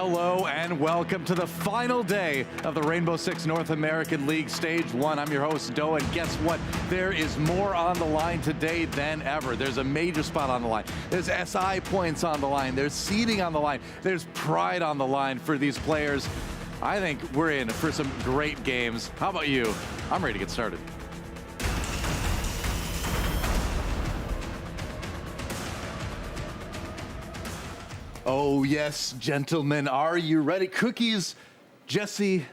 Hello and welcome to the final day of the Rainbow Six North American League Stage 1. I'm your host, Doe, and guess what? There is more on the line today than ever. There's a major spot on the line. There's SI points on the line. There's seeding on the line. There's pride on the line for these players. I think we're in for some great games. How about you? I'm ready to get started. Oh yes, gentlemen, are you ready? Cookies, Jesse.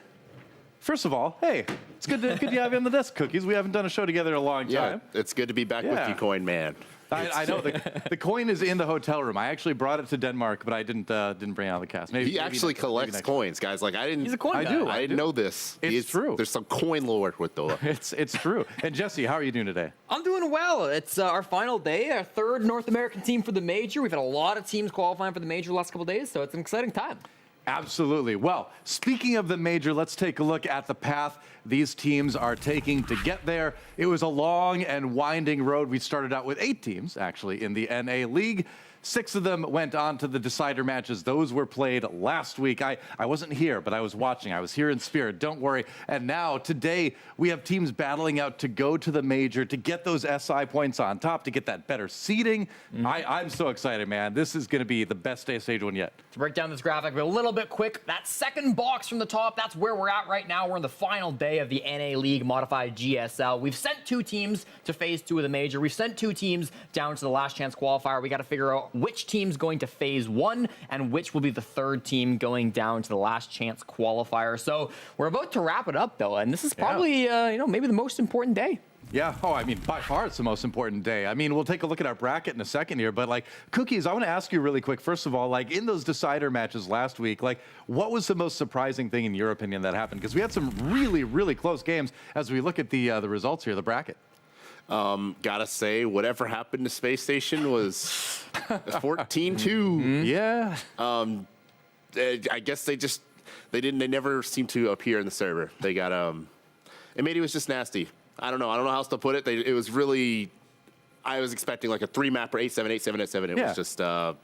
First of all, hey, it's good to have you on the desk, Cookies. We haven't done a show together in a long time. Yeah, it's good to be back with you, Coin Man. I know the coin is in the hotel room. I actually brought it to Denmark, but I didn't bring it out of the cast. He actually collects coins, guys. Like I didn't. He's a coin guy. I didn't know this. It's true. There's some coin lore with Doa. It's true. And Jesse, how are you doing today? I'm doing well. It's our final day, our third North American team for the major. We've had a lot of teams qualifying for the major the last couple of days, so it's an exciting time. Absolutely. Well, speaking of the major, let's take a look at the path these teams are taking to get there. It was a long and winding road. We started out with 8 teams, actually, in the NA League. 6 of them went on to the decider matches. Those were played last week. I wasn't here, but I was watching. I was here in spirit. Don't worry. And now, today, we have teams battling out to go to the major, to get those SI points on top, to get that better seeding. I'm so excited, man. This is going to be the best day of Stage 1 yet. To break down this graphic a little bit quick, that second box from the top, that's where we're at right now. We're in the final day of the NA League Modified GSL. We've sent 2 teams to Phase 2 of the major. We've sent 2 teams down to the last chance qualifier. We got to figure out which team's going to Phase 1 and which will be the third team going down to the last chance qualifier. So we're about to wrap it up, though, and this is probably, maybe the most important day. Yeah, I mean, by far it's the most important day. I mean, we'll take a look at our bracket in a second here, but Cookies, I want to ask you really quick, first of all, in those decider matches last week, what was the most surprising thing in your opinion that happened? Because we had some really, really close games as we look at the results here, the bracket. Gotta say, whatever happened to Space Station was 14-2. Yeah. I guess they never seemed to appear in the server. They got, and maybe it was just nasty. I don't know how else to put it. It was really, I was expecting like a 3-mapper, 8-7, 8-7, 8-7. It was just a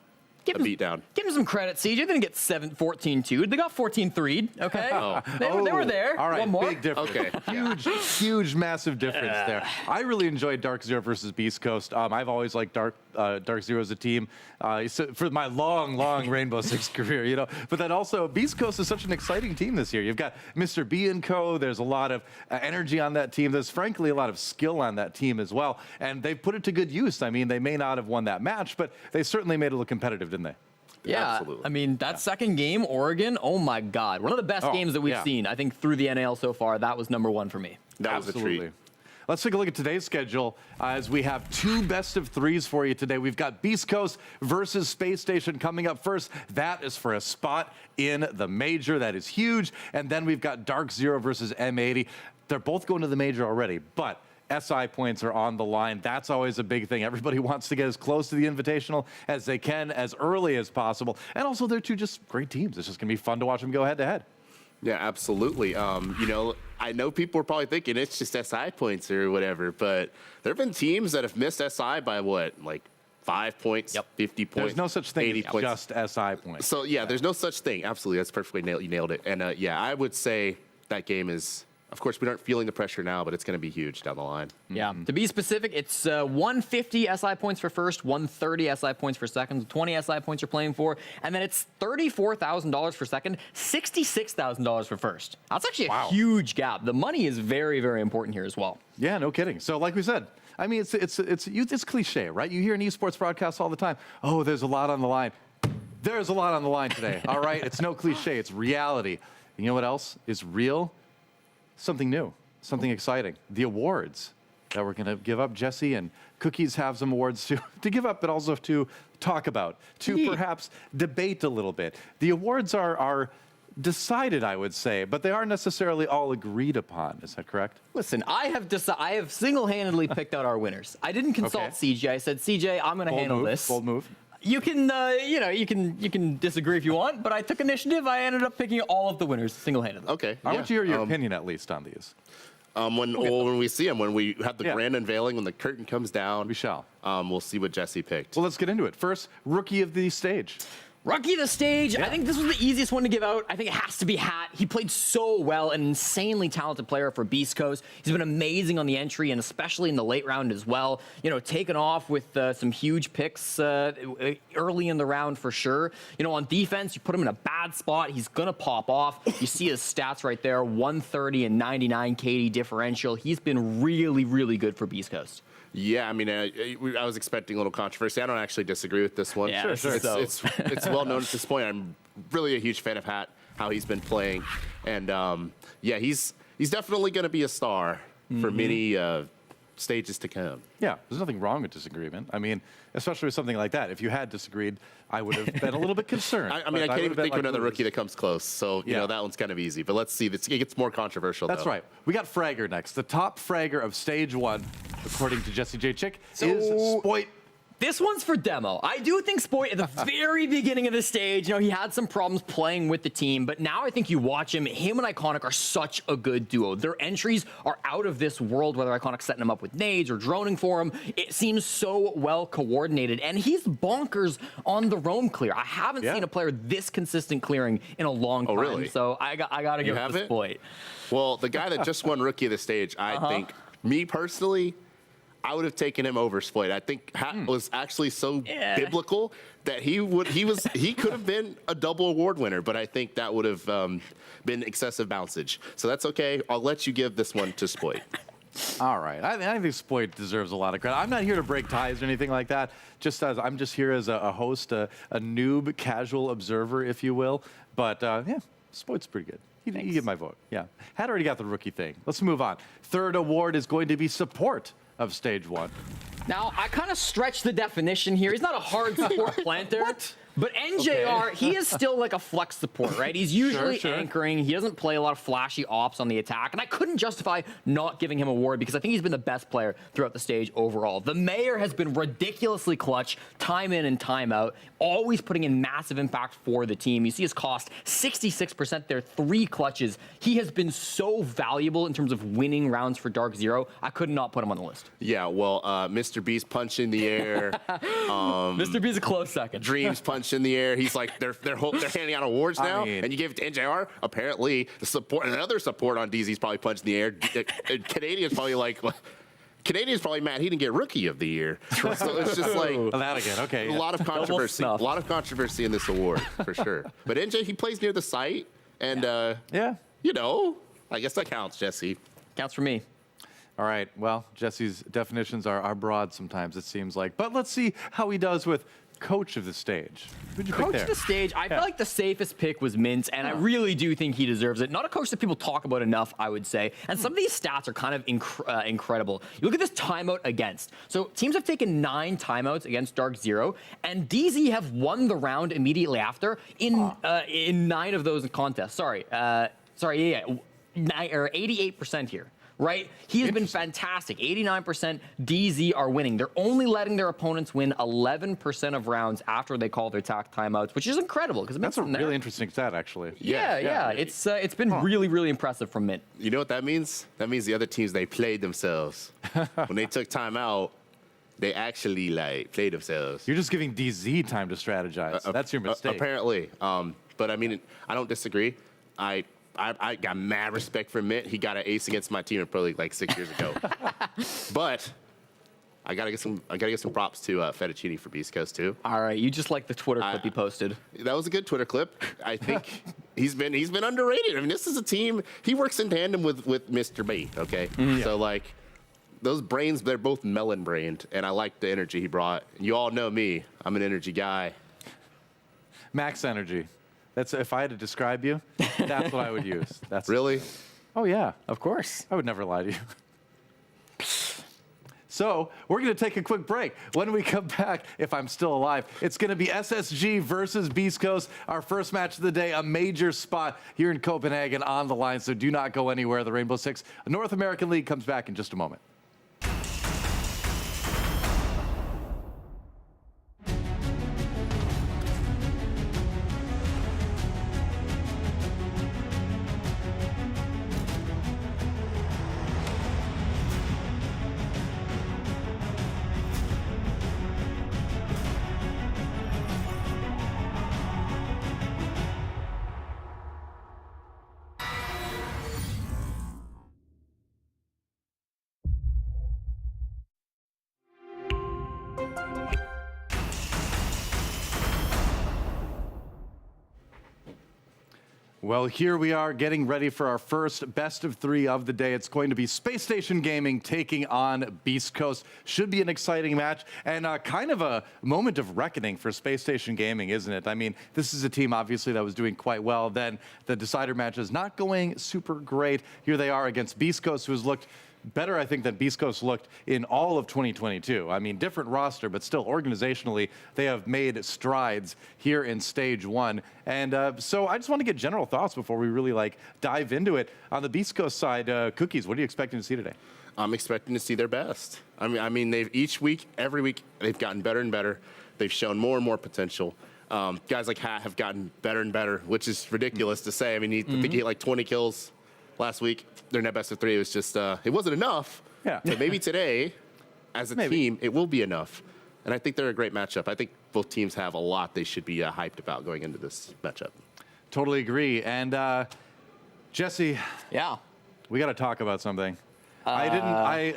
beatdown. Give them some credit, CJ. They didn't get 14-2'd. They got 14-3'd, okay? They were there. All right, one more. big difference. Okay. Huge, massive difference there. I really enjoyed Dark Zero versus Beast Coast. I've always liked Dark Zero as a team for my long Rainbow Six career, But then also, Beast Coast is such an exciting team this year. You've got Mr. B and Co. There's a lot of energy on that team. There's frankly a lot of skill on that team as well. And they've put it to good use. I mean, they may not have won that match, but they certainly made it look competitive, didn't they? Yeah, absolutely. I mean, that second game, Oregon, oh my God. One of the best games that we've seen, I think, through the NAL so far. That was #1 for me. That was a treat. Let's take a look at today's schedule as we have 2 best-of-3s for you today. We've got Beast Coast versus Space Station coming up first. That is for a spot in the major. That is huge. And then we've got Dark Zero versus M80. They're both going to the major already, but SI points are on the line. That's always a big thing. Everybody wants to get as close to the Invitational as they can, as early as possible. And also, they're 2 just great teams. It's just going to be fun to watch them go head-to-head. Yeah, absolutely. I know people are probably thinking it's just SI points or whatever, but there have been teams that have missed SI by 5 points, 50 points, There's no such thing 80 as points. just SI points. So, there's no such thing. Absolutely. That's perfectly nailed. You nailed it. And, I would say that game is, of course, we aren't feeling the pressure now, but it's going to be huge down the line. Yeah. To be specific, it's 150 SI points for first, 130 SI points for second, 20 SI points you're playing for, and then it's $34,000 for second, $66,000 for first. That's actually a huge gap. The money is very, very important here as well. Yeah, no kidding. So like we said, I mean, it's cliche, right? You hear in esports broadcasts all the time, oh, there's a lot on the line. There's a lot on the line today, all right? It's no cliche, it's reality. You know what else is real? Something new, something exciting. The awards that we're going to give up. Jesse and Cookies have some awards to give up, but also to talk about, to perhaps debate a little bit. The awards are decided, I would say, but they aren't necessarily all agreed upon. Is that correct? Listen, I have single-handedly picked out our winners. I didn't consult CJ. I said, CJ, I'm going to handle this. Bold move. You can, you can disagree if you want, but I took initiative. I ended up picking all of the winners single-handedly. Okay. I want to hear your opinion at least on these. When we see them, when we have the grand unveiling, when the curtain comes down, we shall. We'll see what Jesse picked. Well, let's get into it. First, rookie of the stage. Rookie of the stage. I think this was the easiest one to give out. I think it has to be Hat. He played so well, an insanely talented player for Beast Coast. He's been amazing on the entry and especially in the late round as well. You know, taken off with some huge picks early in the round for sure. You know, on defense, you put him in a bad spot, he's gonna pop off. You see his stats right there: 130 and 99 KD differential. He's been really, really good for Beast Coast. Yeah, I mean, I was expecting a little controversy. I don't actually disagree with this one. Yeah, sure. It's well known at this point. I'm really a huge fan of Hat, how he's been playing, and yeah, he's definitely going to be a star for many stages to come. Yeah, there's nothing wrong with disagreement. I mean, especially with something like that. If you had disagreed, I would have been a little bit concerned. I mean, I can't even think of another rookie that comes close. So, you Yeah. know, that one's kind of easy. But let's see. It gets more controversial, That's though. right. We got Fragger next. The top Fragger of stage 1, according to Jesse J. Chick, So- is Spoit. This one's for demo. I do think Spoit at the very beginning of the stage, you know, he had some problems playing with the team, but now I think you watch him and Iconic are such a good duo. Their entries are out of this world, whether Iconic's setting him up with nades or droning for him. It seems so well coordinated, and he's bonkers on the roam clear. I haven't seen a player this consistent clearing in a long time, really? so I got to give it to Spoit. Well, the guy that just won Rookie of the Stage, I think, me personally, I would have taken him over Spoit. I think Hat was actually so biblical that he could have been a double award winner, but I think that would have been excessive bouncage. So that's okay. I'll let you give this one to Spoit. All right. I think Spoit deserves a lot of credit. I'm not here to break ties or anything like that. I'm just here as a host, a noob, casual observer, if you will. But yeah, Spoit's pretty good. You get my vote. Yeah. Had already got the rookie thing. Let's move on. Third award is going to be support of stage 1. Now, I kind of stretched the definition here. He's not a hard support planter. But NJR, he is still like a flex support, right? He's usually anchoring. He doesn't play a lot of flashy ops on the attack. And I couldn't justify not giving him a award because I think he's been the best player throughout the stage overall. The mayor has been ridiculously clutch, time in and time out, always putting in massive impact for the team. You see his cost, 66% there, 3 clutches. He has been so valuable in terms of winning rounds for Dark Zero. I could not put him on the list. Yeah, well, Mr. Beast punch in the air. Mr. B's a close second. Dreams punch in the air. He's like, they're handing out awards now, and you give it to NJR. Apparently, the support, another support on DZ's probably punched in the air. Canadian's probably like, Canadian's probably mad he didn't get Rookie of the Year. So it's just like That again. Okay. a lot of controversy. A lot of controversy in this award for sure. But NJ, he plays near the site, and Yeah. you know, I guess that counts, Jesse. Counts for me. All right. Well, Jesse's definitions are broad sometimes, it seems like. But let's see how he does with coach of the stage. Who'd you pick Coach there? of the stage, I feel like the safest pick was Mintz, and I really do think he deserves it. Not a coach that people talk about enough, I would say. And some of these stats are kind of incredible. You look at this timeout against. So teams have taken 9 timeouts against Dark Zero, and DZ have won the round immediately after in 9 of those contests. 88% here. Right? He has been fantastic. 89% DZ are winning. They're only letting their opponents win 11% of rounds after they call their attack timeouts, which is incredible. Because That's a really interesting stat, actually. Yeah. It's been really, really impressive from Mint. You know what that means? That means the other teams, they played themselves. When they took time out, they actually like played themselves. You're just giving DZ time to strategize. That's your mistake. Apparently. But I mean, I don't disagree. I got mad respect for Mint. He got an ace against my team in Pro League like 6 years ago. But I gotta get some props to Fettuccine for Beast Coast too. All right, you just like the Twitter clip he posted. That was a good Twitter clip. I think he's been underrated. I mean, this is a team. He works in tandem with Mr. B. Okay, so like those brains, they're both melon brained, and I like the energy he brought. You all know me. I'm an energy guy. Max energy. That's if I had to describe you, that's what I would use. That's Really? Oh yeah, Of course. I would never lie to you. So we're going to take a quick break. When we come back, if I'm still alive, it's going to be SSG versus Beast Coast, our first match of the day, a major spot here in Copenhagen on the line. So do not go anywhere. The Rainbow Six North American League comes back in just a moment. Well, here we are getting ready for our first best of 3 of the day. It's going to be Space Station Gaming taking on Beast Coast. Should be an exciting match and kind of a moment of reckoning for Space Station Gaming, isn't it? I mean, this is a team obviously that was doing quite well. Then the decider match is not going super great. Here they are against Beast Coast, who has looked better, I think, than Beast Coast looked in all of 2022. I mean, different roster, but still organizationally, they have made strides here in stage 1. And so I just want to get general thoughts before we really dive into it. On the Beast Coast side, Cookies, what are you expecting to see today? I'm expecting to see their best. I mean, they've every week, they've gotten better and better. They've shown more and more potential. Guys like Hat have gotten better and better, which is ridiculous to say. I mean, I think he hit 20 kills last week. Their net best of 3 was just, it wasn't enough. Yeah. But maybe today, as a team, it will be enough. And I think they're a great matchup. I think both teams have a lot they should be hyped about going into this matchup. Totally agree. And Jesse, Yeah. we got to talk about something. I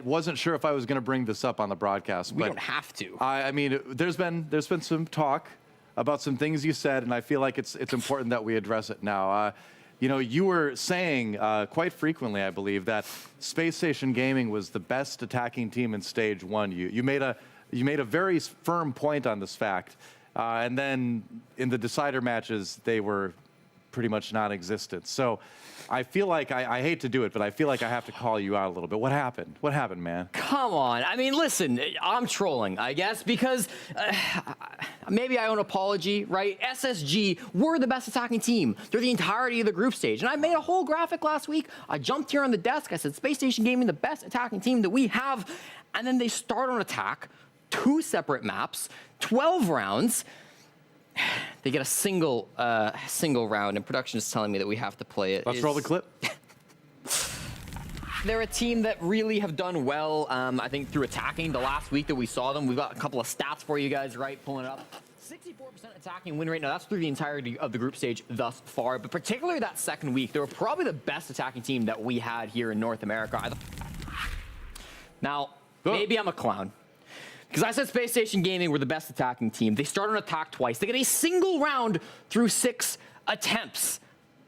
wasn't sure if I was going to bring this up on the broadcast. We but don't have to. I mean, there's been some talk about some things you said, and I feel like it's important that we address it now. You were saying quite frequently, I believe, that Space Station Gaming was the best attacking team in stage 1. You made a very firm point on this fact, and then in the decider matches, they were pretty much non-existent. So I feel like I hate to do it, but I feel like I have to call you out a little bit. What happened? What happened, man? Come on. I mean, listen, I'm trolling, I guess, because maybe I owe an apology, right? SSG were the best attacking team through the entirety of the group stage. And I made a whole graphic last week. I jumped here on the desk. I said, Space Station Gaming, the best attacking team that we have. And then they start on attack, 2 separate maps, 12 rounds. They get a single round, and production is telling me that we have to play it. Let's roll the clip. They're a team that really have done well, I think, through attacking the last week that we saw them. We've got a couple of stats for you guys, right? Pulling it up. 64% attacking win rate. Now, that's through the entirety of the group stage thus far, but particularly that second week, they were probably the best attacking team that we had here in North America. Now, maybe I'm a clown, because I said Space Station Gaming were the best attacking team. They start on attack twice. They get a single round through 6 attempts.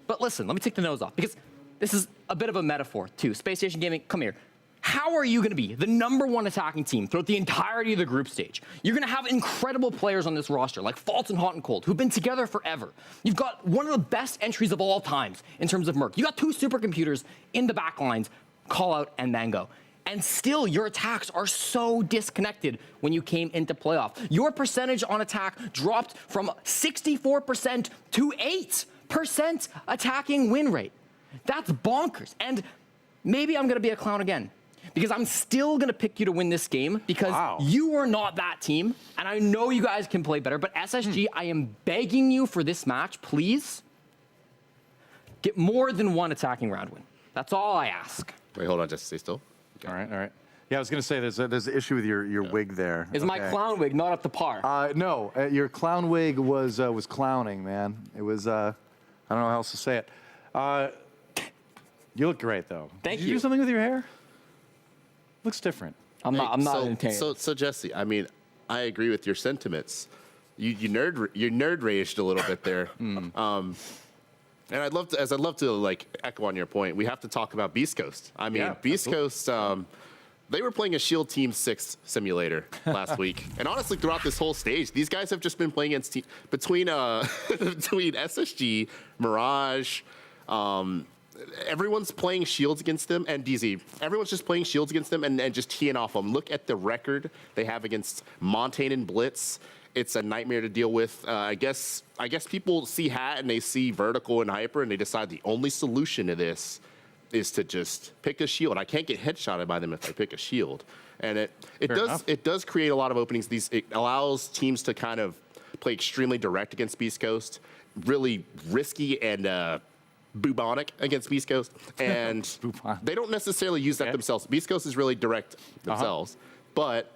But listen, let me take the nose off, because this is a bit of a metaphor, too. Space Station Gaming, come here. How are you going to be the #1 attacking team throughout the entirety of the group stage? You're going to have incredible players on this roster, like Faults and Hot and Cold, who've been together forever. You've got one of the best entries of all times in terms of Merc. You got 2 supercomputers in the back lines, Call Out and Mango. And still, your attacks are so disconnected when you came into playoff. Your percentage on attack dropped from 64% to 8% attacking win rate. That's bonkers. And maybe I'm going to be a clown again, because I'm still going to pick you to win this game, because you are not that team. And I know you guys can play better, but SSG, I am begging you for this match, please get more than 1 attacking round win. That's all I ask. Wait, hold on, just stay still. All right. Yeah, I was going to say there's an issue with your wig there. Is my clown wig not up to par? No, your clown wig was clowning, man. It was I don't know how else to say it. You look great though. Thank Did you. You do something with your hair? Looks different. I'm not entertained. So Jesse, I mean, I agree with your sentiments. You nerd raged a little bit there. And I'd love to echo on your point. We have to talk about Beast Coast. I mean, Beast Coast, they were playing a Shield Team 6 simulator last week. And honestly, throughout this whole stage, these guys have just been playing against between SSG, Mirage, everyone's playing Shields against them, and DZ. Everyone's just playing Shields against them and just teeing off them. Look at the record they have against Montaigne and Blitz. It's a nightmare to deal with. I guess people see Hat and they see Vertical and Hyper, and they decide the only solution to this is to just pick a shield. I can't get headshotted by them if I pick a shield, and it does create a lot of openings. It allows teams to kind of play extremely direct against Beast Coast, really risky and bubonic against Beast Coast, and they don't necessarily use that themselves. Beast Coast is really direct themselves, but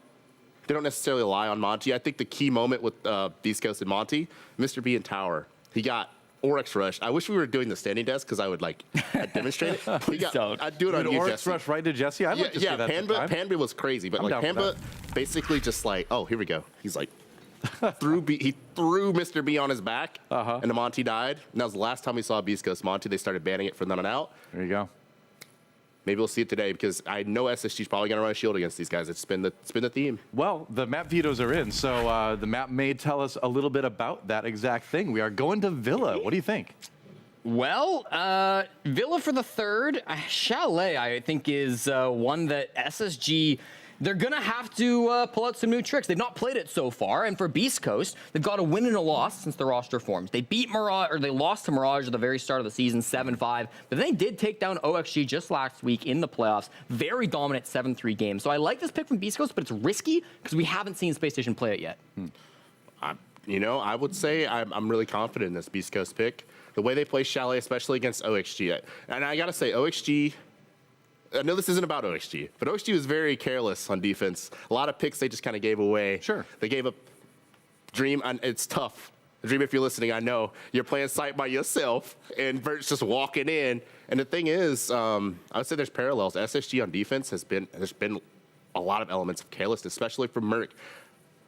they don't necessarily rely on Monty. I think the key moment with Beast Coast and Monty, Mr. B and Tower, he got Oryx Rush. I wish we were doing the standing desk, because I would I'd demonstrate it. I'd do it on you, Oryx Jesse. Rush right to Jesse? I'd like to see that sometime. Panba was crazy, but Panba basically just oh, here we go. He's like, he threw Mr. B on his back, and the Monty died. And that was the last time we saw Beast Coast Monty. They started banning it from then on out. There you go. Maybe we'll see it today because I know SSG's probably going to run a shield against these guys. It's been the theme. Well, the map vetoes are in, so the map may tell us a little bit about that exact thing. We are going to Villa. What do you think? Well, Villa for the third. Chalet, I think, is one that SSG, they're going to have to pull out some new tricks. They've not played it so far. And for Beast Coast, they've got a win and a loss since the roster formed. They beat Mirage, or they lost to Mirage at the very start of the season, 7-5. But they did take down OXG just last week in the playoffs. Very dominant 7-3 game. So I like this pick from Beast Coast, but it's risky because we haven't seen Space Station play it yet. I would say I'm really confident in this Beast Coast pick. The way they play Chalet, especially against OXG. And I got to say, OXG, I know this isn't about OXG, but OXG was very careless on defense. A lot of picks they just kind of gave away. Sure. They gave up Dream, and it's tough. Dream, if you're listening, I know you're playing sight by yourself, and Vert's just walking in. And the thing is, I would say there's parallels. SSG on defense there's been a lot of elements of carelessness, especially from Merc.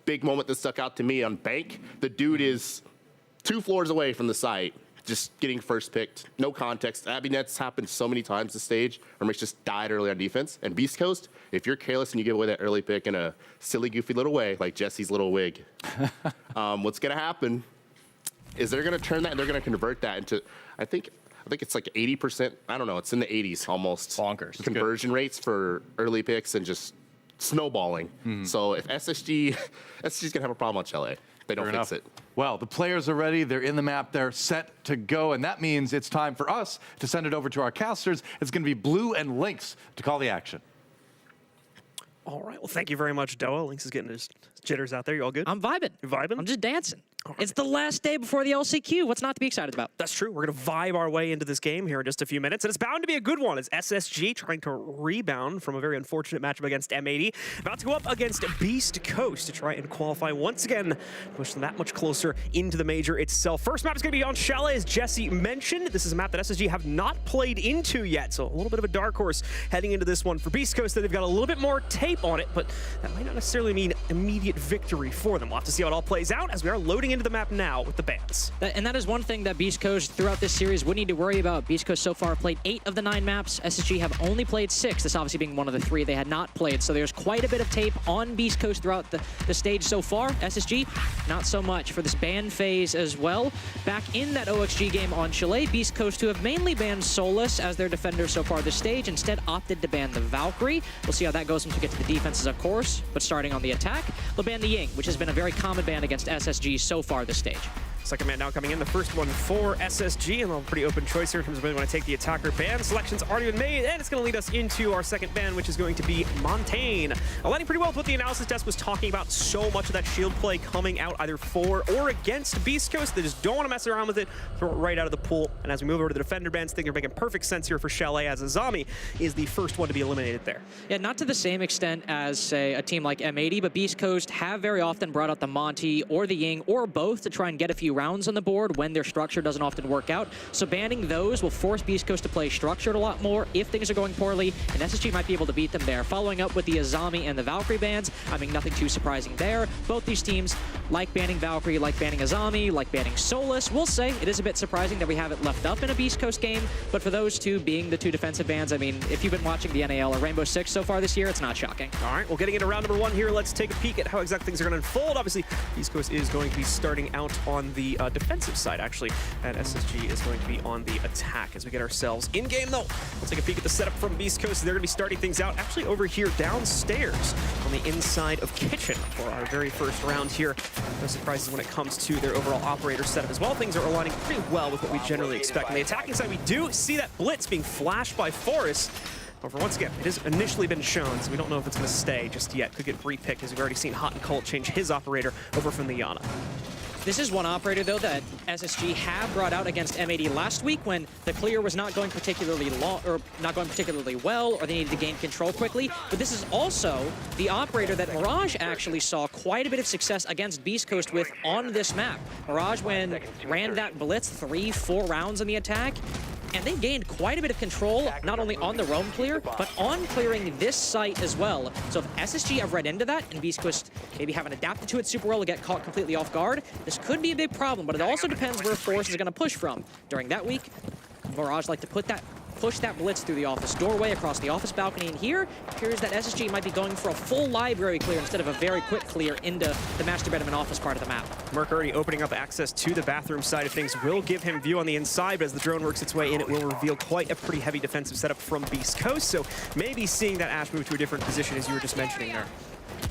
Big moment that stuck out to me on Bank. The dude is 2 floors away from the site, just getting first picked. No context. Abby Nets happened so many times this stage, or Merc just died early on defense. And Beast Coast, if you're careless and you give away that early pick in a silly, goofy little way, like Jesse's little wig, what's going to happen is they're going to turn that and they're going to convert that into, I think it's like 80%. I don't know. It's in the 80s almost. Bonkers. Conversion rates for early picks and just snowballing. So if SSG's going to have a problem on Chalet. They don't fix it. Well, the players are ready. They're in the map. They're set to go. And that means it's time for us to send it over to our casters. It's going to be Blue and Lynx to call the action. All right. Well, thank you very much, Doa. Lynx is getting his jitters out there. You all good? I'm vibing. You vibing? I'm just dancing. Right. It's the last day before the LCQ. What's not to be excited about? That's true. We're going to vibe our way into this game here in just a few minutes, and it's bound to be a good one as SSG trying to rebound from a very unfortunate matchup against M80. About to go up against Beast Coast to try and qualify once again, push them that much closer into the major itself. First map is going to be on Chalet, as Jesse mentioned. This is a map that SSG have not played into yet, so a little bit of a dark horse heading into this one. For Beast Coast, they've got a little bit more tape on it, but that might not necessarily mean immediate victory for them. We'll have to see how it all plays out as we are loading into the map now with the bans. And that is one thing that Beast Coast throughout this series would need to worry about. Beast Coast so far played 8 of the 9 maps. SSG have only played 6, this obviously being one of the 3 they had not played. So there's quite a bit of tape on Beast Coast throughout the stage so far. SSG, not so much for this ban phase as well. Back in that OXG game on Chalet, Beast Coast, who have mainly banned Solus as their defender so far this stage, instead opted to ban the Valkyrie. We'll see how that goes once we get to the defenses, of course, but starting on the attack, they'll ban the Ying, which has been a very common ban against SSG so far this stage. Second man now coming in, the first one for SSG, and a pretty open choice here in terms of whether they want to take the attacker ban. Selection's already been made, and it's going to lead us into our second ban, which is going to be Montaigne. Aligning pretty well with what the analysis desk was talking about. So much of that shield play coming out either for or against Beast Coast. They just don't want to mess around with it, throw it right out of the pool. And as we move over to the defender bans, things are making perfect sense here for Chalet, as Azami is the first one to be eliminated there. Yeah, not to the same extent as, say, a team like M80, but Beast Coast have very often brought out the Monty or the Ying or both to try and get a few rounds on the board when their structure doesn't often work out. So banning those will force Beast Coast to play structured a lot more if things are going poorly, and SSG might be able to beat them there. Following up with the Azami and the Valkyrie bans, I mean, nothing too surprising there. Both these teams like banning Valkyrie, like banning Azami, like banning Solus. We'll say it is a bit surprising that we have it left up in a Beast Coast game, but for those two being the 2 defensive bans, I mean, if you've been watching the NAL or Rainbow Six so far this year, it's not shocking. All right, well, getting into round number 1 here, let's take a peek at how exactly things are going to unfold. Obviously, Beast Coast is going to be starting out on the defensive side, actually, and SSG is going to be on the attack as we get ourselves in-game, though. We'll take a peek at the setup from Beast Coast. They're going to be starting things out actually over here downstairs on the inside of Kitchen for our very first round here. No surprises when it comes to their overall operator setup as well. Things are aligning pretty well with what we generally expect. On the attacking side, we do see that blitz being flashed by Forrest. However, once again, it has initially been shown, so we don't know if it's going to stay just yet. Could get repicked, as we've already seen Hot and Cold change his operator over from the Yana. This is one operator, though, that SSG have brought out against M80 last week when the clear was not going particularly well, or they needed to gain control quickly. But this is also the operator that Mirage actually saw quite a bit of success against Beast Coast with on this map. Mirage, when ran that blitz 3-4 rounds in the attack, and they gained quite a bit of control, not only on the roam clear, but on clearing this site as well. So if SSG have read into that, and Beast Coast maybe haven't adapted to it super well to get caught completely off guard, this could be a big problem, but it also depends where Force is going to push from. During that week, Mirage like to push that blitz through the office doorway across the office balcony, and here appears that SSG might be going for a full library clear instead of a very quick clear into the master bedroom and office part of the map. Merc already opening up access to the bathroom side of things will give him view on the inside, but as the drone works its way in, it will reveal quite a pretty heavy defensive setup from Beast Coast, so maybe seeing that Ash move to a different position as you were just mentioning there.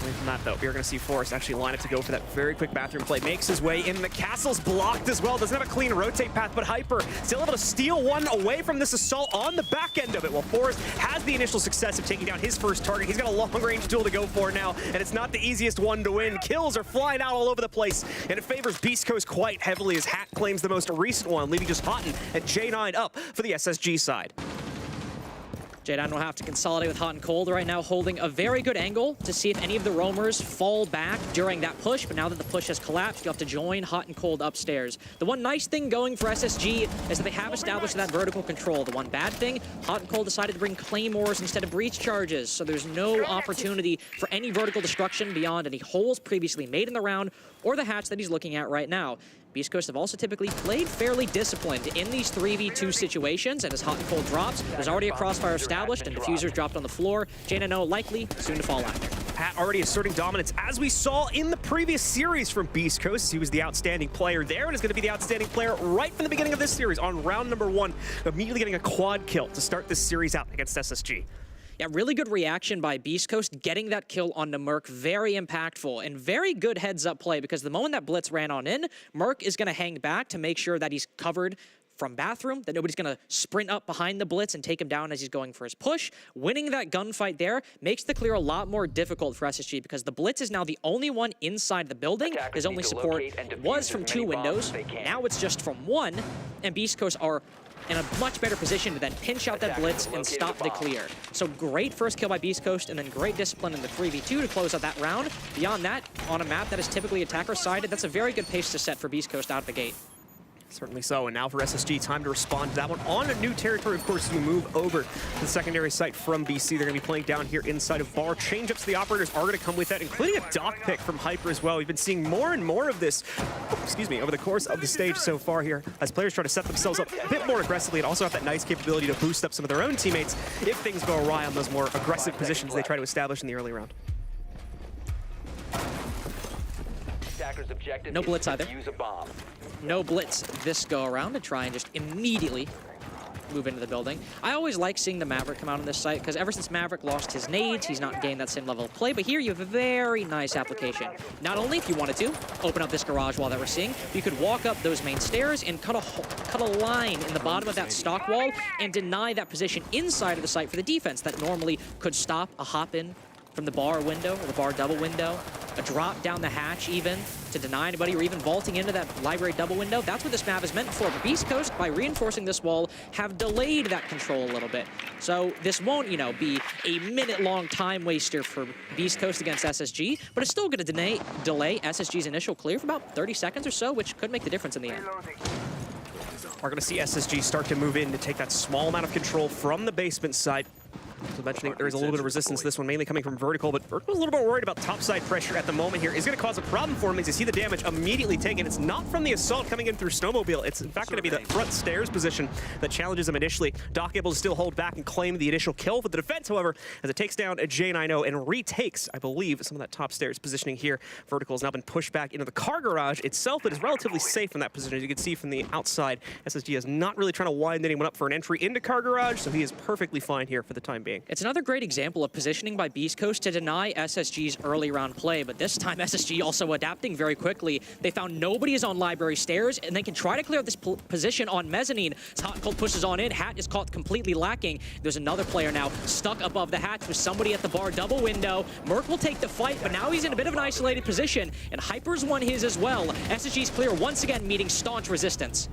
Away from that, though, we're going to see Forrest actually line up to go for that very quick bathroom play. Makes his way in. The castle's blocked as well. Doesn't have a clean rotate path, but Hyper still able to steal one away from this assault on the back end of it. While Forrest has the initial success of taking down his first target. He's got a long-range duel to go for now, and it's not the easiest one to win. Kills are flying out all over the place, and it favors Beast Coast quite heavily as Hat claims the most recent one, leaving just Houghton and J9 up for the SSG side. J9 will have to consolidate with Hot and Cold right now, holding a very good angle to see if any of the roamers fall back during that push, but now that the push has collapsed, you have to join Hot and Cold upstairs. The one nice thing going for SSG is that they have established that vertical control. The one bad thing, Hot and Cold decided to bring Claymores instead of breach charges, so there's no opportunity for any vertical destruction beyond any holes previously made in the round or the hatch that he's looking at right now. Beast Coast have also typically played fairly disciplined in these 3v2 situations, and as Hot and Cold drops, there's already a crossfire established and diffusers dropped on the floor. J9 likely soon to fall after. Pat already asserting dominance, as we saw in the previous series from Beast Coast. He was the outstanding player there and is going to be the outstanding player right from the beginning of this series on round number 1, immediately getting a quad kill to start this series out against SSG. Yeah, really good reaction by Beast Coast, getting that kill on the Merc, very impactful, and very good heads-up play, because the moment that Blitz ran on in, Merc is going to hang back to make sure that he's covered from bathroom, that nobody's going to sprint up behind the Blitz and take him down as he's going for his push. Winning that gunfight there makes the clear a lot more difficult for SSG, because the Blitz is now the only one inside the building. His only support was from 2 windows. Now it's just from 1, and Beast Coast are in a much better position to then pinch out that Blitz and stop the clear. So great first kill by Beast Coast, and then great discipline in the 3v2 to close out that round. Beyond that, on a map that is typically attacker-sided, that's a very good pace to set for Beast Coast out of the gate. Certainly so, and now for SSG, time to respond to that one on a new territory, of course, as we move over to the secondary site from BC. They're going to be playing down here inside of Bar. Change-ups to the operators are going to come with that, including a dock pick from Hyper as well. We've been seeing more and more of this, over the course of the stage so far here, as players try to set themselves up a bit more aggressively and also have that nice capability to boost up some of their own teammates if things go awry on those more aggressive positions they try to establish in the early round. No Blitz either. No Blitz this go around to try and just immediately move into the building. I always like seeing the Maverick come out on this site, because ever since Maverick lost his nades, he's not gained that same level of play, but here you have a very nice application. Not only, if you wanted to, open up this garage wall that we're seeing, you could walk up those main stairs and cut a line in the bottom of that stock wall and deny that position inside of the site for the defense that normally could stop a hop in from the bar window or the bar double window, a drop down the hatch even to deny anybody, or even vaulting into that library double window. That's what this map is meant for. But Beast Coast, by reinforcing this wall, have delayed that control a little bit. So this won't, be a minute-long time waster for Beast Coast against SSG, but it's still going to delay SSG's initial clear for about 30 seconds or so, which could make the difference in the end. We're going to see SSG start to move in to take that small amount of control from the basement side. So mentioning there is a little bit of resistance to this one, mainly coming from Vertical, but Vertical's a little bit worried about topside pressure at the moment here. Is going to cause a problem for him as you see the damage immediately taken. It's not from the assault coming in through Snowmobile. It's in fact going to be the front stairs position that challenges him initially. Doc able to still hold back and claim the initial kill for the defense, however, as it takes down a J90 and retakes, I believe, some of that top stairs positioning here. Vertical has now been pushed back into the car garage itself, but is relatively safe in that position. As you can see from the outside, SSG is not really trying to wind anyone up for an entry into car garage, so he is perfectly fine here for the time being. It's another great example of positioning by Beast Coast to deny SSG's early round play, but this time SSG also adapting very quickly. They found nobody is on library stairs, and they can try to clear up this position on mezzanine. As Hot and Cold pushes on in, Hat is caught completely lacking. There's another player now stuck above the hatch with somebody at the bar double window. Merc will take the fight, but now he's in a bit of an isolated position, and Hyper's won his as well. SSG's clear once again, meeting staunch resistance.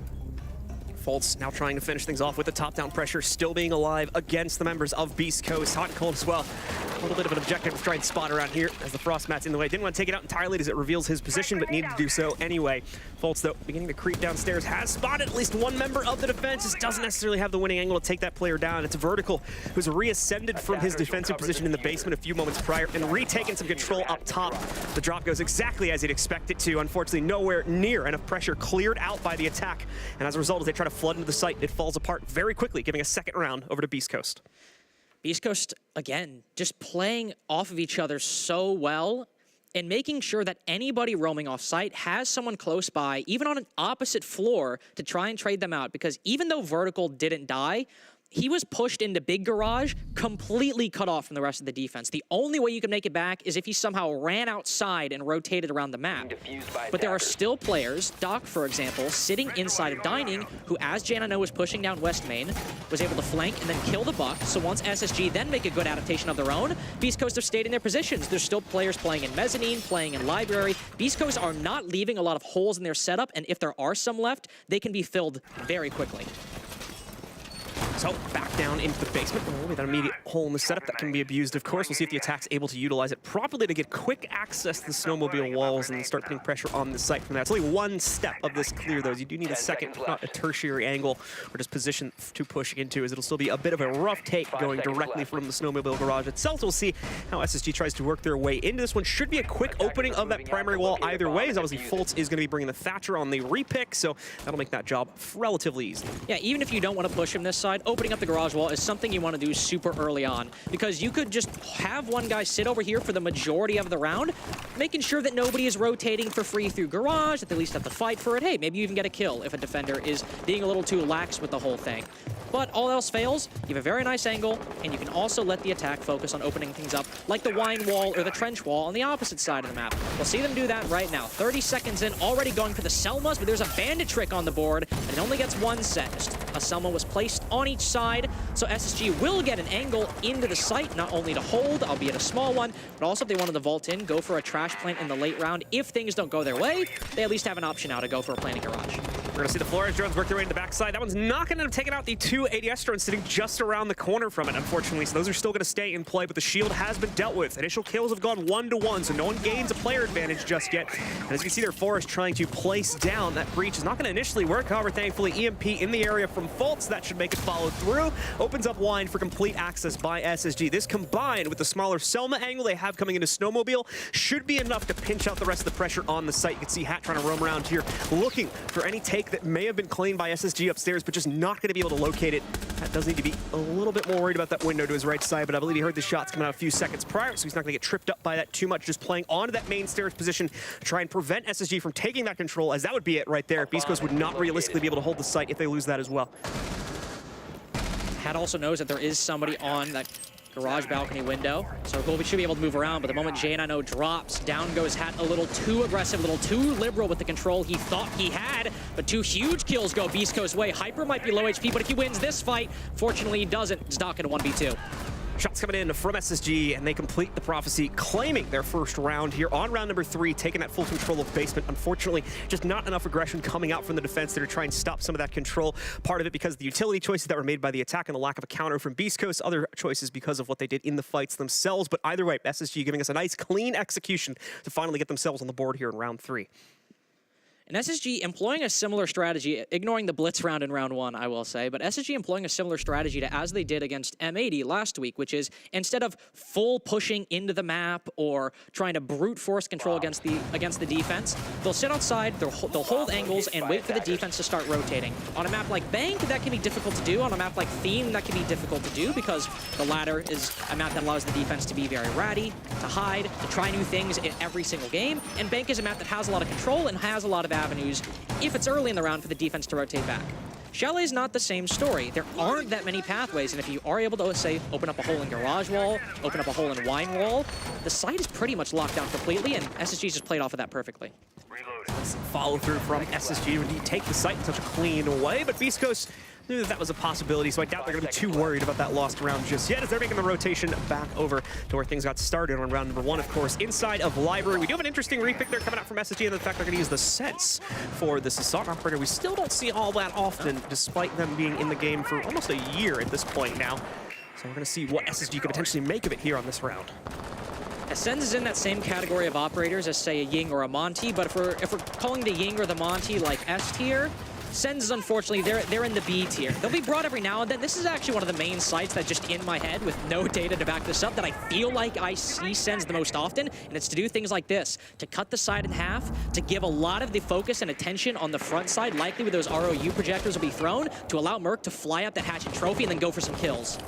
Fultz now trying to finish things off with the top-down pressure, still being alive against the members of Beast Coast. Hot and Cold as well. A little bit of an objective to try and spot around here as the Frost Mat's in the way. Didn't want to take it out entirely as it reveals his position, but needed to do so anyway. Fultz, though, beginning to creep downstairs, has spotted at least one member of the defense. Just doesn't necessarily have the winning angle to take that player down. It's Vertical, who's reascended from his defensive position in the basement a few moments prior and retaken some control up top. The drop goes exactly as he'd expect it to. Unfortunately, nowhere near enough pressure cleared out by the attack. And as a result, as they try to flood into the site, it falls apart very quickly, giving a second round over to Beast Coast. Beast Coast, again, just playing off of each other so well and making sure that anybody roaming off site has someone close by, even on an opposite floor, to try and trade them out. Because even though Vertical didn't die, he was pushed into big garage, completely cut off from the rest of the defense. The only way you can make it back is if he somehow ran outside and rotated around the map. But there are still players, Doc, for example, sitting inside of Dining, who, as Janano was pushing down West Main, was able to flank and then kill the Buck. So once SSG then make a good adaptation of their own, Beast Coast have stayed in their positions. There's still players playing in Mezzanine, playing in Library. Beast Coast are not leaving a lot of holes in their setup, and if there are some left, they can be filled very quickly. So back down into the basement with an immediate hole in the setup that can be abused, of course. We'll see if the attack's able to utilize it properly to get quick access to the snowmobile walls and start putting pressure on the site from that. It's only one step of this clear, though. You do need a second, if not a tertiary angle, or just position to push into, as it'll still be a bit of a rough take going directly from the snowmobile garage itself. We'll see how SSG tries to work their way into this one. Should be a quick opening of that primary wall either way, as obviously Fultz is going to be bringing the Thatcher on the repick, so that'll make that job relatively easy. Yeah, even if you don't want to push him this side, opening up the garage wall is something you want to do super early on, because you could just have one guy sit over here for the majority of the round, making sure that nobody is rotating for free through garage, that they at least have to fight for it. Hey, maybe you even get a kill if a defender is being a little too lax with the whole thing. But all else fails, you have a very nice angle, and you can also let the attack focus on opening things up, like the wine wall or the trench wall on the opposite side of the map. We'll see them do that right now. 30 seconds in, already going for the Selmas, but there's a bandit trick on the board, and it only gets one set. Just a Selma was placed on each side, so SSG will get an angle into the site, not only to hold, albeit a small one, but also if they wanted to vault in, go for a trash plant in the late round. If things don't go their way, they at least have an option now to go for a planting garage. We're going to see the Flores drones work their way to the backside. That one's not going to have taken out the two ADS drones sitting just around the corner from it, unfortunately. So those are still going to stay in play, but the shield has been dealt with. Initial kills have gone 1-to-1, so no one gains a player advantage just yet. And as you can see there, Forrest trying to place down. That breach is not going to initially work. However, thankfully, EMP in the area from Fultz, that should make it follow through. Opens up wine for complete access by SSG. This combined with the smaller Selma angle they have coming into Snowmobile should be enough to pinch out the rest of the pressure on the site. You can see Hat trying to roam around here, looking for any take that may have been claimed by SSG upstairs, but just not going to be able to locate it. That does need to be a little bit more worried about that window to his right side, but I believe he heard the shots coming out a few seconds prior, so he's not going to get tripped up by that too much, just playing onto that main stairs position to try and prevent SSG from taking that control, as that would be it right there. Beast Coast would not realistically be able to hold the site if they lose that as well. Hat also knows that there is somebody on that garage balcony window, so Colby should be able to move around, but the moment Janano drops, down goes Hat a little too aggressive, a little too liberal with the control he thought he had, but two huge kills go Beast Coast's way. Hyper might be low HP, but if he wins this fight, fortunately he doesn't. It's not going to 1v2. Shots coming in from SSG, and they complete the prophecy, claiming their first round here on round number 3, taking that full control of basement. Unfortunately, just not enough aggression coming out from the defense there to try and stop some of that control. Part of it because of the utility choices that were made by the attack and the lack of a counter from Beast Coast. Other choices because of what they did in the fights themselves. But either way, SSG giving us a nice, clean execution to finally get themselves on the board here in round 3. And SSG employing a similar strategy, ignoring the blitz round in round 1, I will say, but SSG employing a similar strategy to as they did against M80 last week, which is instead of full pushing into the map or trying to brute force control against the defense, they'll sit outside, they'll hold angles and wait for the defense to start rotating. On a map like Bank, that can be difficult to do. On a map like Theme, that can be difficult to do because the latter is a map that allows the defense to be very ratty, to hide, to try new things in every single game. And Bank is a map that has a lot of control and has a lot of avenues if it's early in the round for the defense to rotate back. Chalet is not the same story. There aren't that many pathways, and if you are able to, say, open up a hole in garage wall, open up a hole in wine wall, the site is pretty much locked down completely, and SSG just played off of that perfectly. Follow through from SSG to indeed take the site in such a clean way, but Beast Coast knew that was a possibility, so I doubt they're going to be too worried about that lost round just yet as they're making the rotation back over to where things got started on round number 1, of course, inside of Library. We do have an interesting repick there coming out from SSG, and the fact they're going to use the Sense for this assault operator. We still don't see all that often, despite them being in the game for almost a year at this point now. So we're going to see what SSG could potentially make of it here on this round. Ascends is in that same category of operators as, say, a Ying or a Monty, but if we're calling the Ying or the Monty like S tier, Sens is unfortunately, they're in the B tier. They'll be brought every now and then. This is actually one of the main sites that just in my head, with no data to back this up, that I feel like I see Sens the most often, and it's to do things like this, to cut the side in half, to give a lot of the focus and attention on the front side, likely with those ROU projectors will be thrown, to allow Merc to fly up that hatch and trophy and then go for some kills.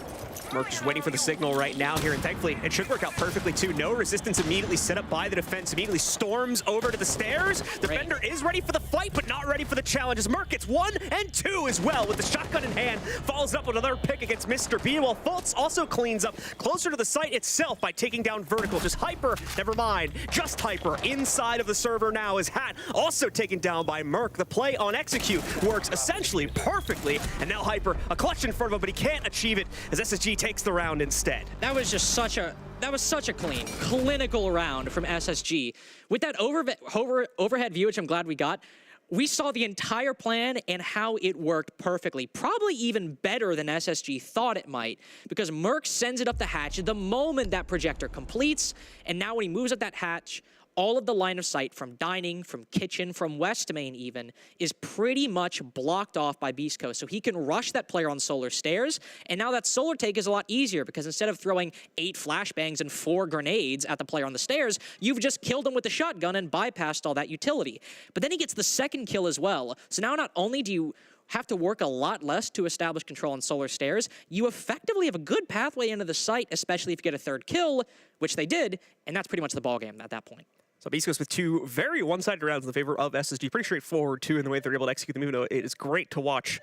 Merc just waiting for the signal right now here, and thankfully it should work out perfectly too. No resistance immediately set up by the defense, immediately storms over to the stairs. Defender is ready for the fight, but not ready for the challenge, as Merc gets 1 and 2 as well with the shotgun in hand. Follows up with another pick against Mr. B, while Fultz also cleans up closer to the site itself by taking down Vertical. Just Hyper, never mind, just Hyper inside of the server now is Hat, also taken down by Merc. The play on execute works essentially perfectly, and now Hyper, a clutch in front of him, but he can't achieve it as SSG takes the round instead. That was just such a clean, clinical round from SSG. With that overhead view, which I'm glad we got, we saw the entire plan and how it worked perfectly. Probably even better than SSG thought it might, because Merc sends it up the hatch the moment that projector completes, and now when he moves up that hatch, all of the line of sight from dining, from kitchen, from west main even, is pretty much blocked off by Beast Coast. So he can rush that player on solar stairs, and now that solar take is a lot easier, because instead of throwing 8 flashbangs and 4 grenades at the player on the stairs, you've just killed him with the shotgun and bypassed all that utility. But then he gets the second kill as well. So now not only do you have to work a lot less to establish control on solar stairs, you effectively have a good pathway into the site, especially if you get a third kill, which they did, and that's pretty much the ballgame at that point. So Beast goes with 2 very one-sided rounds in the favor of SSG. Pretty straightforward, too, in the way they're able to execute the move. No, it is great to watch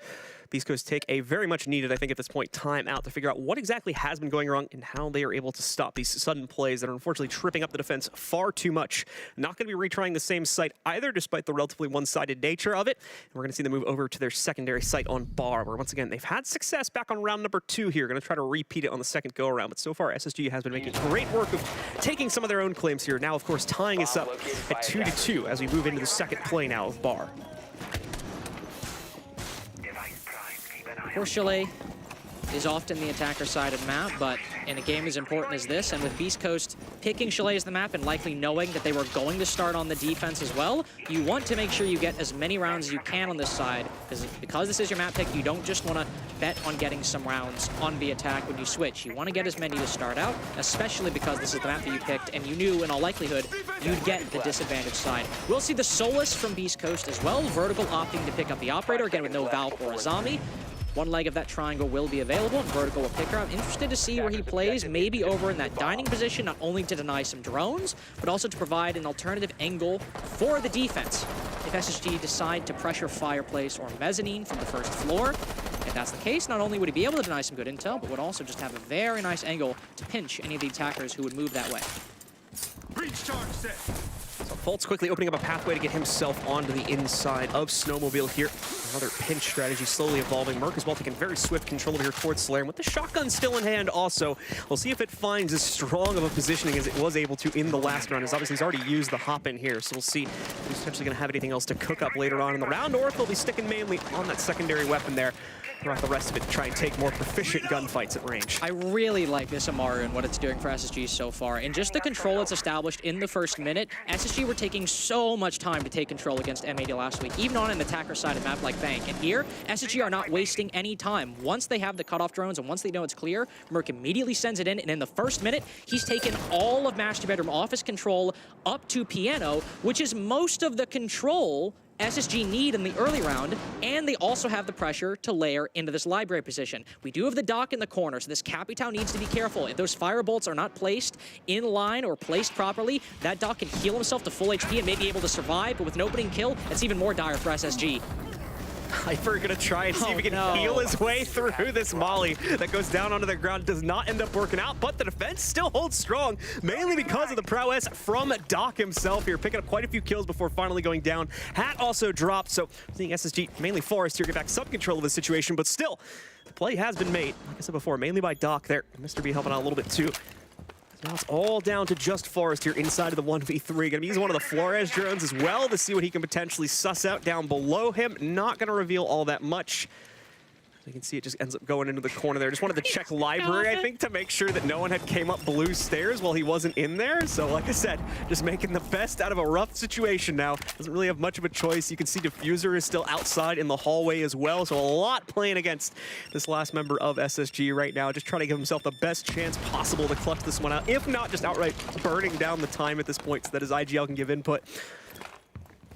Beast Coast take a very much needed, I think at this point, time out to figure out what exactly has been going wrong and how they are able to stop these sudden plays that are unfortunately tripping up the defense far too much. Not going to be retrying the same site either, despite the relatively one-sided nature of it. And we're going to see them move over to their secondary site on Bar, where once again, they've had success back on round number 2 here. Going to try to repeat it on the second go-around, but so far SSG has been making great work of taking some of their own claims here. Now, of course, tying us up at 2-2 as we move into the second play now of Bar. Poor Chalet is often the attacker side of the map, but in a game as important as this, and with Beast Coast picking Chalet as the map and likely knowing that they were going to start on the defense as well, you want to make sure you get as many rounds as you can on this side, because this is your map pick, you don't just want to bet on getting some rounds on the attack when you switch. You want to get as many to start out, especially because this is the map that you picked, and you knew in all likelihood you'd get the disadvantaged side. We'll see the Solus from Beast Coast as well, Vertical opting to pick up the Operator, again with no Valk or a Zombie. One leg of that triangle will be available, and Vertical will pick her. I'm interested to see where he plays, maybe over in that dining position, not only to deny some drones, but also to provide an alternative angle for the defense. If SSG decide to pressure Fireplace or Mezzanine from the first floor, if that's the case, not only would he be able to deny some good intel, but would also just have a very nice angle to pinch any of the attackers who would move that way. Breach charge set. So Fultz quickly opening up a pathway to get himself onto the inside of Snowmobile here. Another pinch strategy slowly evolving. Merc as well taking very swift control over here towards Slayer. And with the shotgun still in hand also, we'll see if it finds as strong of a positioning as it was able to in the last round, as obviously he's already used the hop in here. So we'll see if he's potentially going to have anything else to cook up later on in the round, or if they'll be sticking mainly on that secondary weapon there throughout the rest of it to try and take more proficient gunfights at range. I really like this Amaru and what it's doing for SSG so far. And just the control it's established in the first minute, SSG were taking so much time to take control against M80 last week, even on an attacker side of map like Bank. And here, SSG are not wasting any time. Once they have the cutoff drones and once they know it's clear, Merc immediately sends it in, and in the first minute, he's taken all of Master Bedroom office control up to Piano, which is most of the control SSG need in the early round, and they also have the pressure to layer into this library position. We do have the dock in the corner, so this Capital needs to be careful. If those fire bolts are not placed in line or placed properly, that dock can heal himself to full HP and may be able to survive, but with an opening kill, it's even more dire for SSG. Hyper gonna try and see if he can heal his way through this molly that goes down onto the ground. Does not end up working out, but the defense still holds strong, mainly because of the prowess from Doc himself here, picking up quite a few kills before finally going down. Hat also dropped, so seeing SSG, mainly Forest here, get back some control of the situation, but still, the play has been made, like I said before, mainly by Doc there. Mr. B helping out a little bit too. Now it's all down to just Forest here inside of the 1v3. Gonna be using one of the Flores drones as well to see what he can potentially suss out down below him. Not gonna reveal all that much. You can see it just ends up going into the corner there. Just wanted to check library, I think, to make sure that no one had came up blue stairs while he wasn't in there. So like I said, just making the best out of a rough situation now. Doesn't really have much of a choice. You can see Diffuser is still outside in the hallway as well. So a lot playing against this last member of SSG right now. Just trying to give himself the best chance possible to clutch this one out. If not, just outright burning down the time at this point so that his IGL can give input.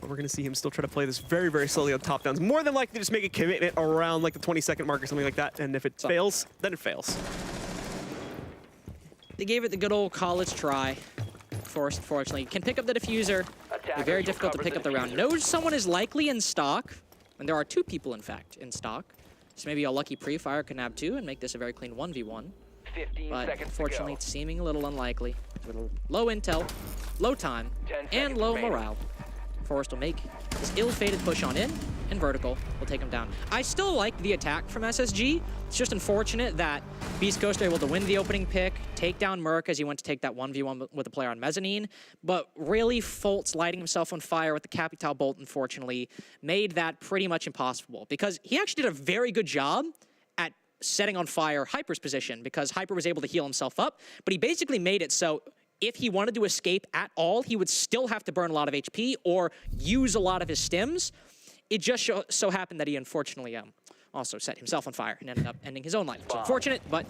But we're going to see him still try to play this very, very slowly on top downs. More than likely just make a commitment around like the 20-second mark or something like that. And if it fails, then it fails. They gave it the good old college try. Forrest, unfortunately, can pick up the diffuser. Very difficult to pick up the round. Knows someone is likely in stock. And there are 2 people, in fact, in stock. So maybe a lucky pre-fire can nab 2 and make this a very clean 1v1. But unfortunately, it's seeming a little unlikely. A little low intel, low time, and low morale. Forrest will make this ill-fated push on in, and Vertical will take him down. I still like the attack from SSG. It's just unfortunate that Beast Coast are able to win the opening pick, take down Merc as he went to take that 1v1 with a player on Mezzanine, but really Fultz lighting himself on fire with the Capital Bolt, unfortunately, made that pretty much impossible, because he actually did a very good job at setting on fire Hyper's position, because Hyper was able to heal himself up, but he basically made it so if he wanted to escape at all, he would still have to burn a lot of HP or use a lot of his stims. It just so happened that he unfortunately also set himself on fire and ended up ending his own life. So unfortunate, but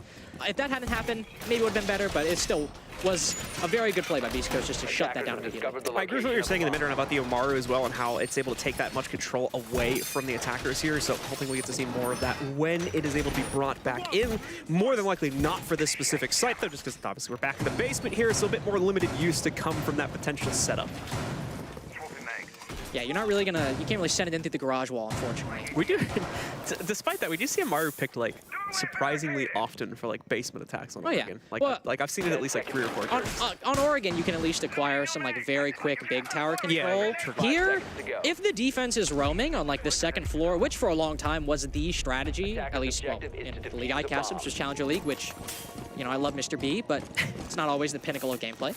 if that hadn't happened, maybe it would have been better, but it still was a very good play by Beast Coast just to shut that down immediately. I agree with what you're saying in the mid-round about the Omaru as well and how it's able to take that much control away from the attackers here. So hoping we get to see more of that when it is able to be brought back in. More than likely not for this specific site though, just because obviously we're back in the basement here, so a bit more limited use to come from that potential setup. Yeah, you're not really gonna, you can't really send it in through the garage wall, unfortunately. We do, despite that, we do see Amaru picked like surprisingly often for like basement attacks on Oregon. Yeah. Like I've seen it at least like 3 or 4 times. On Oregon, you can at least acquire some like very quick big tower control. Here, if the defense is roaming on like the 2nd floor, which for a long time was the strategy, at least well, in the league I casted, which was Challenger League, which, you know, I love Mr. B, but it's not always the pinnacle of gameplay.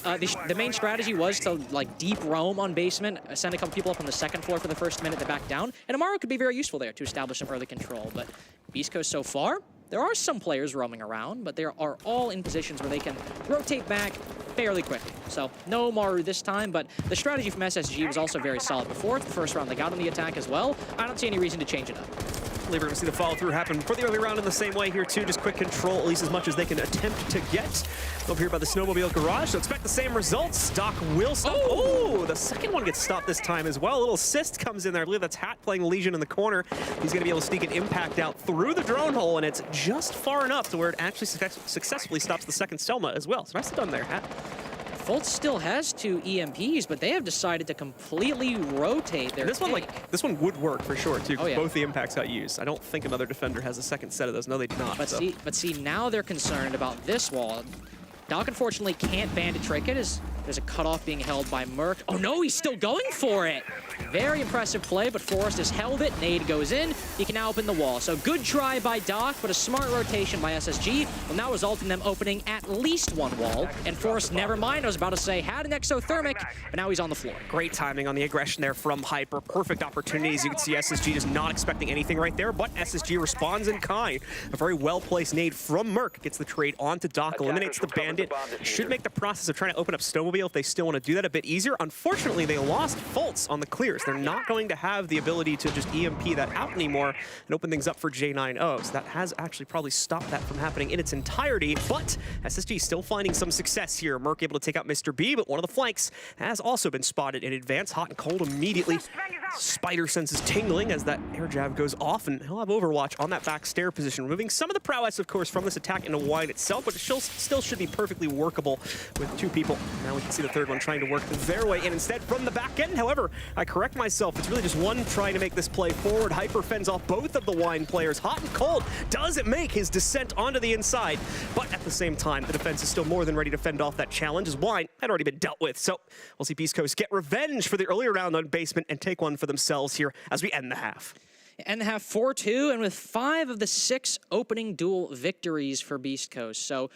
The main strategy was to like deep roam on basement, send a couple people up on the 2nd floor for the first minute to back down, and Amaru could be very useful there to establish some early control. But Beast Coast so far, there are some players roaming around, but they are all in positions where they can rotate back fairly quickly. So no Maru this time, but the strategy from SSG was also very solid before. The first round they got on the attack as well. I don't see any reason to change it up. We're going to see the follow-through happen for the early round in the same way here, too. Just quick control, at least as much as they can attempt to get. Over here by the snowmobile garage, so expect the same results. Doc will stop. Oh, the second one gets stopped this time as well. A little assist comes in there. I believe that's Hat playing Legion in the corner. He's going to be able to sneak an impact out through the drone hole, and it's just far enough to where it actually successfully stops the second Selma as well. So nicely done there, Hat. Fultz still has 2 EMPs, but they have decided to completely rotate their This one would work for sure, too, because yeah. both the impacts got used. I don't think another defender has a second set of those. No, they do not. But see, now they're concerned about this wall. Doc, unfortunately, can't bandit trick it as there's a cutoff being held by Merc. Oh no, he's still going for it. Very impressive play, but Forrest has held it. Nade goes in. He can now open the wall. So good try by Doc, but a smart rotation by SSG will now result in them opening at least 1 wall. And Forrest, never mind, I was about to say, had an exothermic, but now he's on the floor. Great timing on the aggression there from Hyper. Perfect opportunities. You can see SSG is not expecting anything right there, but SSG responds in kind. A very well-placed nade from Merc gets the trade onto Doc, eliminates the bandit. Should make the process of trying to open up Snowmobile if they still want to do that a bit easier. Unfortunately, they lost Fultz on the clears. They're not going to have the ability to just EMP that out anymore and open things up for J9O. So that has actually probably stopped that from happening in its entirety. But SSG still finding some success here. Merc able to take out Mr. B, but one of the flanks has also been spotted in advance. Hot and cold immediately. Spider senses tingling as that air jab goes off, and he'll have Overwatch on that back stair position, removing some of the prowess, of course, from this attack into Wine itself, but it still should be perfectly workable with 2 people. Now we can see the third one trying to work their way in instead from the back end. However, I correct myself. It's really just one trying to make this play forward. Hyper fends off both of the Wine players. Hot and cold doesn't make his descent onto the inside, but at the same time, the defense is still more than ready to fend off that challenge as Wine had already been dealt with. So we'll see Beast Coast get revenge for the earlier round on basement and take one for themselves here as we end the half. End the half 4-2, and with 5 of the 6 opening duel victories for Beast Coast. So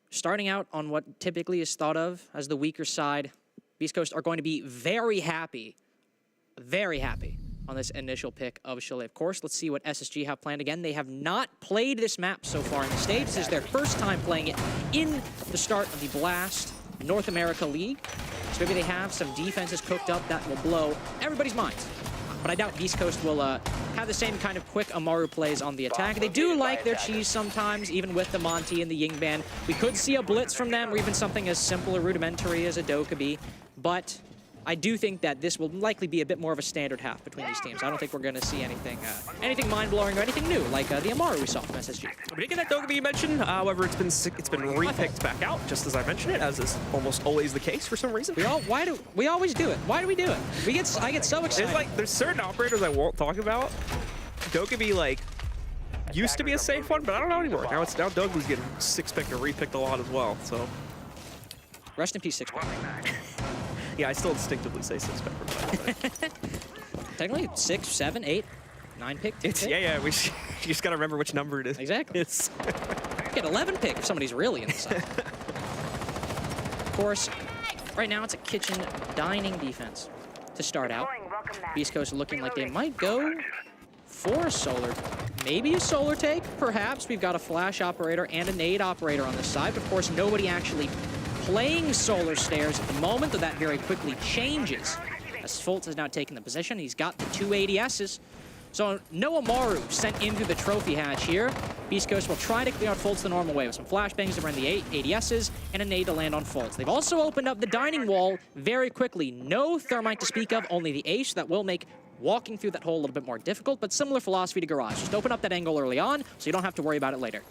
starting out on what typically is thought of as the weaker side, Beast Coast are going to be very happy on this initial pick of Chalet. Of course, let's see what SSG have planned. Again, they have not played this map so far in the stage. This is their first time playing it in the start of the Blast North America League. So maybe they have some defenses cooked up that will blow everybody's minds. But I doubt Beast Coast will have the same kind of quick Amaru plays on the attack. They do like their cheese sometimes, even with the Monty and the Ying Ban. We could see a blitz from them, or even something as simple or rudimentary as a Dokkaebi. But I do think that this will likely be a bit more of a standard half between these teams. I don't think we're going to see anything mind-blowing or anything new, like the Amaru we saw from SSG. We did get that Dokkaebi you mentioned. However, it's been repicked back out, just as I mentioned it, as is almost always the case for some reason. We always do it? Why do we do it? I get so excited. It's like there's certain operators I won't talk about. Dokkaebi like used to be a safe one, but I don't know anymore. Now Dokkaebi's getting 6-picked or repicked a lot as well. So rest in peace, 6-pick. yeah, I still instinctively say 6-pick. Technically 6, 7, 8, 9-pick. Yeah. You just gotta remember which number it is. Exactly. It's get 11-pick if somebody's really inside. Of course, right now it's a kitchen dining defense to start out. Beast Coast looking like they might go for a solar. Maybe a solar take, perhaps. We've got a flash operator and a nade operator on this side. But of course, nobody actually playing solar stairs at the moment, though that very quickly changes. As Fultz has now taken the position, he's got the 2 ADSs. So no Amaru sent into the trophy hatch here. Beast Coast will try to clear out Fultz the normal way with some flashbangs to run the 8 ADSs and a nade to land on Fultz. They've also opened up the dining wall very quickly. No thermite to speak of, only the ace. That will make walking through that hole a little bit more difficult, but similar philosophy to Garage. Just open up that angle early on so you don't have to worry about it later.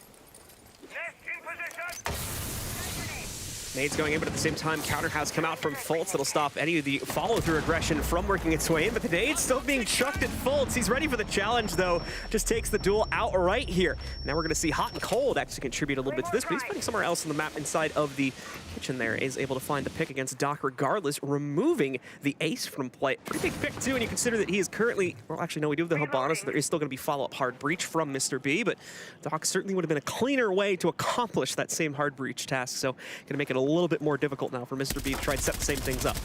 Nade's going in, but at the same time, counter has come out from Fultz. That'll stop any of the follow-through aggression from working its way in, but the nade's still being chucked at Fultz. He's ready for the challenge, though. Just takes the duel outright here. Now we're going to see Hot and Cold actually contribute a little bit to this, but he's fighting somewhere else on the map inside of the kitchen there. Is able to find the pick against Doc regardless, removing the ace from play. Pretty big pick, too, and you consider that he is currently, well, actually, no, we do have the Habana, so there is still going to be follow-up hard breach from Mr. B, but Doc certainly would have been a cleaner way to accomplish that same hard breach task, so going to make it a little bit more difficult now for Mr. B to try and set the same things up.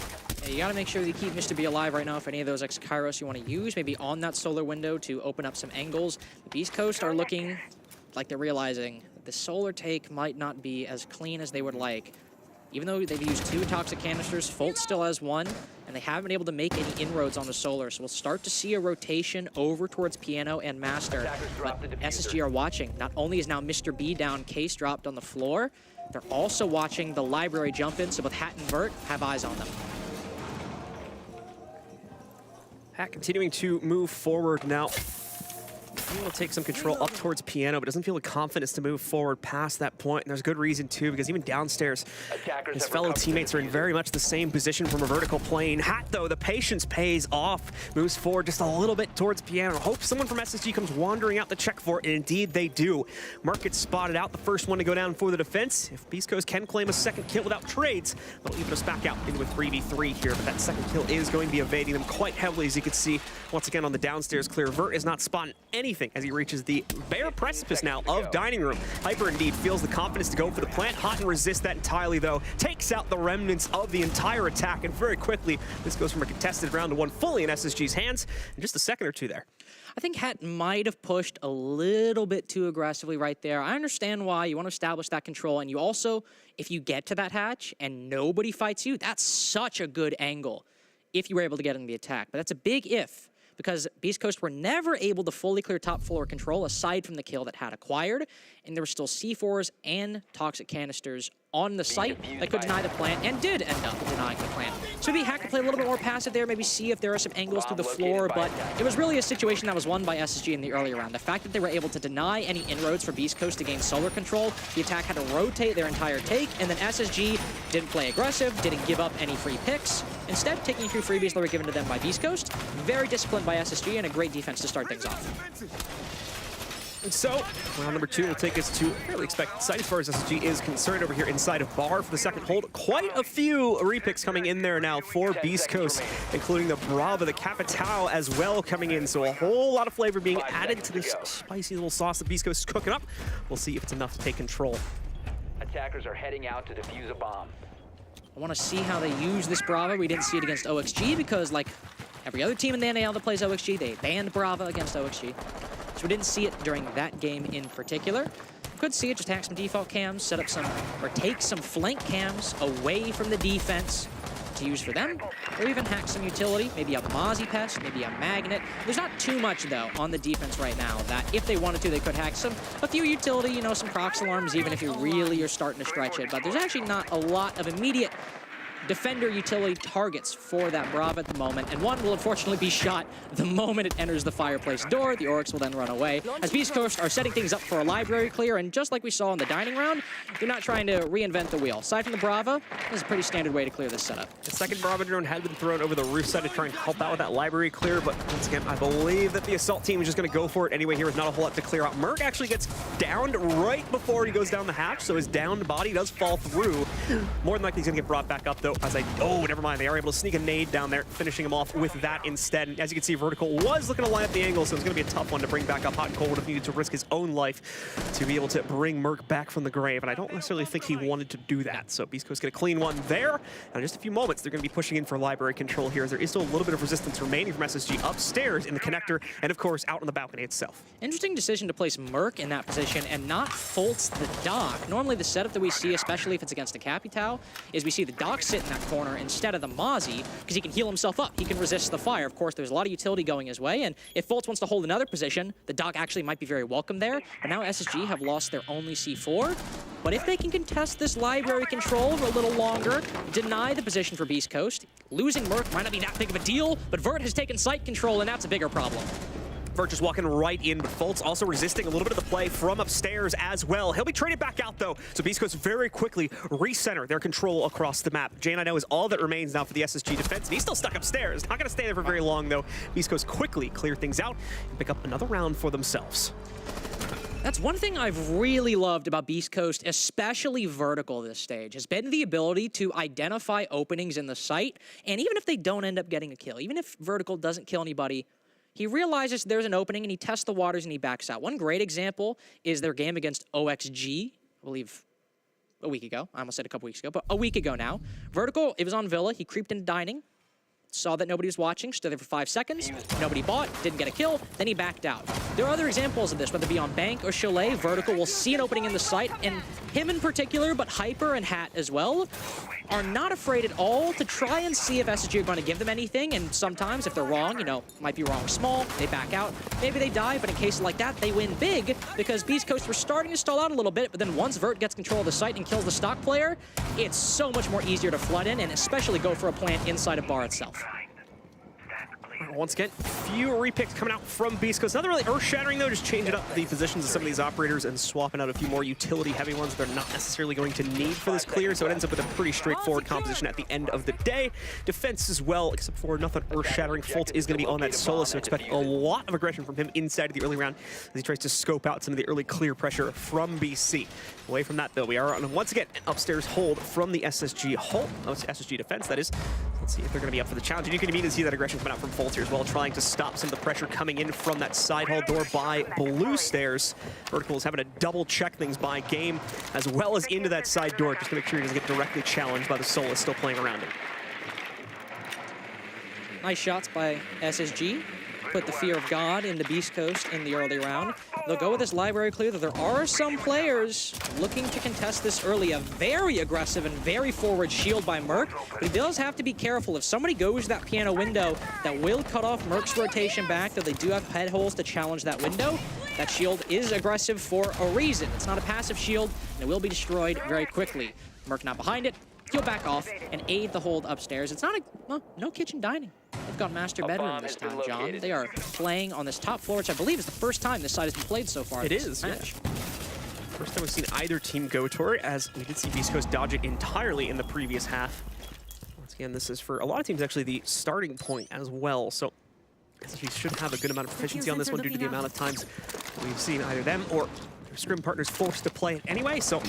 Yeah, you gotta make sure that you keep Mr. B alive right now if any of those X-Kairos you want to use, maybe on that solar window to open up some angles. The Beast Coast are looking like they're realizing that the solar take might not be as clean as they would like. Even though they've used 2 toxic canisters, Fultz still has 1, and they haven't been able to make any inroads on the solar, so we'll start to see a rotation over towards Piano and Master. But SSG are watching. Not only is now Mr. B down, Case dropped on the floor, they're also watching the library jump in, so both Hat and Vert have eyes on them. Hat continuing to move forward now. He will take some control up towards Piano, but doesn't feel the confidence to move forward past that point. And there's good reason, too, because even downstairs, his fellow teammates are in very much the same position from a vertical plane. Hat, though, the patience pays off. Moves forward just a little bit towards Piano. Hopes someone from SSG comes wandering out to check for it, and indeed they do. Mark gets spotted out, the first one to go down for the defense. If Beast Coast can claim a second kill without trades, they'll even us back out into a 3v3 here. But that second kill is going to be evading them quite heavily, as you can see once again on the downstairs clear. Vert is not spotting anything as he reaches the bare precipice now of Dining Room. Hyper indeed feels the confidence to go for the plant. Hot and resist that entirely, though. Takes out the remnants of the entire attack, and very quickly this goes from a contested round to one fully in SSG's hands in just a second or two there. I think Hat might have pushed a little bit too aggressively right there. I understand why. You want to establish that control, and you also, if you get to that hatch and nobody fights you, that's such a good angle if you were able to get in the attack. But that's a big if, because Beast Coast were never able to fully clear top floor control aside from the kill that Hat acquired, and there were still C4s and toxic canisters on the site that could deny the plant, and did end up denying the plant. So maybe Hat could play a little bit more passive there, maybe see if there are some angles through the floor, but it was really a situation that was won by SSG in the earlier round. The fact that they were able to deny any inroads for Beast Coast to gain solar control, the attack had to rotate their entire take, and then SSG didn't play aggressive, didn't give up any free picks, instead taking 2 freebies that were given to them by Beast Coast. Very disciplined by SSG, and a great defense to start things off. And so, round number 2 will take us to a fairly expected site as far as SSG is concerned over here inside of Bar for the second hold. Quite a few repicks coming in there now for Beast Coast, including the Brava, the Capital as well coming in. So a whole lot of flavor being added to this spicy little sauce that Beast Coast is cooking up. We'll see if it's enough to take control. Attackers are heading out to defuse a bomb. I want to see how they use this Brava. We didn't see it against OXG because, like Every other team in the NAL that plays OXG, they banned Brava against OXG. So we didn't see it during that game in particular. Could see it, just hack some default cams, set up some, or take some flank cams away from the defense to use for them, or even hack some utility, maybe a Mozzie Pest, maybe a Magnet. There's not too much, though, on the defense right now that if they wanted to, they could hack a few utility, you know, some prox alarms, even if you really are starting to stretch it. But there's actually not a lot of immediate defender utility targets for that Brava at the moment, and one will unfortunately be shot the moment it enters the fireplace door. The Oryx will then run away, as Beast Coast are setting things up for a library clear, and just like we saw in the dining round, they're not trying to reinvent the wheel. Aside from the Brava, this is a pretty standard way to clear this setup. The second Brava drone had been thrown over the roof side to try and help out with that library clear, but once again, I believe that the assault team is just going to go for it anyway here with not a whole lot to clear out. Merc actually gets downed right before he goes down the hatch, so his downed body does fall through. More than likely he's going to get brought back up, though, as oh, never mind. They are able to sneak a nade down there, finishing him off with that instead. And as you can see, Vertical was looking to line up the angle, so it's going to be a tough one to bring back up. Hot and Cold would have needed to risk his own life to be able to bring Merc back from the grave, and I don't necessarily think he wanted to do that. So Beast Coast get a clean one there. And in just a few moments, they're going to be pushing in for library control here, as there is still a little bit of resistance remaining from SSG upstairs in the connector, and of course, out on the balcony itself. Interesting decision to place Merc in that position and not Fultz the Doc. Normally the setup that we see, especially if it's against a Capitao, is we see the Doc sit in that corner instead of the Mozzie, because he can heal himself up. He can resist the fire. Of course, there's a lot of utility going his way, and if Fultz wants to hold another position, the Doc actually might be very welcome there. But now SSG have lost their only C4. But if they can contest this library control for a little longer, deny the position for Beast Coast, losing Merc might not be that big of a deal, but Vert has taken site control, and that's a bigger problem. Vert just walking right in, but Fultz also resisting a little bit of the play from upstairs as well. He'll be traded back out, though, so Beast Coast very quickly recenter their control across the map. Jane, I know, is all that remains now for the SSG defense, and he's still stuck upstairs. Not going to stay there for very long, though. Beast Coast quickly clear things out and pick up another round for themselves. That's one thing I've really loved about Beast Coast, especially Vertical this stage, has been the ability to identify openings in the site, and even if they don't end up getting a kill, even if Vertical doesn't kill anybody, he realizes there's an opening and he tests the waters and he backs out. One great example is their game against OXG, I believe a week ago. I almost said a couple weeks ago, but a week ago now. Vertical, it was on Villa. He creeped into dining, saw that nobody was watching, stood there for 5 seconds, nobody bought, didn't get a kill, then he backed out. There are other examples of this, whether it be on Bank or Chalet. Vertical will see an opening in the site, and him in particular, but Hyper and Hat as well, are not afraid at all to try and see if SSG are going to give them anything, and sometimes if they're wrong, you know, might be wrong small, they back out, maybe they die, but in cases like that, they win big, because Beast Coast were starting to stall out a little bit, but then once Vert gets control of the site and kills the stock player, it's so much more easier to flood in, and especially go for a plant inside of bar itself. Once again, few repicks coming out from Beast Coast. Nothing really earth-shattering, though, just changing up the positions of some of these operators and swapping out a few more utility-heavy ones they're not necessarily going to need for this clear, so it ends up with a pretty straightforward composition at the end of the day. Defense as well, except for nothing earth-shattering. Fultz is going to be on that solo, so expect a lot of aggression from him inside of the early round as he tries to scope out some of the early clear pressure from BC. Away from that, though, we are on, once again, an upstairs hold from the SSG SSG defense, that is. Let's see if they're going to be up for the challenge. And you can immediately see that aggression coming out from Fultz here as well, trying to stop some of the pressure coming in from that side hall door by Blue Stairs. Vertical is having to double check things by game, as well as into that side door, just to make sure he doesn't get directly challenged by the Solus still playing around him. Nice shots by SSG. Put the fear of God into Beast Coast in the early round. They'll go with this library clear, though there are some players looking to contest this early. A very aggressive and very forward shield by Merc, but he does have to be careful. If somebody goes that piano window, that will cut off Merc's rotation back, though they do have head holes to challenge that window. That shield is aggressive for a reason. It's not a passive shield, and it will be destroyed very quickly. Merc not behind it. He'll back off and aid the hold upstairs. It's not a, well, no kitchen dining. They've got master bedroom this time, John. They are playing on this top floor, which I believe is the first time this side has been played so far. It is, yeah. First time we've seen either team go to it, as we did see Beast Coast dodge it entirely in the previous half. Once again, this is for a lot of teams actually the starting point as well, so we should have a good amount of proficiency on this one due to the amount of times we've seen either them or their scrim partners forced to play it anyway, so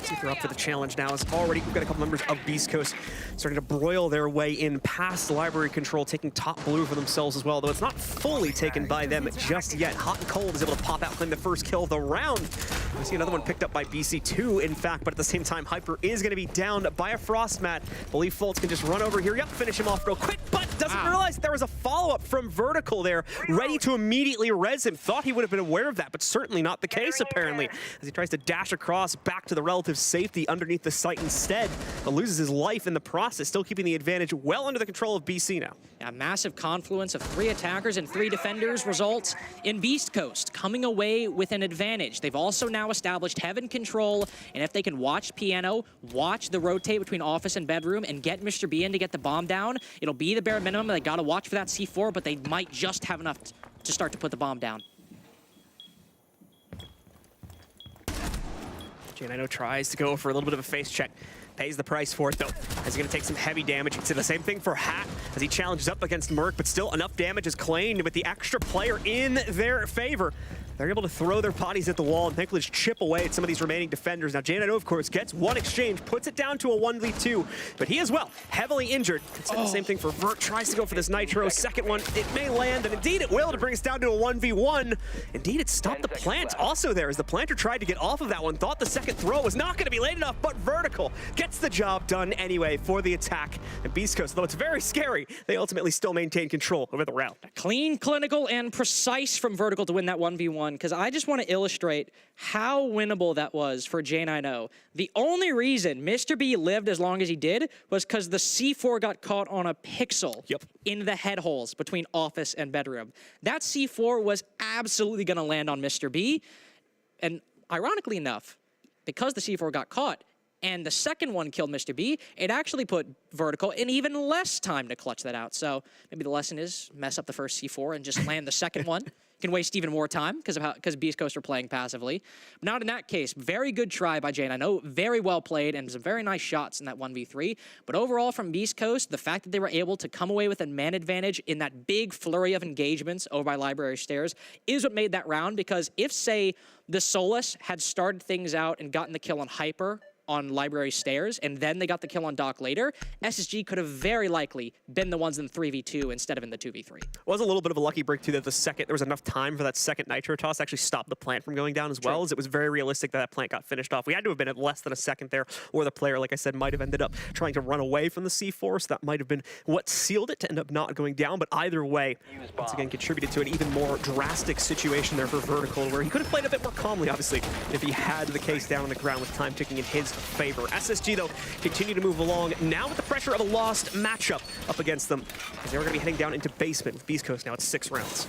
see if they're up for the challenge now. As already we've got a couple members of Beast Coast starting to broil their way in past library control, taking top blue for themselves as well, though it's not fully taken by them just yet. Hot and Cold is able to pop out, claim the first kill of the round. We see another one picked up by BC2, in fact, but at the same time, Hyper is going to be downed by a Frost Mat. I believe Fultz can just run over here. Yep, finish him off real quick, but Doesn't realize there was a follow-up from Vertical there, ready to immediately res him. Thought he would have been aware of that, but certainly not the case, apparently, as he tries to dash across back to the relative safety underneath the site instead, but loses his life in the process, still keeping the advantage well under the control of BC now. A massive confluence of 3 attackers and 3 defenders results in Beast Coast coming away with an advantage. They've also now established Heaven control, and if they can watch Piano, watch the rotate between office and bedroom, and get Mr. B in to get the bomb down, it'll be the bare minimum. They gotta watch for that C4, but they might just have enough to start to put the bomb down. J9O tries to go for a little bit of a face check. Pays the price for it, though, as he's going to take some heavy damage. You can see the same thing for Hat as he challenges up against Merc, but still enough damage is claimed with the extra player in their favor. They're able to throw their bodies at the wall and thankfully just chip away at some of these remaining defenders. Now, J9O, of course, gets one exchange, puts it down to a 1v2, but he as well, heavily injured. It's the same thing for Vert, tries to go for this Nitro. Second one, it may land, and indeed it will to bring us down to a 1v1. Indeed, it stopped the plant also there as the planter tried to get off of that one. Thought the second throw was not going to be late enough, but Vertical gets the job done anyway for the attack. And Beast Coast, though it's very scary, they ultimately still maintain control over the round. Clean, clinical, and precise from Vertical to win that 1v1, because I just want to illustrate how winnable that was for J9O. The only reason Mr. B lived as long as he did was because the C4 got caught on a pixel in the head holes between office and bedroom. That C4 was absolutely going to land on Mr. B, and ironically enough, because the C4 got caught, and the second one killed Mr. B, it actually put Vertical in even less time to clutch that out. So maybe the lesson is mess up the first C4 and just land the second one. Can waste even more time because Beast Coast are playing passively. But not in that case. Very good try by J9O. Very well played and some very nice shots in that 1v3. But overall from Beast Coast, the fact that they were able to come away with a man advantage in that big flurry of engagements over by Library Stairs is what made that round. Because if, say, the Solus had started things out and gotten the kill on Hyper on Library Stairs, and then they got the kill on Doc later, SSG could have very likely been the ones in the 3v2 instead of in the 2v3. Was a little bit of a lucky break, too, that there was enough time for that second Nitro toss to actually stop the plant from going down as well, as it was very realistic that plant got finished off. We had to have been at less than a second there, or the player, like I said, might have ended up trying to run away from the C4, so that might have been what sealed it to end up not going down, but either way, once again, contributed to an even more drastic situation there for Vertical, where he could have played a bit more calmly, obviously, if he had the case down on the ground with time ticking in his favor. SSG, though, continue to move along, now with the pressure of a lost matchup up against them, as they're going to be heading down into basement with Beast Coast now at 6 rounds.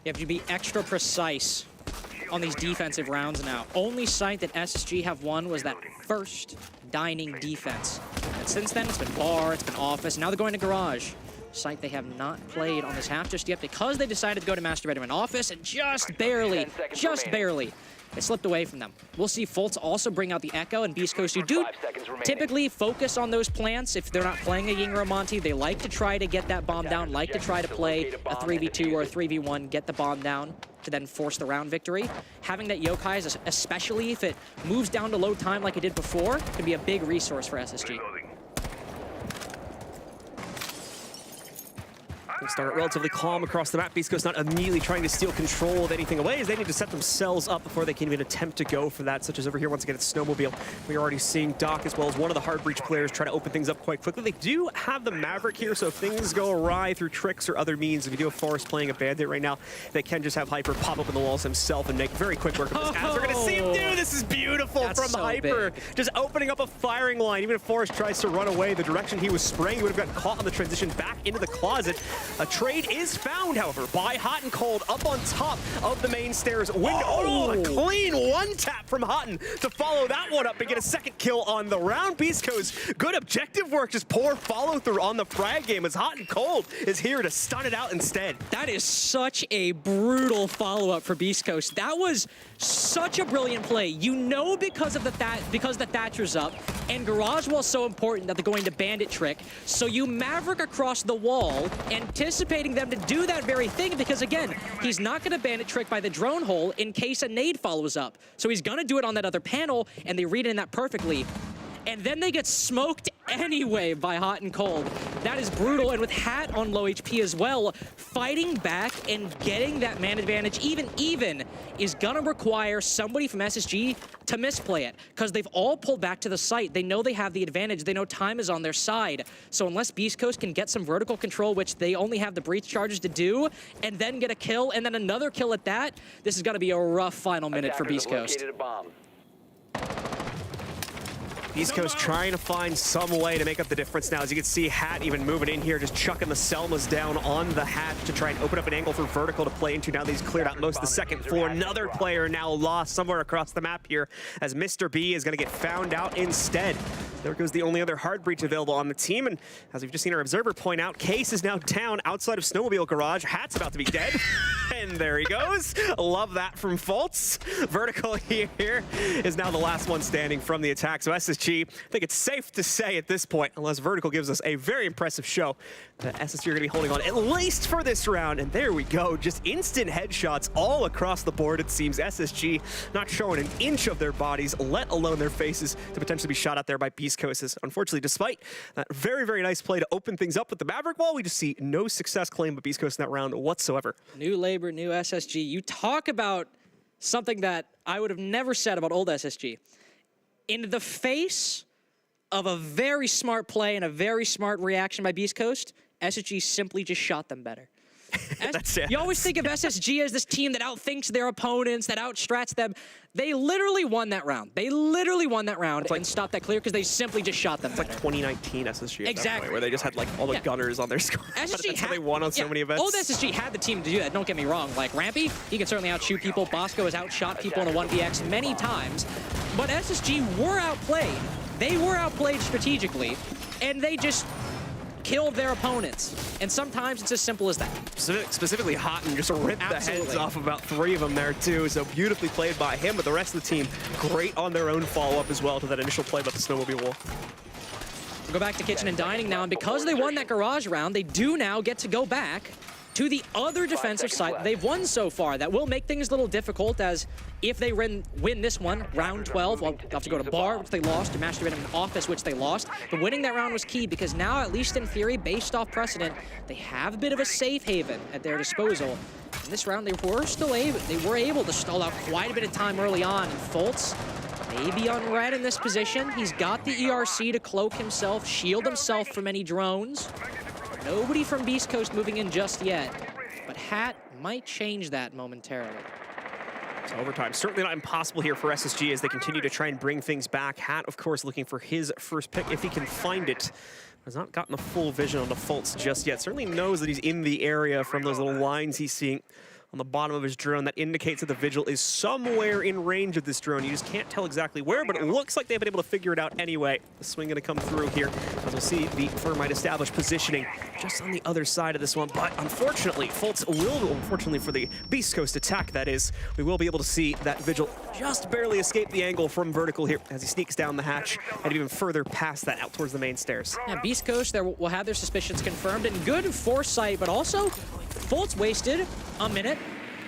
You have to be extra precise on these defensive rounds now. Only site that SSG have won was that first dining defense. And since then, it's been bar, it's been office, now they're going to garage. Site they have not played on this half just yet because they decided to go to master bedroom and office, and just barely, it slipped away from them. We'll see Fultz also bring out the Echo, and Beast Coast, who do typically focus on those plants if they're not playing a Ying or a Monty. They like to try to get that bomb down, like to try to play a 3v2 or a 3v1, get the bomb down to then force the round victory. Having that Yokai, especially if it moves down to low time like it did before, could be a big resource for SSG. Start relatively calm across the map. Beast Coast not immediately trying to steal control of anything away, as they need to set themselves up before they can even attempt to go for that, such as over here once again it's Snowmobile. We're already seeing Doc as well as one of the hard breach players try to open things up quite quickly. They do have the Maverick here, so if things go awry through tricks or other means, if you do have Forrest playing a Bandit right now, they can just have Hyper pop up in the walls himself and make very quick work of this. As we're going to see him do, this is beautiful. That's from so Hyper. Big. Just opening up a firing line. Even if Forrest tries to run away the direction he was spraying, he would have gotten caught on the transition back into the closet. A trade is found, however, by Hot and Cold up on top of the main stairs window. Oh, a clean one tap from Hotton to follow that one up and get a second kill on the round. Beast Coast, good objective work, just poor follow through on the frag game as Hot and Cold is here to stun it out instead. That is such a brutal follow-up for Beast Coast. That was such a brilliant play. You know, because the Thatcher's up and Garage Wall's so important that they're going to Bandit trick, so you Maverick across the wall, anticipating them to do that very thing, because again, he's not going to Bandit trick by the drone hole in case a nade follows up. So he's going to do it on that other panel, and they read in that perfectly. And then they get smoked anyway by Hot and Cold. That is brutal, and with Hat on low HP as well, fighting back and getting that man advantage even is gonna require somebody from SSG to misplay it, because they've all pulled back to the site. They know they have the advantage. They know time is on their side. So unless Beast Coast can get some vertical control, which they only have the breach charges to do, and then get a kill, and then another kill at that, this is gonna be a rough final minute for Beast Coast. Located a bomb. Beast Coast trying to find some way to make up the difference now. As you can see, Hat even moving in here, just chucking the Selmas down on the hatch to try and open up an angle for vertical to play into. Now that he's cleared out most of the second floor. Another player now lost somewhere across the map here, as Mr. B is going to get found out instead. There goes the only other hard breach available on the team, and as we've just seen our observer point out, Case is now down outside of Snowmobile Garage. Hat's about to be dead, and there he goes. Love that from Fultz. Vertical here is now the last one standing from the attack, so SSG, I think it's safe to say at this point, unless Vertical gives us a very impressive show, that SSG are going to be holding on at least for this round, and there we go. Just instant headshots all across the board, it seems. SSG not showing an inch of their bodies, let alone their faces, to potentially be shot out there by Beast Coast. Unfortunately, despite that very, very nice play to open things up with the Maverick Wall, we just see no success claimed by Beast Coast in that round whatsoever. New labor, new SSG. You talk about something that I would have never said about old SSG. In the face of a very smart play and a very smart reaction by Beast Coast, SSG simply just shot them better. That's it. You always think of SSG as this team that outthinks their opponents, that outstrats them. They literally won that round. They literally won that round and stopped that clear because they simply just shot them better. It's like 2019 SSG at that point, where they just had like all the Yeah. gunners on their squad. SSG That's how they won on so many events. Old SSG had the team to do that, don't get me wrong. Like Rampy, he can certainly outshoot people. Bosco has outshot people in a 1vx many times. But SSG were outplayed. They were outplayed strategically, and they just killed their opponents. And sometimes it's as simple as that. Specifically Houghton just ripped the heads off about 3 of them there too, so beautifully played by him, but the rest of the team great on their own follow-up as well to that initial play about the snowmobile wall. We'll go back to kitchen and dining now, and because they won that garage round, they do now get to go back to the other defensive side they've won so far. That will make things a little difficult, as if they win this one, round 12, well, they'll have to go to bar, which they lost, to masturbate in an office, which they lost. But winning that round was key, because now, at least in theory, based off precedent, they have a bit of a safe haven at their disposal. In this round, they were able to stall out quite a bit of time early on, and Fultz maybe on red in this position. He's got the ERC to cloak himself, shield himself from any drones. Nobody from Beast Coast moving in just yet, but Hat might change that momentarily. So overtime, certainly not impossible here for SSG as they continue to try and bring things back. Hat, of course, looking for his first pick if he can find it. Has not gotten the full vision on the Fultz just yet. Certainly knows that he's in the area from those little lines he's seeing on the bottom of his drone. That indicates that the Vigil is somewhere in range of this drone. You just can't tell exactly where, but it looks like they've been able to figure it out anyway. The swing going to come through here, as we'll see the Thermite establish positioning just on the other side of this one. But unfortunately, Fultz will, unfortunately for the Beast Coast attack, that is, we will be able to see that Vigil just barely escape the angle from vertical here as he sneaks down the hatch and even further past that out towards the main stairs. Yeah, Beast Coast will have their suspicions confirmed, and good foresight, but also Fultz wasted a minute,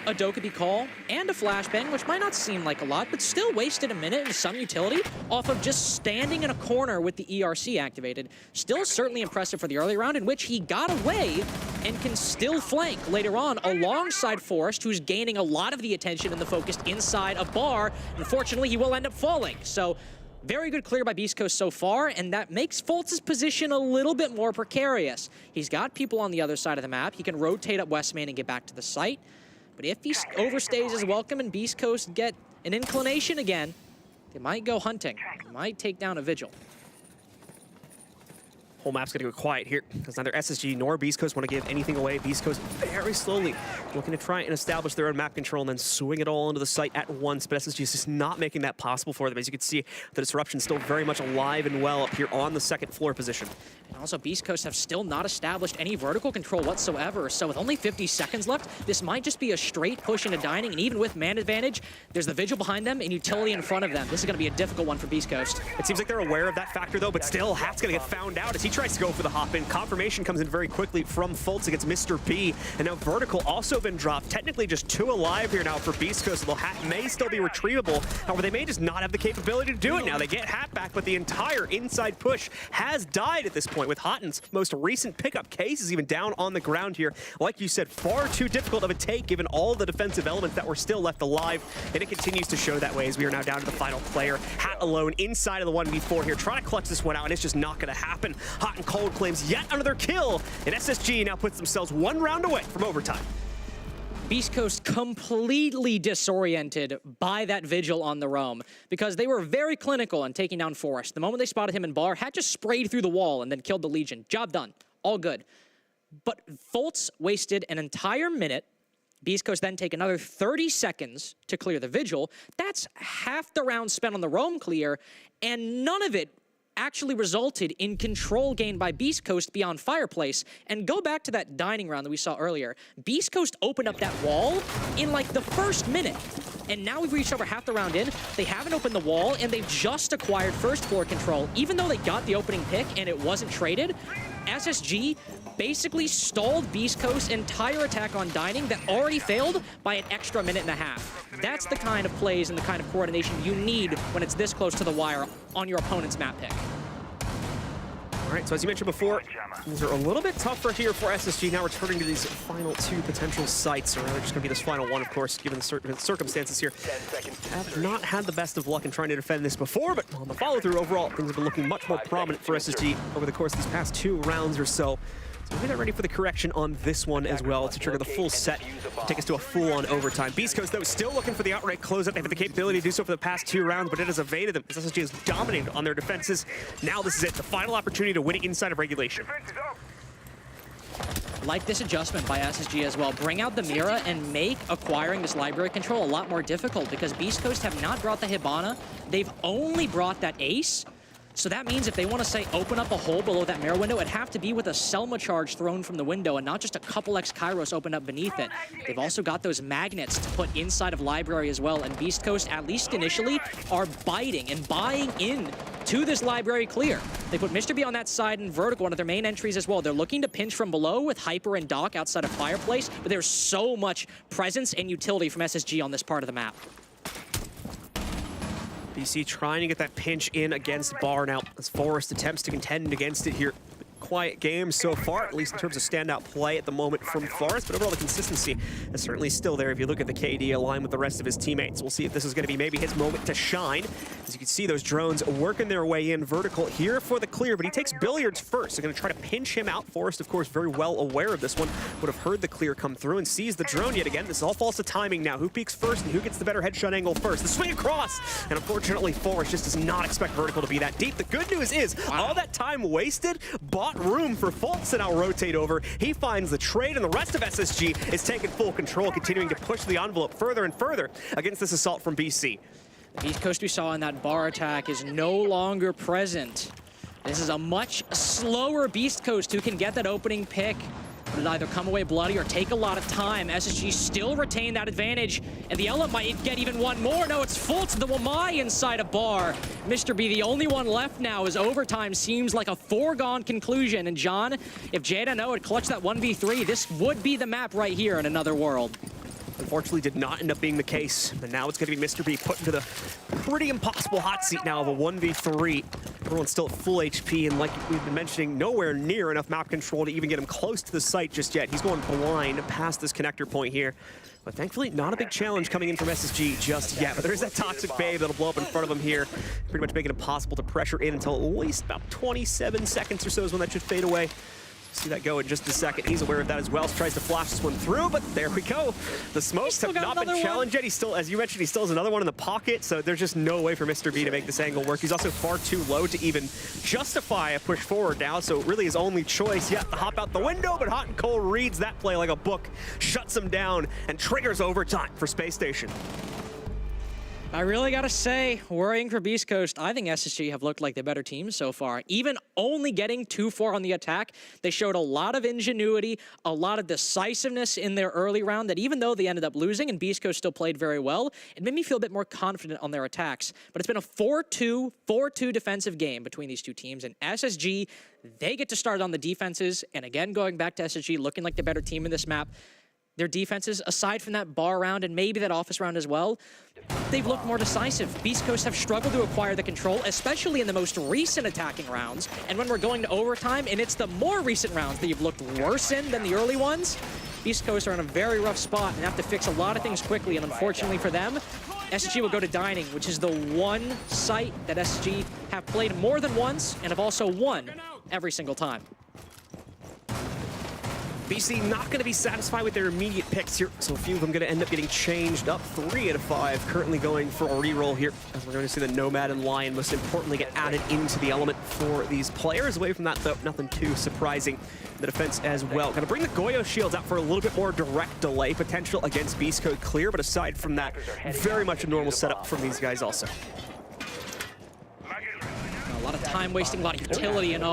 a Dokkaebi call, and a flashbang, which might not seem like a lot, but still wasted a minute and some utility off of just standing in a corner with the ERC activated. Still certainly impressive for the early round, in which he got away and can still flank later on alongside Forrest, who's gaining a lot of the attention and the focus inside a bar. Unfortunately, he will end up falling. So very good clear by Beast Coast so far, and that makes Fultz's position a little bit more precarious. He's got people on the other side of the map. He can rotate up West Main and get back to the site. But if he overstays his welcome and Beast Coast get an inclination again, they might go hunting. They might take down a Vigil. Whole map's gonna go quiet here, because neither SSG nor Beast Coast want to give anything away. Beast Coast very slowly looking to try and establish their own map control and then swing it all into the site at once, but SSG is just not making that possible for them. As you can see, the disruption still very much alive and well up here on the second floor position. And also, Beast Coast have still not established any vertical control whatsoever, so with only 50 seconds left, this might just be a straight push into dining, and even with man advantage, there's the Vigil behind them and utility in front of them. This is going to be a difficult one for Beast Coast. It seems like they're aware of that factor, though, but still, Hat's going to get found out as he tries to go for the hop in. Confirmation comes in very quickly from Fultz against Mr. B. And now Vertical also been dropped. Technically just 2 alive here now for Beast Coast. The hat may still be retrievable. However, they may just not have the capability to do it now. They get hat back, but the entire inside push has died at this point, with Hotten's most recent pickup. Case is even down on the ground here. Like you said, far too difficult of a take given all the defensive elements that were still left alive. And it continues to show that way as we are now down to the final player. Hat alone inside of the 1v4 here, trying to clutch this one out, and it's just not going to happen. Hot and Cold claims yet another kill, and SSG now puts themselves 1 round away from overtime. Beast Coast completely disoriented by that vigil on the roam because they were very clinical in taking down Forrest. The moment they spotted him in bar, Hat just sprayed through the wall and then killed the Legion. Job done. All good. But Fultz wasted an entire minute. Beast Coast then take another 30 seconds to clear the vigil. That's half the round spent on the roam clear, and none of it actually resulted in control gained by Beast Coast beyond Fireplace. And go back to that dining round that we saw earlier. Beast Coast opened up that wall in like the first minute. And now we've reached over half the round in. They haven't opened the wall, and they've just acquired first floor control. Even though they got the opening pick and it wasn't traded, SSG basically stalled Beast Coast's entire attack on dining that already failed by an extra minute and a half. That's the kind of plays and the kind of coordination you need when it's this close to the wire on your opponent's map pick. All right, so as you mentioned before, things are a little bit tougher here for SSG, now returning to these final 2 potential sites, or rather just going to be this final one, of course, given the circumstances here. Have not had the best of luck in trying to defend this before, but on the follow-through overall, things have been looking much more prominent for SSG over the course of these past 2 rounds or so. So we'll get ready for the correction on this one as well to trigger the full set, take us to a full-on overtime. Beast Coast, though, is still looking for the outright closeout. They have the capability to do so for the past 2 rounds, but it has evaded them as SSG has dominated on their defenses. Now this is it, the final opportunity to win it inside of regulation. Like this adjustment by SSG as well. Bring out the Mira and make acquiring this library control a lot more difficult because Beast Coast have not brought the Hibana. They've only brought that Ace. So that means if they want to, say, open up a hole below that mirror window, it'd have to be with a Selma charge thrown from the window and not just a couple X Kairos opened up beneath it. They've also got those magnets to put inside of library as well, and Beast Coast, at least initially, are biting and buying in to this library clear. They put Mr. B on that side and Vertical, one of their main entries as well. They're looking to pinch from below with Hyper and Doc outside of Fireplace, but there's so much presence and utility from SSG on this part of the map. BC trying to get that pinch in against Bar now as Forrest attempts to contend against it here. Quiet game so far, at least in terms of standout play at the moment from Forrest, but overall the consistency is certainly still there if you look at the KD aligned with the rest of his teammates. We'll see if this is going to be maybe his moment to shine. As you can see, those drones working their way in. Vertical here for the clear, but he takes Billiards first. They're going to try to pinch him out. Forrest, of course, very well aware of this one. Would have heard the clear come through and sees the drone yet again. This all falls to timing now. Who peeks first and who gets the better headshot angle first? The swing across! And unfortunately, Forrest just does not expect Vertical to be that deep. The good news is, all that time wasted bought room for Fultz to now rotate over. He finds the trade, and the rest of SSG is taking full control, continuing to push the envelope further and further against this assault from BC. The East Coast we saw in that bar attack is no longer present. This is a much slower Beast Coast who can get that opening pick. But it either come away bloody or take a lot of time. SSG still retain that advantage, and the Ela might get even one more. No, it's Fultz, the Wamai inside a bar. Mr. B, the only one left now, as overtime seems like a foregone conclusion. And John, if Jada had clutched that 1v3, this would be the map right here in Another World. Unfortunately, did not end up being the case. And now it's going to be Mr. B put into the pretty impossible hot seat now of a 1v3. Everyone's still at full HP, and like we've been mentioning, nowhere near enough map control to even get him close to the site just yet. He's going blind past this connector point here. But thankfully, not a big challenge coming in from SSG just yet. But there is that toxic babe that'll blow up in front of him here, pretty much making it impossible to pressure in until at least about 27 seconds or so is when that should fade away. See that go in just a second. He's aware of that as well. So tries to flash this one through, but there we go. The smokes have not been challenged yet. He still, as you mentioned, he still has another one in the pocket, so there's just no way for Mr. B to make this angle work. He's also far too low to even justify a push forward now, so really his only choice yet to hop out the window, but Hot and Cold reads that play like a book, shuts him down, and triggers overtime for Space Station. I really gotta say, worrying for Beast Coast, I think SSG have looked like the better team so far. Even only getting 2-4 on the attack, they showed a lot of ingenuity, a lot of decisiveness in their early round that even though they ended up losing and Beast Coast still played very well, it made me feel a bit more confident on their attacks. But it's been a 4-2 defensive game between these two teams, and SSG, they get to start on the defenses, and again, going back to SSG, looking like the better team in this map, their defenses, aside from that bar round and maybe that office round as well, they've looked more decisive. Beast Coast have struggled to acquire the control, especially in the most recent attacking rounds. And when we're going to overtime, and it's the more recent rounds that you've looked worse in than the early ones, Beast Coast are in a very rough spot and have to fix a lot of things quickly. And unfortunately for them, SSG will go to Dining, which is the one site that SSG have played more than once and have also won every single time. BC not going to be satisfied with their immediate picks here, so a few of them going to end up getting changed up. 3 out of 5 currently going for a reroll here, as we're going to see the Nomad and Lion most importantly get added into the element for these players. Away from that, though, nothing too surprising. The defense as well. Going to bring the Goyo shields out for a little bit more direct delay potential against Beast Code clear, but aside from that, very much a normal setup from these guys also. A lot of time wasting, a lot of utility, and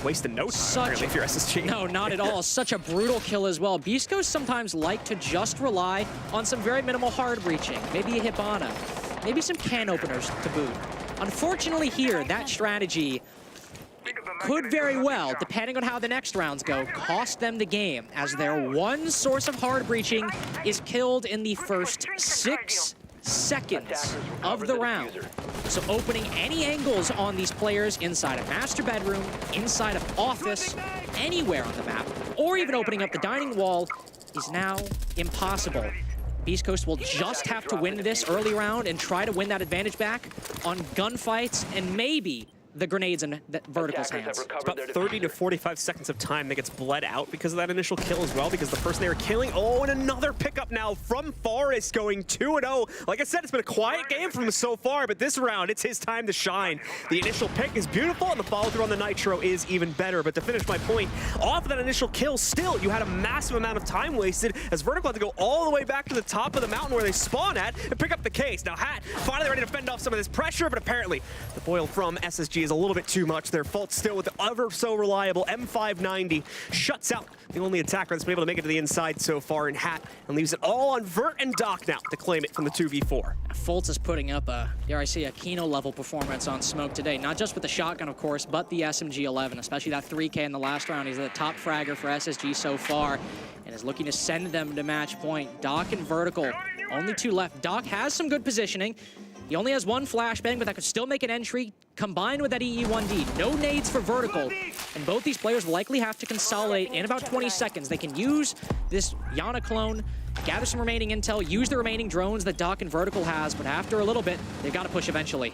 wasting no time, really, if you're SSG. No, not at all. Such a brutal kill as well. Beast Coast sometimes like to just rely on some very minimal hard breaching. Maybe a Hibana, maybe some can openers to boot. Unfortunately here, that strategy could very well, depending on how the next rounds go, cost them the game, as their one source of hard breaching is killed in the first 6 seconds of the round. So opening any angles on these players inside a master bedroom, inside of office, anywhere on the map, or even opening up the dining wall is now impossible. Beast Coast will just have to win this early round and try to win that advantage back on gunfights and maybe the grenades in Vertical's hands. It's about 30 to 45 seconds of time that gets bled out because of that initial kill as well, because the person they were killing, and another pickup now from Forrest going 2-0. Like I said, it's been a quiet game from him so far, but this round, it's his time to shine. The initial pick is beautiful, and the follow-through on the Nitro is even better. But to finish my point, off of that initial kill, still, you had a massive amount of time wasted as Vertical had to go all the way back to the top of the mountain where they spawn at and pick up the case. Now, Hat finally ready to fend off some of this pressure, but apparently the boil from SSG is a little bit too much. Their fault still with the ever so reliable M590 shuts out the only attacker that's been able to make it to the inside so far in Hat and leaves it all on Vert and Doc now to claim it from the 2v4. Fultz is putting up a, dare I say, a Kino level performance on Smoke today. Not just with the shotgun, of course, but the SMG-11, especially that 3K in the last round. He's the top fragger for SSG so far and is looking to send them to match point. Doc and Vertical, only 2 left. Doc has some good positioning. He only has 1 flashbang, but that could still make an entry, combined with that EE1D. No nades for Vertical, and both these players will likely have to consolidate in about 20 seconds. They can use this Yana clone, gather some remaining intel, use the remaining drones that Doc and Vertical has, but after a little bit, they've got to push eventually.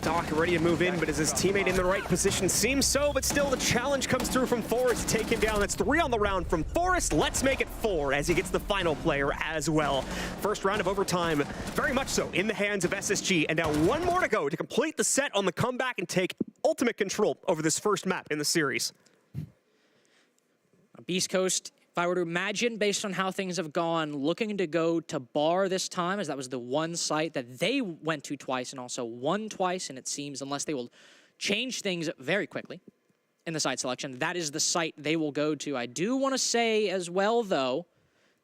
Doc ready to move in, but is his teammate in the right position? Seems so, but still the challenge comes through from Forrest to take him down. That's 3 on the round from Forrest. Let's make it 4 as he gets the final player as well. First round of overtime, very much so in the hands of SSG, and now 1 more to go to complete the set on the comeback and take ultimate control over this first map in the series. Beast Coast, if I were to imagine, based on how things have gone, looking to go to Bar this time, as that was the one site that they went to twice and also won twice, and it seems, unless they will change things very quickly in the site selection, that is the site they will go to. I do want to say as well, though,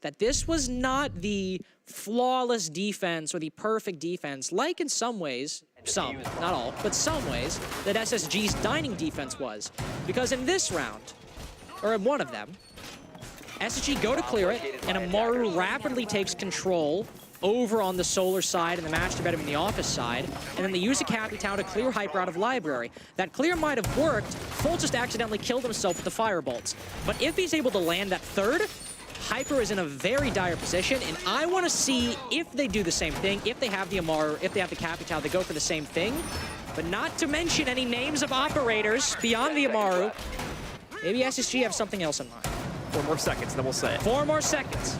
that this was not the flawless defense or the perfect defense, like in some ways, some, not all, but some ways, that SSG's dining defense was. Because in this round, or in one of them, SSG go to clear it, and Amaru rapidly takes control over on the solar side and the master bedroom in the office side, and then they use a Capital to clear Hyper out of library. That clear might have worked. Full just accidentally killed himself with the firebolts. But if he's able to land that third, Hyper is in a very dire position, and I want to see if they do the same thing, if they have the Amaru, if they have the Capital, they go for the same thing. But not to mention any names of operators beyond the Amaru. Maybe SSG have something else in mind. 4 more seconds, then we'll say it. 4 more seconds.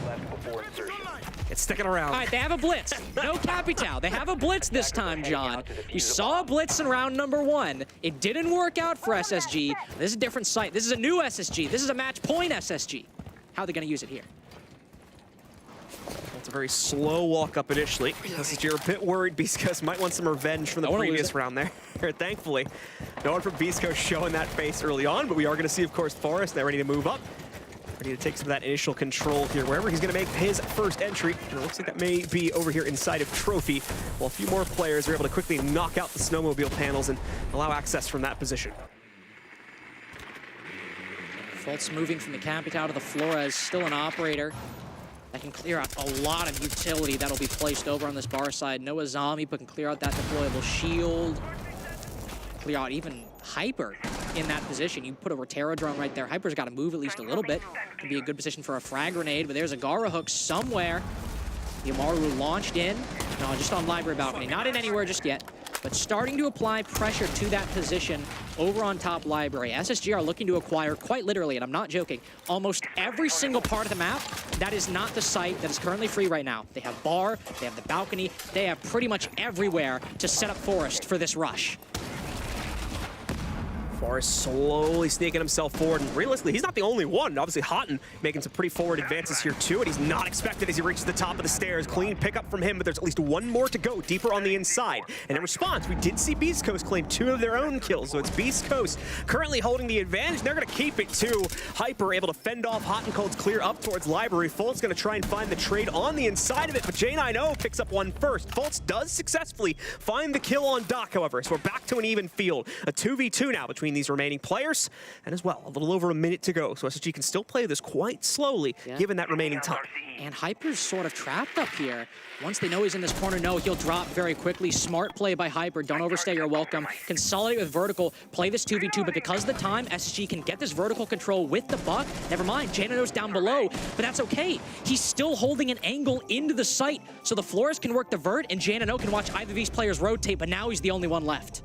It's sticking around. All right, they have a blitz. No Capital. They have a blitz this time, John. You saw a blitz in round number 1. It didn't work out for SSG. This is a different site. This is a new SSG. This is a match point SSG. How are they going to use it here? a very slow walk up initially. SSG are a bit worried. Beast Coast might want some revenge from the previous round there. Thankfully, no one from Beast Coast showing that face early on, but we are going to see, of course, Forest. They're ready to move up. Ready to take some of that initial control here, wherever he's going to make his first entry. And it looks like that may be over here inside of Trophy, while a few more players are able to quickly knock out the snowmobile panels and allow access from that position. Fultz moving from the Capitao to the Flores, still an operator. That can clear out a lot of utility that'll be placed over on this bar side. Noah Zombie, but can clear out that deployable shield. Clear out even Hyper in that position. You put a Rotero drone right there. Hyper's got to move at least a little bit. Could be a good position for a frag grenade, but there's a Gara hook somewhere. Yamaru launched in. No, just on library balcony. Not in anywhere just yet, but starting to apply pressure to that position over on top library. SSG are looking to acquire, quite literally, and I'm not joking, almost every single part of the map that is not the site that is currently free right now. They have bar, they have the balcony, they have pretty much everywhere to set up Forest for this rush. Forrest slowly sneaking himself forward, and realistically, he's not the only one. Obviously, Houghton making some pretty forward advances here too, and he's not expected as he reaches the top of the stairs. Clean pickup from him, but there's at least one more to go deeper on the inside. And in response, we did see Beast Coast claim 2 of their own kills, so it's Beast Coast currently holding the advantage, and they're going to keep it too. Hyper able to fend off Hot and Cold's clear up towards Library. Fultz going to try and find the trade on the inside of it, but J9O picks up one first. Fultz does successfully find the kill on Doc, however, so we're back to an even field. A 2v2 now between these remaining players, and as well, a little over a minute to go, so SSG can still play this quite slowly, given that remaining time. And Hyper's sort of trapped up here. Once they know he's in this corner, no, he'll drop very quickly. Smart play by Hyper. Don't overstay your welcome. Consolidate with Vertical. Play this 2v2, but because of the time, SSG can get this vertical control with the buck. Never mind, Janino's down below, but that's okay. He's still holding an angle into the site, so the Flores can work the vert, and Janino can watch either of these players rotate, but now he's the only one left.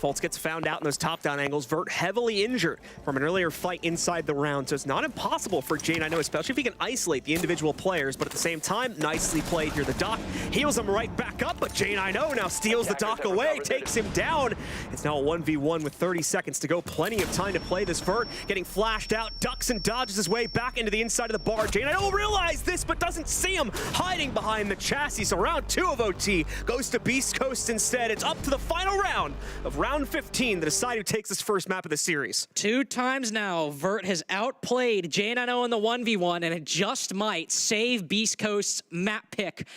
Fultz gets found out in those top-down angles. Vert heavily injured from an earlier fight inside the round, so it's not impossible for J9O, especially if he can isolate the individual players, but at the same time, nicely played here. The Doc heals him right back up, but J9O now steals the Doc away, takes him down. It's now a 1v1 with 30 seconds to go. Plenty of time to play this Vert, getting flashed out, ducks and dodges his way back into the inside of the bar. J9O realized this, but doesn't see him hiding behind the chassis, so round 2 of OT goes to Beast Coast instead. It's up to the final round of round 15 to decide who takes this first map of the series. 2 times now, Vert has outplayed J9O in the 1v1, and it just might save Beast Coast's map pick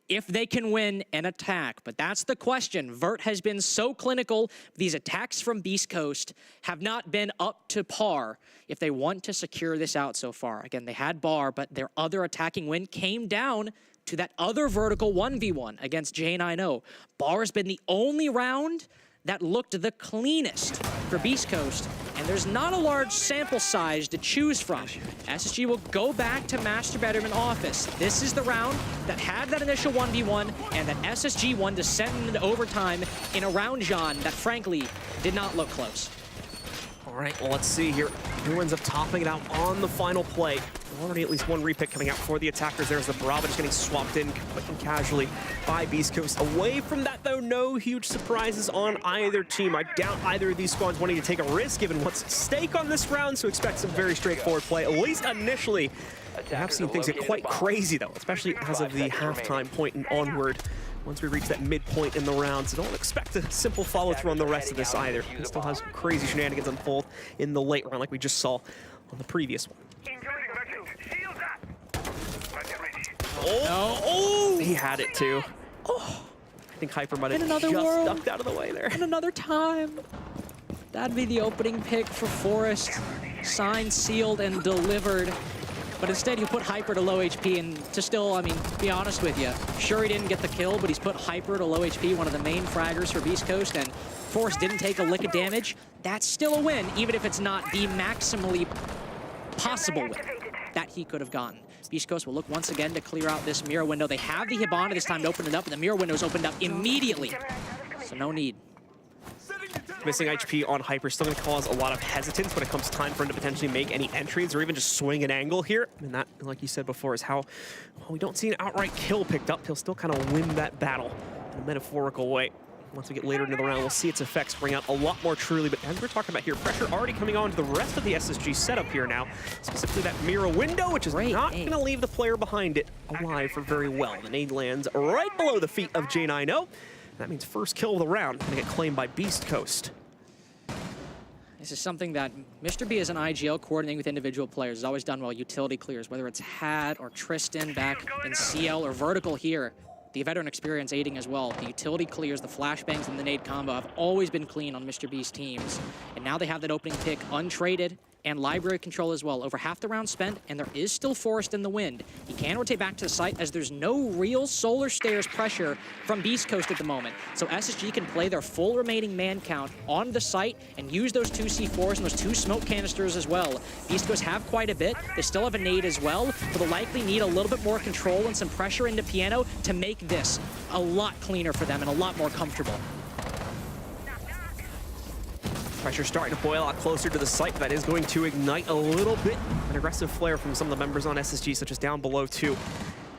if they can win an attack. But that's the question. Vert has been so clinical. These attacks from Beast Coast have not been up to par if they want to secure this out so far. Again, they had bar, but their other attacking win came down to that other vertical 1v1 against J9O. Bar has been the only round that looked the cleanest for Beast Coast, and there's not a large sample size to choose from. SSG will go back to Master Bedroom and Office. This is the round that had that initial 1v1, and that SSG won to send into overtime in a round, John, that frankly did not look close. All right, well, let's see here. Who ends up topping it out on the final play? Already at least one repick coming out for the attackers. There's the Bravo just getting swapped in quick and casually by Beast Coast. Away from that, though, no huge surprises on either team. I doubt either of these squads wanting to take a risk given what's at stake on this round, so expect some very straightforward play, at least initially. I have seen things get quite crazy, though, especially as of the halftime point and onward. Once we reach that midpoint in the round, so don't expect a simple follow-through on the rest of this either. We still have some crazy shenanigans unfold in the late round like we just saw on the previous one. Oh, he had it too. Oh, I think Hyper might have just ducked out of the way there. In another time. That'd be the opening pick for Forest. Signed, sealed, and delivered. But instead, you put Hyper to low HP, and to still, I mean, to be honest with you, sure he didn't get the kill, but he's put Hyper to low HP, one of the main fraggers for Beast Coast, and Forest didn't take a lick of damage. That's still a win, even if it's not the maximally possible win that he could have gotten. Beast Coast will look once again to clear out this mirror window. They have the Hibana this time to open it up, and the mirror window is opened up immediately, so no need. Missing HP on Hyper still going to cause a lot of hesitance when it comes time for him to potentially make any entries or even just swing an angle here. And that, like you said before, is how we don't see an outright kill picked up. He'll still kind of win that battle in a metaphorical way. once we get later into the round, we'll see its effects bring out a lot more truly. But as we're talking about here, pressure already coming on to the rest of the SSG setup here now. Specifically that mirror window, which is not going to leave the player behind it alive for very well. The nade lands right below the feet of J90. That means first kill of the round going to get claimed by Beast Coast. This is something that Mr. B as an IGL coordinating with individual players has always done well. Utility clears, whether it's Had or Tristan back in CL or Vertical here. The veteran experience aiding as well. The utility clears, the flashbangs, and the nade combo have always been clean on Mr. B's teams. And now they have that opening pick untraded and library control as well. Over half the round spent, and there is still Forest in the wind. He can rotate back to the site as there's no real solar stairs pressure from Beast Coast at the moment. So SSG can play their full remaining man count on the site and use those 2 C4s and those 2 smoke canisters as well. Beast Coast have quite a bit. They still have a nade as well, but they'll likely need a little bit more control and some pressure into Piano to make this a lot cleaner for them and a lot more comfortable. Pressure starting to boil out closer to the site. That is going to ignite a little bit. An aggressive flare from some of the members on SSG, such as down below too,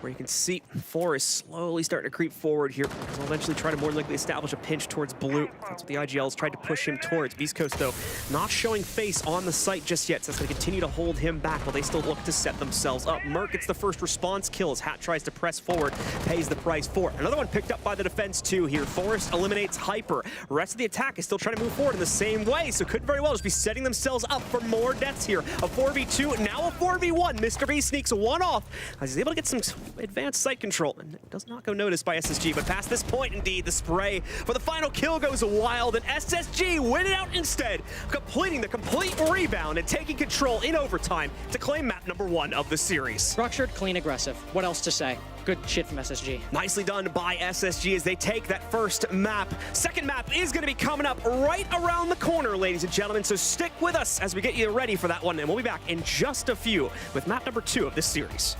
where you can see Forest slowly starting to creep forward here. He'll eventually try to more likely establish a pinch towards blue. That's what the IGLs tried to push him towards. Beast Coast, though, not showing face on the site just yet, so that's going to continue to hold him back while they still look to set themselves up. Merc gets the first response kill as Hat tries to press forward, pays the price for it. Another one picked up by the defense, too, here. Forest eliminates Hyper. The rest of the attack is still trying to move forward in the same way, so could very well just be setting themselves up for more deaths here. A 4v2, now a 4v1. Mr. B sneaks one off as he's able to get some advanced site control, and it does not go noticed by SSG, but past this point, indeed, the spray for the final kill goes wild, and SSG win it out instead, completing the complete rebound and taking control in overtime to claim map number 1 of the series. Structured, clean, aggressive. What else to say? Good shit from SSG. Nicely done by SSG as they take that first map. Second map is going to be coming up right around the corner, ladies and gentlemen, so stick with us as we get you ready for that one, and we'll be back in just a few with map number 2 of this series.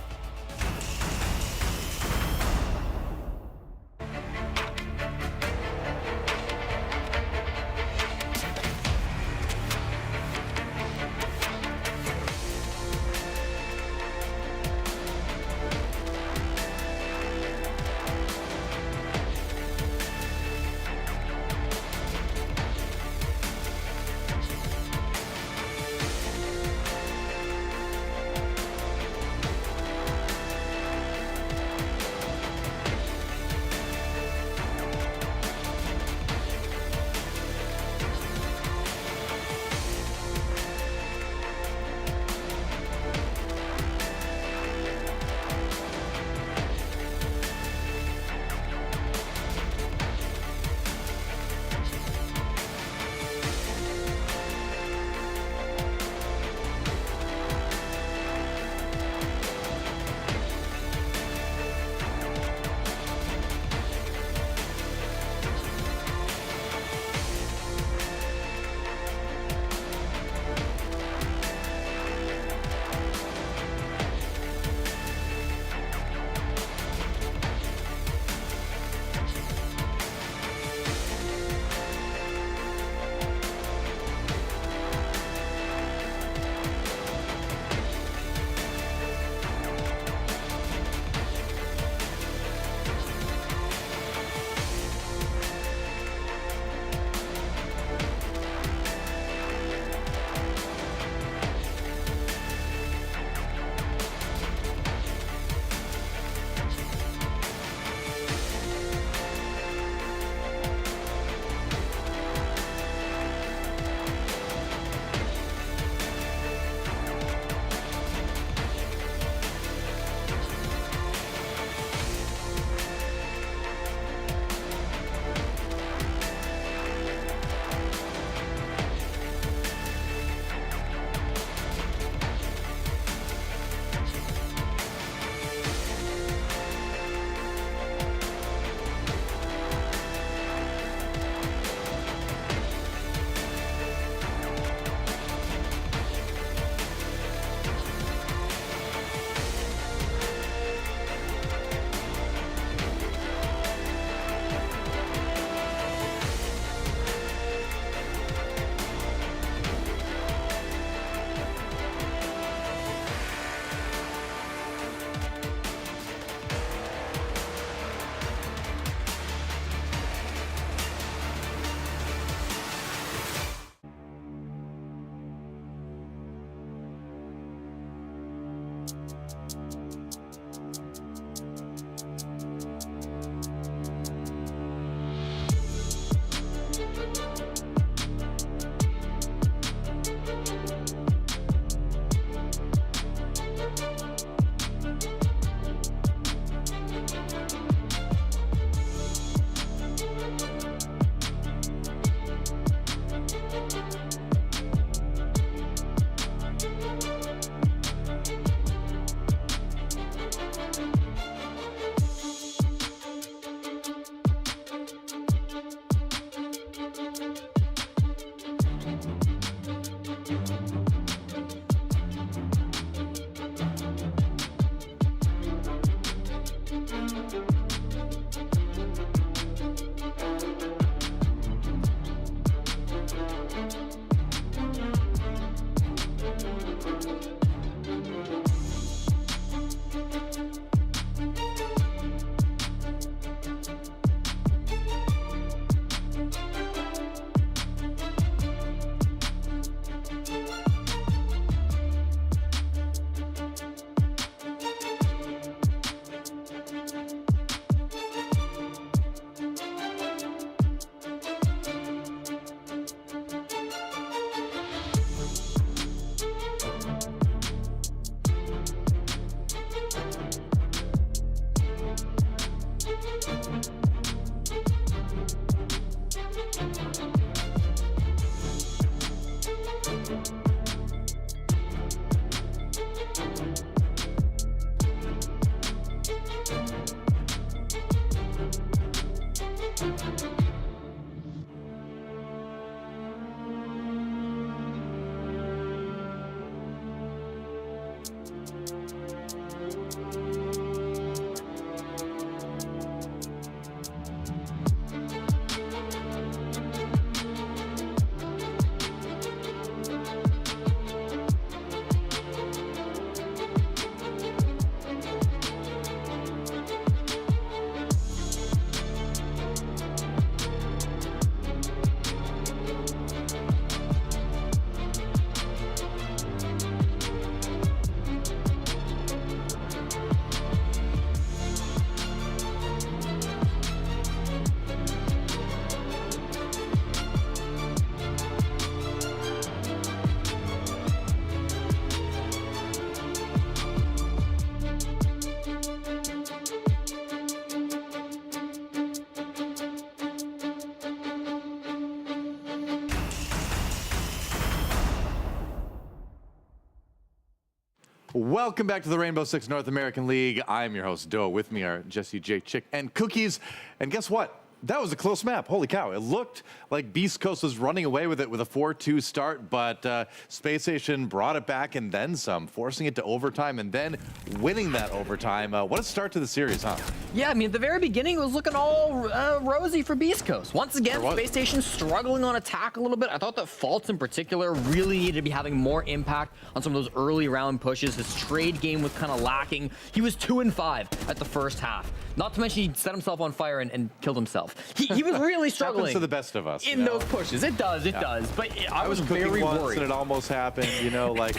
Welcome back to the Rainbow Six North American League. I'm your host, Doa. With me are Jesse, Jake, Chick, and Cookies. And guess what? That was a close map. Holy cow. It looked like Beast Coast was running away with it with a 4-2 start, but Space Station brought it back and then some, forcing it to overtime and then winning that overtime. What a start to the series, huh? Yeah, I mean, at the very beginning, it was looking all rosy for Beast Coast. Once again, Space Station struggling on attack a little bit. I thought that Faults in particular really needed to be having more impact on some of those early round pushes. His trade game was kind of lacking. He was 2-5 at the first half. Not to mention he set himself on fire and killed himself. He was really struggling. Happens to the best of us. In those pushes. It does. But I was very once worried. And it almost happened, you know, like...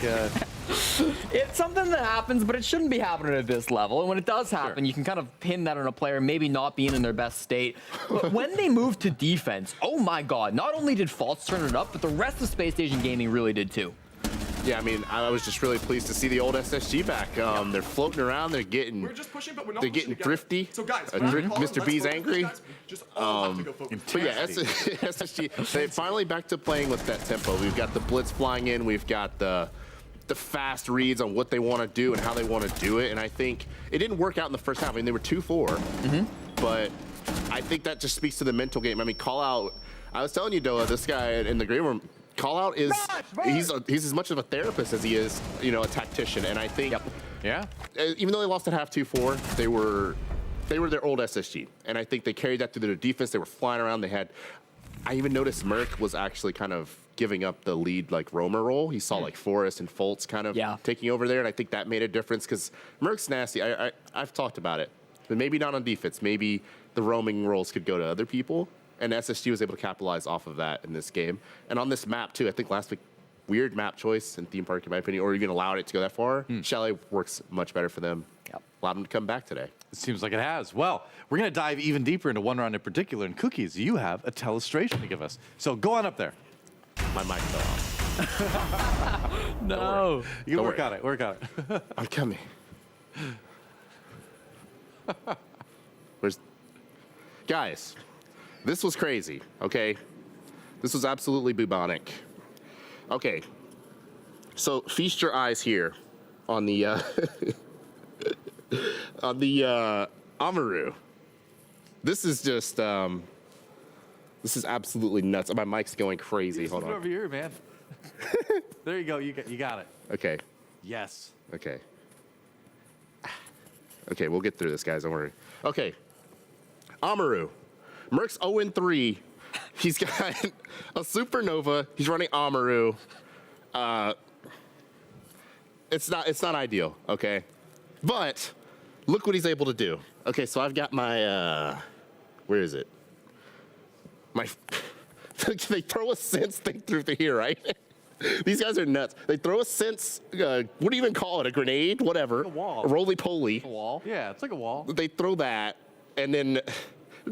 It's something that happens, but it shouldn't be happening at this level. And when it does happen, you can kind of pin that on a player maybe not being in their best state. But when they moved to defense, oh my God, not only did Faults turn it up, but the rest of Space Station Gaming really did too. Yeah, I mean, I was just really pleased to see the old SSG back. They're floating around. They're getting, thrifty. So guys, Mr. B's angry. Just all have to go focus. But yeah, SSG, they finally back to playing with that tempo. We've got the blitz flying in. We've got the fast reads on what they want to do and how they want to do it. And I think it didn't work out in the first half. I mean, they were 2-4, but I think that just speaks to the mental game. I mean, call out. I was telling you, Doa, this guy in the green room, call out is he's as much of a therapist as he is, you know, a tactician. And I think, even though they lost at half 2-4, they were their old SSG, and I think they carried that through their defense. They were flying around. I even noticed Merc was actually kind of giving up the lead like roamer role. He saw like Forrest and Fultz kind of taking over there, and I think that made a difference because Merc's nasty. I've talked about it, but maybe not on defense. Maybe the roaming roles could go to other people. And SSG was able to capitalize off of that in this game. And on this map, too, I think last week, weird map choice in Theme Park, in my opinion, or even allowed it to go that far. Chalet works much better for them. Allowed them to come back today. It seems like it has. Well, we're going to dive even deeper into one round in particular. And Cookies, you have a telestration to give us. So go on up there. My mic fell off. No. You can work on it. Work on it. I'm coming. Guys, this was crazy, okay? This was absolutely bubonic. Okay, so feast your eyes here on the on the Amaru. This is just this is absolutely nuts. My mic's going crazy. Hold on. Over here, man. There you go. You got it. Okay. Yes. Okay. Okay, we'll get through this, guys. Don't worry. Okay. Amaru. Merc's 0-3. He's got a supernova. He's running Amaru. It's not ideal, okay? But look what he's able to do. Okay, so I've got my where is it? They throw a sense thing through here, right? These guys are nuts. They throw a sense, what do you even call it? A grenade? Whatever. A wall. A roly-poly. A wall? Yeah, it's like a wall. They throw that, and then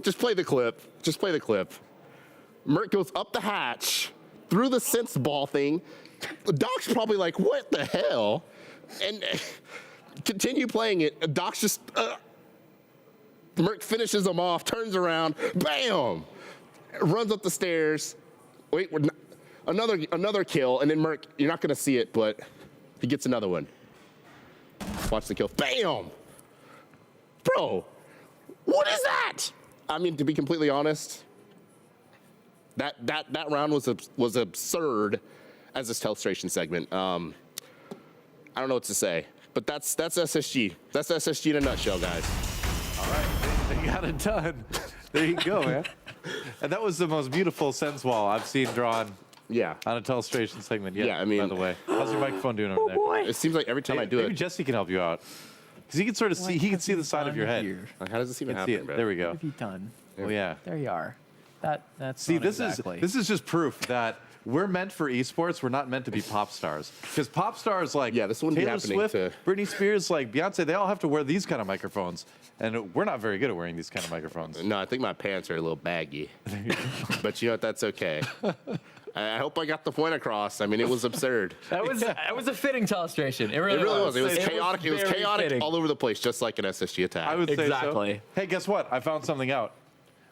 just play the clip. Just play the clip. Merc goes up the hatch, through the sense ball thing. Doc's probably like, what the hell? And continue playing it. Doc's just, Merc finishes him off, turns around, bam! Runs up the stairs. Wait, another kill, and then Merc, you're not gonna see it, but he gets another one. Watch the kill. Bam! Bro, what is that? I mean, to be completely honest, that round was absurd as this Telestration segment. I don't know what to say, but that's SSG. That's SSG in a nutshell, guys. All right, they got it done. There you go, man. And that was the most beautiful sense wall I've seen drawn. Yeah. On a Telestration segment. Yeah, I mean, by the way, how's your microphone doing over there? Boy. It seems like every time I do maybe it. Jesse can help you out. Because he can sort of see, he can see the side of your head. Like, how does this even See happen, it. bro? There we go. What have you done? Oh yeah. There you are. That's See, not this exactly. is just proof that we're meant for esports. We're not meant to be pop stars. Because pop stars like this wouldn't be Taylor happening Swift, to... Britney Spears, like Beyonce, they all have to wear these kind of microphones, and we're not very good at wearing these kind of microphones. No, I think my pants are a little baggy, but you know what? That's okay. I hope I got the point across. I mean, it was absurd. That was a fitting Telestration. It really was. It was It chaotic. It was very chaotic fitting. all over the place, just like an SSG attack. I would say so. Exactly. Hey, guess what? I found something out.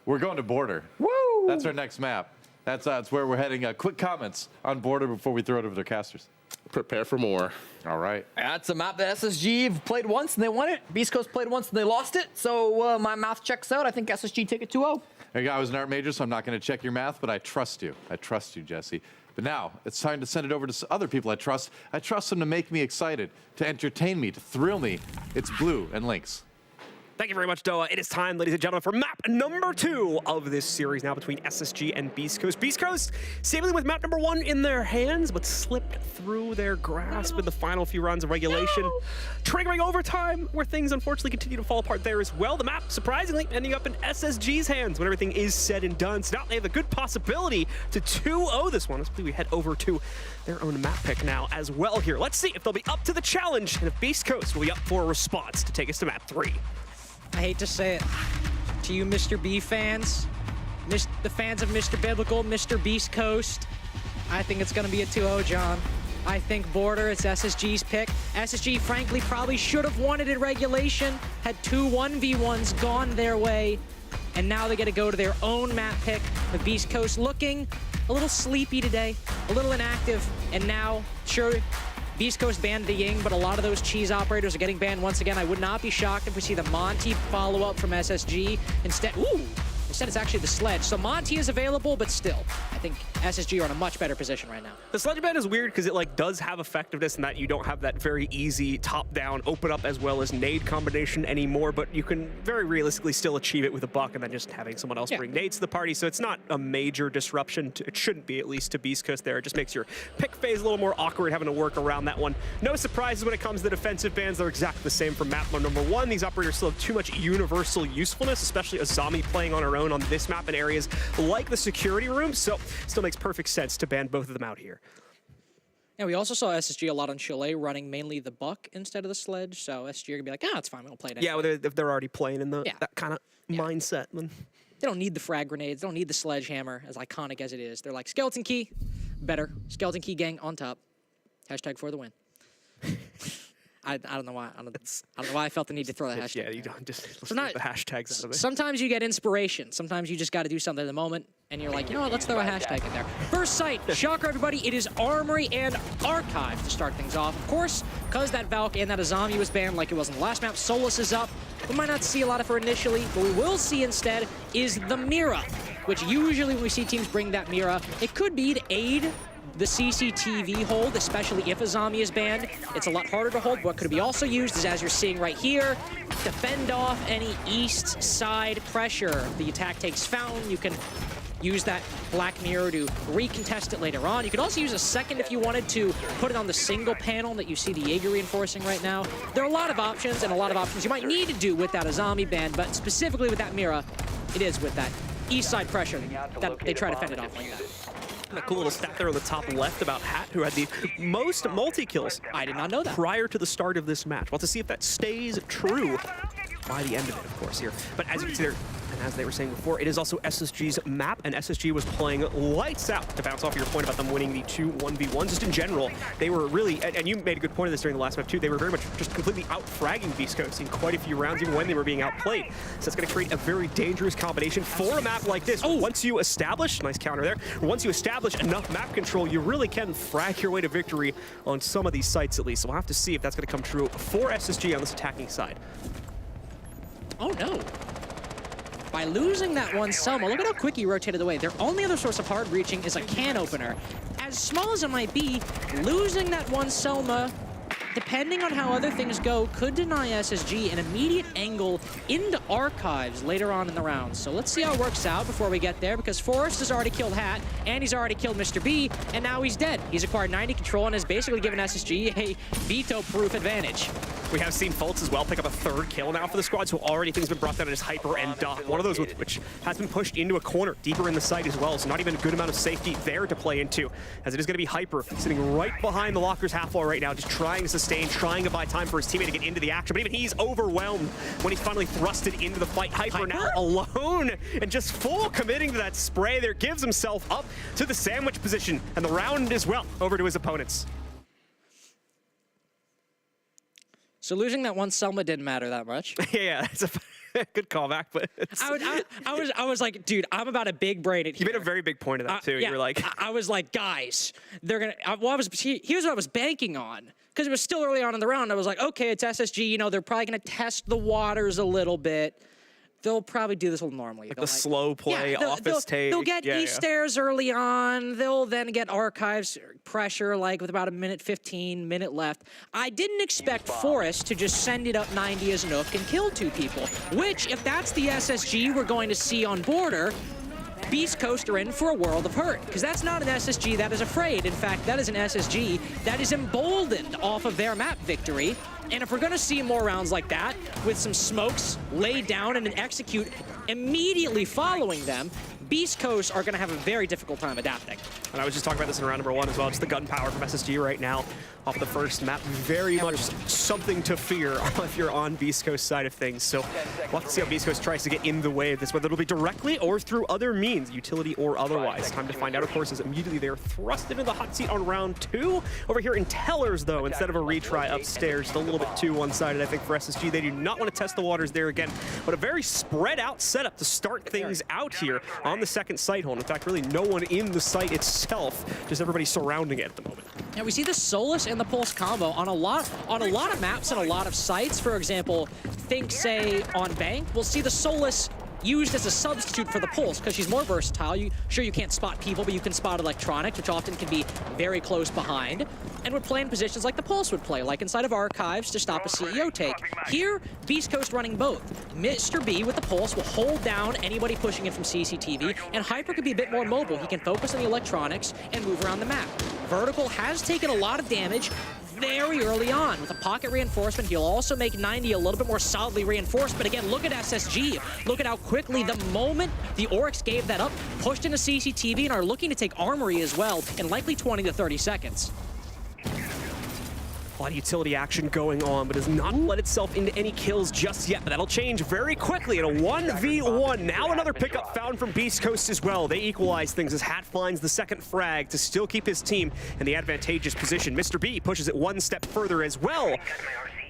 We're going to Border. Woo! That's our next map. That's where we're heading. Quick comments on Border before we throw it over to their casters. Prepare for more. All right. That's a map that SSG have played once and they won it. Beast Coast played once and they lost it. So my math checks out. I think SSG take it 2-0. Hey, I was an art major, so I'm not going to check your math, but I trust you. I trust you, Jesse. But now it's time to send it over to other people I trust. I trust them to make me excited, to entertain me, to thrill me. It's Blue and Lynx. Thank you very much, Doa. It is time, ladies and gentlemen, for map number 2 of this series now between SSG and Beast Coast. Beast Coast seemingly with map number 1 in their hands, but slipped through their grasp in the final few rounds of regulation, triggering overtime, where things unfortunately continue to fall apart there as well. The map, surprisingly, ending up in SSG's hands when everything is said and done. So now they have a good possibility to 2-0 this one. Let's we head over to their own map pick now as well here. Let's see if they'll be up to the challenge and if Beast Coast will be up for a response to take us to map 3. I hate to say it to you, Mr. B fans, the fans of Mr. Biblical, Mr. Beast Coast. I think it's going to be a 2-0, John. I think Border, it's SSG's pick. SSG, frankly, probably should have won it in regulation, had 2 1v1s gone their way, and now they get to go to their own map pick. The Beast Coast looking a little sleepy today, a little inactive, and now, sure, Beast Coast banned the Ying, but a lot of those cheese operators are getting banned once again. I would not be shocked if we see the Monty follow-up from SSG. Instead it's actually the Sledge. So Monty is available, but still, I think SSG are in a much better position right now. The Sledge ban is weird because it does have effectiveness in that you don't have that very easy top-down open up as well as nade combination anymore, but you can very realistically still achieve it with a buck and then just having someone else bring nades to the party. So it's not a major disruption. It shouldn't be, at least to Beast Coast there. It just makes your pick phase a little more awkward having to work around that one. No surprises when it comes to defensive bans. They're exactly the same from map number 1. These operators still have too much universal usefulness, especially Azami playing on her own on this map in areas like the security room. So still makes perfect sense to ban both of them out here. Yeah, we also saw SSG a lot on Chile running mainly the buck instead of the Sledge, so SSG are going to be like, it's fine, we'll play it anyway. Yeah, well, if they're already playing in that kind of mindset. Then they don't need the frag grenades, they don't need the sledgehammer, as iconic as it is. They're like, Skeleton Key, better. Skeleton Key gang on top. Hashtag for the win. I don't know why. I don't know why I felt the need to throw that hashtag. Yeah, you don't just listen to the hashtags out of it. Sometimes you get inspiration. Sometimes you just got to do something in the moment, and you're like, you know what, let's throw a hashtag in there. First sight, shocker everybody, it is Armory and Archive to start things off. Of course, because that Valk and that Azami was banned like it was in the last map, Solus is up. We might not see a lot of her initially. What we will see instead is the Mira, which usually when we see teams bring that Mira, it could be to aid the CCTV hold, especially if Azami is banned. It's a lot harder to hold. What could be also used is, as you're seeing right here, to fend off any east side pressure. The attack takes Fountain. You can use that Black Mirror to recontest it later on. You could also use a second if you wanted to put it on the single panel that you see the Jaeger reinforcing right now. There are a lot of options and a lot of options you might need to do with that Azami ban, but specifically with that Mira, it is with that east side pressure that they try to fend it off like that. And a cool little stat there on the top left about Hat, who had the most multi-kills. I did not know that. Prior to the start of this match. We'll have to see if that stays true by the end of it, of course, here. But as you can see there, and as they were saying before, it is also SSG's map, and SSG was playing lights out. To bounce off your point about them winning the 2 1v1s, just in general, they were really, and you made a good point of this during the last map too, they were very much just completely out-fragging Beast Coast in quite a few rounds, even when they were being outplayed. So it's going to create a very dangerous combination for a map like this. Once you establish, nice counter there, once you establish enough map control, you really can frag your way to victory on some of these sites at least. So we'll have to see if that's going to come true for SSG on this attacking side. Oh no. By losing that one Selma, look at how quick he rotated away. Their only other source of hard reaching is a can opener. As small as it might be, losing that one Selma, depending on how other things go, could deny SSG an immediate angle into Archives later on in the round. So let's see how it works out before we get there, because Forrest has already killed Hat, and he's already killed Mr. B, and now he's dead. He's acquired 90 control and has basically given SSG a veto-proof advantage. We have seen Fultz as well pick up a 3rd kill now for the squad, so already things have been brought down as Hyper and Duff. One of those which has been pushed into a corner, deeper in the site as well, so not even a good amount of safety there to play into, as it is going to be Hyper sitting right behind the Lockers half wall right now, just trying to sustain, trying to buy time for his teammate to get into the action, but even he's overwhelmed when he's finally thrusted into the fight. Hyper now alone and just full committing to that spray there, gives himself up to the sandwich position, and the round as well over to his opponents. So losing that one Selma didn't matter that much. Yeah, that's a good callback, but I was like, dude, I'm about a big brain. You made a very big point of that too. Yeah, You were like, I was like, guys, they're gonna. Here's what I was banking on, because it was still early on in the round. I was like, okay, it's SSG. You know, they're probably gonna test the waters a little bit. They'll probably do this a little normally. the slow play, office take. They'll get stairs early on. They'll then get archives pressure, like with about a minute 15 left. I didn't expect Forrest to just send it up 90 as Nook and kill 2 people, which, if that's the SSG we're going to see on Border, Beast Coast are in for a world of hurt, because that's not an SSG that is afraid. In fact, that is an SSG that is emboldened off of their map victory. And if we're going to see more rounds like that, with some smokes laid down and an execute immediately following them, Beast Coast are going to have a very difficult time adapting. And I was just talking about this in round number 1 as well. Just the gunpowder from SSG right now off of the first map. Very much something to fear if you're on Beast Coast side of things. So we'll have to see how Beast Coast tries to get in the way of this, whether it'll be directly or through other means, utility or otherwise. Time to find out, of course, as immediately they're thrust into the hot seat on round 2. Over here in Tellers, though, instead of a retry upstairs, just a little bit too one-sided, I think, for SSG. They do not want to test the waters there again, but a very spread out setup to start things out here on the second site hole. In fact, really no one in the site itself, just everybody surrounding it at the moment. Yeah, we see the Solus and the Pulse combo on a lot of maps and a lot of sites. For example, think, say, on Bank, we'll see the Solus used as a substitute for the Pulse, because she's more versatile. Sure, you can't spot people, but you can spot electronics, which often can be very close behind, and would play in positions like the Pulse would play, like inside of Archives to stop a CEO take. Here, Beast Coast running both. Mr. B with the Pulse will hold down anybody pushing in from CCTV, and Hyper could be a bit more mobile. He can focus on the electronics and move around the map. Vertical has taken a lot of damage very early on. With a pocket reinforcement, he'll also make 90 a little bit more solidly reinforced. But again, look at SSG. Look at how quickly, the moment the Oryx gave that up, pushed into CCTV and are looking to take Armory as well in likely 20 to 30 seconds. A lot of utility action going on, but has not let itself into any kills just yet. But that'll change very quickly in a 1v1. Now another pickup found from Beast Coast as well. They equalize things as Hat finds the second frag to still keep his team in the advantageous position. Mr. B pushes it one step further as well.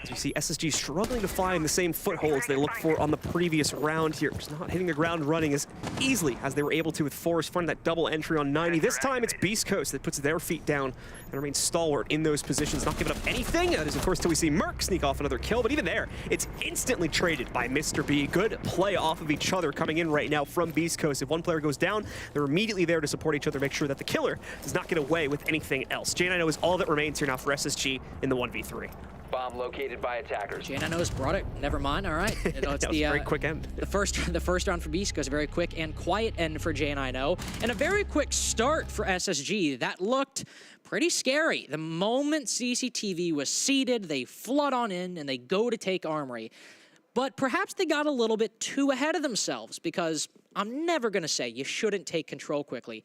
As you see, SSG struggling to find the same footholds they looked for on the previous round here. Just not hitting the ground running as easily as they were able to with Forrest finding that double entry on 90. This time it's Beast Coast that puts their feet down and remains stalwart in those positions, not giving up anything. That is, of course, till we see Merc sneak off another kill, but even there, it's instantly traded by Mr. B. Good play off of each other coming in right now from Beast Coast. If one player goes down, they're immediately there to support each other, make sure that the killer does not get away with anything else. J9 is all that remains here now for SSG in the 1v3. Bomb located by attackers. J9's brought it. Never mind. All right. You know, it's that was a very quick end. The first round for Beast goes a very quick and quiet end for J9, and a very quick start for SSG. That looked pretty scary. The moment CCTV was seated, they flood on in and they go to take Armory. But perhaps they got a little bit too ahead of themselves, because I'm never going to say you shouldn't take control quickly.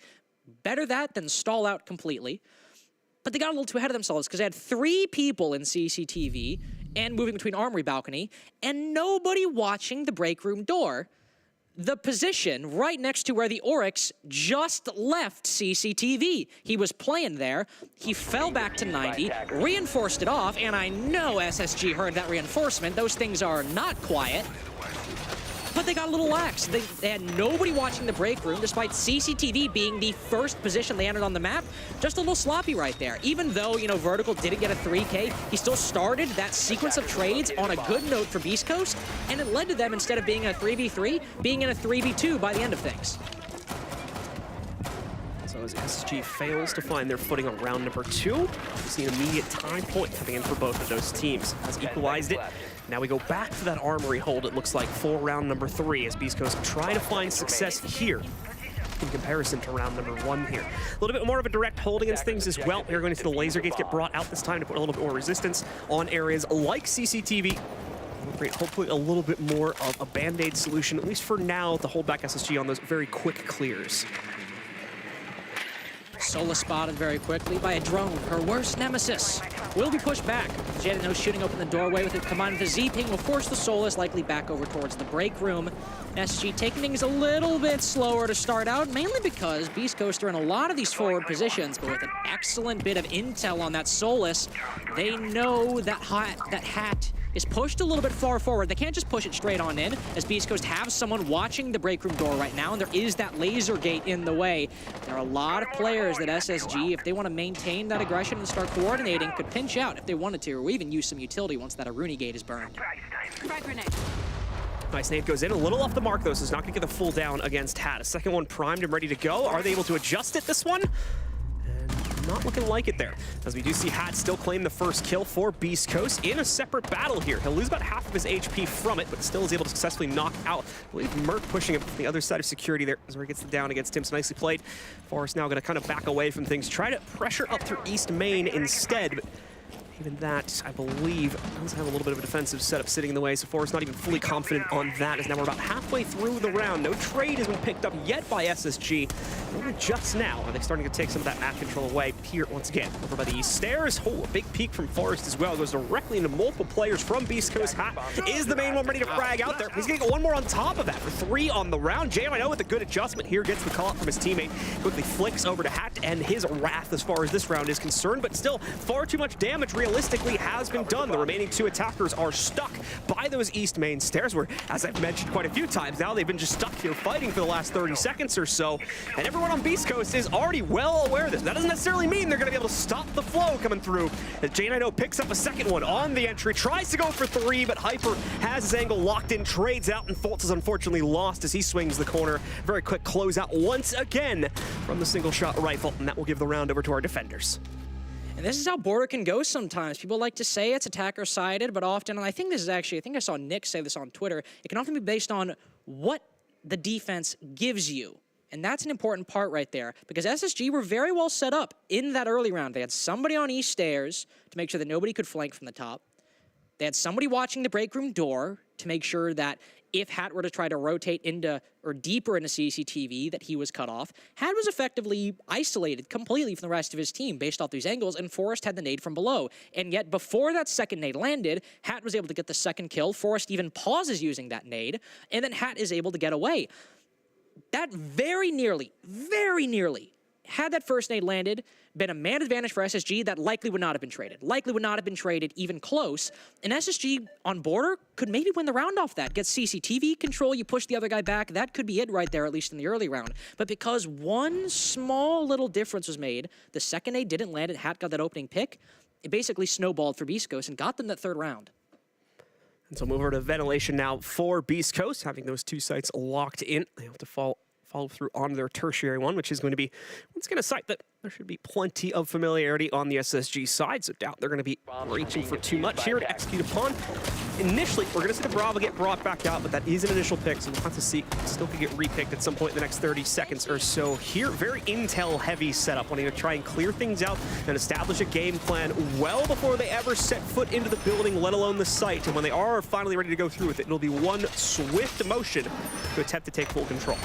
Better that than stall out completely. But they got a little too ahead of themselves, because they had 3 people in CCTV and moving between Armory balcony and nobody watching the break room door. The position right next to where the Oryx just left CCTV. He was playing there. He fell back to 90, reinforced it off, and I know SSG heard that reinforcement. Those things are not quiet. But they got a little lax. They had nobody watching the break room, despite CCTV being the first position they entered on the map. Just a little sloppy right there. Even though, you know, Vertical didn't get a 3K, he still started that sequence of trades on a good note for Beast Coast, and it led to them, instead of being in a 3v3, being in a 3v2 by the end of things. So as SSG fails to find their footing on round number 2, we see an immediate time point coming in for both of those teams. Has equalized it. Now we go back to that Armory hold, it looks like, for round number 3, as Beast Coast try to find success here in comparison to round number 1 here. A little bit more of a direct hold against things as well. We're going to see the laser gates get brought out this time to put a little bit more resistance on areas like CCTV. Create hopefully a little bit more of a band-aid solution, at least for now, to hold back SSG on those very quick clears. Sola spotted very quickly by a drone. Her worst nemesis will be pushed back. J9 shooting open the doorway with it combined with the Z-ping will force the Solus likely back over towards the break room. SG taking things a little bit slower to start out, mainly because Beast Coast are in a lot of these forward positions, but with an excellent bit of intel on that Solus, they know that Hat is pushed a little bit far forward. They can't just push it straight on in, as Beast Coast have someone watching the break room door right now, and there is that laser gate in the way. There are a lot of players that SSG, if they want to maintain that aggression and start coordinating, could pinch out if they wanted to, or even use some utility once that Aruni gate is burned. Nice nade goes in, a little off the mark though, so it's not going to get the full down against Hat. A second one primed and ready to go. Are they able to adjust it this one? And not looking like it there, as we do see Hat still claim the first kill for Beast Coast in a separate battle here. He'll lose about half of his HP from it, but still is able to successfully knock out. I believe Merc pushing him from the other side of security there, as where he gets the down against him. So nicely played. Forrest now going to kind of back away from things, try to pressure up through East Main instead. But even that, I believe, does have a little bit of a defensive setup sitting in the way, so Forrest not even fully confident on that, as now we're about halfway through the round. No trade has been picked up yet by SSG. Only just now are they starting to take some of that map control away. Here, once again, over by the east stairs. Oh, a big peek from Forrest as well. Goes directly into multiple players from Beast Coast. Hat is the main one ready to frag out there. He's going to get one more on top of that for 3 on the round. Jam, I know, with a good adjustment here, gets the call out from his teammate. Quickly flicks over to Hat to end his wrath as far as this round is concerned, but still far too much damage realistically has been done. The remaining 2 attackers are stuck by those east main stairs where, as I've mentioned quite a few times now, they've been just stuck here fighting for the last 30 seconds or so. And everyone on Beast Coast is already well aware of this. That doesn't necessarily mean they're going to be able to stop the flow coming through. As J9O picks up a second one on the entry, tries to go for 3, but Hyper has his angle locked in, trades out, and Fultz is unfortunately lost as he swings the corner. Very quick closeout once again from the single shot rifle, and that will give the round over to our defenders. And this is how Border can go sometimes. People like to say it's attacker-sided, but often, and I think this is actually, I think I saw Nick say this on Twitter, it can often be based on what the defense gives you. And that's an important part right there, because SSG were very well set up in that early round. They had somebody on east stairs to make sure that nobody could flank from the top. They had somebody watching the break room door to make sure that if Hat were to try to rotate into or deeper into CCTV, that he was cut off. Hat was effectively isolated completely from the rest of his team based off these angles, and Forrest had the nade from below. And yet before that second nade landed, Hat was able to get the second kill. Forrest even pauses using that nade, and then Hat is able to get away. That very nearly, had that first nade landed, been a man advantage for SSG, that likely would not have been traded. Likely would not have been traded even close. And SSG on Border could maybe win the round off that. Get CCTV control, you push the other guy back. That could be it right there, at least in the early round. But because one small little difference was made, the second nade didn't land and Hat got that opening pick, it basically snowballed for Beast Coast and got them that third round. And so move over to ventilation now for Beast Coast, having those 2 sites locked in. They have to follow through on their tertiary one, which is going to be, once again, a site that there should be plenty of familiarity on the SSG side, so doubt they're going to be reaching for too much here to execute upon. Initially, we're going to see the Bravo get brought back out, but that is an initial pick, so we'll have to see. Still could get repicked at some point in the next 30 seconds or so here. Very intel-heavy setup, wanting to try and clear things out and establish a game plan well before they ever set foot into the building, let alone the site. And when they are finally ready to go through with it, it'll be one swift motion to attempt to take full control.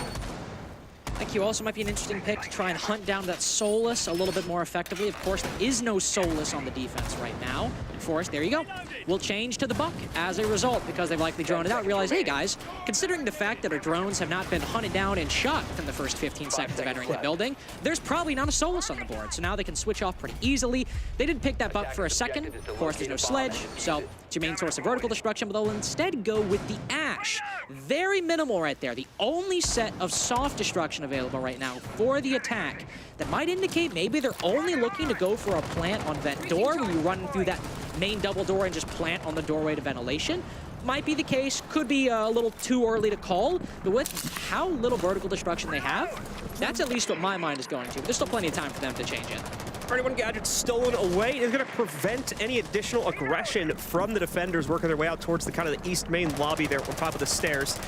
I think you also might be an interesting pick to try and hunt down that Solus a little bit more effectively. Of course, there is no Solus on the defense right now. And Forrest, there you go, will change to the Buck as a result, because they've likely droned it out and realized, hey guys, considering the fact that our drones have not been hunted down and shot within the first 15 seconds of entering the building, there's probably not a Solus on the board. So now they can switch off pretty easily. They did pick that Buck for a second. Of course, there's no sledge, so it's your main source of vertical destruction, but they'll instead go with the Ash. Very minimal right there. The only set of soft destruction available right now for the attack that might indicate maybe they're only looking to go for a plant on vent door, where you run through that main double door and just plant on the doorway to ventilation. Might be the case, could be a little too early to call, but with how little vertical destruction they have, that's at least what my mind is going to. But there's still plenty of time for them to change it. 31 gadgets stolen away is going to prevent any additional aggression from the defenders working their way out towards the kind of the east main lobby there on top of the stairs.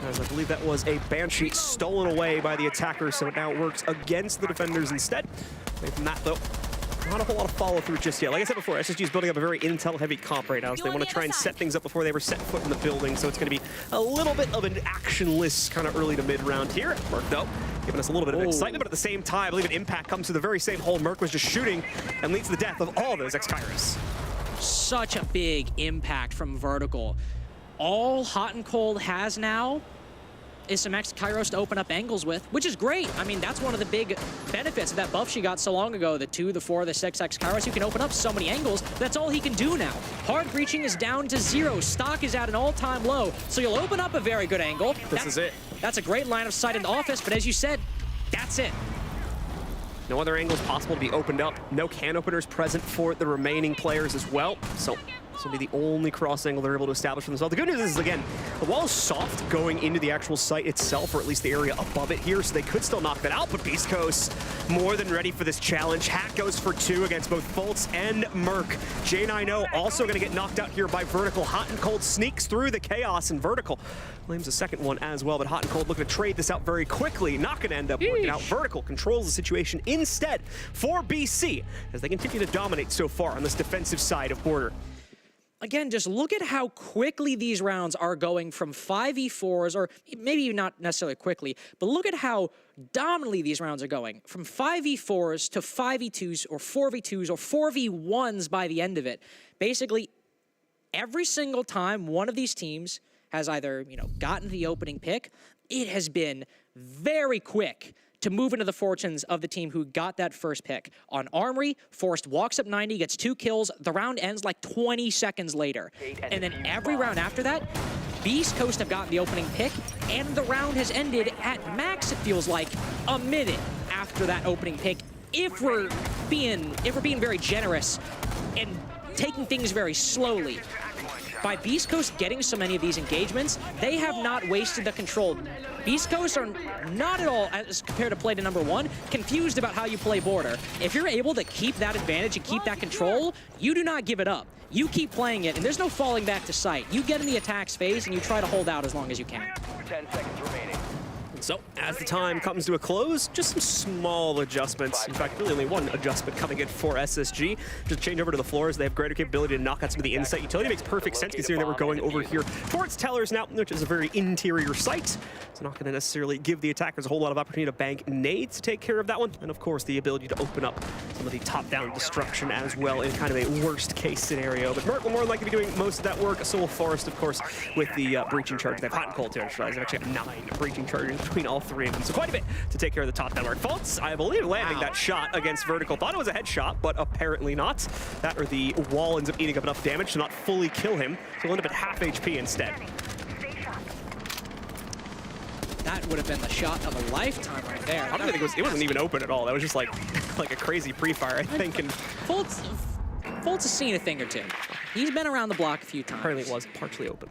As I believe that was a Banshee stolen away by the attackers, so it now works against the defenders instead. Away from that, though, not a whole lot of follow-through just yet. Like I said before, SSG is building up a very intel-heavy comp right now, so they want to try and set things up before they ever set foot in the building, so it's going to be a little bit of an actionless kind of early to mid-round here. Merc, though, giving us a little bit of excitement, but at the same time, I believe an impact comes to the very same hole Merc was just shooting and leads to the death of all those X-Kairos. Such a big impact from vertical. All Hot and Cold has now is some X Kairos to open up angles with, which is great. I mean, that's one of the big benefits of that buff she got so long ago, the 2, the 4, the 6 X Kairos. You can open up so many angles. That's all he can do now. Hard breaching is down to 0. Stock is at an all-time low. So you'll open up a very good angle. This is it. That's a great line of sight in the office, but as you said, that's it. No other angles possible to be opened up. No can openers present for the remaining players as well. So this will be the only cross angle they're able to establish for themselves. The good news is, again, the wall is soft going into the actual site itself, or at least the area above it here, so they could still knock that out. But Beast Coast more than ready for this challenge. Hat goes for 2 against both Fultz and Merc. J90 also going to get knocked out here by Vertical. Hot and Cold sneaks through the chaos, and Vertical claims the second one as well. But Hot and Cold looking to trade this out very quickly. Not going to end up working out. Vertical controls the situation instead for BC as they continue to dominate so far on this defensive side of Border. Again, just look at how quickly these rounds are going from 5v4s, or maybe not necessarily quickly, but look at how dominantly these rounds are going. From 5v4s to 5v2s, or 4v2s, or 4v1s by the end of it. Basically, every single time one of these teams has either, gotten the opening pick, it has been very quick to move into the fortunes of the team who got that first pick. On Armory, Forrest walks up 90, gets 2 kills. The round ends like 20 seconds later. And then every round after that, Beast Coast have gotten the opening pick, and the round has ended at max, it feels like, a minute after that opening pick. If we're being very generous and taking things very slowly. By Beast Coast getting so many of these engagements, they have not wasted the control. Beast Coast are not at all, as compared to play to number 1, confused about how you play Border. If you're able to keep that advantage and keep that control, you do not give it up. You keep playing it, and there's no falling back to sight. You get in the attacks phase, and you try to hold out as long as you can. 10 seconds remaining. So, as the time comes to a close, just some small adjustments. In fact, really only one adjustment coming in for SSG. Just change over to the floors. They have greater capability to knock out some of the insight utility. Makes perfect sense considering that we're going over here towards Tellers now, which is a very interior site. It's not going to necessarily give the attackers a whole lot of opportunity to bank nades to take care of that one. And of course, the ability to open up some of the top-down destruction as well in kind of a worst-case scenario. But Merc will more likely be doing most of that work. So will Forrest, of course, with the breaching charge. They have Hot and Cold to neutralize. They actually have 9 breaching charges between all 3 of them. So quite a bit to take care of the top-down work. Fultz, I believe, landing that shot against Vertical. Thought it was a headshot, but apparently not. That or the wall ends up eating up enough damage to not fully kill him. So he'll end up at half HP instead. That would have been the shot of a lifetime right there. I don't think it wasn't even open at all. That was just like a crazy pre-fire, I think. And Fultz has seen a thing or two. He's been around the block a few times. apparently it was partially open.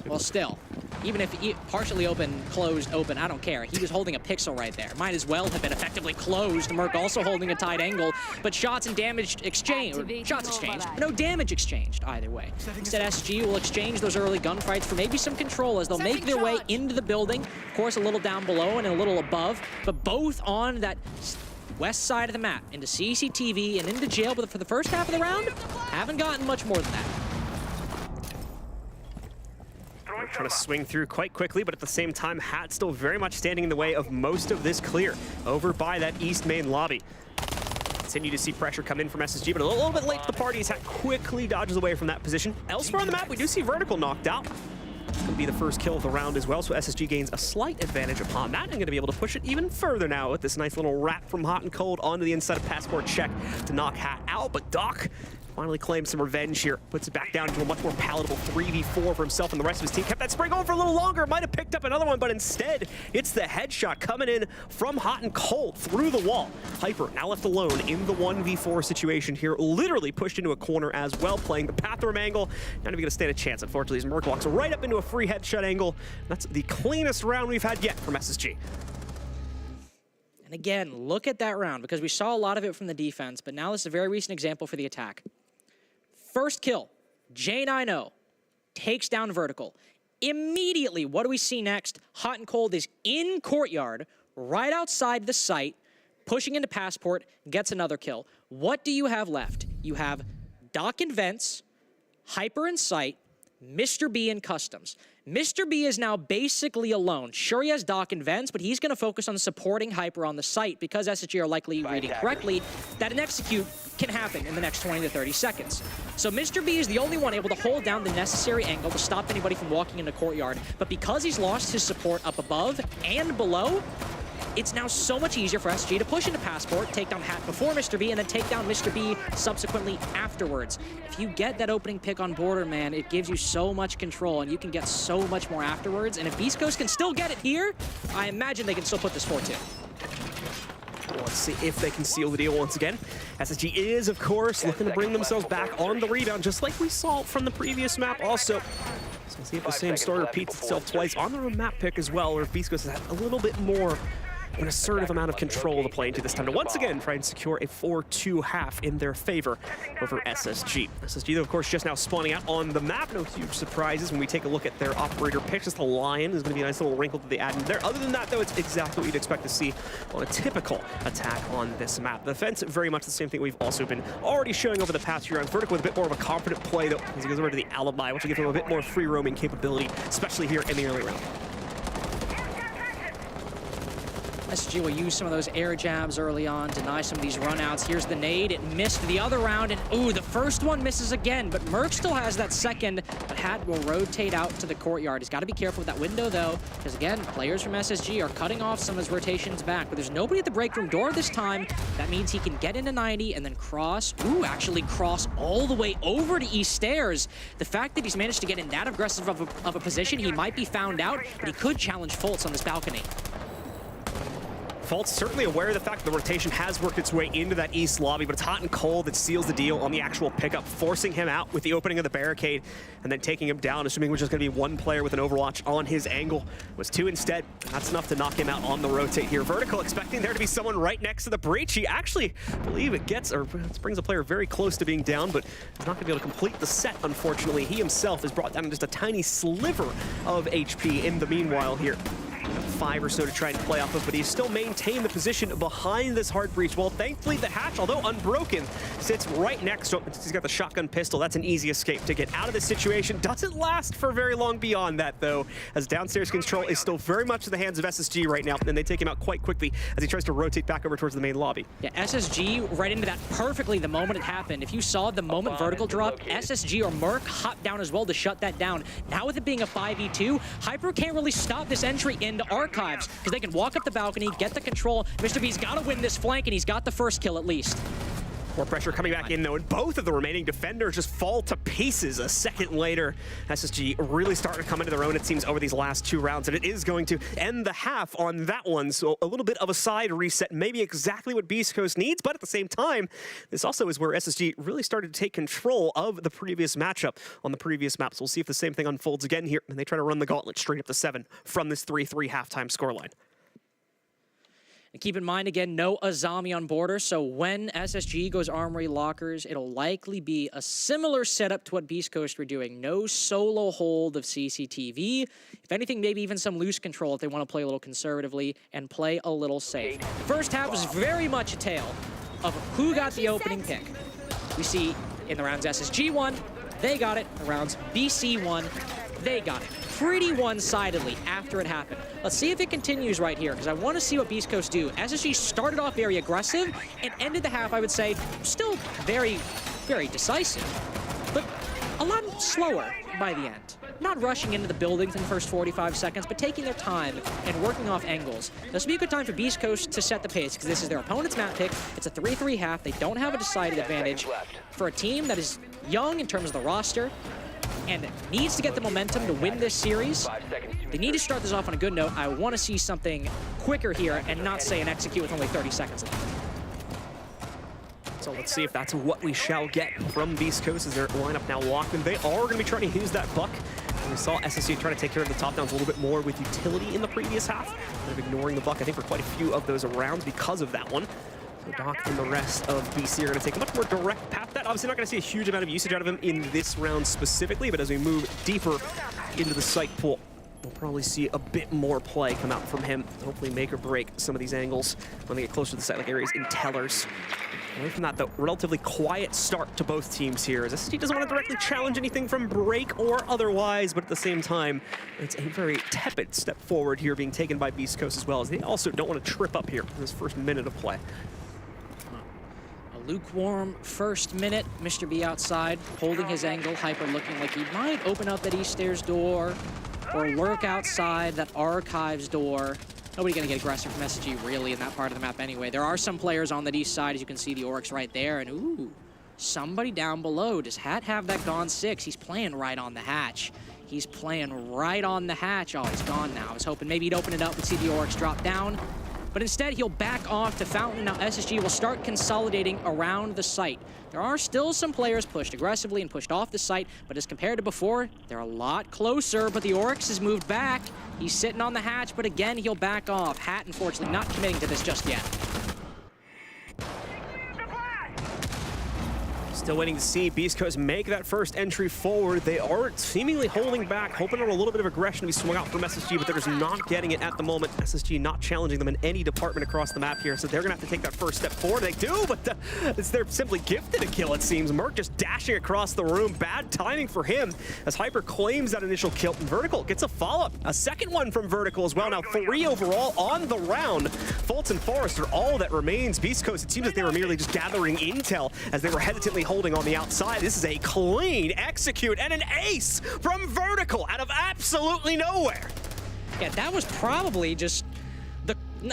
Well, still, even if partially open, closed, open, I don't care. He was holding a pixel right there. Might as well have been effectively closed. Merc also holding a tight angle, but shots and damage exchanged, or shots exchanged, but no damage exchanged either way. Instead, SG will exchange those early gunfights for maybe some control as they'll make their way into the building. Of course, a little down below and a little above, but both on that west side of the map, into CCTV and into jail. But for the first half of the round, haven't gotten much more than that. Trying to swing through quite quickly, but at the same time, Hat still very much standing in the way of most of this clear over by that east main lobby. Continue to see pressure come in from SSG, but a little bit late to the party as Hat quickly dodges away from that position. Elsewhere on the map, we do see Vertical knocked out. It's going to be the first kill of the round as well, so SSG gains a slight advantage upon that and going to be able to push it even further now with this nice little wrap from Hot and Cold onto the inside of Passport check to knock Hat out, but Doc finally claims some revenge here. Puts it back down to a much more palatable 3v4 for himself and the rest of his team. Kept that spray going for a little longer. Might have picked up another one, but instead, it's the headshot coming in from Hot and Cold through the wall. Hyper now left alone in the 1v4 situation here. Literally pushed into a corner as well, playing the Pathworm angle. Not even going to stand a chance, unfortunately, as Merc walks right up into a free headshot angle. That's the cleanest round we've had yet from SSG. And again, look at that round, because we saw a lot of it from the defense, but now this is a very recent example for the attack. First kill, J90 takes down Vertical. Immediately, what do we see next? Hot and Cold is in courtyard, right outside the site, pushing into Passport, gets another kill. What do you have left? You have Doc and Vents, Hyper in sight, Mr. B in Customs. Mr. B is now basically alone. Sure, he has Doc and Vents, but he's going to focus on supporting Hyper on the site because SSG are likely reading correctly that an execute can happen in the next 20 to 30 seconds. So Mr. B is the only one able to hold down the necessary angle to stop anybody from walking in the courtyard. But because he's lost his support up above and below, it's now so much easier for SG to push into Passport, take down Hat before Mr. B, and then take down Mr. B subsequently afterwards. If you get that opening pick on Border, man, it gives you so much control, and you can get so much more afterwards. And if Beast Coast can still get it here, I imagine they can still put this 4-2. Let's see if they can seal the deal once again. SSG is, of course, looking to bring themselves back on the rebound, just like we saw from the previous map also. So we'll see if the same story repeats itself twice on their own map pick as well, or if Beast Coast has had a little bit more an assertive amount of control to play into this time to once again try and secure a 4-2 half in their favor over SSG. SSG, though, of course, just now spawning out on the map. No huge surprises when we take a look at their operator picks. Just the Lion is going to be a nice little wrinkle to the add in there. Other than that, though, it's exactly what you'd expect to see on a typical attack on this map. The defense, very much the same thing we've also been already showing over the past few rounds. Vertical with a bit more of a confident play, though, as he goes over to the Alibi, which will give him a bit more free roaming capability, especially here in the early round. SSG will use some of those air jabs early on, deny some of these runouts. Here's the nade. It missed the other round, and ooh, the first one misses again, but Merc still has that second, but Hat will rotate out to the courtyard. He's got to be careful with that window, though, because again, players from SSG are cutting off some of his rotations back, but there's nobody at the break room door this time. That means he can get into 90 and then cross, actually cross all the way over to East Stairs. The fact that he's managed to get in that aggressive of a position, he might be found out, but he could challenge Fultz on this balcony. Fultz certainly aware of the fact that the rotation has worked its way into that east lobby, but it's hot and cold that seals the deal on the actual pickup, forcing him out with the opening of the barricade and then taking him down, assuming we're just going to be one player with an Overwatch on his angle. It was two instead. That's enough to knock him out on the rotate here. Vertical expecting there to be someone right next to the breach. He actually, believe it brings a player very close to being down, but he's not going to be able to complete the set, unfortunately. He himself is brought down to just a tiny sliver of HP in the meanwhile here. 5 or so to try and play off of, but he's still maintained the position behind this hard breach. Well, thankfully the hatch, although unbroken, sits right next to him. He's got the shotgun pistol. That's an easy escape to get out of this situation. Doesn't last for very long beyond that, though, as downstairs control is still very much in the hands of SSG right now, and they take him out quite quickly as he tries to rotate back over towards the main lobby. Yeah, SSG right into that perfectly the moment it happened. If you saw the moment Vertical dropped, SSG or Merc hopped down as well to shut that down. Now with it being a 5v2, Hyper can't really stop this entry into Archives because they can walk up the balcony, get the control. Mr. B's got to win this flank, and he's got the first kill at least. More pressure coming back in, though, and both of the remaining defenders just fall to pieces a second later. SSG really starting to come into their own, it seems, over these last 2 rounds, and it is going to end the half on that one. So a little bit of a side reset, maybe exactly what Beast Coast needs, but at the same time, this also is where SSG really started to take control of the previous matchup on the previous map. So we'll see if the same thing unfolds again here, and they try to run the gauntlet straight up to 7 from this 3-3 halftime scoreline. And keep in mind, again, no Azami on border, so when SSG goes Armory Lockers, it'll likely be a similar setup to what Beast Coast were doing. No solo hold of CCTV. If anything, maybe even some loose control if they want to play a little conservatively and play a little safe. First half was very much a tale of who got the opening pick. We see in the rounds SSG won, they got it. The rounds BC won, they got it. Pretty one-sidedly after it happened. Let's see if it continues right here, because I want to see what Beast Coast do. SSG started off very aggressive and ended the half, I would say, still very, very decisive, but a lot slower by the end. Not rushing into the buildings in the first 45 seconds, but taking their time and working off angles. This will be a good time for Beast Coast to set the pace, because this is their opponent's map pick. It's a 3-3 half. They don't have a decided advantage. For a team that is young in terms of the roster, and needs to get the momentum to win this series, they need to start this off on a good note. I want to see something quicker here and not say an execute with only 30 seconds left. So let's see if that's what we shall get from Beast Coast as their lineup now locked, and they are going to be trying to use that buck. And we saw SSG trying to take care of the top downs a little bit more with utility in the previous half, kind of ignoring the buck, I think, for quite a few of those rounds because of that one. So Doc and the rest of BC are going to take a much more direct path. That obviously not going to see a huge amount of usage out of him in this round specifically, but as we move deeper into the site pool, we'll probably see a bit more play come out from him. Hopefully make or break some of these angles when they get closer to the site, like areas in Tellers. Away from that, the relatively quiet start to both teams here, as SSG doesn't want to directly challenge anything from break or otherwise, but at the same time, it's a very tepid step forward here being taken by Beast Coast as well, as they also don't want to trip up here in this first minute of play. A lukewarm first minute. Mr. B outside, holding his angle. Hyper looking like he might open up that east stairs door or lurk outside that archives door. Nobody gonna get aggressive from SSG really in that part of the map anyway. There are some players on the east side, as you can see the Oryx right there, and ooh, somebody down below. Does Hat have that Gone 6? He's playing right on the hatch. He's playing right on the hatch. Oh, he's gone now. I was hoping maybe he'd open it up and see the Oryx drop down. But instead, he'll back off to Fountain. Now SSG will start consolidating around the site. There are still some players pushed aggressively and pushed off the site, but as compared to before, they're a lot closer, but the Oryx has moved back. He's sitting on the hatch, but again, he'll back off. Hat, unfortunately, not committing to this just yet. Still waiting to see Beast Coast make that first entry forward. They are seemingly holding back, hoping on a little bit of aggression to be swung out from SSG, but they're just not getting it at the moment. SSG not challenging them in any department across the map here, so they're gonna have to take that first step forward. They do, but they're simply gifted a kill, it seems. Merc just dashing across the room. Bad timing for him as Hyper claims that initial kill. And Vertical gets a follow-up. A second one from Vertical as well. Now 3 overall on the round. Fultz and Forrest are all that remains. Beast Coast, it seems like they were merely just gathering intel as they were hesitantly holding on the outside. This is a clean execute and an ace from Vertical out of absolutely nowhere. Yeah, that was probably just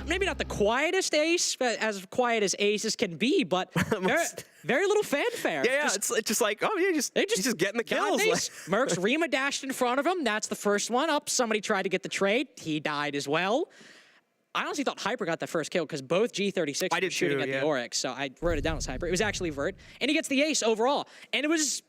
maybe not the quietest ace, but as quiet as aces can be, but very little fanfare. Yeah, it's just like, oh yeah, he's just getting the kills. Merc's Rima dashed in front of him. That's the first one up. Somebody tried to get the trade. He died as well. I honestly thought Hyper got the first kill because both G36 were shooting at the Oryx, so I wrote it down as Hyper. It was actually Vert, and he gets the ace overall. And it was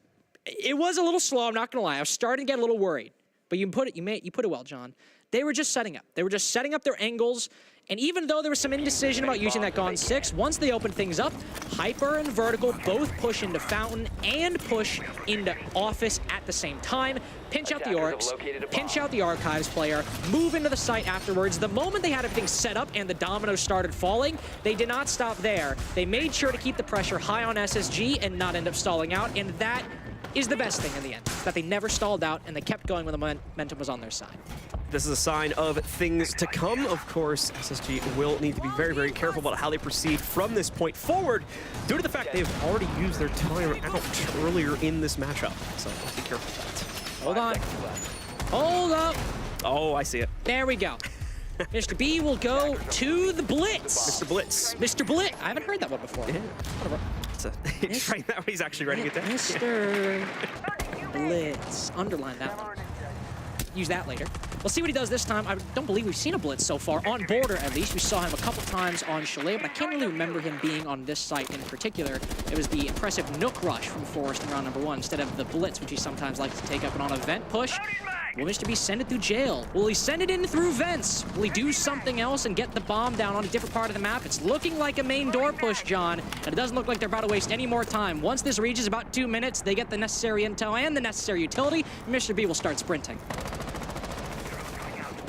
a little slow, I'm not gonna lie. I was starting to get a little worried. But you put it well, John. They were just setting up. They were just setting up their angles, and even though there was some indecision about using that Gone 6, once they opened things up, Hyper and Vertical both push into Fountain and push into Office at the same time. Pinch out the Oryx, pinch out the Archives player, move into the site afterwards. The moment they had everything set up and the dominoes started falling, they did not stop there. They made sure to keep the pressure high on SSG and not end up stalling out, and that is the best thing in the end, that they never stalled out and they kept going when the momentum was on their side. This is a sign of things to come. Of course, SSG will need to be very, very careful about how they proceed from this point forward due to the fact they've already used their time out earlier in this matchup. So be careful with that. Hold on. Hold up. Oh, I see it. There we go. Mr. B will go to the Blitz. Mr. Blitz. Mr. Blitz. I haven't heard that one before. Yeah. Whatever. He's trying that way. He's actually writing it down. Mr. Blitz. Underline that one. Use that later. We'll see what he does this time. I don't believe we've seen a Blitz so far, on Border at least. We saw him a couple times on Chalet, but I can't really remember him being on this site in particular. It was the impressive Nook Rush from Forrest in round number 1 instead of the Blitz, which he sometimes likes to take up. And on a vent push, will Mr. B send it through jail? Will he send it in through vents? Will he do something else and get the bomb down on a different part of the map? It's looking like a main door push, John, and it doesn't look like they're about to waste any more time. Once this reaches about 2 minutes, they get the necessary intel and the necessary utility, and Mr. B will start sprinting.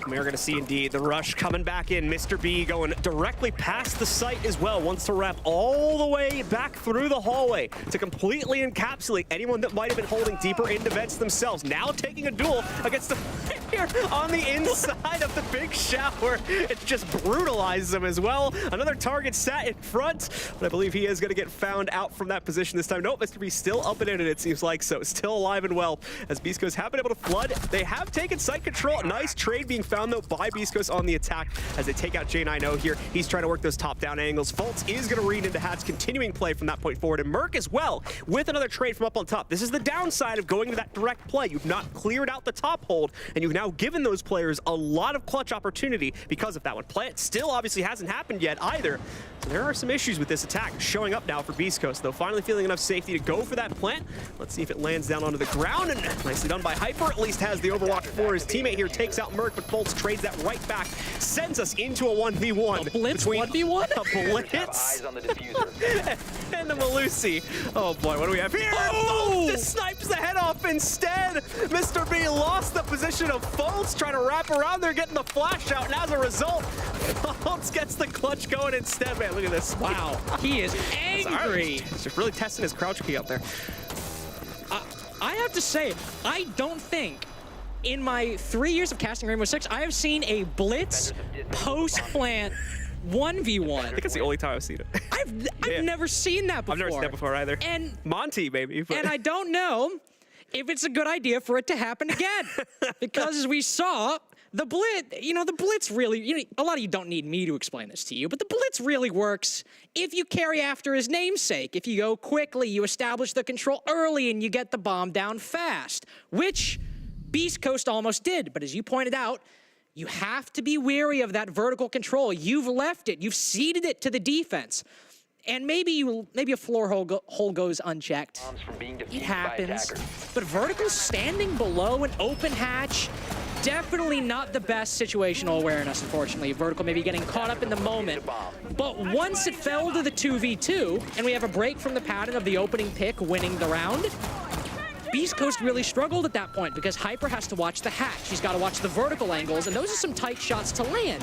We are going to see, indeed, the rush coming back in. Mr. B going directly past the site as well. Wants to wrap all the way back through the hallway to completely encapsulate anyone that might have been holding deeper into vents themselves. Now taking a duel against the player on the inside of the big shower. It just brutalizes him as well. Another target sat in front, but I believe he is going to get found out from that position this time. Nope, Mr. B still up and in it seems like, so still alive and well as Beast Coast have been able to flood. They have taken site control. Nice trade being found though by Beast Coast on the attack as they take out J9O here. He's trying to work those top-down angles. Fultz is going to read into Hat's continuing play from that point forward, and Merc as well with another trade from up on top. This is the downside of going to that direct play. You've not cleared out the top hold, and you've now given those players a lot of clutch opportunity because of that one. Plant still obviously hasn't happened yet either. So there are some issues with this attack showing up now for Beast Coast, though finally feeling enough safety to go for that plant. Let's see if it lands down onto the ground, and nicely done by Hyper. At least has the overwatch for his teammate here. Takes out Merc, but Fultz trades that right back. Sends us into a 1v1. A Blitz 1v1? A Blitz Eyes on the diffuser. and a Malusi. Oh boy, what do we have here? Oh! Fultz just snipes the head off instead. Mr. B lost the position of Fultz trying to wrap around there, getting the flash out, and as a result, Fultz gets the clutch going instead. Man, look at this. Wow, he is angry. He's just really testing his crouch key up there. I have to say, I don't think in my 3 years of casting Rainbow Six, I have seen a blitz post-plant 1v1. I think it's the only time I've seen it. I've never seen that before. I've never seen that before either. And Monty, maybe. But. And I don't know if it's a good idea for it to happen again. Because as we saw, the blitz really, a lot of you don't need me to explain this to you, but the blitz really works if you carry after his namesake. If you go quickly, you establish the control early, and you get the bomb down fast, which Beast Coast almost did. But as you pointed out, you have to be wary of that vertical control. You've left it. You've ceded it to the defense. And maybe a floor hole goes unchecked. It happens. But Vertical's standing below an open hatch. Definitely not the best situational awareness, unfortunately. Vertical maybe getting caught up in the moment. But once it fell to the 2v2, and we have a break from the pattern of the opening pick winning the round, Beast Coast really struggled at that point because Hyper has to watch the hatch. He's got to watch the vertical angles, and those are some tight shots to land.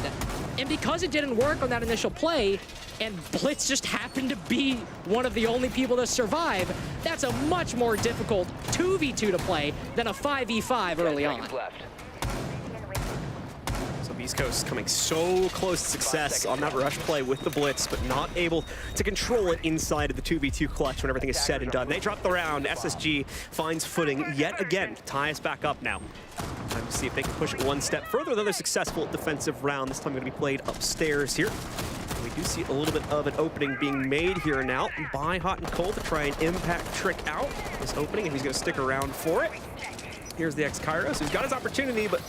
And because it didn't work on that initial play, and Blitz just happened to be one of the only people to survive, that's a much more difficult 2v2 to play than a 5v5 early on. Beast Coast coming so close to success on that rush play with the blitz, but not able to control it inside of the 2v2 clutch when everything is said and done. They drop the round. SSG finds footing yet again to tie us back up now. Time to see if they can push it one step further. Another successful defensive round. This time going to be played upstairs here. We do see a little bit of an opening being made here now by Hot and Cold to try and impact trick out this opening, and he's going to stick around for it. Here's the X-Kairos, who's got his opportunity, but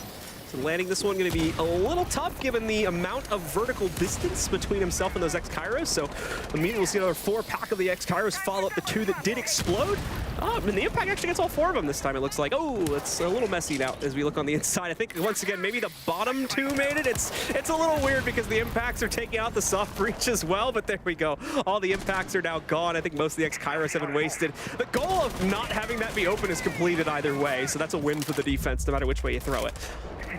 so landing this one going to be a little tough given the amount of vertical distance between himself and those X-Kairos. So immediately we'll see another 4-pack of the X-Kairos follow up the 2 that did explode. And the impact actually gets all 4 of them this time, it looks like. Oh, it's a little messy now as we look on the inside. I think once again, maybe the bottom 2 made it. It's a little weird because the impacts are taking out the soft breach as well, but there we go. All the impacts are now gone. I think most of the X-Kairos have been wasted. The goal of not having that be open is completed either way, so that's a win for the defense no matter which way you throw it.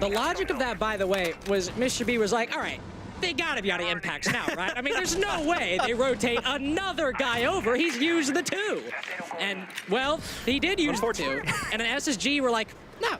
The logic of that, by the way, was Mr. B was like, all right, they gotta be out of impacts now, right? I mean, there's no way they rotate another guy over. He's used the 2. And, well, he did use the 2. And an SSG were like, no,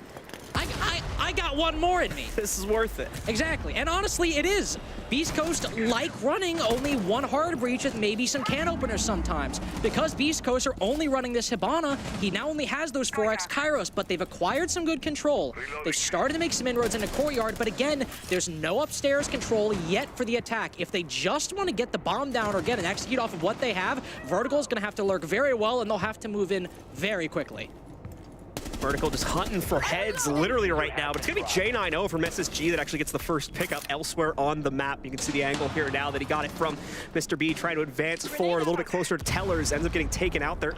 I got one more in me. This is worth it. Exactly. And honestly, it is. Beast Coast like running only 1 hard breach with maybe some can openers sometimes. Because Beast Coast are only running this Hibana, he now only has those 4x Kairos, but they've acquired some good control. They've started to make some inroads into Courtyard, but again, there's no upstairs control yet for the attack. If they just want to get the bomb down or get an execute off of what they have, Vertical is going to have to lurk very well, and they'll have to move in very quickly. Vertical just hunting for heads literally right now, but it's going to be J90 from SSG that actually gets the first pickup elsewhere on the map. You can see the angle here now that he got it from Mr. B, trying to advance forward a little bit closer to Tellers, ends up getting taken out there.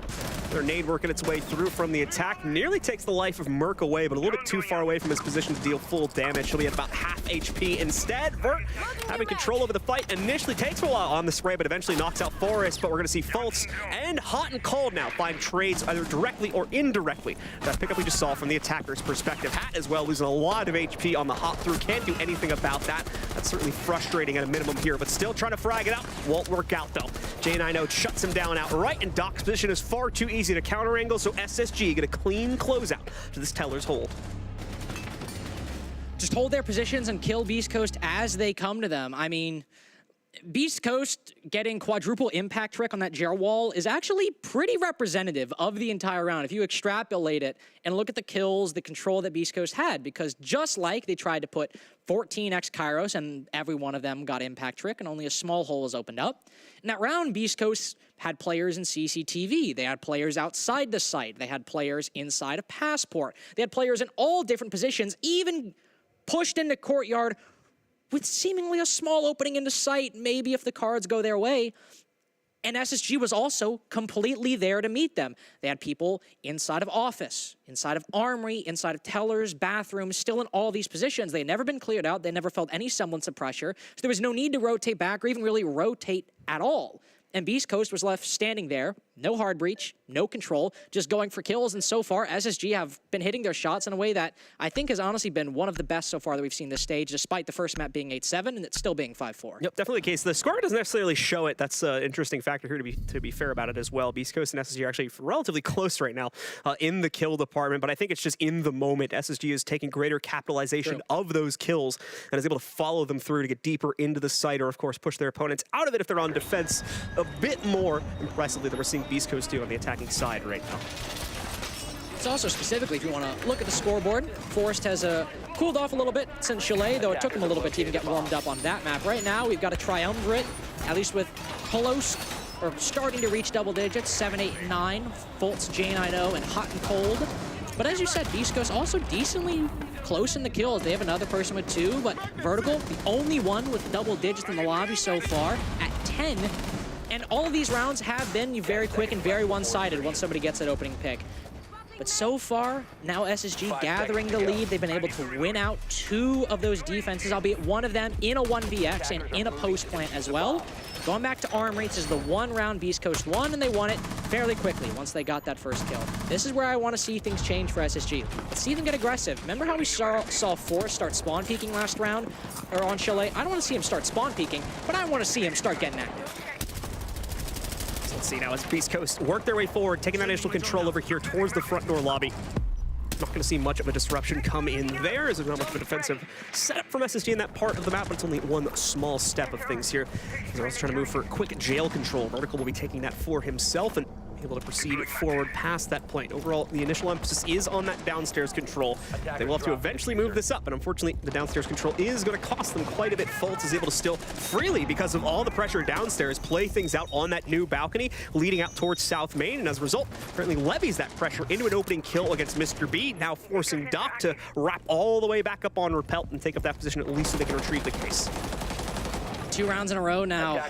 Their nade working its way through from the attack, nearly takes the life of Merc away, but a little bit too far away from his position to deal full damage. He'll be at about half HP. Instead, Vert having control over the fight initially takes a while on the spray, but eventually knocks out Forrest, but we're going to see Fultz and Hot and Cold now find trades either directly or indirectly. That pickup we just saw from the attacker's perspective. Hat as well, losing a lot of HP on the hop through. Can't do anything about that. That's certainly frustrating at a minimum here, but still trying to frag it out. Won't work out though. J90 shuts him down outright, and Doc's position is far too easy to counter angle, so SSG get a clean closeout to this Teller's hold. Just hold their positions and kill Beast Coast as they come to them. I mean, Beast Coast getting quadruple impact trick on that Jer wall is actually pretty representative of the entire round if you extrapolate it and look at the kills, the control that Beast Coast had, because just like they tried to put 14x Kairos and every one of them got impact trick and only a small hole was opened up. In that round, Beast Coast had players in CCTV. They had players outside the site. They had players inside of Passport. They had players in all different positions, even pushed into Courtyard with seemingly a small opening into sight, maybe if the cards go their way. And SSG was also completely there to meet them. They had people inside of office, inside of armory, inside of tellers, bathrooms, still in all these positions. They had never been cleared out. They never felt any semblance of pressure. So there was no need to rotate back or even really rotate at all. And Beast Coast was left standing there No hard breach, no control, just going for kills. And so far, SSG have been hitting their shots in a way that I think has honestly been one of the best so far that we've seen this stage, despite the first map being 8-7 and it still being 5-4. Yep, definitely the case. The score doesn't necessarily show it. That's an interesting factor here to be fair about it as well. Beast Coast and SSG are actually relatively close right now in the kill department, but I think it's just in the moment. SSG is taking greater capitalization of those kills and is able to follow them through to get deeper into the site, or of course push their opponents out of it if they're on defense a bit more impressively than we're seeing Beast Coast do on the attacking side right now. It's also specifically, if you want to look at the scoreboard, Forest has cooled off a little bit since Chalet, though it took him a little bit to even get warmed up on that map. Right now, we've got a triumvirate, at least with close, or starting to reach double digits, 7, 8, 9. Fultz, Jane, I know, and Hot and Cold. But as you said, Beast Coast also decently close in the kills. They have another person with 2, but Vertical, the only one with double digits in the lobby so far, at 10. And all of these rounds have been very quick and very one-sided once somebody gets that opening pick. But so far, now SSG gathering the lead. They've been able to win out 2 of those defenses, albeit one of them in a 1vx and in a post plant as well. Going back to arm rates is the 1 round Beast Coast won, and they won it fairly quickly once they got that first kill. This is where I want to see things change for SSG. Let's see them get aggressive. Remember how we saw Forrest start spawn peeking last round, or on Chalet? I don't want to see him start spawn peeking, but I want to see him start getting active. Let's see now as Beast Coast work their way forward, taking that initial control over here towards the front door lobby. Not going to see much of a disruption come in there, as there's not much of a defensive setup from SSG in that part of the map, but it's only one small step of things here. They're also trying to move for quick jail control. Vertical will be taking that for himself and able to proceed forward past that point. Overall, the initial emphasis is on that downstairs control. They will have to eventually move this up, but unfortunately, the downstairs control is going to cost them quite a bit. Fultz is able to still freely, because of all the pressure downstairs, play things out on that new balcony, leading out towards South Main, and as a result, currently levies that pressure into an opening kill against Mr. B, now forcing Doc to wrap all the way back up on Repelt and take up that position at least so they can retrieve the case. 2 rounds in a row now.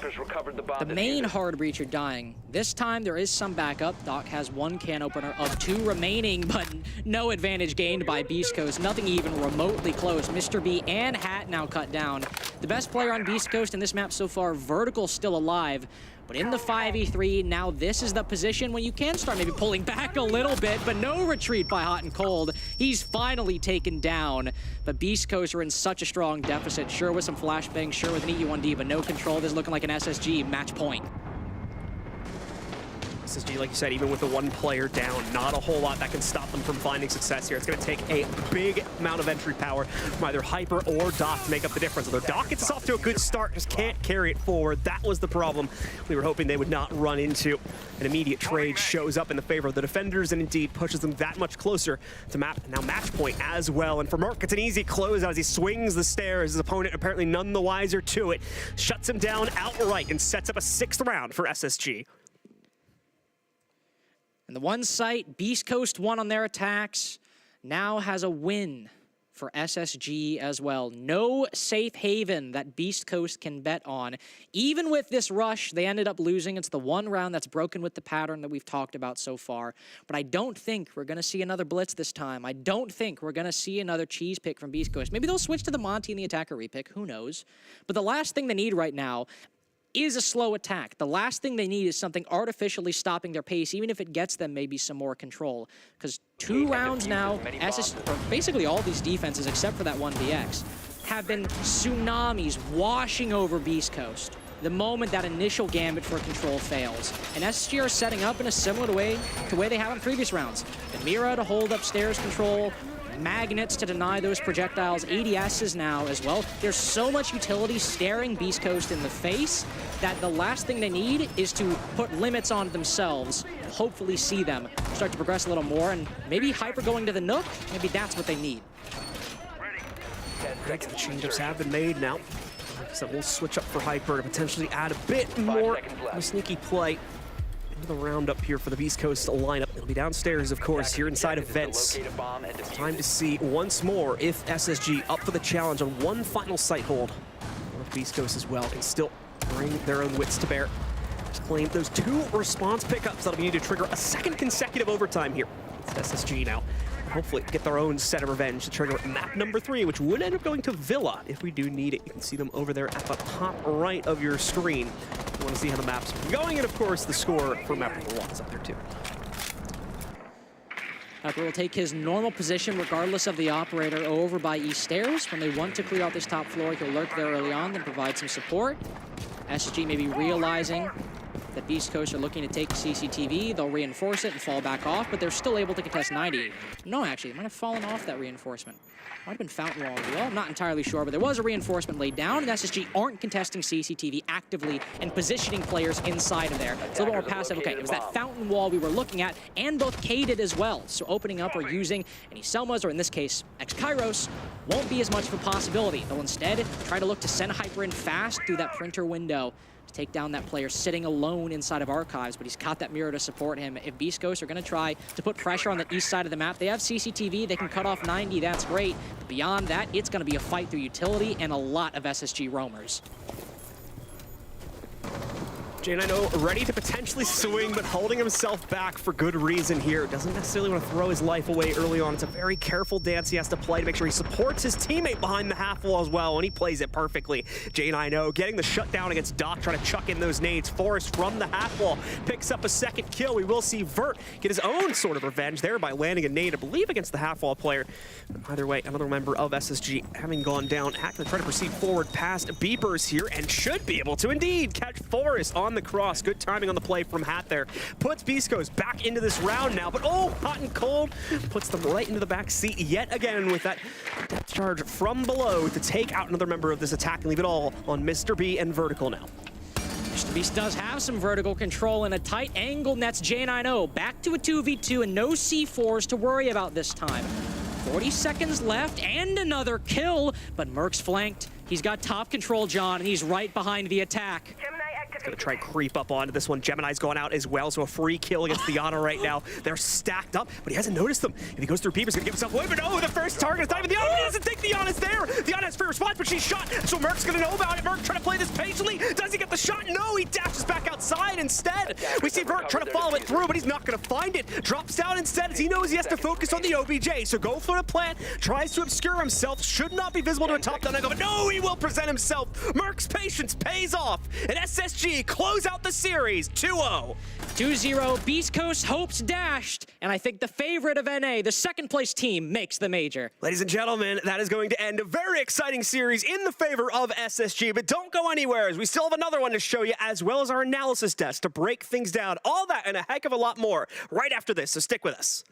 The main hard breacher dying. This time there is some backup. Doc has 1 can opener of 2 remaining, but no advantage gained by Beast Coast. Nothing even remotely close. Mr. B and Hat now cut down. The best player on Beast Coast in this map so far, Vertical, still alive. But in the 5v3, now this is the position when you can start maybe pulling back a little bit, but no retreat by Hot and Cold. He's finally taken down. But Beast Coast are in such a strong deficit. Sure with some flashbangs, sure with an EU1D, but no control. This is looking like an SSG match point. SSG, like you said, even with the 1 player down, not a whole lot that can stop them from finding success here. It's going to take a big amount of entry power from either Hyper or Doc to make up the difference. Although Doc gets us off to a good start, just can't carry it forward. That was the problem we were hoping they would not run into. An immediate trade shows up in the favor of the defenders and indeed pushes them that much closer to match point as well. And for Merc, it's an easy closeout as he swings the stairs. His opponent apparently none the wiser to it. Shuts him down outright and sets up a 6th round for SSG. And the one site, Beast Coast won on their attacks, now has a win for SSG as well. No safe haven that Beast Coast can bet on. Even with this rush, they ended up losing. It's the 1 round that's broken with the pattern that we've talked about so far. But I don't think we're going to see another blitz this time. I don't think we're going to see another cheese pick from Beast Coast. Maybe they'll switch to the Monty and the attacker repick. Who knows? But the last thing they need right now is a slow attack. The last thing they need is something artificially stopping their pace, even if it gets them maybe some more control. Because 2 rounds now, basically all these defenses, except for that 1vx, have been tsunamis washing over Beast Coast the moment that initial gambit for control fails. And SSG are setting up in a similar way to the way they have in previous rounds. The Mira to hold upstairs control, magnets to deny those projectiles, ADSs now as well. There's so much utility staring Beast Coast in the face that the last thing they need is to put limits on themselves, hopefully see them start to progress a little more, and maybe Hyper going to the Nook, maybe that's what they need. The change-ups have been made now. So we'll switch up for Hyper to potentially add a bit more of a sneaky play into the roundup here for the Beast Coast lineup. It'll be downstairs, of course, here inside of Vents. Time to see once more if SSG, up for the challenge on 1 final site hold, or if Beast Coast as well can still bring their own wits to bear. Just claim those 2 response pickups that'll be needed to trigger a 2nd consecutive overtime here. It's SSG now. Hopefully get their own set of revenge to trigger map number 3, which would end up going to Villa if we do need it. You can see them over there at the top right of your screen. want to see how the map's going, and of course, the score for map number 1 is up there too. Pepper will take his normal position regardless of the operator over by East Stairs. When they want to clear out this top floor, he'll lurk there early on, then provide some support. SSG may be realizing that Beast Coast are looking to take CCTV. They'll reinforce it and fall back off, but they're still able to contest 90. No, actually, they might have fallen off that reinforcement. Might have been Fountain Wall as well. I'm not entirely sure, but there was a reinforcement laid down, and SSG aren't contesting CCTV actively and positioning players inside of there. It's a little more passive. Okay, it was that Fountain Wall we were looking at, and both K did as well. So opening up or using any Selmas, or in this case, X-Kairos, won't be as much of a possibility. They'll instead try to look to send Hyper in fast through that printer window to take down that player sitting alone inside of Archives, but he's got that mirror to support him. If Beast Coast are going to try to put pressure on the east side of the map, they have CCTV, they can cut off 90, that's great. But beyond that, it's going to be a fight through utility and a lot of SSG roamers. J9O ready to potentially swing, but holding himself back for good reason here. Doesn't necessarily want to throw his life away early on. It's a very careful dance he has to play to make sure he supports his teammate behind the half wall as well, and he plays it perfectly. J9O getting the shutdown against Doc, trying to chuck in those nades. Forrest from the half wall picks up a second kill. We will see Vert get his own sort of revenge there by landing a nade, I believe, against the half wall player. But either way, another member of SSG having gone down. Hack to try to proceed forward past Beepers here, and should be able to indeed catch Forrest on the cross. Good timing on the play from Hat there. Puts Beast Coast back into this round now, but oh, hot and cold. Puts them right into the back seat yet again with that depth charge from below to take out another member of this attack and leave it all on Mr. B and Vertical now. Mr. Beast does have some vertical control and a tight angle, and that's J9O. Back to a 2v2 and no C4s to worry about this time. 40 seconds left and another kill, but Merc's flanked. He's got top control, John, and he's right behind the attack. Gonna try and creep up onto this one. Gemini's gone out as well, so a free kill against Diana right now. They're stacked up, but he hasn't noticed them. If he goes through Peep, he's gonna give himself away, but no, the first target is not even Diana. He doesn't think Diana's there. Diana has free response, but she's shot, so Merc's gonna know about it. Merc trying to play this patiently. Does he get the shot? No, he dashes back outside instead. We see Merc trying to follow it through, but he's not gonna find it. Drops down instead as he knows he has to focus on the OBJ, so go for the plant, tries to obscure himself, should not be visible to a top-down angle, but no, he will present himself. Merc's patience pays off, and SSG close out the series 2-0. 2-0, Beast Coast hopes dashed, and I think the favorite of NA, the second place team, makes the major. Ladies and gentlemen, that is going to end a very exciting series in the favor of SSG, but don't go anywhere as we still have another one to show you, as well as our analysis desk to break things down. All that and a heck of a lot more right after this, so stick with us.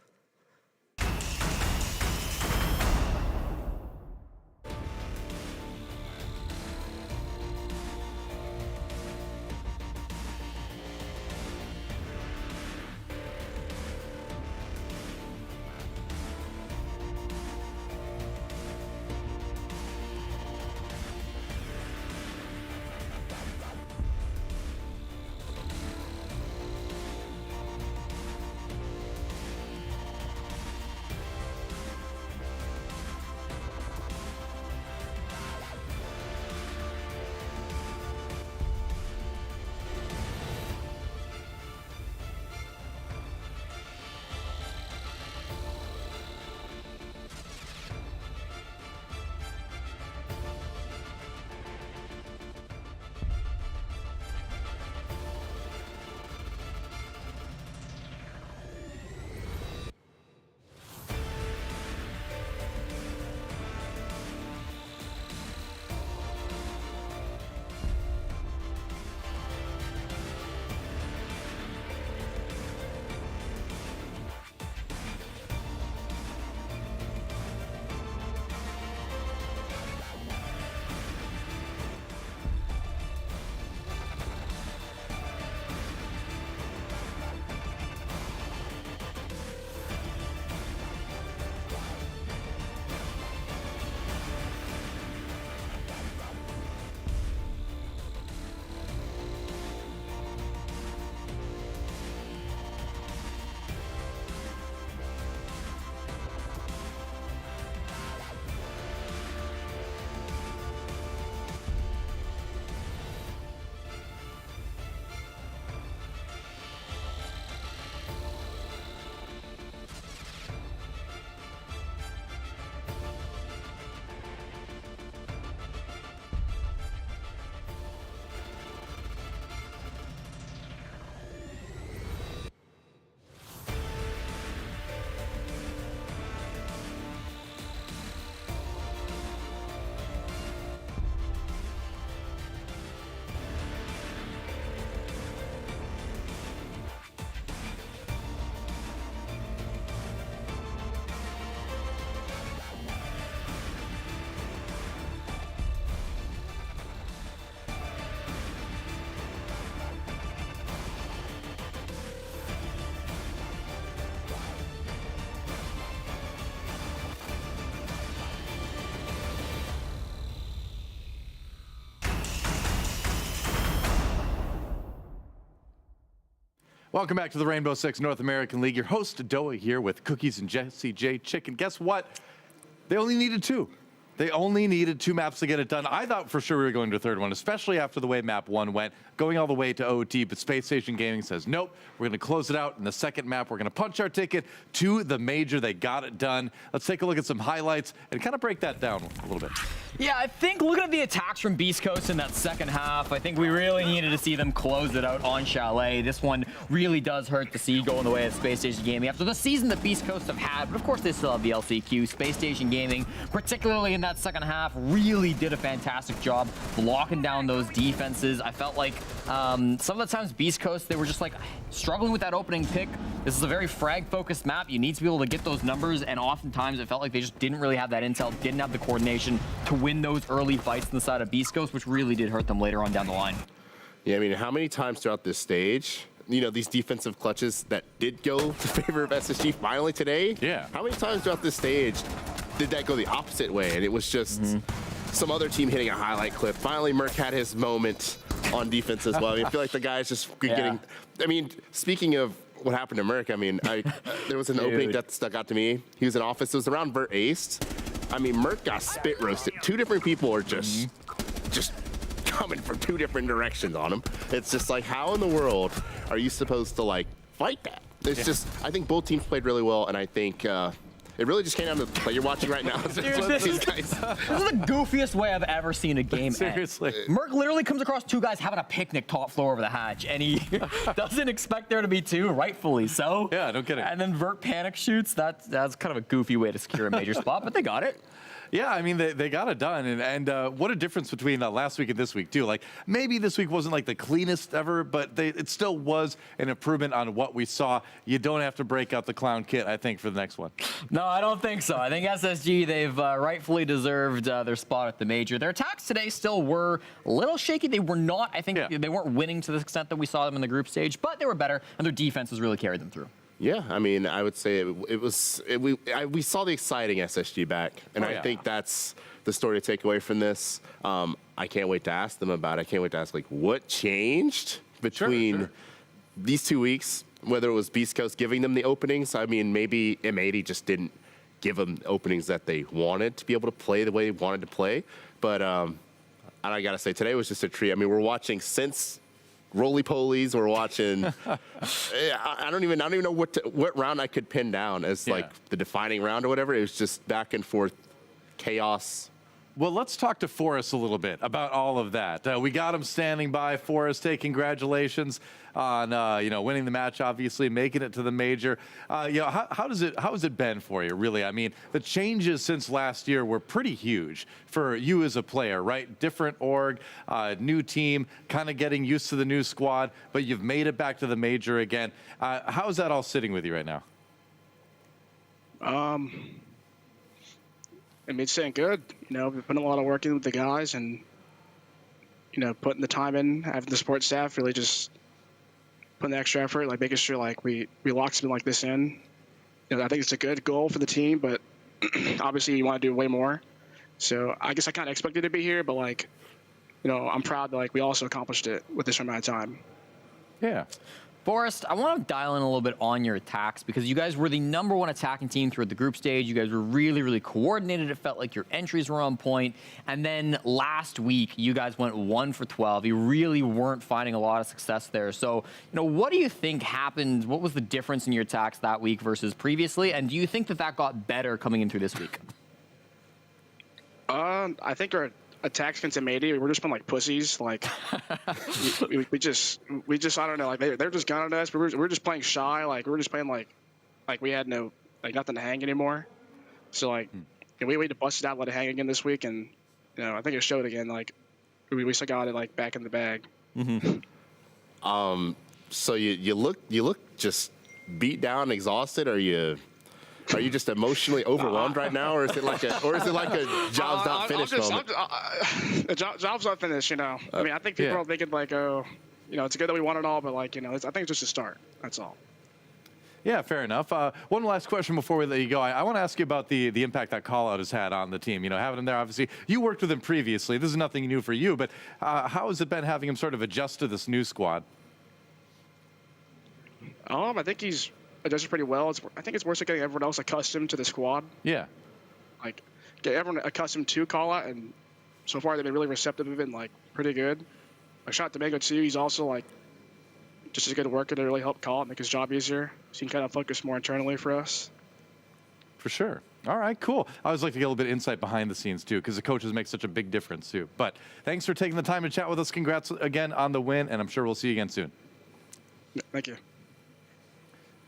Welcome back to the Rainbow Six North American League. Your host, Doa, here with Cookies and Jesse J. Chicken. Guess what? They only needed 2. They only needed 2 maps to get it done. I thought for sure we were going to a third one, especially after the way map 1 went, going all the way to OT, but Space Station Gaming says, nope, we're going to close it out in the second map. We're going to punch our ticket to the major. They got it done. Let's take a look at some highlights and kind of break that down a little bit. Yeah, I think looking at the attacks from Beast Coast in that second half, I think we really needed to see them close it out on Chalet. This one really does hurt to see going the way of Space Station Gaming after the season that Beast Coast have had, but of course they still have the LCQ. Space Station Gaming, particularly in that second half, really did a fantastic job blocking down those defenses. I felt like some of the times Beast Coast, they were just like struggling with that opening pick. This is a very frag-focused map. You need to be able to get those numbers, and oftentimes it felt like they just didn't really have that intel, didn't have the coordination to win those early fights on the side of Beast Coast, which really did hurt them later on down the line. Yeah, I mean, how many times throughout this stage, you know, these defensive clutches that did go to favor of SSG finally today? Yeah. How many times throughout this stage did that go the opposite way? And it was just some other team hitting a highlight clip. Finally, Merc had his moment on defense as well. I mean, I feel like the guys just getting... I mean, speaking of what happened to Merc, I mean, there was an opening that stuck out to me. He was in office. It was around Vert Aced. I mean, Merc got spit roasted. 2 different people are just coming from 2 different directions on him. It's just like, how in the world are you supposed to, like, fight that? It's just, I think both teams played really well, and I think it really just came down to the play you're watching right now. Dude, this is the goofiest way I've ever seen a game Seriously. end. Merc literally comes across 2 guys having a picnic top floor over the hatch, and he doesn't expect there to be 2, rightfully so. Yeah, no kidding. And then Vert panic shoots. That's kind of a goofy way to secure a major spot, but they got it. Yeah, I mean, they got it done. And what a difference between last week and this week, too. Like, maybe this week wasn't, like, the cleanest ever, but it still was an improvement on what we saw. You don't have to break out the clown kit, I think, for the next one. No, I don't think so. I think SSG, they've rightfully deserved their spot at the major. Their attacks today still were a little shaky. They were not, I think, they weren't winning to the extent that we saw them in the group stage, but they were better, and their defenses really carried them through. Yeah, I mean, I would say we saw the exciting SSG back, and I think that's the story to take away from this. I can't wait to ask them about it. I can't wait to ask, like, what changed between these 2 weeks, whether it was Beast Coast giving them the openings. I mean, maybe M80 just didn't give them openings that they wanted to be able to play the way they wanted to play. But I got to say, today was just a treat. I mean, we're watching since roly-polies. We're watching. I don't even know what round I could pin down as like the defining round or whatever. It was just back and forth chaos. Well, let's talk to Forrest a little bit about all of that. We got him standing by. Forrest, hey, congratulations on winning the match, obviously making it to the major. How has it been for you, really? I mean, the changes since last year were pretty huge for you as a player, right? Different org, new team, kind of getting used to the new squad, but you've made it back to the major again. How is that all sitting with you right now? I mean, it's saying good. You know, we've put a lot of work in with the guys, and putting the time in, having the support staff really just putting the extra effort, like making sure like we lock something like this in. I think it's a good goal for the team, but obviously you want to do way more. So I guess I kind of expected to be here, but like, I'm proud that like we also accomplished it with this amount of time. Yeah. Forrest, I want to dial in a little bit on your attacks because you guys were the #1 attacking team throughout the group stage. You guys were really, really coordinated. It felt like your entries were on point. And then last week, you guys went 1 for 12. You really weren't finding a lot of success there. So, what do you think happened? What was the difference in your attacks that week versus previously? And do you think that got better coming in through this week? I think our attacks against M80, we're just playing like pussies. Like we just I don't know. Like they're just gunning us. We're just playing shy. Like we're just playing like we had nothing to hang anymore. So like we waited to bust it out, let it hang again this week, and I think it showed again. Like we still got it like back in the bag. So you look just beat down, exhausted. Are you just emotionally overwhelmed right now, or is it like a job's not finished moment? Job's not finished, I mean, I think people are thinking like, oh, it's good that we won it all, but like, I think it's just a start. That's all. Yeah, fair enough. One last question before we let you go. I want to ask you about the impact that call-out has had on the team. Having him there, obviously, you worked with him previously. This is nothing new for you, but how has it been having him sort of adjust to this new squad? I think he's adjusted pretty well. I think it's more so getting everyone else accustomed to the squad. Yeah. Like, get everyone accustomed to call out, and so far they've been really receptive of it and, like, pretty good. Like, shout out to Mango too. He's also, like, just as good at working to really help call it, make his job easier. So he can kind of focus more internally for us. For sure. All right, cool. I always like to get a little bit of insight behind the scenes, too, because the coaches make such a big difference, too. But thanks for taking the time to chat with us. Congrats again on the win, and I'm sure we'll see you again soon. Yeah, thank you.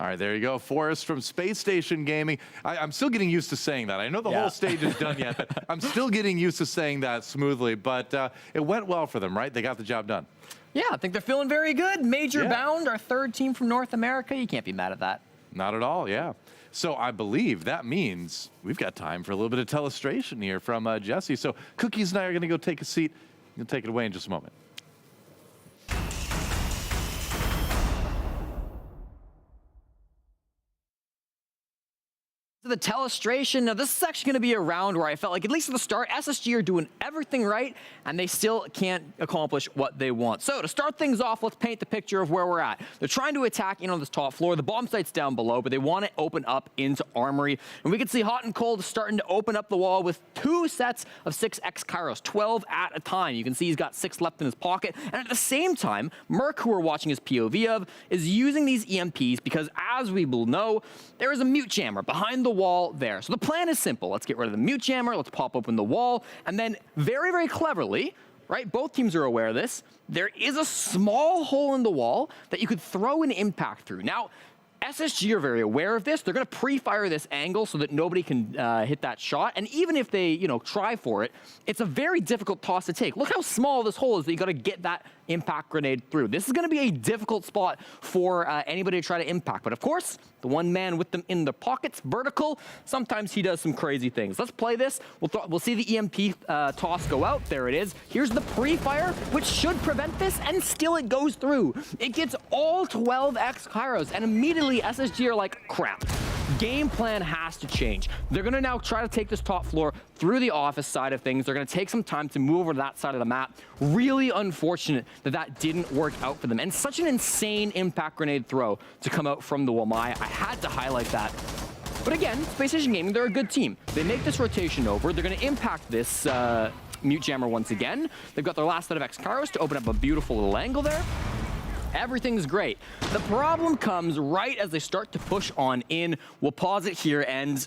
All right, there you go. Forrest from Space Station Gaming. I'm still getting used to saying that. I know the whole stage is done yet, but I'm still getting used to saying that smoothly. But it went well for them, right? They got the job done. Yeah, I think they're feeling very good. Major Bound, our third team from North America. You can't be mad at that. Not at all, yeah. So I believe that means we've got time for a little bit of telestration here from Jesse. So Cookies and I are going to go take a seat. You'll take it away in just a moment. The Telestration. Now, this is actually going to be a round where I felt like, at least at the start, SSG are doing everything right, and they still can't accomplish what they want. So, to start things off, let's paint the picture of where we're at. They're trying to attack in on this top floor. The bomb site's down below, but they want to open up into Armory. And we can see Hot and Cold starting to open up the wall with 2 sets of 6x Kairos, 12 at a time. You can see he's got 6 left in his pocket. And at the same time, Merc, who we're watching his POV of, is using these EMPs because, as we will know, there is a mute jammer behind the wall there. So the plan is simple. Let's get rid of the mute jammer. Let's pop open the wall. And then very, very cleverly, right, both teams are aware of this, there is a small hole in the wall that you could throw an impact through. Now, SSG are very aware of this. They're going to pre-fire this angle so that nobody can hit that shot. And even if they, try for it, it's a very difficult toss to take. Look how small this hole is that you got to get that impact grenade through. This is going to be a difficult spot for anybody to try to impact. But of course, the one man with them in the pockets, Vertical, sometimes he does some crazy things. Let's play this. We'll see the EMP toss go out. There it is. Here's the pre-fire, which should prevent this, and still it goes through. It gets all 12x Kairos, and immediately SSG are like, crap. Game plan has to change. They're going to now try to take this top floor through the office side of things. They're going to take some time to move over to that side of the map. Really unfortunate that that didn't work out for them. And such an insane impact grenade throw to come out from the Wamai. I had to highlight that. But again, Space Station Gaming, they're a good team. They make this rotation over. They're going to impact this mute jammer once again. They've got their last set of X Kairos to open up a beautiful little angle there. Everything's great. The problem comes right as they start to push on in. We'll pause it here, and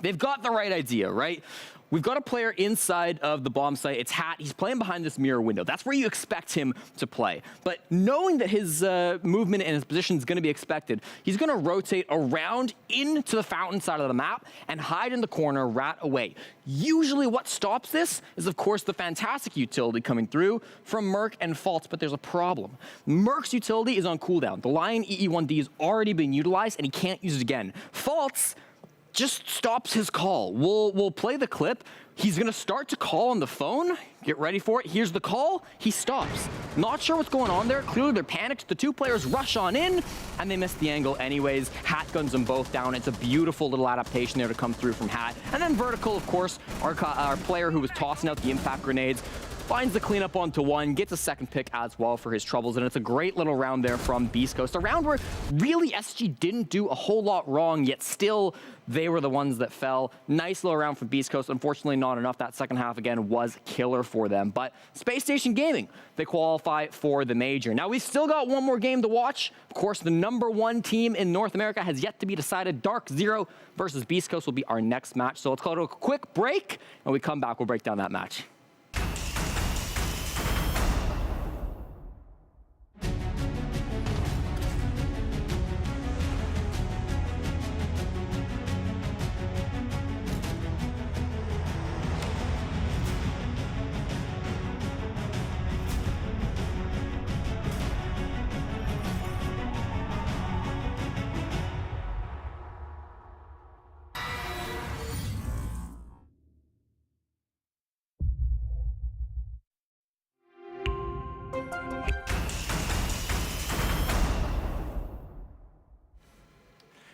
they've got the right idea, right? We've got a player inside of the bomb site. It's Hat. He's playing behind this mirror window. That's where you expect him to play. But knowing that his movement and his position is going to be expected, he's going to rotate around into the fountain side of the map and hide in the corner, rat away. Usually what stops this is, of course, the fantastic utility coming through from Merc and Faults, but there's a problem. Merc's utility is on cooldown. The Lion EE1D has already been utilized, and he can't use it again. Faults just stops his call. We'll play the clip. He's going to start to call on the phone. Get ready for it. Here's the call. He stops. Not sure what's going on there. Clearly they're panicked. The 2 players rush on in, and they miss the angle anyways. Hat guns them both down. It's a beautiful little adaptation there to come through from Hat. And then Vertical, of course, our player who was tossing out the impact grenades, finds the cleanup onto 1, gets a second pick as well for his troubles, and it's a great little round there from Beast Coast. A round where really SG didn't do a whole lot wrong, yet still they were the ones that fell. Nice little round from Beast Coast. Unfortunately, not enough. That second half, again, was killer for them. But Space Station Gaming, they qualify for the major. Now, we've still got one more game to watch. Of course, the #1 team in North America has yet to be decided. Dark Zero versus Beast Coast will be our next match. So let's call it a quick break. When we come back, we'll break down that match.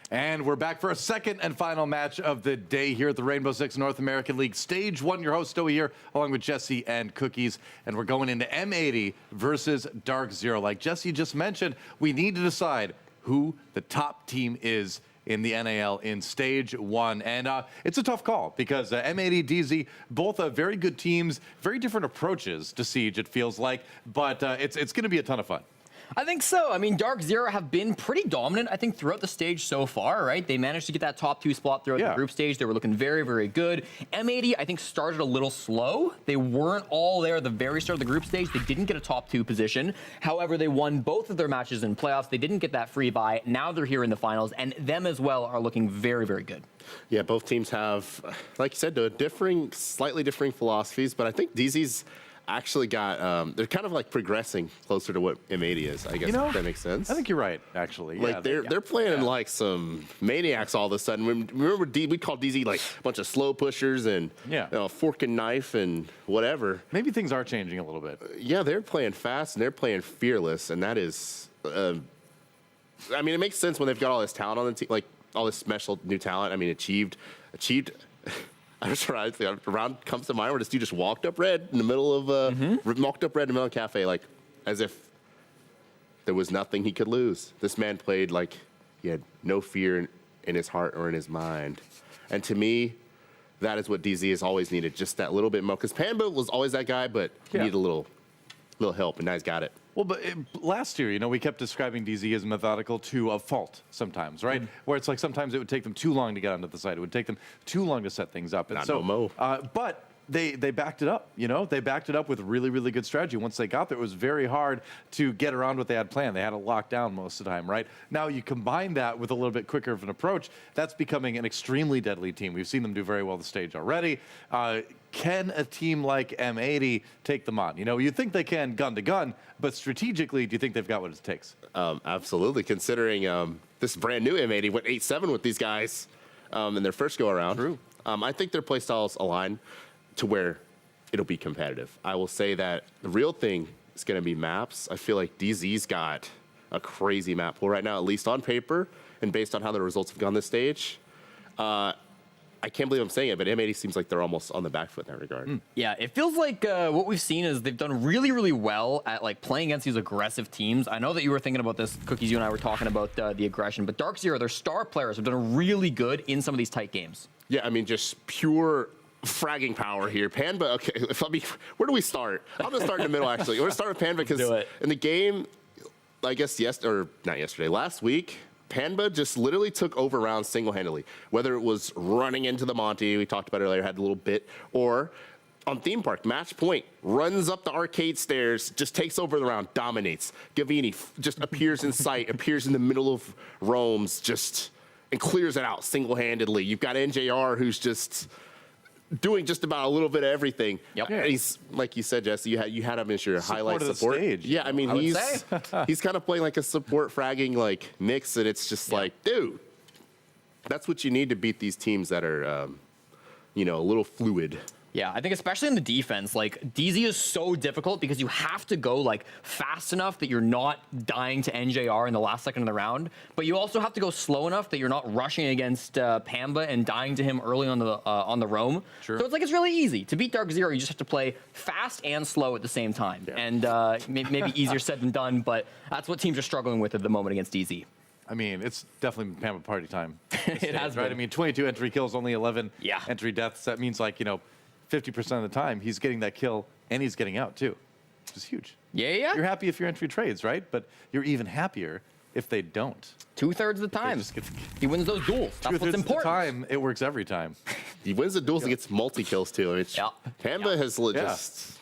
And we're back for a second and final match of the day here at the Rainbow Six North American League Stage 1. Your host, Stoey here, along with Jesse and Cookies. And we're going into M80 versus Dark Zero. Like Jesse just mentioned, we need to decide who the top team is in the NAL in Stage 1. And it's a tough call because M80, DZ, both very good teams, very different approaches to Siege, it feels like. But it's going to be a ton of fun. I think so. I mean, Dark Zero have been pretty dominant, I think, throughout the stage so far, right? They managed to get that top 2 spot throughout the group stage. They were looking very, very good. M80, I think, started a little slow. They weren't all there at the very start of the group stage. They didn't get a top 2 position. However, they won both of their matches in playoffs. They didn't get that free bye. Now they're here in the finals, and them as well are looking very, very good. Yeah, both teams have, like you said, slightly differing philosophies, but I think DZ's actually got, they're kind of like progressing closer to what M80 is, I guess, if that makes sense. I think you're right, actually. Like, they're playing like some maniacs all of a sudden. Remember, we called DZ like a bunch of slow pushers and fork and knife and whatever. Maybe things are changing a little bit. Yeah, they're playing fast and they're playing fearless, and that is, I mean, it makes sense when they've got all this talent on the team, like all this special new talent. I mean, achieved. I was trying to think, a round comes to mind where this dude just walked up red in the middle of walked up red in the middle of a cafe, like as if there was nothing he could lose. This man played like he had no fear in his heart or in his mind, and to me, that is what DZ has always needed, just that little bit more. Because Panda was always that guy, but he needed a little help, and now he's got it. Well, but last year, we kept describing DZ as methodical to a fault sometimes, right? Where it's like sometimes it would take them too long to get onto the site. It would take them too long to set things up. And but they backed it up, They backed it up with really, really good strategy. Once they got there, it was very hard to get around what they had planned. They had it locked down most of the time, right? Now you combine that with a little bit quicker of an approach, that's becoming an extremely deadly team. We've seen them do very well the stage already. Can a team like M80 take them on? You think they can gun to gun, but strategically, do you think they've got what it takes? Absolutely, considering this brand new M80 went 8-7 with these guys in their first go around. True. I think their playstyles align to where it'll be competitive. I will say that the real thing is going to be maps. I feel like DZ's got a crazy map pool right now, at least on paper, and based on how the results have gone this stage. I can't believe I'm saying it, but M80 seems like they're almost on the back foot in that regard. Yeah, it feels like what we've seen is they've done really, really well at like playing against these aggressive teams. I know that you were thinking about this, Cookies. You and I were talking about the aggression, but Dark Zero, their star players, have done really good in some of these tight games. Yeah, I mean, just pure fragging power here. Panba, okay, where do we start? I'm going to start in the middle, actually. We're going to start with Panba because in the game, I guess last week, Panba just literally took over rounds single-handedly. Whether it was running into the Monty, we talked about earlier, had a little bit, or on Theme Park, match point, runs up the arcade stairs, just takes over the round, dominates. Gavini just appears in sight, appears in the middle of roams, and clears it out single-handedly. You've got NJR who's just doing just about a little bit of everything. Yep. Yeah. He's, like you said, Jesse, you had him as your highlight support. Stage. Yeah, I mean, he's kind of playing like a support fragging like mix, and it's just like, dude, that's what you need to beat these teams that are, a little fluid. Yeah, I think especially in the defense, like DZ is so difficult because you have to go like fast enough that you're not dying to NJR in the last second of the round, but you also have to go slow enough that you're not rushing against Pamba and dying to him early on the roam. Sure. So it's really easy to beat Dark Zero. You just have to play fast and slow at the same time, and maybe easier said than done, but that's what teams are struggling with at the moment against DZ. I mean, it's definitely Pamba party time. It has right? been. I mean, 22 entry kills, only 11 entry deaths. That means 50% of the time, he's getting that kill and he's getting out too, which is huge. Yeah. You're happy if your entry trades, right? But you're even happier if they don't. 2/3 of the time, he wins those duels. That's what's important. 2/3 of the time, it works every time. He wins the duels and gets multi-kills too. Pamba has just...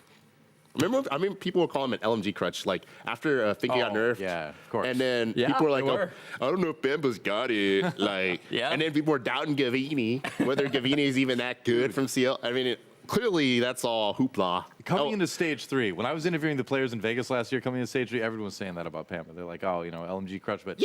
Remember, people were calling him an LMG crutch, like after Thinking got nerfed. Yeah, of course. And then people were like, I don't know if Pamba's got it. And then people were doubting Gavini, whether Gavini is even that good from CL. I mean, clearly that's all hoopla. Coming into stage 3, when I was interviewing the players in Vegas last year, coming into stage 3, everyone was saying that about Pamba. They're like, LMG crutch, but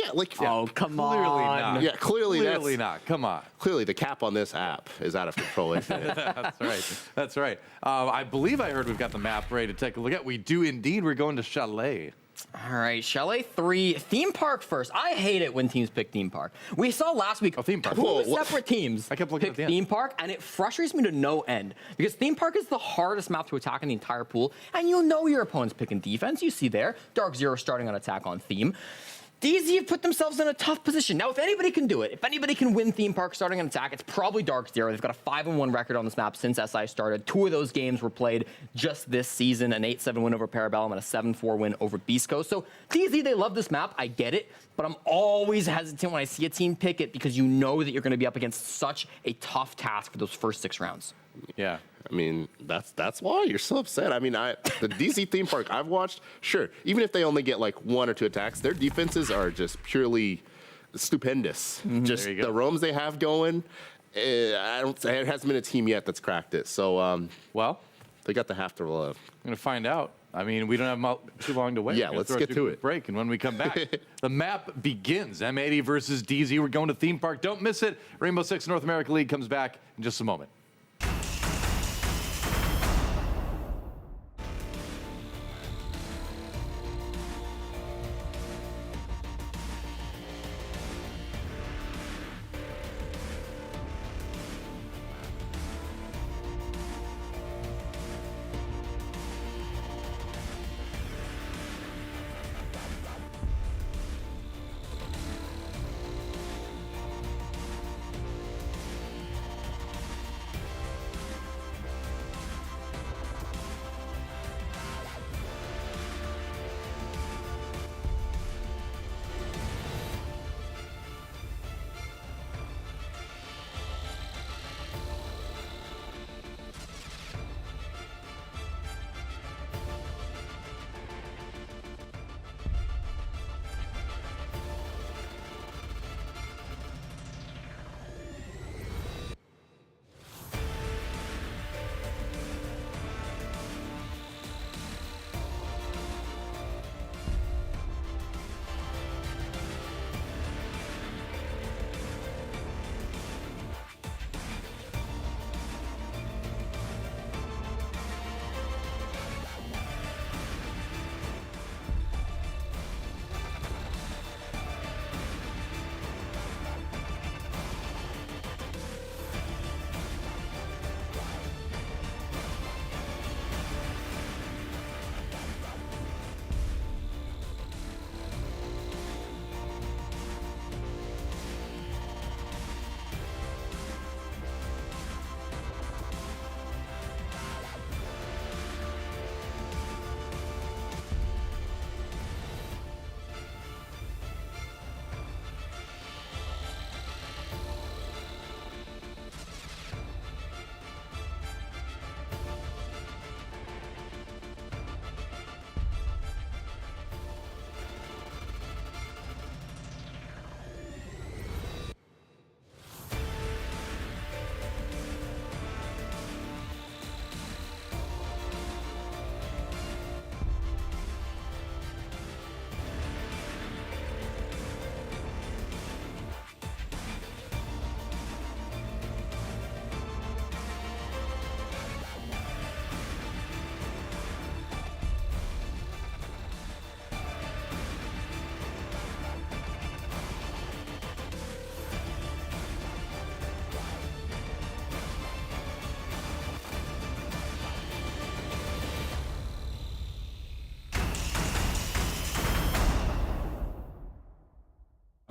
come clearly on. not. Yeah, clearly not. Come on. Clearly the cap on this app is out of control. That's right. I believe I heard we've got the map ready to take a look at. We do indeed. We're going to Chalet. All right, Chalet 3, Theme Park first. I hate it when teams pick Theme Park. We saw last week Theme Park. two separate teams I kept looking pick at the end. Theme Park, and it frustrates me to no end because Theme Park is the hardest map to attack in the entire pool, and you'll know your opponent's picking defense. You see there, Dark Zero starting on attack on Theme. DZ have put themselves in a tough position. Now, if anybody can do it, if anybody can win Theme Park starting an attack, it's probably Dark Zero. They've got a 5-1 record on this map since SI started. 2 of those games were played just this season, an 8-7 win over Parabellum and a 7-4 win over Beast Coast. So DZ, they love this map. I get it, but I'm always hesitant when I see a team pick it because you know that you're going to be up against such a tough task for those first 6 rounds. Yeah. I mean, that's why you're so upset. I mean, the DC theme park I've watched, sure, even if they only get like 1 or 2 attacks, their defenses are just purely stupendous. Just the roams they have going, there hasn't been a team yet that's cracked it. So, Well, they got the half to roll. I'm going to find out. I mean, we don't have too long to wait. Yeah, We're gonna let's throw get a to quick it. break, and when we come back, the map begins. M80 versus DZ. We're going to theme park. Don't miss it. Rainbow Six North America League comes back in just a moment.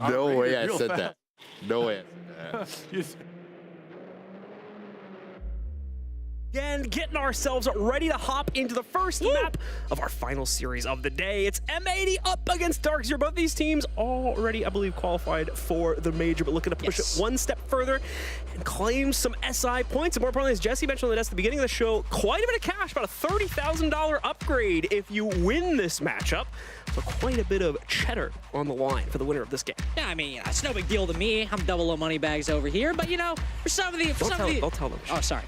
No way I real said fast. that. No way I said that. Again, getting ourselves ready to hop into the first map of our final series of the day. It's M80 up against Dark Zero. Both these teams already, I believe, qualified for the major, but looking to push it one step further and claim some SI points. And more importantly, as Jesse mentioned at the beginning of the show, quite a bit of cash, about a $30,000 upgrade if you win this matchup. So quite a bit of cheddar on the line for the winner of this game. Yeah, I mean, it's no big deal to me. I'm double low money bags over here, but you know, for some of the, Don't tell them. Oh, sorry.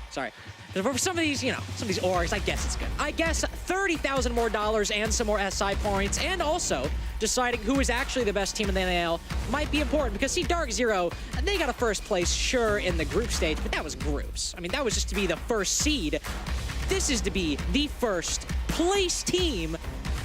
For some of these, you know, some of these orgs, I guess it's good. I guess $30,000 more and some more SI points, and also deciding who is actually the best team in the NAL might be important, because see, Dark Zero, they got a first place, sure, in the group stage, but that was groups. I mean, that was just to be the first seed. This is to be the first place team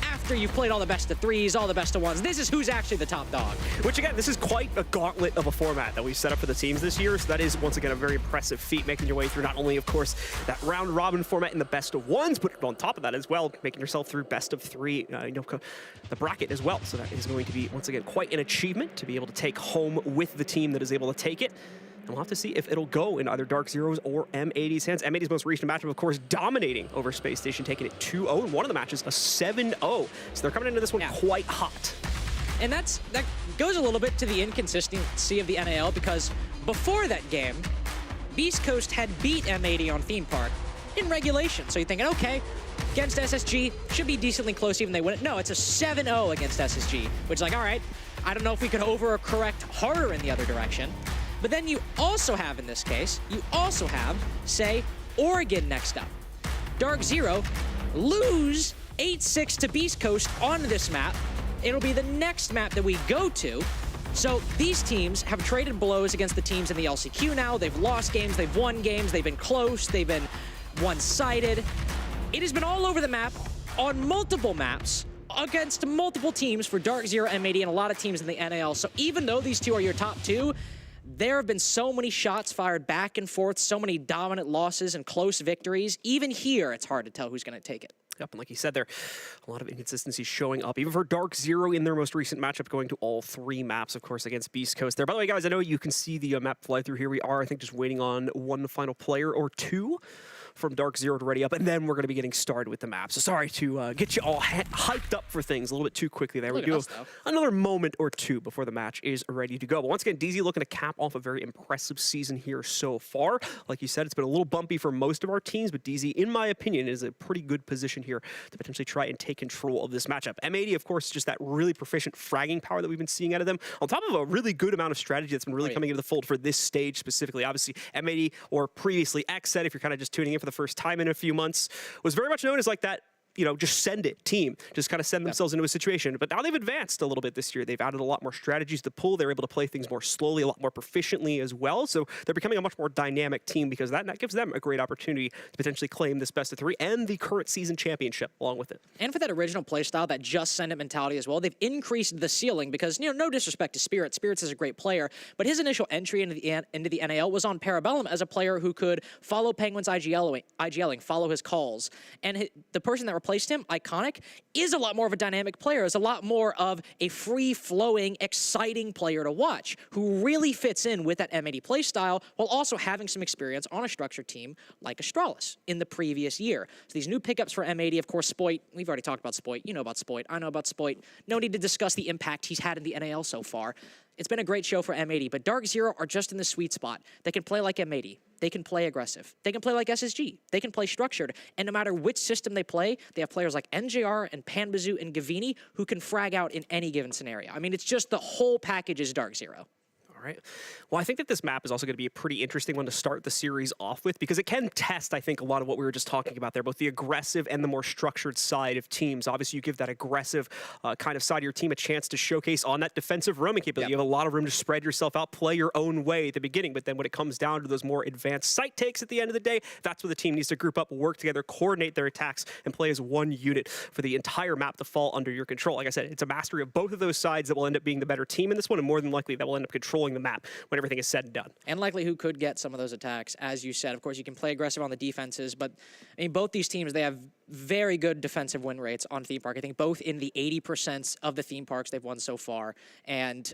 after after you've played all the best of threes, all the best of ones, this is who's actually the top dog. Which again, this is quite a gauntlet of a format that we've set up for the teams this year. So that is once again a very impressive feat, making your way through not only, of course, that round robin format in the best of ones, but on top of that as well, making yourself through best of three, the bracket as well. So that is going to be once again quite an achievement to be able to take home with the team that is able to take it. And we'll have to see if it'll go in either Dark Zero's or M80's hands. M80's most recent matchup, of course, dominating over Space Station, taking it 2-0 in one of the matches, a 7-0. So they're coming into this one quite hot. And that goes a little bit to the inconsistency of the NAL, because before that game, Beast Coast had beat M80 on Theme Park in regulation. So you're thinking, okay, against SSG, should be decently close even they win it. No, it's a 7-0 against SSG, which is like, all right, I don't know if we could overcorrect harder in the other direction. But then you also have, in this case, say, Oregon next up. Dark Zero lose 8-6 to Beast Coast on this map. It'll be the next map that we go to. So these teams have traded blows against the teams in the LCQ now. They've lost games, they've won games, they've been close, they've been one-sided. It has been all over the map on multiple maps against multiple teams for Dark Zero, M80, and a lot of teams in the NAL. So even though these two are your top two, there have been so many shots fired back and forth, so many dominant losses and close victories. Even here, it's hard to tell who's going to take it. Yep, and like you said there, a lot of inconsistencies showing up, even for Dark Zero in their most recent matchup, going to all three maps, of course, against Beast Coast there. By the way, guys, I know you can see the map fly through here. We are, I think, just waiting on one final player or two from Dark Zero to ready up, and then we're going to be getting started with the map. So sorry to get you all hyped up for things a little bit too quickly there. We do have another moment or two before the match is ready to go. But once again, DZ looking to cap off a very impressive season here so far. Like you said, it's been a little bumpy for most of our teams, but DZ, in my opinion, is a pretty good position here to potentially try and take control of this matchup. M80, of course, just that really proficient fragging power that we've been seeing out of them, on top of a really good amount of strategy that's been really coming into the fold for this stage specifically. Obviously, M80, or previously XSET, if you're kind of just tuning in for the first time in a few months, was very much known as like that, just send it team, just kind of send themselves into a situation. But now they've advanced a little bit this year. They've added a lot more strategies to pull. They're able to play things more slowly, a lot more proficiently as well. So they're becoming a much more dynamic team because that gives them a great opportunity to potentially claim this best of three and the current season championship along with it. And for that original playstyle, that just send it mentality as well, they've increased the ceiling because, no disrespect to Spirit. Spirits is a great player, but his initial entry into the NAL was on Parabellum as a player who could follow Penguin's IGLing, follow his calls. And the person that replaced him, Iconic, is a lot more of a dynamic player, is a lot more of a free-flowing, exciting player to watch, who really fits in with that M80 playstyle while also having some experience on a structured team like Astralis in the previous year. So these new pickups for M80, of course, Spoit, we've already talked about Spoit, you know about Spoit, I know about Spoit. No need to discuss the impact he's had in the NAL so far. It's been a great show for M80, but Dark Zero are just in the sweet spot. They can play like M80. They can play aggressive. They can play like SSG. They can play structured. And no matter which system they play, they have players like NJR and Panbazoo and Gavini who can frag out in any given scenario. I mean, it's just the whole package is Dark Zero. All right. Well, I think that this map is also going to be a pretty interesting one to start the series off with because it can test, I think, a lot of what we were just talking about there, both the aggressive and the more structured side of teams. Obviously, you give that aggressive kind of side of your team a chance to showcase on that defensive roaming capability. You have a lot of room to spread yourself out, play your own way at the beginning, but then when it comes down to those more advanced site takes at the end of the day, that's where the team needs to group up, work together, coordinate their attacks, and play as one unit for the entire map to fall under your control. Like I said, it's a mastery of both of those sides that will end up being the better team in this one, and more than likely that will end up controlling the map when everything is said and done. And likely who could get some of those attacks, as you said. Of course, you can play aggressive on the defenses, but I mean, both these teams, they have very good defensive win rates on Theme Park. I think both in the 80% of the theme parks they've won so far, and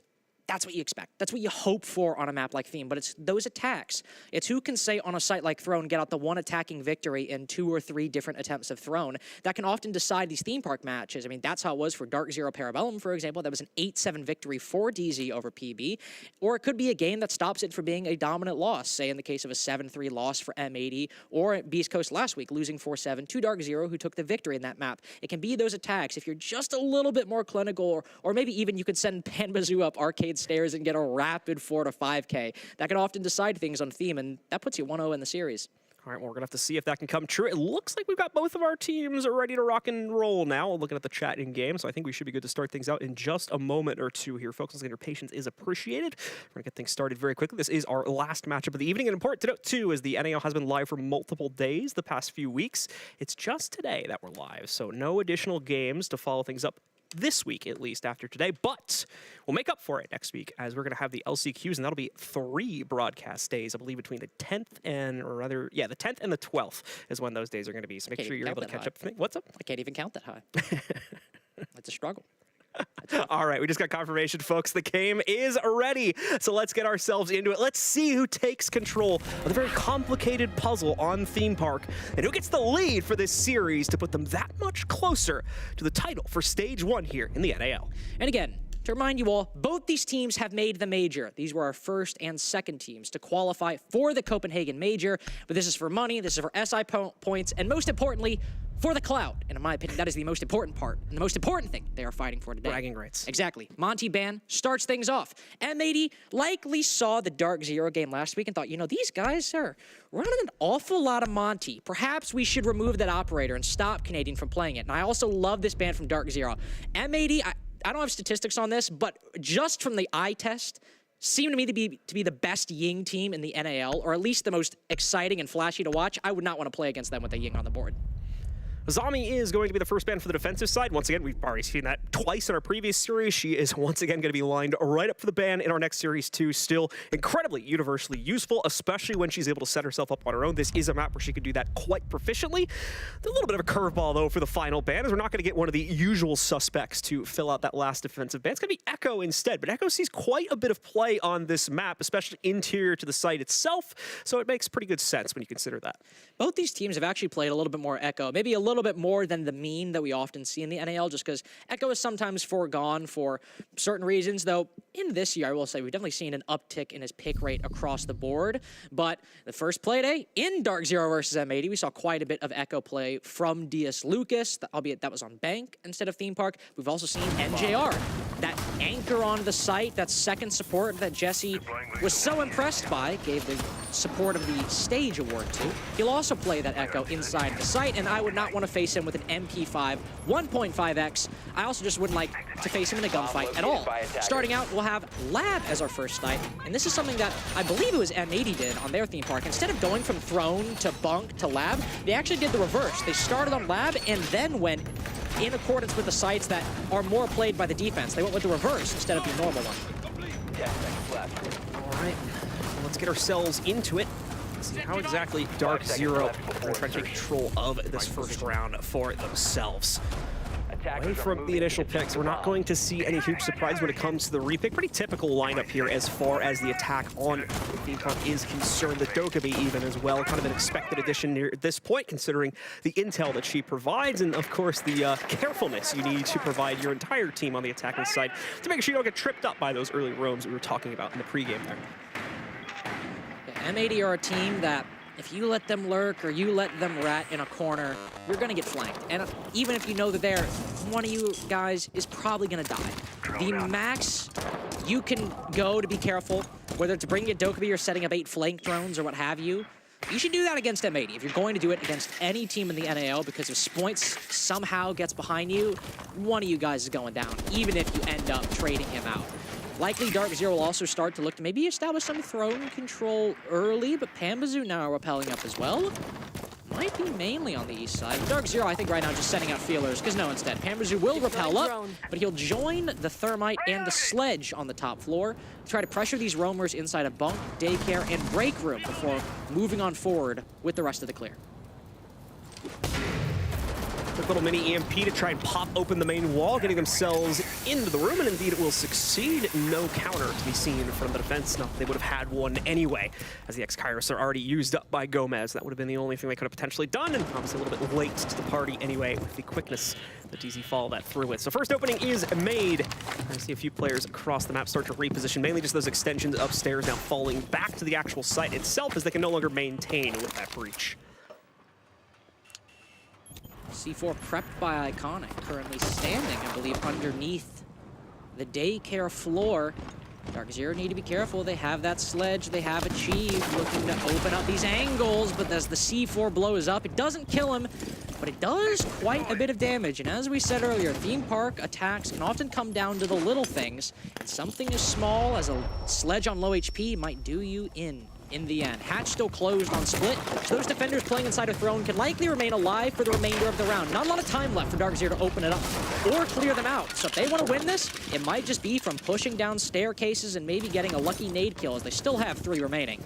that's what you expect. That's what you hope for on a map like Theme, but it's those attacks. It's who can say on a site like Throne, get out the one attacking victory in 2 or 3 different attempts of Throne. That can often decide these theme park matches. I mean, that's how it was for Dark Zero Parabellum, for example. That was an 8-7 victory for DZ over PB. Or it could be a game that stops it from being a dominant loss, say in the case of a 7-3 loss for M80, or at Beast Coast last week, losing 4-7 to Dark Zero, who took the victory in that map. It can be those attacks. If you're just a little bit more clinical, or maybe even you could send Panbazoo up arcade stairs and get a rapid 4 to 5K. That can often decide things on Theme, and that puts you 1-0 in the series. All right, well, we're going to have to see if that can come true. It looks like we've got both of our teams ready to rock and roll now. Looking at the chat in game, so I think we should be good to start things out in just a moment or two here. Folks, your patience is appreciated. We're going to get things started very quickly. This is our last matchup of the evening, and important to note, too, is the NAL has been live for multiple days the past few weeks. It's just today that we're live, so no additional games to follow things up this week, at least after today, but we'll make up for it next week as we're going to have the LCQs, and that'll be 3 broadcast days, I believe, between the 10th and, or rather, yeah, the 10th and the 12th is when those days are going to be. So make sure you're able to catch up with me. What's up? I can't even count that high. It's a struggle. All right, we just got confirmation, folks. The game is ready. So let's get ourselves into it. Let's see who takes control of the very complicated puzzle on Theme Park and who gets the lead for this series to put them that much closer to the title for Stage 1 here in the NAL. And again, to remind you all, both these teams have made the major. These were our first and second teams to qualify for the Copenhagen Major. But this is for money, this is for SI points, and most importantly, for the clout. And in my opinion, that is the most important part and the most important thing they are fighting for today. Bragging rights. Exactly. Monty Ban starts things off. M80 likely saw the Dark Zero game last week and thought, you know, these guys are running an awful lot of Monty. Perhaps we should remove that operator and stop Canadian from playing it. And I also love this ban from Dark Zero. M80, I don't have statistics on this, but just from the eye test, seemed to me to be the best Ying team in the NAL, or at least the most exciting and flashy to watch. I would not want to play against them with a Ying on the board. Zami is going to be the first ban for the defensive side. Once again, we've already seen that twice in our previous series. She is once again going to be lined right up for the ban in our next series too. Still incredibly universally useful, especially when she's able to set herself up on her own. This is a map where she could do that quite proficiently. A little bit of a curveball though for the final ban, as we're not going to get one of the usual suspects to fill out that last defensive ban. It's going to be Echo instead, but Echo sees quite a bit of play on this map, especially interior to the site itself, so it makes pretty good sense when you consider that. Both these teams have actually played a little bit more Echo, maybe a little bit more than the mean that we often see in the NAL, just because Echo is sometimes foregone for certain reasons, though in this year, I will say, we've definitely seen an uptick in his pick rate across the board. But the first play day in Dark Zero versus M80, we saw quite a bit of Echo play from DS Lucas, albeit that was on Bank instead of Theme Park. We've also seen NJR, that anchor on the site, that second support that Jesse was so impressed by, gave the support of the stage award to. He'll also play that Echo inside the site, and I would not want to face him with an MP5 1.5x. I also just wouldn't like to face him in a gunfight at all. Starting out, we'll have Lab as our first snipe, and this is something that I believe it was M80 did on their Theme Park. Instead of going from Throne to Bunk to Lab, they actually did the reverse. They started on Lab and then went in accordance with the sites that are more played by the defense. They went with the reverse instead of the normal one. 10 seconds left. All right, let's get ourselves into it. See how exactly Dark Zero are trying to take control of this first round for themselves. Away from the initial picks, we're not going to see any huge surprise when it comes to the repick. Pretty typical lineup here as far as the attack on Theme Park is concerned. The Dokkaebi even as well, kind of an expected addition near this point, considering the intel that she provides, and of course the carefulness you need to provide your entire team on the attacking side to make sure you don't get tripped up by those early roams we were talking about in the pregame there. M80 are a team that if you let them lurk or you let them rat in a corner, you're going to get flanked. And even if you know they're there, one of you guys is probably going to die. The max you can go to be careful, whether it's bringing a Dokkaebi or setting up 8 flank drones or what have you, you should do that against M80. If you're going to do it against any team in the NAL, because if Spoints somehow gets behind you, one of you guys is going down, even if you end up trading him out. Likely Dark Zero will also start to look to maybe establish some throne control early, but Pambazoo now rappelling up as well. Might be mainly on the east side. Dark Zero, I think right now just sending out feelers, because no, instead, Pambazoo will rappel up, but he'll join the Thermite and the Sledge on the top floor to try to pressure these roamers inside of Bunk, Daycare, and Break Room before moving on forward with the rest of the clear. Quick little mini EMP to try and pop open the main wall, getting themselves into the room, and indeed it will succeed. No counter to be seen from the defense. No, they would have had one anyway, as the X-Kairos are already used up by Gomez. That would have been the only thing they could have potentially done, and obviously a little bit late to the party anyway, with the quickness that DZ followed that through with. So first opening is made. I see a few players across the map start to reposition, mainly just those extensions upstairs now falling back to the actual site itself, as they can no longer maintain with that breach. C4 prepped by Iconic, currently standing, I believe, underneath the Daycare floor. Dark Zero need to be careful. They have that sledge. They have Achieve looking to open up these angles, but as the C4 blows up, it doesn't kill him, but it does quite a bit of damage. And as we said earlier, theme park attacks can often come down to the little things. And something as small as a sledge on low HP might do you in the end. Hatch still closed on split, so those defenders playing inside of Throne can likely remain alive for the remainder of the round. Not a lot of time left for Dark Zero to open it up or clear them out. So if they want to win this, it might just be from pushing down staircases and maybe getting a lucky nade kill, as they still have 3 remaining.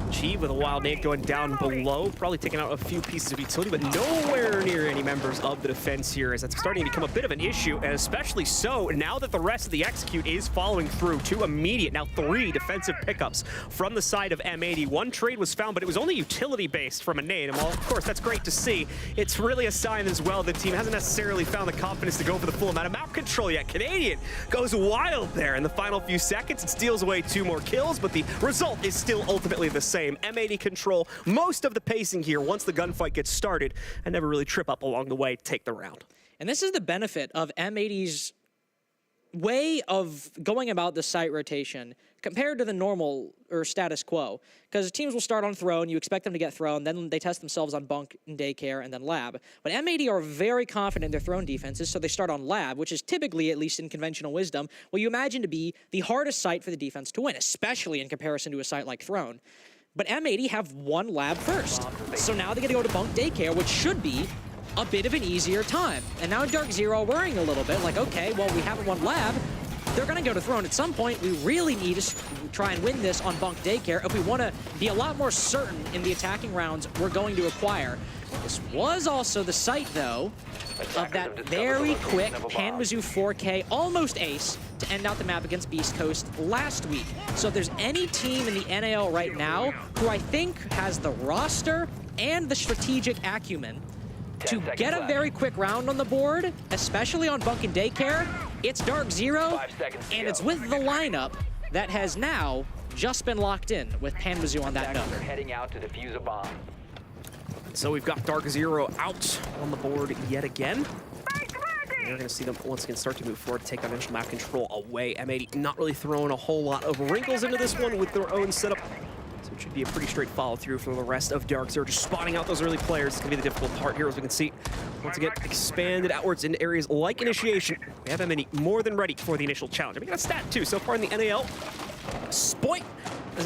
Achieve with a wild nade going down below, probably taking out a few pieces of utility, but nowhere near any members of the defense here, as that's starting to become a bit of an issue, and especially so now that the rest of the execute is following through. 2 immediate, now 3 defensive pickups from the side of M80. 1 trade was found, but it was only utility-based from a nade, and while of course that's great to see, it's really a sign as well the team hasn't necessarily found the confidence to go for the full amount of map control yet. Canadian goes wild there in the final few seconds. It steals away 2 more kills, but the result is still ultimately the same. M80 control most of the pacing here once the gunfight gets started, and never really trip up along the way to take the round. And this is the benefit of M80's way of going about the site rotation compared to the normal or status quo. Because teams will start on Throne, you expect them to get Throne, then they test themselves on Bunk and Daycare, and then Lab. But M80 are very confident in their Throne defenses, so they start on Lab, which is typically, at least in conventional wisdom, what you imagine to be the hardest site for the defense to win, especially in comparison to a site like Throne. But M80 have 1 Lab first. So now they get to go to Bunk Daycare, which should be a bit of an easier time. And now Dark Zero are worrying a little bit, like, okay, well, we haven't won Lab. They're going to go to Throne at some point. We really need to try and win this on Bunk Daycare if we want to be a lot more certain in the attacking rounds we're going to acquire. This was also the site, though, of that very quick Panwazoo 4K almost ace to end out the map against Beast Coast last week. So if there's any team in the NAL right now who I think has the roster and the strategic acumen to get a very quick round on the board, especially on Bunk and Daycare, it's Dark Zero, and it's with the lineup that has now just been locked in with Panwazoo on that note. They're heading out to defuse a bomb. So we've got Dark Zero out on the board yet again. And you're going to see them once again start to move forward, take that initial map control away. M80 not really throwing a whole lot of wrinkles into this one with their own setup. So it should be a pretty straight follow through for the rest of Dark Zero. Just spotting out those early players is going to be the difficult part here, as we can see. Once again, expanded outwards into areas like Initiation. We have M80 more than ready for the initial challenge. We got a stat too so far in the NAL. Spoit has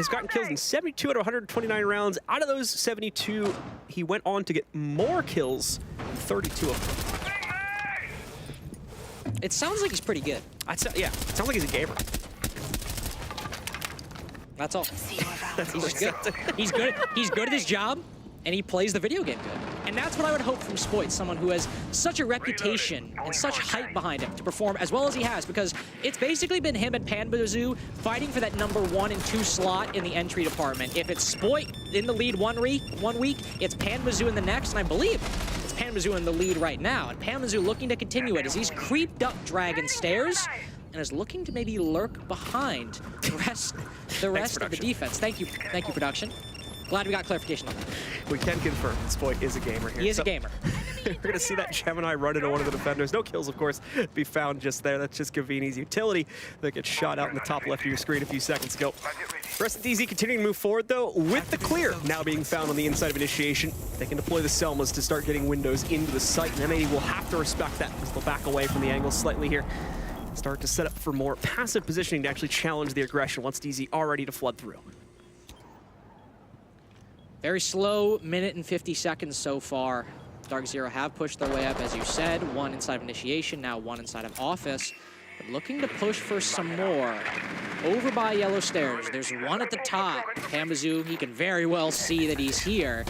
gotten kills in 72 out of 129 rounds. Out of those 72, he went on to get more kills, 32 of them. It sounds like he's pretty good. Yeah, it sounds like he's a gamer. That's all. He's good. He's good at his job, and he plays the video game good. And that's what I would hope from Spoit, someone who has such a reputation and such hype behind him to perform as well as he has, because it's basically been him and Panwazoo fighting for that number 1 and 2 slot in the entry department. If it's Spoit in the lead one week, it's Panwazoo in the next, and I believe it's Panwazoo in the lead right now. And Panwazoo looking to continue it as he's creeped up Dragon Stairs and is looking to maybe lurk behind the rest of the defense. Thank you, production. Glad we got clarification on that. We can confirm this boy is a gamer here. He is a gamer. We're going to see that Gemini run into one of the defenders. No kills, of course, be found just there. That's just Gavini's utility that gets shot out in the top left of your screen a few seconds ago. Rest of DZ continuing to move forward, though, with the clear now being found on the inside of Initiation. They can deploy the Selmas to start getting windows into the site, and M80 will have to respect that as they'll back away from the angle slightly here. Start to set up for more passive positioning to actually challenge the aggression once DZ are ready to flood through. Very slow minute and 50 seconds so far. Dark Zero have pushed their way up, as you said. 1 inside of Initiation, now 1 inside of Office. But looking to push for some more. Over by Yellow Stairs, there's 1 at the top. Panwazoo, he can very well see that he's here.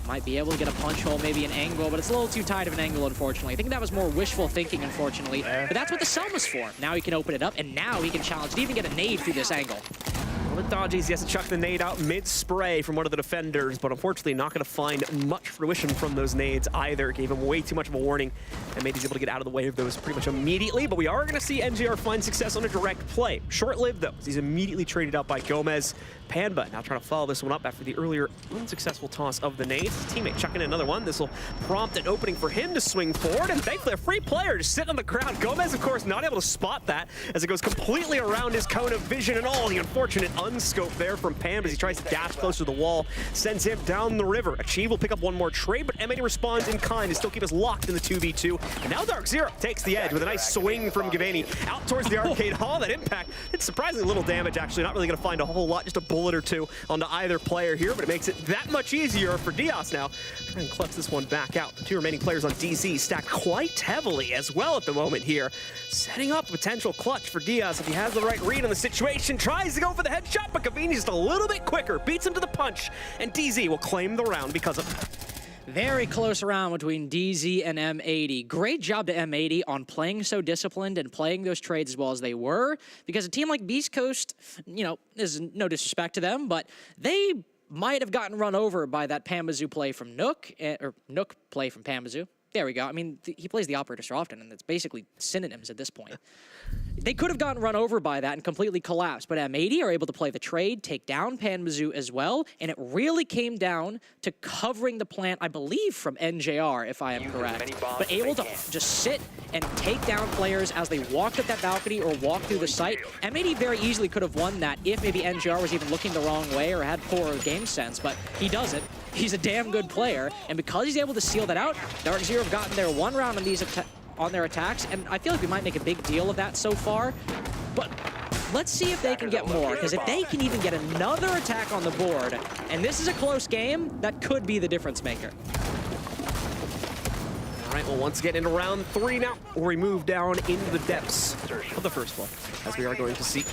Might be able to get a punch hole, maybe an angle, but it's a little too tight of an angle, unfortunately. I think that was more wishful thinking, unfortunately. But that's what the Selma's for. Now he can open it up, and now he can challenge to even get a nade through this angle. Well, the dodges, he has to chuck the nade out mid-spray from one of the defenders, but unfortunately not going to find much fruition from those nades either. Gave him way too much of a warning, and maybe he's able to get out of the way of those pretty much immediately, but we are going to see NGR find success on a direct play. Short-lived, though, as he's immediately traded out by Gomez. Panba now trying to follow this one up after the earlier unsuccessful toss of the nade. His teammate chucking in another one. This will prompt an opening for him to swing forward, and thankfully a free player just sitting on the ground. Gomez, of course, not able to spot that as it goes completely around his cone of vision, and all the unfortunate unscope there from Pam as he tries to dash closer to the wall, sends him down the river. Achieve will pick up one more trade, but M80 responds in kind to still keep us locked in the 2v2. And now Dark Zero takes the edge with a nice swing from Gavani out towards the arcade hall. That impact, it's surprisingly little damage, actually. Not really going to find a whole lot, just a bullet or two onto either player here, but it makes it that much easier for Diaz now. Try and clutch this one back out. The two remaining players on DZ stacked quite heavily as well at the moment here. Setting up a potential clutch for Diaz if he has the right read on the situation. Tries to go for the headshot, but Gavini's just a little bit quicker. Beats him to the punch, and DZ will claim the round because of it. Very close round between DZ and M80. Great job to M80 on playing so disciplined and playing those trades as well as they were, because a team like Beast Coast, you know, is no disrespect to them, but they might have gotten run over by that Pamazoo play from Nook, or Nook play from Pamazoo. There we go. I mean, he plays the operator so often, and it's basically synonyms at this point. They could have gotten run over by that and completely collapsed, but M80 are able to play the trade, take down Panmazoo as well, and it really came down to covering the plant, I believe, from NJR, if I am correct, but able to just sit and take down players as they walked up that balcony or walked through the site. M80 very easily could have won that if maybe NJR was even looking the wrong way or had poor game sense, but he doesn't. He's a damn good player, and because he's able to seal that out, Dark Zero have gotten their one round on these on their attacks, and I feel like we might make a big deal of that so far, but let's see if they can get more, because if they can even get another attack on the board, and this is a close game, that could be the difference maker. All right, well, once again into round 3 now, where we move down into the depths of the first one, as we are going to see.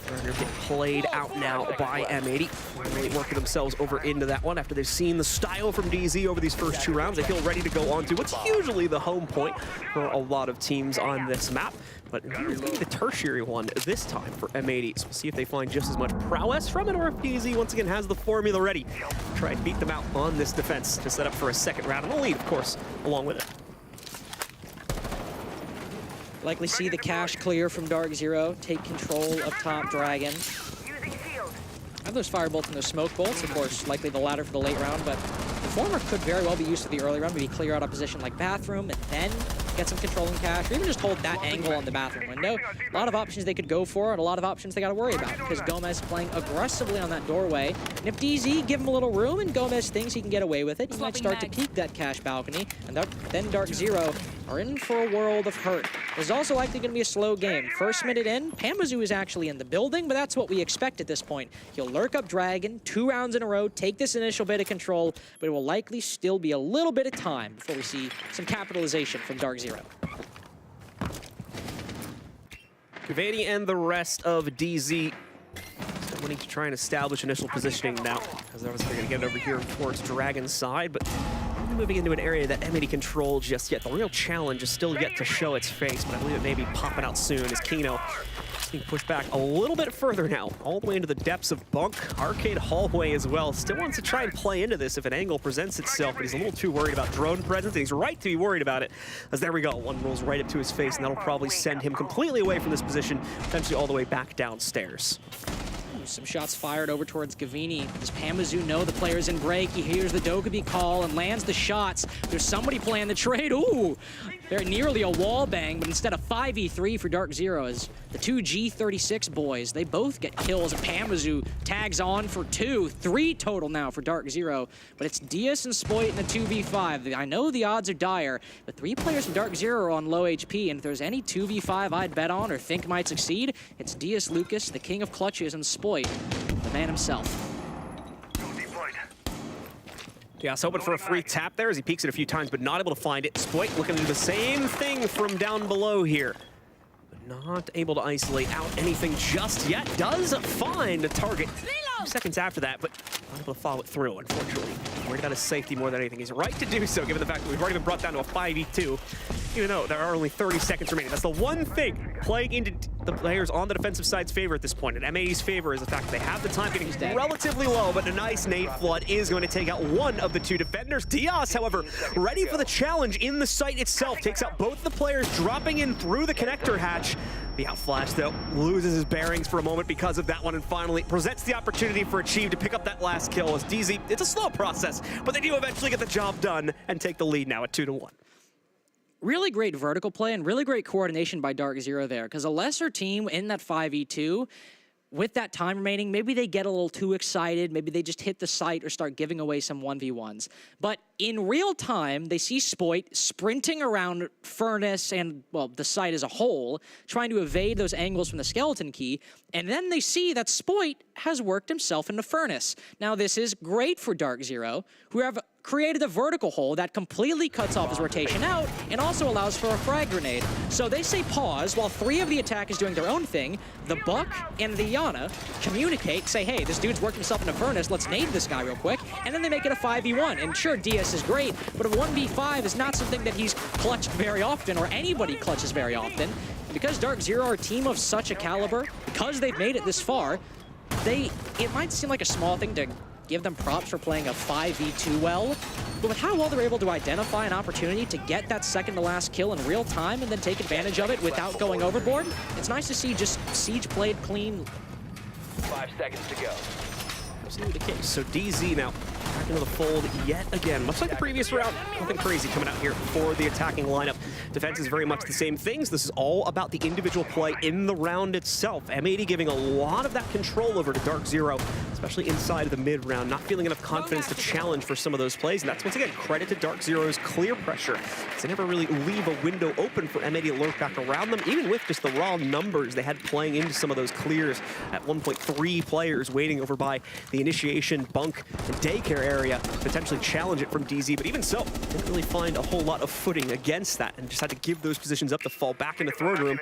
They're going to get played out now by M80. They're really working themselves over into that one after they've seen the style from DZ over these first 2 rounds. They feel ready to go on to what's usually the home point for a lot of teams on this map, but maybe the tertiary one this time for M80. So we'll see if they find just as much prowess from it, or if DZ once again has the formula ready to try and beat them out on this defense to set up for a second round, and a lead, of course, along with it. Likely see the cache clear from Dark Zero, take control of top Dragon. Have those fire bolts and those smoke bolts, of course, likely the latter for the late round, but the former could very well be used for the early round, maybe clear out a position like bathroom and then get some controlling cache, or even just hold that angle on the bathroom window. A lot of options they could go for, and a lot of options they got to worry about, because Gomez is playing aggressively on that doorway, and if DZ give him a little room and Gomez thinks he can get away with it, he might start to peek that cache balcony, and then Dark Zero are in for a world of hurt. This is also likely going to be a slow game. First minute in, Pamazoo is actually in the building, but that's what we expect at this point. He'll lurk up Dragon 2 rounds in a row, take this initial bit of control, but it will likely still be a little bit of time before we see some capitalization from Dark Zero. Gavani and the rest of DZ still wanting to try and establish initial positioning now, as they're going to get over here towards Dragon's side, but moving into an area that M80 control just yet. The real challenge is still yet to show its face, but I believe it may be popping out soon as Kino is being pushed back a little bit further now, all the way into the depths of Bunk. Arcade hallway as well. Still wants to try and play into this if an angle presents itself, but he's a little too worried about drone presence, and he's right to be worried about it, as there we go. One rolls right up to his face, and that'll probably send him completely away from this position, potentially all the way back downstairs. Some shots fired over towards Gavini. Does Pamazoo know the player's in break? He hears the Dokkaebi call and lands the shots. There's somebody playing the trade. Ooh, very nearly a wall bang, but instead of 5v3 for Dark Zero as the 2 G36 boys, they both get kills, and Pamazoo tags on for 2. 3 total now for Dark Zero, but it's Diaz and Spoit in a 2v5. I know the odds are dire, but 3 players from Dark Zero are on low HP, and if there's any 2v5 I'd bet on or think might succeed, it's Diaz Lucas, the king of clutches, and Spoit, the man himself. Yeah, so hoping for a free tap there as he peeks it a few times, but not able to find it. Spoit looking to do the same thing from down below here, but not able to isolate out anything just yet. Does find a target 2 seconds after that, but not able to follow it through, unfortunately. worried about his safety more than anything. He's right to do so, given the fact that we've already been brought down to a 5v2, even though there are only 30 seconds remaining. That's the one thing playing into the players on the defensive side's favor at this point. And M80's favor is the fact that they have the time getting relatively low, but a nice nade flood is going to take out one of the two defenders. Diaz, however, ready for the challenge in the site itself, takes out both the players, dropping in through the connector hatch. The outflash, though, loses his bearings for a moment because of that one, and finally presents the opportunity for Achieve to pick up that last kill as DZ. It's a slow process, but they do eventually get the job done and take the lead now at 2-1. Really great vertical play and really great coordination by Dark Zero there, because a lesser team in that 5v2, with that time remaining, maybe they get a little too excited, maybe they just hit the site or start giving away some 1v1s. But in real time, they see Spoit sprinting around Furnace and, well, the site as a whole, trying to evade those angles from the skeleton key, and then they see that Spoit has worked himself into Furnace. Now, this is great for Dark Zero, who have created a vertical hole that completely cuts off his rotation out and also allows for a frag grenade. So they say pause while three of the attack is doing their own thing. The Buck and the Yana communicate, say, hey, this dude's worked himself into Furnace, let's nade this guy real quick, and then they make it a 5v1. And sure, DS is great, but a 1v5 is not something that he's clutched very often, or anybody clutches very often. And because Dark Zero are a team of such a caliber, because they've made it this far, it might seem like a small thing to give them props for playing a 5v2 well, but with how well they're able to identify an opportunity to get that second to last kill in real time and then take advantage of it without going overboard, it's nice to see just Siege played clean. 5 seconds to go. Absolutely the case. So DZ now back into the fold yet again. Much like the previous round, nothing crazy coming out here for the attacking lineup. Defense is very much the same things. This is all about the individual play in the round itself. M80 giving a lot of that control over to Dark Zero, especially inside of the mid round, not feeling enough confidence to challenge for some of those plays. And that's, once again, credit to Dark Zero's clear pressure. They never really leave a window open for M80 to lurk back around them, even with just the raw numbers they had playing into some of those clears. At 1.3 players waiting over by the initiation, bunk, and daycare area, potentially challenge it from DZ, but even so, didn't really find a whole lot of footing against that and just had to give those positions up to fall back into throne room,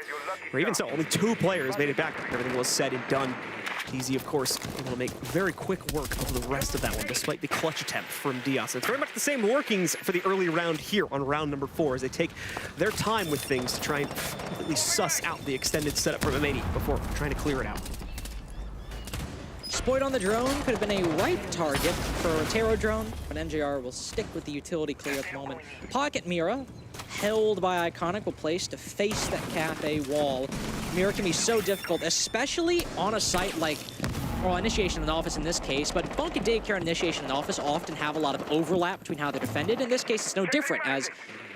or even so, only 2 players made it back. Everything was said and done. DZ, of course, able to make very quick work of the rest of that one, despite the clutch attempt from Diaz. It's very much the same workings for the early round here on round number 4, as they take their time with things to try and completely suss out the extended setup from M80 before trying to clear it out. Spoit on the drone could have been a ripe target for a Taro drone, but MJR will stick with the utility clear at the moment. Pocket Mira, held by Iconic, will place to face that cafe wall. Mira can be so difficult, especially on a site like, well, Initiation in the Office in this case, but Bunk and Daycare and Initiation in the Office often have a lot of overlap between how they're defended. In this case, it's no different, as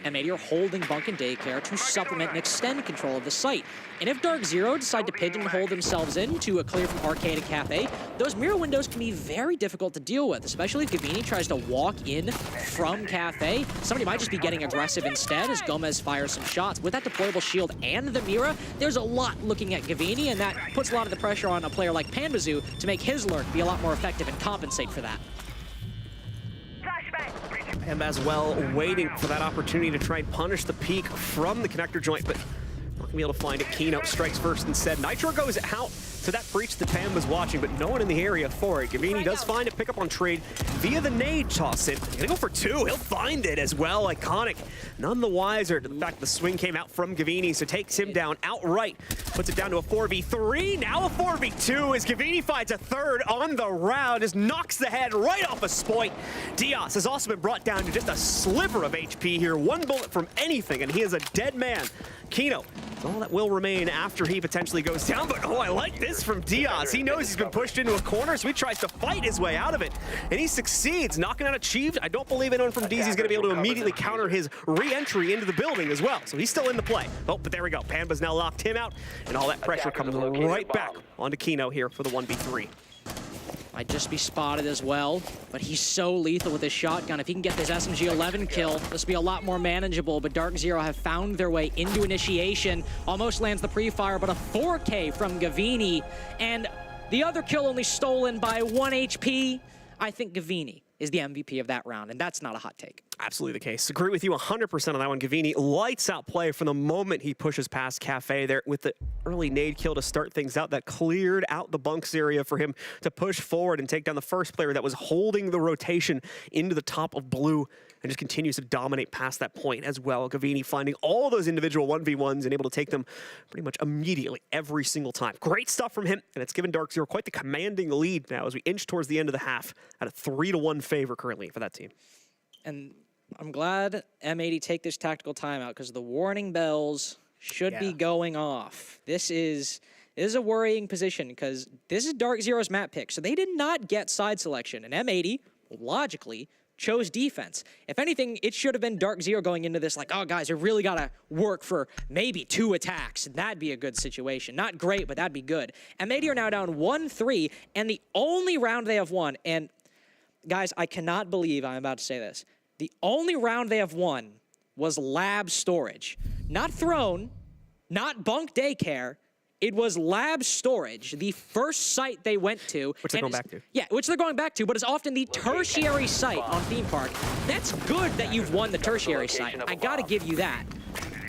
M80 are holding Bunk and Daycare to supplement and extend control of the site. And if Dark Zero decide to pigeonhole themselves into a clear from Arcade and Cafe, those mirror windows can be very difficult to deal with, especially if Gavini tries to walk in from Cafe. Somebody might just be getting aggressive instead as Gomez fires some shots. With that deployable shield and the Mira, there's a lot looking at Gavini, and that puts a lot of the pressure on a player like Panbazoo to make his lurk be a lot more effective and compensate for that. And as well, waiting for that opportunity to try and punish the peak from the connector joint, but not gonna be able to find it. Keynote strikes first instead. Nitro goes out to that breach that Tam was watching, but no one in the area for it. Gavini does find it, pick up on trade via the nade toss it. Gonna go for 2, he'll find it as well. Iconic, none the wiser to the fact the swing came out from Gavini, so takes him down outright. Puts it down to a 4v3, now a 4v2 as Gavini finds a third on the round, just knocks the head right off a Spoit. Diaz has also been brought down to just a sliver of HP here. 1 bullet from anything, and he is a dead man. Kino, it's all that will remain after he potentially goes down, but oh, I like this from Diaz. He knows he's been pushed into a corner, so he tries to fight his way out of it, and he succeeds, knocking out Achieved. I don't believe anyone from DZ is going to be able to immediately counter his re-entry into the building as well, so he's still in the play. Oh, but there we go. Panba's now locked him out, and all that pressure comes right back onto Kino here for the 1v3. Might just be spotted as well, but he's so lethal with his shotgun. If he can get this SMG-11 kill, this will be a lot more manageable, but Dark Zero have found their way into Initiation. Almost lands the pre-fire, but a 4K from Gavini, and the other kill only stolen by 1 HP. I think Gavini is the MVP of that round, and that's not a hot take. Absolutely the case. Agree with you 100% on that one. Gavini lights out play from the moment he pushes past Cafe there with the early nade kill to start things out. That cleared out the bunks area for him to push forward and take down the first player that was holding the rotation into the top of blue, and just continues to dominate past that point as well. Gavini finding all those individual 1v1s and able to take them pretty much immediately every single time. Great stuff from him, and it's given Dark Zero quite the commanding lead now as we inch towards the end of the half at a 3-1 favor currently for that team. And I'm glad M80 take this tactical timeout because the warning bells should be going off. This is a worrying position because this is Dark Zero's map pick, so they did not get side selection, and M80, logically, chose defense. If anything, it should have been Dark Zero going into this like, oh, guys, we really got to work for maybe 2 attacks. That'd be a good situation. Not great, but that'd be good. M80 are now down 1-3, and the only round they have won, and guys, I cannot believe I'm about to say this, the only round they have won was lab storage. Not throne, not bunk daycare. It was lab storage, the first site they went to. Which they're going back to. Yeah, which they're going back to, but it's often the tertiary site on Theme Park. That's good that you've won the tertiary site. I gotta give you that.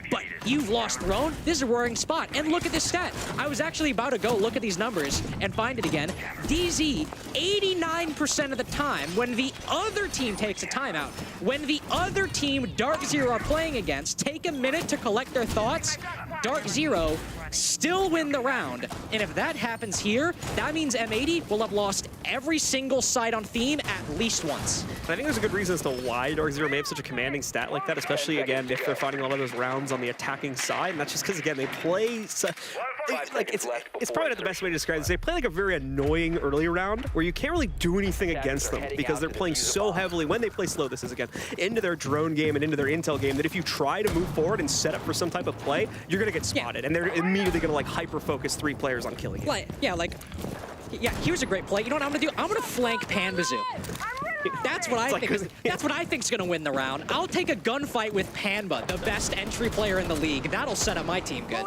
But you've lost Throne. This is a worrying spot. And look at this stat. I was actually about to go look at these numbers and find it again. DZ, 89% of the time, when the other team takes a timeout, when the other team Dark Zero are playing against take a minute to collect their thoughts, Dark Zero still win the round. And if that happens here, that means M80 will have lost every single side on Theme at least once. I think there's a good reason as to why Dark Zero may have such a commanding stat like that, especially, again, if they're fighting a lot of those rounds on the attacking side. And that's just because, again, they play... it's probably not the best way to describe this. They play like a very annoying early round where you can't really do anything against them because they're playing so heavily, when they play slow, this is, again, into their drone game and into their intel game, that if you try to move forward and set up for some type of play, you're going to get spotted. And they're immediately going to, like, hyper-focus 3 players on killing you. Yeah, here's a great play. You know what I'm gonna do? I'm gonna flank Panbazoo. That's what I think. That's what I think's gonna win the round. I'll take a gunfight with Panba, the best entry player in the league. That'll set up my team good.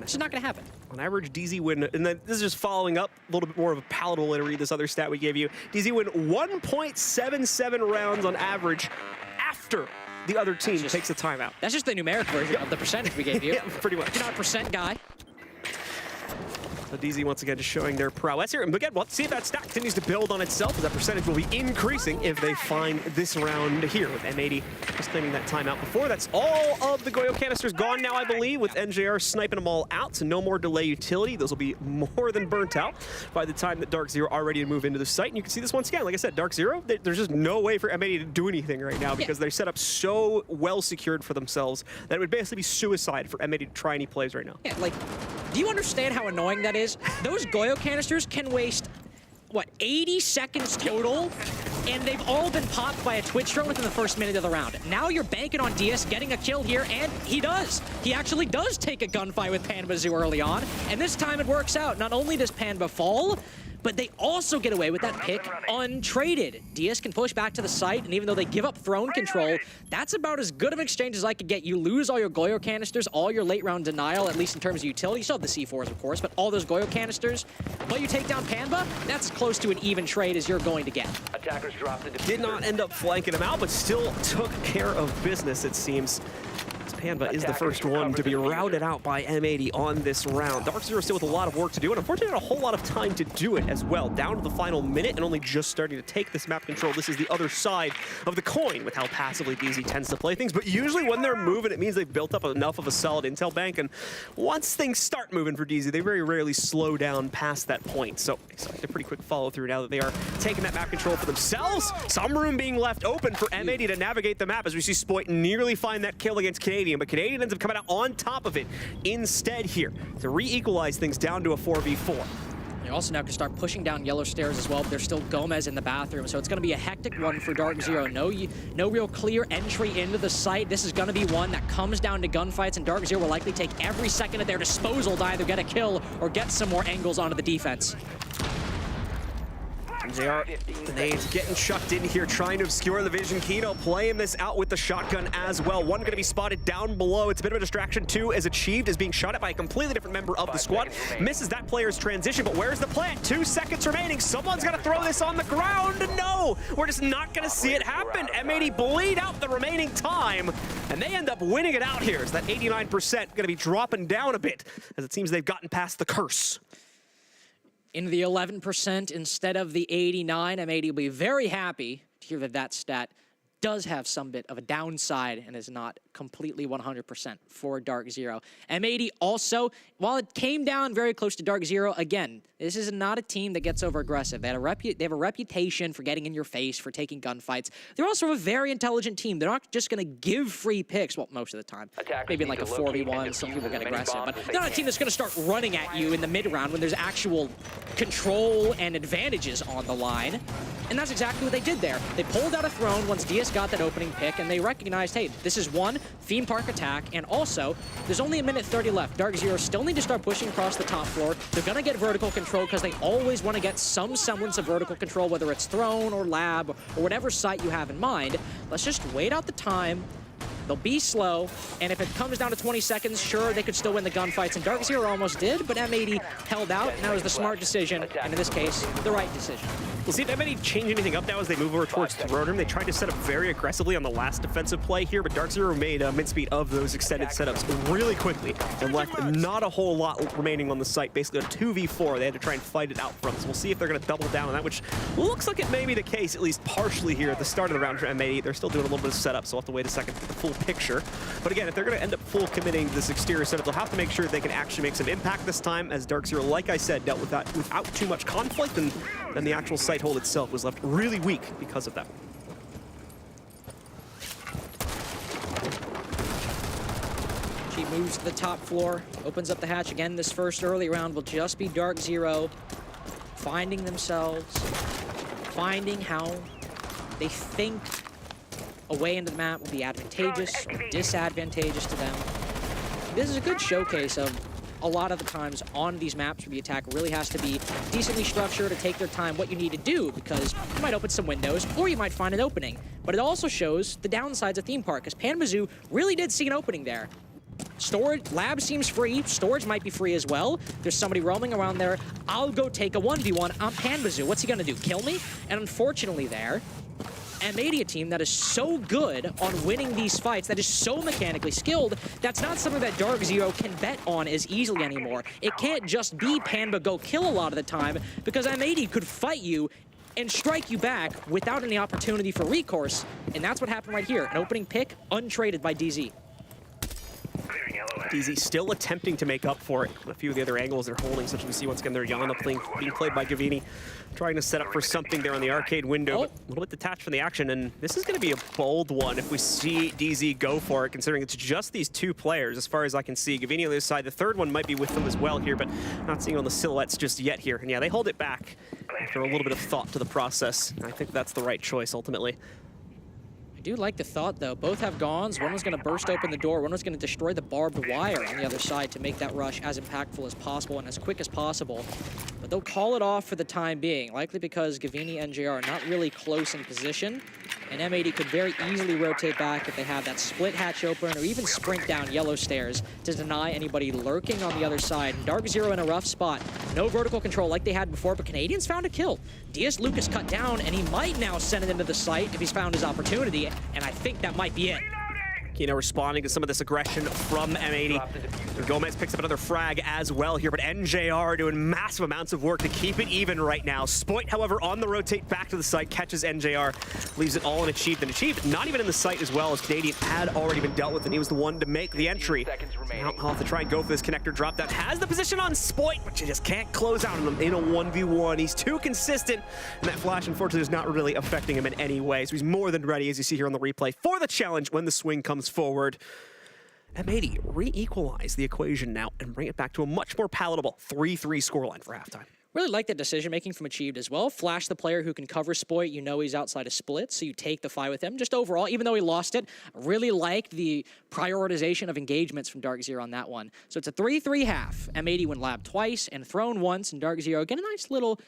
It's just not gonna happen. On average, DZ win, and then this is just following up a little bit more of a palatable way to read this other stat we gave you. DZ win 1.77 rounds on average after the other team takes a timeout. That's just the numeric version of the percentage we gave you. Yeah, pretty much. You're not a percent guy. So DZ once again just showing their prowess here. And again, we'll see if that stack continues to build on itself, as that percentage will be increasing if they find this round here with M80 just claiming that timeout before. That's all of the Goyo canisters gone now, I believe, with NJR sniping them all out, so no more delay utility. Those will be more than burnt out by the time that Dark Zero are ready to move into the site. And you can see this once again. Like I said, Dark Zero, there's just no way for M80 to do anything right now because they're set up so well secured for themselves that it would basically be suicide for M80 to try any plays right now. Yeah, like, do you understand how annoying that is? Those Goyo canisters can waste, what, 80 seconds total? And they've all been popped by a Twitch drone within the first minute of the round. Now you're banking on DS getting a kill here, and he does. He actually does take a gunfight with Panbazoo early on, and this time it works out. Not only does Panba fall, but they also get away with that pick untraded. DS can push back to the site, and even though they give up throne control, that's about as good of an exchange as I could get. You lose all your Goyo canisters, all your late round denial, at least in terms of utility. You still have the C4s, of course, but all those Goyo canisters, but you take down Panba, that's as close to an even trade as you're going to get. Attackers dropped the Did not end up flanking him out, but still took care of business, it seems. Panba is the first one to be routed out by M80 on this round. Dark Zero still with a lot of work to do, and unfortunately not a whole lot of time to do it as well. Down to the final minute and only just starting to take this map control. This is the other side of the coin with how passively DZ tends to play things, but usually when they're moving, it means they've built up enough of a solid intel bank, and once things start moving for DZ, they very rarely slow down past that point. So expect a pretty quick follow through now that they are taking that map control for themselves. Some room being left open for M80 to navigate the map as we see Spoit nearly find that kill against Canadian, but Canadian ends up coming out on top of it instead here to re-equalize things down to a 4v4. They also now can start pushing down yellow stairs as well, but there's still Gomez in the bathroom, so it's going to be a hectic one for Dark Zero. No real clear entry into the site. This is going to be one that comes down to gunfights, and Dark Zero will likely take every second at their disposal to either get a kill or get some more angles onto the defense. JR, grenades getting chucked in here, trying to obscure the vision. Kino playing this out with the shotgun as well. One going to be spotted down below. It's a bit of a distraction. Two is achieved, is being shot at by a completely different member of the squad. Misses that player's transition, but where's the plant? 2 seconds remaining. Someone's got to throw this on the ground. No, we're just not going to see it happen. M80 bleed out the remaining time, and they end up winning it out here. So that 89% going to be dropping down a bit, as it seems they've gotten past the curse. In the 11% instead of the 89, M80 will be very happy to hear that that stat does have some bit of a downside and is not completely 100% for Dark Zero. M80 also, while it came down very close to Dark Zero, again, this is not a team that gets over-aggressive. They have a reputation for getting in your face, for taking gunfights. They're also a very intelligent team. They're not just going to give free picks, well, most of the time. Maybe in like a 4v1, some people get aggressive, but they're not a team that's going to start running at you in the mid-round when there's actual control and advantages on the line. And that's exactly what they did there. They pulled out a throne once DS got that opening pick, and they recognized, hey, this is one theme park attack, and also, there's only 1:30 left. Dark Zero still need to start pushing across the top floor. They're going to get vertical control because they always want to get some semblance of vertical control, whether it's throne or lab or whatever site you have in mind. Let's just wait out the time. They'll be slow, and if it comes down to 20 seconds, sure, they could still win the gunfights, and Dark Zero almost did, but M80 held out, and that was the smart decision, and in this case, the right decision. We'll see if M80 change anything up now as they move over towards throne room. They tried to set up very aggressively on the last defensive play here, but Dark Zero made mincemeat of those extended setups really quickly and left not a whole lot remaining on the site. Basically a 2v4. They had to try and fight it out from. So we'll see if they're going to double down on that, which looks like it may be the case, at least partially here at the start of the round for M80. They're still doing a little bit of setup, so we'll have to wait a second for the full picture. But again, if they're going to end up full committing this exterior setup, they'll have to make sure they can actually make some impact this time, as Dark Zero, like I said, dealt with that without too much conflict, and then the actual site hold itself was left really weak because of that. She moves to the top floor, opens up the hatch again. This first early round will just be Dark Zero finding themselves, finding how they think a way into the map will be advantageous or disadvantageous to them. This is a good showcase of a lot of the times on these maps where the attack really has to be decently structured to take their time what you need to do, because you might open some windows or you might find an opening. But it also shows the downsides of theme park, because Panbazoo really did see an opening there. Storage, lab seems free, storage might be free as well. There's somebody roaming around there. I'll go take a 1v1. I'm Panbazoo. What's he gonna do, kill me? And unfortunately there, M80, a team that is so good on winning these fights, that is so mechanically skilled, that's not something that Dark Zero can bet on as easily anymore. It can't just be Panba go kill a lot of the time, because M80 could fight you and strike you back without any opportunity for recourse, and that's what happened right here. An opening pick, untraded by DZ. DZ still attempting to make up for it. A few of the other angles they're holding, such as we see once again their Yana being played by Gavini, trying to set up for something there on the arcade window, but a little bit detached from the action, and this is going to be a bold one if we see DZ go for it, considering it's just these two players as far as I can see. Gavini on the other side, the third one might be with them as well here, but not seeing it on the silhouettes just yet here. And yeah, they hold it back after a little bit of thought to the process. I think that's the right choice ultimately. I do like the thought, though. Both have Gons. One was going to burst open the door. One was going to destroy the barbed wire on the other side to make that rush as impactful as possible and as quick as possible. But they'll call it off for the time being, likely because Gavini and JR are not really close in position. And M80 could very easily rotate back if they have that split hatch open or even sprint down yellow stairs to deny anybody lurking on the other side. And Dark Zero in a rough spot. No vertical control like they had before, but Canadians found a kill. DS Lucas cut down, and he might now send it into the site if he's found his opportunity, and I think that might be it. Kino responding to some of this aggression from M80. Gomez picks up another frag as well here, but NJR doing massive amounts of work to keep it even right now. Spoit, however, on the rotate back to the site, catches NJR, leaves it all in Achieved, and Achieved not even in the site as well, as Canadian had already been dealt with, and he was the one to make the entry. Now I'll have to try and go for this connector drop that has the position on Spoit, but you just can't close out on him in a 1v1. He's too consistent, and that flash, unfortunately, is not really affecting him in any way, so he's more than ready, as you see here on the replay, for the challenge when the swing comes forward. M80 re-equalize the equation now and bring it back to a much more palatable 3-3 scoreline for halftime. Really like that decision-making from Achieved as well. Flash the player who can cover Spoit. You know he's outside a split, so you take the fight with him. Just overall, even though he lost it, I really liked the prioritization of engagements from Dark Zero on that one. So it's a 3-3 half. M80 win lab twice and thrown once, and Dark Zero get a nice little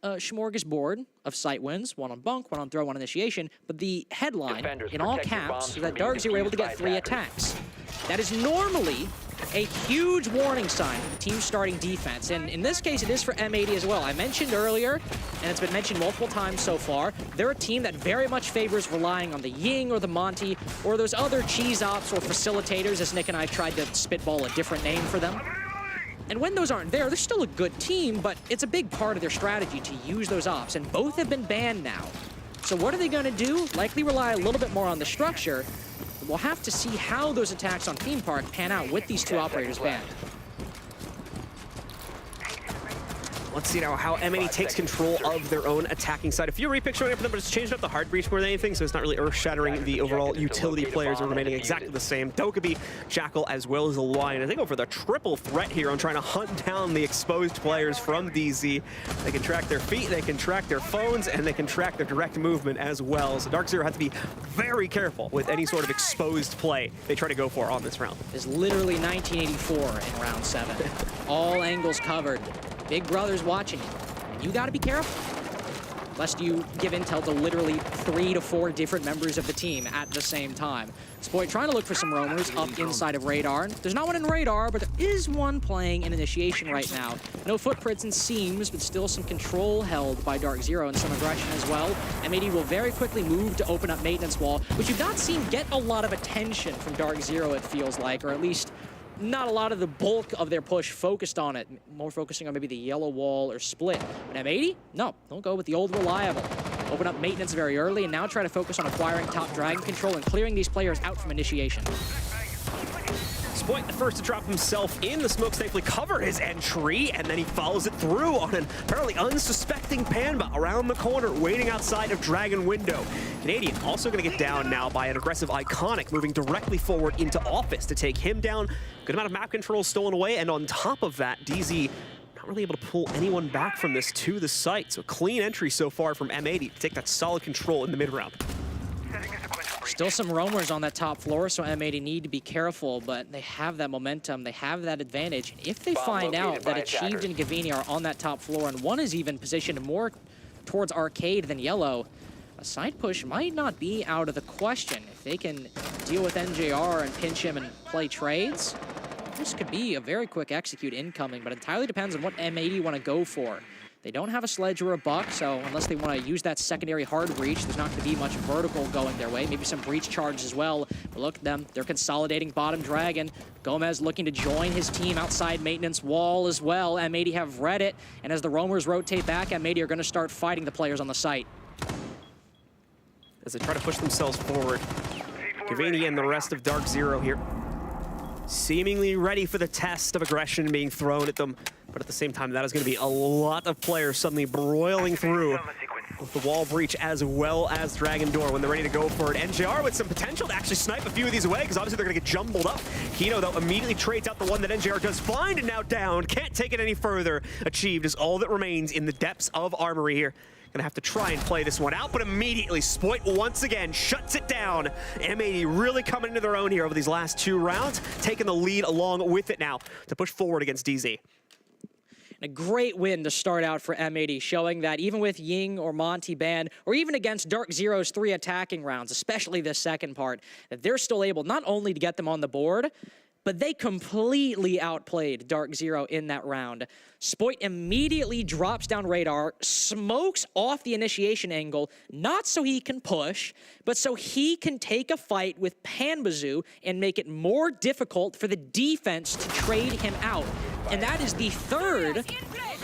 smorgasbord of site wins, one on bunk, one on throw, one on initiation, but the headline Defenders, in all protect your caps bombs is from that being Darkzero were able to defused get by 3 attackers. attacks. That is normally a huge warning sign for the team's starting defense, and in this case, it is for M80 as well. I mentioned earlier, and it's been mentioned multiple times so far, they're a team that very much favors relying on the Ying or the Monty or those other cheese ops or facilitators, as Nick and I tried to spitball a different name for them. And when those aren't there, they're still a good team, but it's a big part of their strategy to use those ops, and both have been banned now. So what are they going to do? Likely rely a little bit more on the structure. We'll have to see how those attacks on Theme Park pan out with these 2 operators banned. Let's see now how M80 takes control of their own attacking side. A few repicks showing up for them, but it's changed up the hard breach more than anything, so it's not really earth-shattering. The overall utility players are remaining exactly the same. Dokkaebi, Jackal, as well as the Lion. I think go for the triple threat here on trying to hunt down the exposed players from DZ. They can track their feet, they can track their phones, and they can track their direct movement as well. So Darkzero has to be very careful with any sort of exposed play they try to go for on this round. It's literally 1984 in round 7. All angles covered. Big Brother's watching you. And you gotta be careful, lest you give intel to literally 3 to 4 different members of the team at the same time. Spoit trying to look for some roamers up inside of Radar. There's not one in Radar, but there is one playing in Initiation right now. No footprints and seams, but still some control held by Darkzero and some aggression as well. M80 will very quickly move to open up Maintenance Wall, which you've not seen get a lot of attention from Darkzero, it feels like, or at least not a lot of the bulk of their push focused on it, more focusing on maybe the yellow wall or split. But M80? No, don't go with the old reliable. Open up maintenance very early and now try to focus on acquiring top dragon control and clearing these players out from initiation. Spoit the first to drop himself in. The smoke safely covered his entry, and then he follows it through on an apparently unsuspecting Panba around the corner, waiting outside of Dragon Window. Canadian also going to get down now by an aggressive Iconic, moving directly forward into Office to take him down. Good amount of map control stolen away, and on top of that, DZ not really able to pull anyone back from this to the site. So clean entry so far from M80 to take that solid control in the mid-round. Still some roamers on that top floor, so M80 need to be careful, but they have that momentum, they have that advantage. If they find out that Achieved and Gavini are on that top floor, and one is even positioned more towards Arcade than Yellow, a side push might not be out of the question. If they can deal with NJR and pinch him and play trades, this could be a very quick execute incoming, but it entirely depends on what M80 want to go for. They don't have a sledge or a buck, so unless they want to use that secondary hard breach, there's not going to be much vertical going their way. Maybe some breach charge as well. But look at them. They're consolidating bottom dragon. Gomez looking to join his team outside maintenance wall as well. M80 have read it, and as the roamers rotate back, M80 are going to start fighting the players on the site. As they try to push themselves forward, Gavini and the rest of Darkzero here, seemingly ready for the test of aggression being thrown at them. But at the same time, that is going to be a lot of players suddenly broiling through with the wall breach as well as Dragon Door when they're ready to go for it. NJR with some potential to actually snipe a few of these away because obviously they're going to get jumbled up. Hino, though, immediately trades out the one that NJR does find and now down. Can't take it any further. Achieved is all that remains in the depths of Armory here. Gonna have to try and play this one out, but immediately Spoit once again shuts it down. M80 really coming into their own here over these last 2 rounds, taking the lead along with it now to push forward against DZ. A great win to start out for M80, showing that even with Ying or Monty ban, or even against Darkzero's 3 attacking rounds, especially this second part, that they're still able not only to get them on the board, but they completely outplayed Darkzero in that round. Spoit immediately drops down Radar, smokes off the initiation angle, not so he can push, but so he can take a fight with Panbazoo and make it more difficult for the defense to trade him out. And that is the 3rd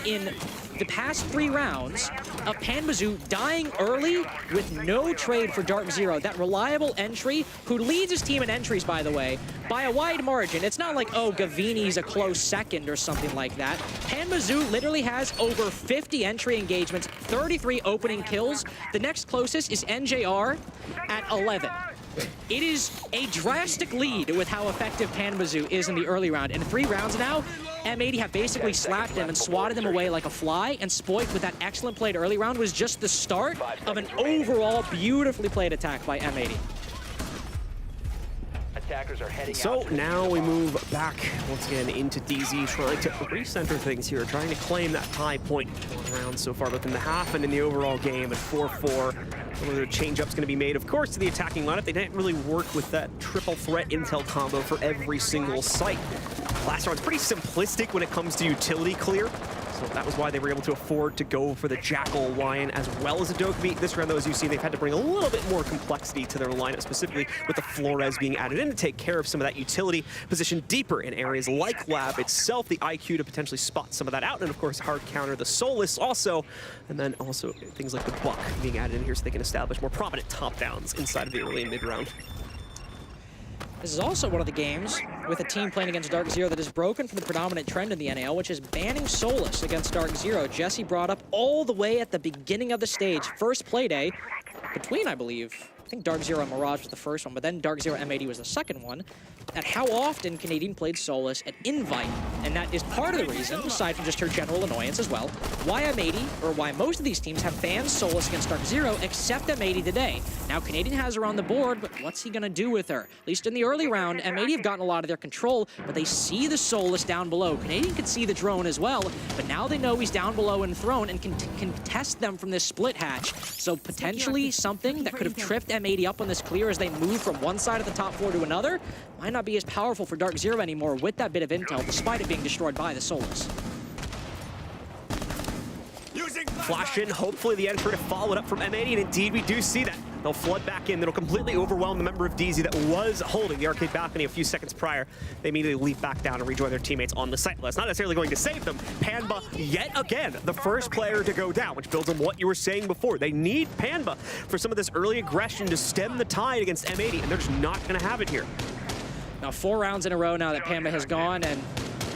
in the past 3 rounds of Panbazoo dying early with no trade for Darkzero. That reliable entry, who leads his team in entries, by the way, by a wide margin. It's not like, oh, Gavini's a close second or something like that. Panbazoo literally has over 50 entry engagements, 33 opening kills. The next closest is NJR at 11. It is a drastic lead with how effective Panbazoo is in the early round. In 3 rounds now, M80 have basically slapped him and swatted him away like a fly, and Spoit with that excellent played early round was just the start of an overall beautifully played attack by M80. Attackers are heading So out to now the we bomb. move back once again into DZ, trying to recenter things here, trying to claim that high point. 1 round so far within the half and in the overall game at 4-4. Some of the change-ups going to be made, of course, to the attacking lineup. They didn't really work with that triple threat intel combo for every single site. Last round's pretty simplistic when it comes to utility clear. So that was why they were able to afford to go for the Jackal Lion as well as a Dokkaebi. This round, though, as you see, they've had to bring a little bit more complexity to their lineup, specifically with the Flores being added in to take care of some of that utility, positioned deeper in areas like Lab itself, the IQ to potentially spot some of that out, and of course, hard counter the Soulless also, and then also things like the Buck being added in here so they can establish more prominent top downs inside of the early and mid round. This is also one of the games with a team playing against Dark Zero that has broken from the predominant trend in the NAL, which is banning Soulless against Dark Zero. Jesse brought up all the way at the beginning of the stage. First play day between, I believe, I think Dark Zero and Mirage was the first one, but then Dark Zero M80 was the second one, at how often Canadian played Soulless at Invite. And that is part of the reason, aside from just her general annoyance as well, why M80, or why most of these teams have banned Soulless against Dark Zero, except M80 today. Now, Canadian has her on the board, but what's he gonna do with her? At least in the early round, M80 have gotten a lot of their control, but they see the Soulless down below. Canadian could see the drone as well, but now they know he's down below in throne and can contest them from this split hatch. So potentially something that could have tripped M80 up on this clear as they move from one side of the top floor to another might not be as powerful for Dark Zero anymore with that bit of intel, despite it being destroyed by the Soulless. Flash in, hopefully the enter to follow it up from M80, and indeed we do see that. They'll flood back in, that'll completely overwhelm the member of DZ that was holding the arcade balcony a few seconds prior. They immediately leap back down and rejoin their teammates on the site. Well, that's not necessarily going to save them. Panba, yet again, the first player to go down, which builds on what you were saying before. They need Panba for some of this early aggression to stem the tide against M80, and they're just not going to have it here. Now 4 rounds in a row now that Panba has gone, and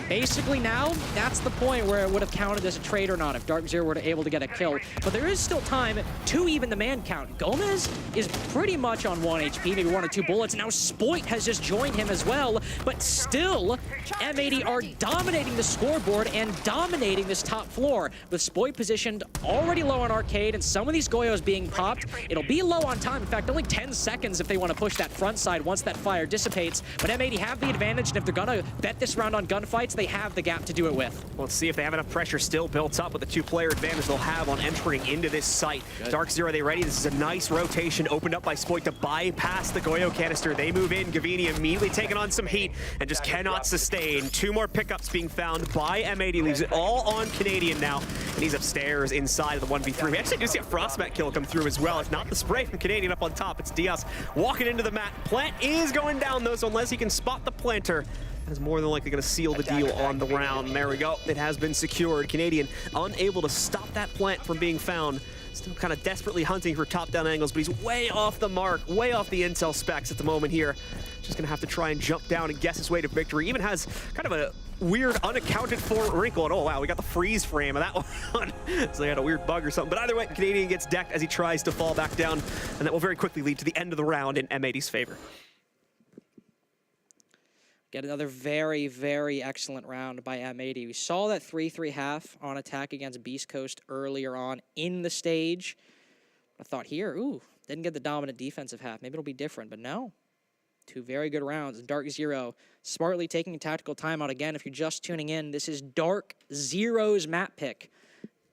basically now, that's the point where it would have counted as a trade or not if Dark Zero were able to get a kill. But there is still time to even the man count. Gomez is pretty much on 1 HP, maybe 1 or 2 bullets. Now Spoit has just joined him as well, but still, M80 are dominating the scoreboard and dominating this top floor. With Spoit positioned already low on arcade and some of these Goyos being popped, it'll be low on time. In fact, only 10 seconds if they want to push that front side once that fire dissipates. But M80 have the advantage, and if they're gonna bet this round on gunfights, they have the gap to do it with. Let's see if they have enough pressure still built up with the 2-player advantage they'll have on entering into this site. Good. Dark Zero, are they ready? This is a nice rotation opened up by Spoit to bypass the Goyo canister. They move in. Gavini immediately taking on some heat and just cannot sustain. 2 more pickups being found by M80. Leaves it all on Canadian now. And he's upstairs inside of the 1v3. We actually do see a Frostmat kill come through as well. It's not the spray from Canadian up on top. It's Diaz walking into the mat. Plant is going down though, so unless he can spot the planter, is more than likely going to seal the deal on the round. And there we go. It has been secured. Canadian unable to stop that plant from being found. Still kind of desperately hunting for top-down angles, but he's way off the mark, way off the intel specs at the moment here. Just going to have to try and jump down and guess his way to victory. Even has kind of a weird, unaccounted for wrinkle. And oh, wow, we got the freeze frame of that one. So they had a weird bug or something. But either way, Canadian gets decked as he tries to fall back down. And that will very quickly lead to the end of the round in M80's favor. Get another very, very excellent round by M80. We saw that 3-3 half on attack against Beast Coast earlier on in the stage. I thought here, ooh, didn't get the dominant defensive half. Maybe it'll be different, but no. 2 very good rounds. Dark Zero smartly taking a tactical timeout again. If you're just tuning in, this is Dark Zero's map pick.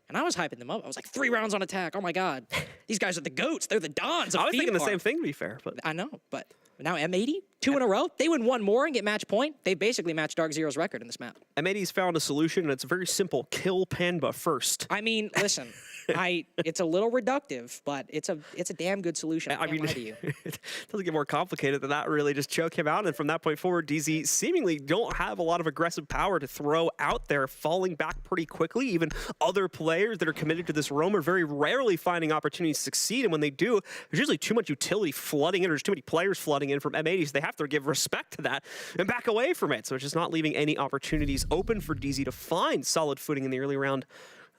And I was hyping them up. I was like, 3 rounds on attack. Oh my God. These guys are the GOATs. They're the Dons of I was thinking the Park. same thing, to be fair. But I know, but now M80, 2 in a row. They win 1 more and get match point. They basically match Dark Zero's record in this map. M80's found a solution, and it's very simple. Kill Panba first. I mean, listen, it's a little reductive, but it's a damn good solution. I mean, lie to you. It doesn't get more complicated than that, really. Just choke him out, and from that point forward, DZ seemingly don't have a lot of aggressive power to throw out there, falling back pretty quickly. Even other players that are committed to this roam are very rarely finding opportunities to succeed, and when they do, there's usually too much utility flooding in, or there's too many players flooding in from M80, so they have to give respect to that and back away from it. So it's just not leaving any opportunities open for DZ to find solid footing in the early round.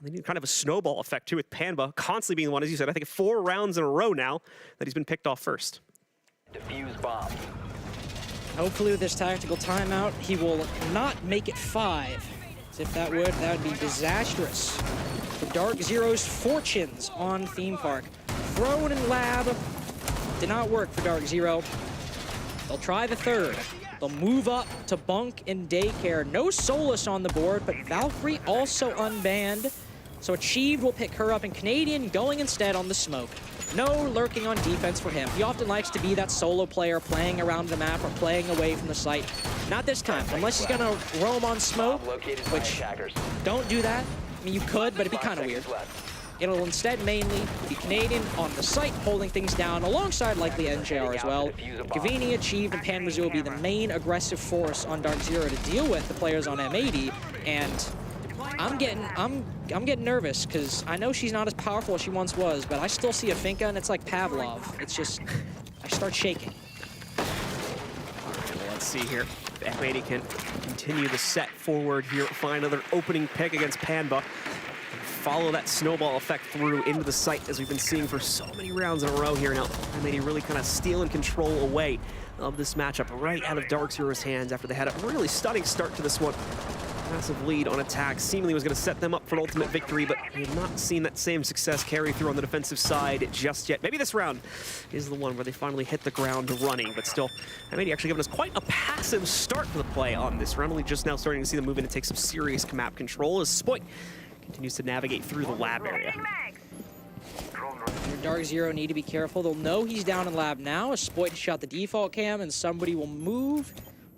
They need kind of a snowball effect, too, with Panba constantly being the one, as you said, I think 4 rounds in a row now that he's been picked off first. Defuse bomb. Hopefully with this tactical timeout, he will not make it 5. As if that would be disastrous for Dark Zero's fortunes on Theme Park. Throne and Lab did not work for Dark Zero. They'll try the third. They'll move up to Bunk and Daycare. No Solus on the board, but Valkyrie also unbanned. So Achieved will pick her up, and Canadian going instead on the smoke. No lurking on defense for him. He often likes to be that solo player playing around the map or playing away from the site. Not this time, unless he's gonna roam on smoke, which don't do that. I mean, you could, but it'd be kind of weird. It'll instead mainly be Canadian on the site, holding things down alongside likely NJR as well. Gavini, Achieved, and Panmazu will be the main aggressive force on Dark Zero to deal with the players on M80, and I'm getting nervous because I know she's not as powerful as she once was, but I still see a Finka and it's like Pavlov. It's just, I start shaking. Well, let's see here. If M80 can continue the set forward here, find another opening pick against Panba. Follow that snowball effect through into the site as we've been seeing for so many rounds in a row here now. M80 really kind of stealing control away of this matchup right out of Dark Zero's hands after they had a really stunning start to this one. Massive lead on attack, seemingly was going to set them up for an ultimate victory, but we have not seen that same success carry through on the defensive side just yet. Maybe this round is the one where they finally hit the ground running, but still, M80 actually given us quite a passive start to the play on this round, only just now starting to see them move in and take some serious map control as Spoit continues to navigate through the lab area. Dark Zero need to be careful. They'll know he's down in lab now as Spoit shot the default cam, and somebody will move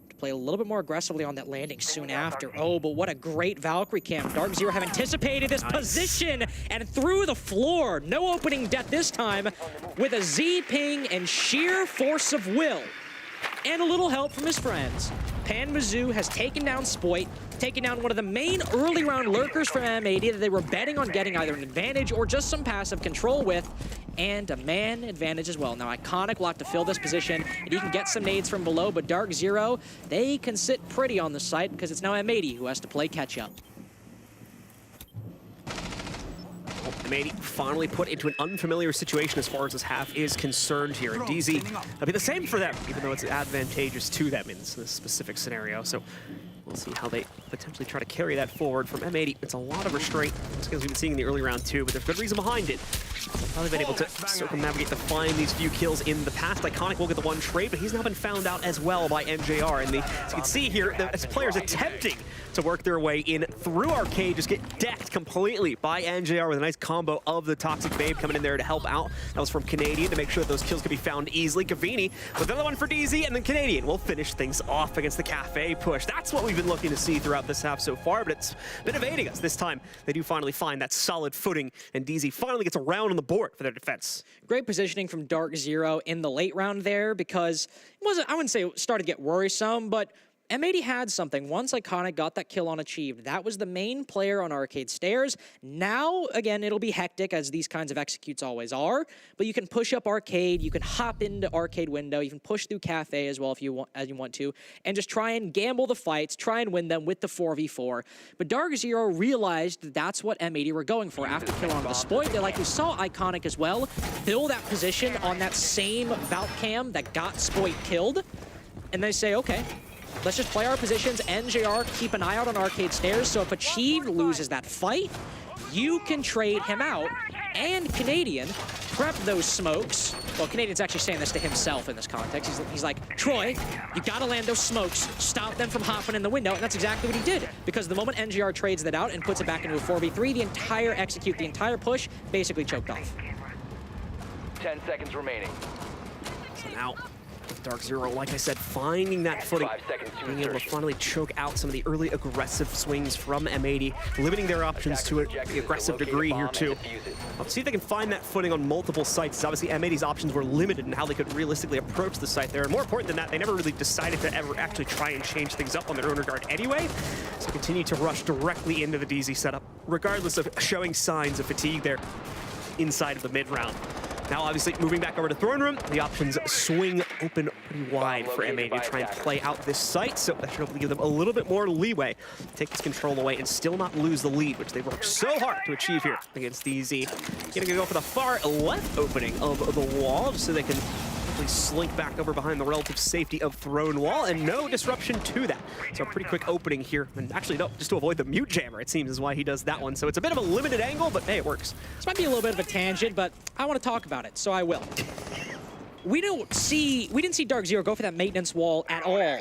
to play a little bit more aggressively on that landing soon after. Oh, but what a great Valkyrie cam. Dark Zero have anticipated this position and through the floor. No opening death this time with a Z ping and sheer force of will. And a little help from his friends. Panmazu has taken down Spoit, taken down one of the main early round lurkers from M80 that they were betting on getting either an advantage or just some passive control with, and a man advantage as well. Now Iconic will have to fill this position, and he can get some nades from below, but Dark Zero, they can sit pretty on the site because it's now M80 who has to play catch up. M80 finally put into an unfamiliar situation as far as this half is concerned here. And DZ, that'll be the same for them, even though it's advantageous to them in this specific scenario. So we'll see how they potentially try to carry that forward from M80. It's a lot of restraint, as we've been seeing in the early round too, but there's good reason behind it. How they've been able to circumnavigate to find these few kills in the past. Iconic will get the one trade, but he's now been found out as well by NJR. And as you can see here, as players attempting to work their way in through Arcade, just get decked completely by NJR with a nice combo of the Toxic Babe coming in there to help out. That was from Canadian to make sure that those kills could be found easily. Gavini with another one for DZ, and then Canadian will finish things off against the Cafe push. That's what we've been looking to see throughout this half so far, but it's been evading us. This time, they do finally find that solid footing, and DZ finally gets a round on the board for their defense. Great positioning from Dark Zero in the late round there because it wasn't, I wouldn't say it started to get worrisome, but M80 had something. Once Iconic got that kill on Achieved, that was the main player on Arcade Stairs. Now, again, it'll be hectic, as these kinds of executes always are, but you can push up Arcade, you can hop into Arcade window, you can push through Cafe as well if you want, as you want to, and just try and gamble the fights, try and win them with the 4v4. But Dark Zero realized that that's what M80 were going for after killing on the Spoit. They likely saw Iconic as well, fill that position on that same Valk cam that got Spoit killed, and they say, okay, let's just play our positions. NJR, keep an eye out on Arcade Stairs, so if Achieved loses that fight, you can trade him out. And Canadian, prep those smokes. Well, Canadian's actually saying this to himself in this context. He's like, Troy, you gotta land those smokes, stop them from hopping in the window, and that's exactly what he did. Because the moment NJR trades that out and puts it back into a 4v3, the entire execute, the entire push, basically choked off. 10 seconds remaining. So now, Dark Zero, like I said, finding that footing, being able to finally choke out some of the early aggressive swings from M80, limiting their options to an aggressive degree here too. Let's see if they can find that footing on multiple sites. Obviously, M80's options were limited in how they could realistically approach the site there. And more important than that, they never really decided to ever actually try and change things up on their own regard anyway. So continue to rush directly into the DZ setup, regardless of showing signs of fatigue there inside of the mid-round. Now, obviously, moving back over to Throne Room, the options swing open pretty wide for M80 to try and play out this site, so that should hopefully give them a little bit more leeway to take this control away and still not lose the lead, which they've worked so hard to achieve here against DZ. Gonna go for the far left opening of the wall, just so they can hopefully slink back over behind the relative safety of Throne Wall, and no disruption to that. So a pretty quick opening here, and actually, no, just to avoid the mute jammer, it seems, is why he does that one. So it's a bit of a limited angle, but hey, it works. This might be a little bit of a tangent, but I want to talk about it, so I will. we didn't see Dark Zero go for that maintenance wall at all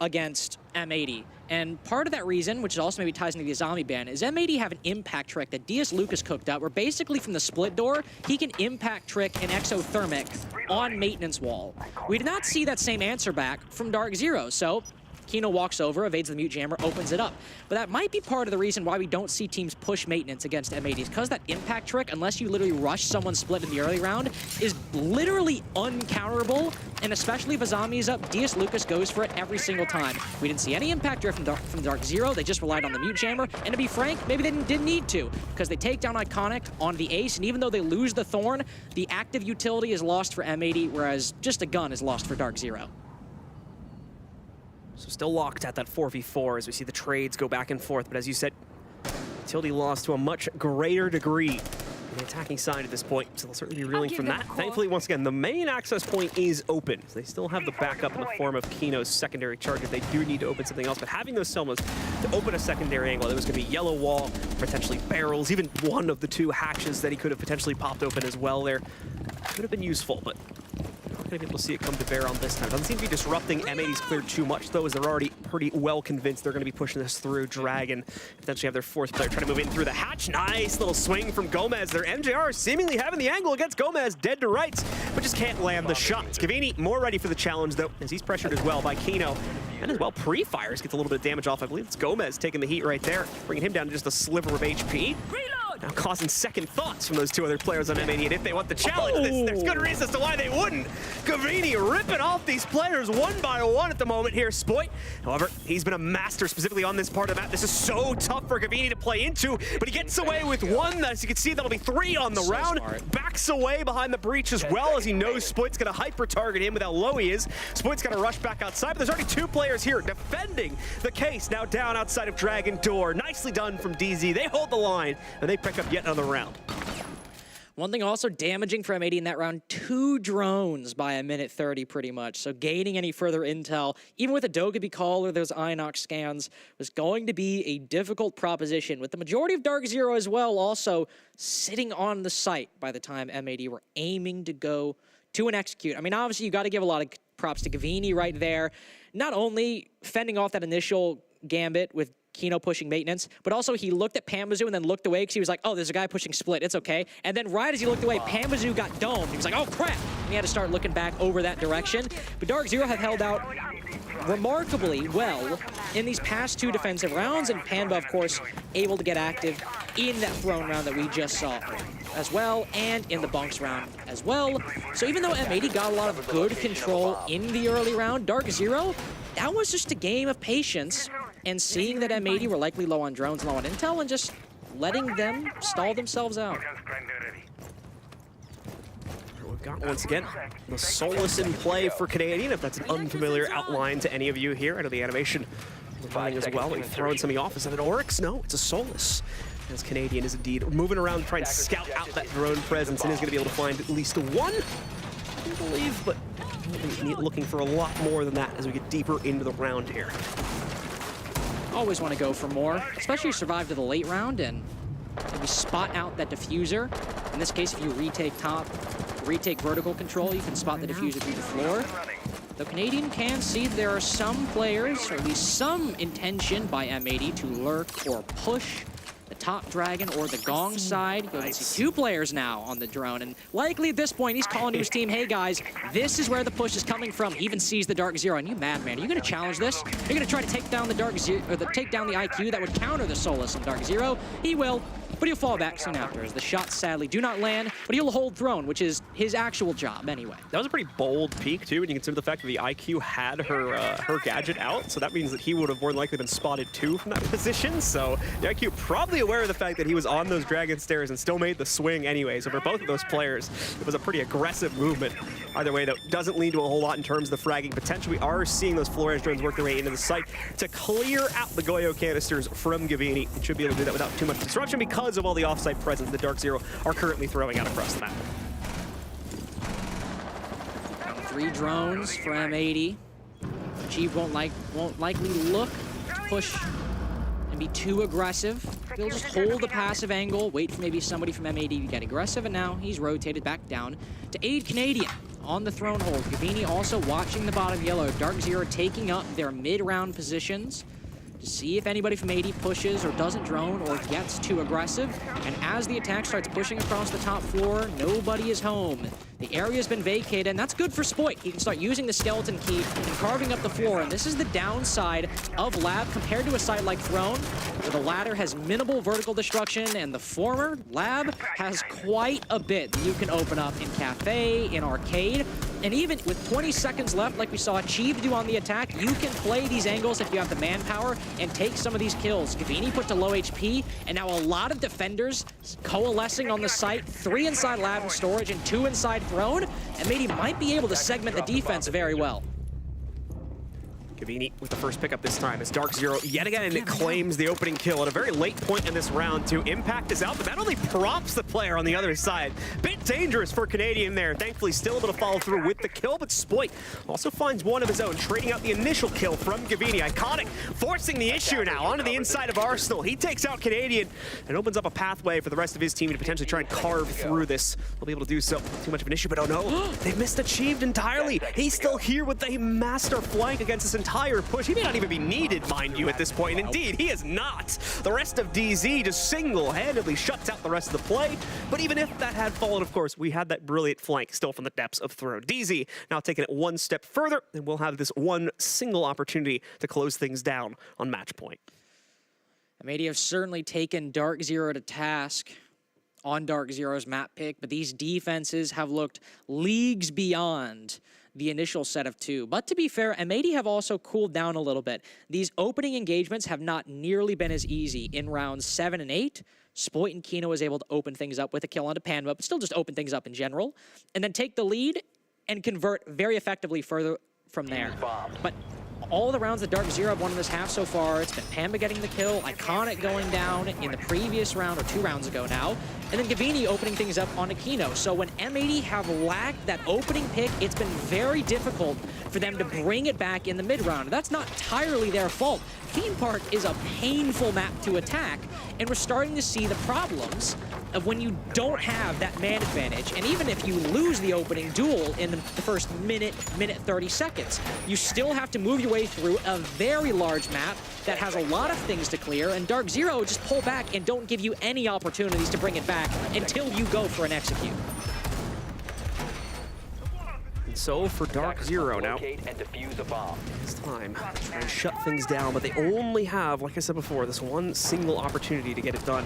against M80. And part of that reason, which also maybe ties into the zombie ban, is M80 have an impact trick that DS Lucas cooked up, where basically from the split door, he can impact trick an exothermic on maintenance wall. We did not see that same answer back from Dark Zero, so Kino walks over, evades the mute jammer, opens it up. But that might be part of the reason why we don't see teams push maintenance against M80s, because that impact trick, unless you literally rush someone split in the early round, is literally uncounterable. And especially if a zombie is up, DS Lucas goes for it every single time. We didn't see any impact drift from Dark Zero. They just relied on the mute jammer. And to be frank, maybe they didn't need to, because they take down Iconic on the ace, and even though they lose the Thorn, the active utility is lost for M80, whereas just a gun is lost for Dark Zero. So still locked at that 4v4 as we see the trades go back and forth. But as you said, utility lost to a much greater degree on the attacking side at this point. So they'll certainly be reeling from that. Thankfully, once again, the main access point is open. So they still have the backup in the form of Kino's secondary charge if they do need to open something else. But having those Selmas to open a secondary angle, there was going to be yellow wall, potentially barrels, even one of the two hatches that he could have potentially popped open as well there. Could have been useful, but not going to be able to see it come to bear on this time. Doesn't seem to be disrupting M80's clear too much, though, as they're already pretty well convinced they're going to be pushing this through. Dragon potentially have their fourth player trying to move in through the hatch. Nice little swing from Gomez. Their MJR seemingly having the angle against Gomez, dead to rights, but just can't land the shots. Gavini more ready for the challenge, though, as he's pressured as well by Kino. And as well, pre-fires gets a little bit of damage off. I believe it's Gomez taking the heat right there, bringing him down to just a sliver of HP. Now causing second thoughts from those two other players on M80, and if they want the challenge, there's good reasons as to why they wouldn't. Gavini ripping off these players one by one at the moment here. Spoit, however, he's been a master specifically on this part of the map. This is so tough for Gavini to play into, but he gets away with one. As you can see, that'll be 3 on the round. Smart. Backs away behind the breach as well, as he knows Spoit's gonna hyper-target him with how low he is. Spoit's gonna rush back outside, but there's already 2 players here defending the case. Now down outside of Dragon Door. Nicely done from DZ. They hold the line, and they pick up yet another round. One thing also damaging for M80 in that round, 2 drones by 1:30 pretty much. So gaining any further intel, even with a Dogaby call or those Inox scans, was going to be a difficult proposition, with the majority of Dark Zero as well also sitting on the site by the time M80 were aiming to go to an execute. I mean, obviously you got to give a lot of props to Gavini right there, not only fending off that initial gambit with Kino pushing maintenance, but also he looked at Pambazu and then looked away because he was like, oh, there's a guy pushing split, it's okay. And then right as he looked away, Pambazu got domed. He was like, oh crap! And he had to start looking back over that direction. But Dark Zero have held out remarkably well in these past 2 defensive rounds, and Pamba, of course, able to get active in that throne round that we just saw as well, and in the bunks round as well. So even though M80 got a lot of good control in the early round, Dark Zero, that was just a game of patience and seeing that M80 were likely low on drones, low on intel, and just letting them stall themselves out. We've got, once again, the Solus in play for Canadian, if that's an unfamiliar outline to any of you here. I know the animation running as well. We've thrown something off. Is that an Oryx? No, it's a Solus. As Canadian is indeed moving around to try and scout out that drone presence, and is going to be able to find at least 1, I believe, but looking for a lot more than that as we get deeper into the round here. Always want to go for more, especially if you survive to the late round and maybe spot out that diffuser. In this case, if you retake top, retake vertical control, you can spot the diffuser through the floor. The Canadian can see there are some players, or at least some intention by M80 to lurk or push the top dragon or the gong side. You'll see 2 players now on the drone, and likely at this point he's calling to his team, hey guys, this is where the push is coming from. He even sees the Dark Zero, and you madman, are you going to challenge this? You're going to try to take down the Dark Zero, or take down the IQ that would counter the Solus and Dark Zero? He will, but he'll fall back soon after, as the shots sadly do not land, but he'll hold throne, which is his actual job anyway. That was a pretty bold peek too, when you consider the fact that the IQ had her gadget out, so that means that he would have more than likely been spotted too from that position. So the IQ probably aware of the fact that he was on those dragon stairs and still made the swing anyway. So for both of those players, it was a pretty aggressive movement. Either way, though, doesn't lead to a whole lot in terms of the fragging potential. We are seeing those Flores drones work their way into the site to clear out the Goyo canisters from Gavini. He should be able to do that without too much disruption because of all the offsite presence the Dark Zero are currently throwing out across the map. 3 drones for M80. Chief won't likely look to push and be too aggressive. He'll just hold the passive angle, wait for maybe somebody from M80 to get aggressive, and now he's rotated back down to aid Canadian. on the throne hold. Gavini also watching the bottom yellow. Dark Zero taking up their mid-round positions to see if anybody from 80 pushes or doesn't drone or gets too aggressive. And as the attack starts pushing across the top floor, nobody is home. The area's been vacated, and that's good for Spoit. He can start using the skeleton key and carving up the floor. And this is the downside of Lab compared to a site like Throne, where the latter has minimal vertical destruction, and the former, Lab, has quite a bit that you can open up in Cafe, in Arcade. And even with 20 seconds left, like we saw Chief do on the attack, you can play these angles if you have the manpower and take some of these kills. Gavini put to low HP, and now a lot of defenders coalescing on the site. 3 inside Lab and Storage and 2 inside Throne, and Matey might be able to segment the defense very well. Gavini with the first pickup this time as Dark Zero yet again claims the opening kill at a very late point in this round too. Impact is out, but that only prompts the player on the other side. Bit dangerous for Canadian there. Thankfully still able to follow through with the kill, but Spoit also finds one of his own, trading out the initial kill from Gavini. Iconic forcing the issue now onto the inside of Arsenal. He takes out Canadian and opens up a pathway for the rest of his team to potentially try and carve through this. They'll be able to do so. Too much of an issue, but oh no, they've missed Achieved entirely. He's still here with a master flank against this entire push. He may not even be needed, mind you, at this point. Indeed, he is not. The rest of DZ just single-handedly shuts out the rest of the play. But even if that had fallen, of course, we had that brilliant flank still from the depths of Throne. DZ now taking it one step further, and we'll have this one single opportunity to close things down on match point. Amadi have certainly taken Dark Zero to task on Dark Zero's map pick, but these defenses have looked leagues beyond the initial set of 2. But to be fair, Amadi have also cooled down a little bit. These opening engagements have not nearly been as easy. In rounds 7 and 8, Spoit and Kino was able to open things up with a kill onto Panma, but still just open things up in general, and then take the lead and convert very effectively further from there. But all the rounds that Dark Zero have won in this half so far, it's been Panma getting the kill, Iconic going down in the previous round, or 2 rounds ago now, and then Gavini opening things up on Aquino. So when M80 have lacked that opening pick, it's been very difficult for them to bring it back in the mid-round. That's not entirely their fault. Theme Park is a painful map to attack, and we're starting to see the problems of when you don't have that man advantage. And even if you lose the opening duel in the first minute 30 seconds, you still have to move your way through a very large map that has a lot of things to clear, and Dark Zero just pull back and don't give you any opportunities to bring it back until you go for an execute. So for Dark Zero now, it's time to try and shut things down, but they only have, like I said before, this one single opportunity to get it done.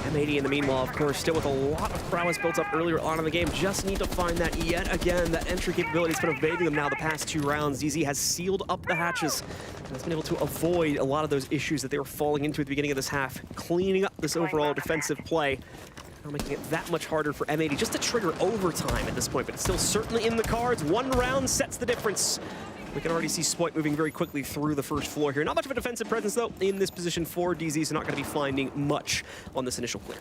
M80 in the meanwhile, of course, still with a lot of prowess built up earlier on in the game, just need to find that yet again. That entry capability has been evading them now the past 2 rounds. DZ has sealed up the hatches and has been able to avoid a lot of those issues that they were falling into at the beginning of this half, cleaning up this overall defensive play. Now making it that much harder for M80 just to trigger overtime at this point, but it's still certainly in the cards. 1 round sets the difference. We can already see Spoit moving very quickly through the first floor here. Not much of a defensive presence, though, in this position for DZ, so not going to be finding much on this initial clear.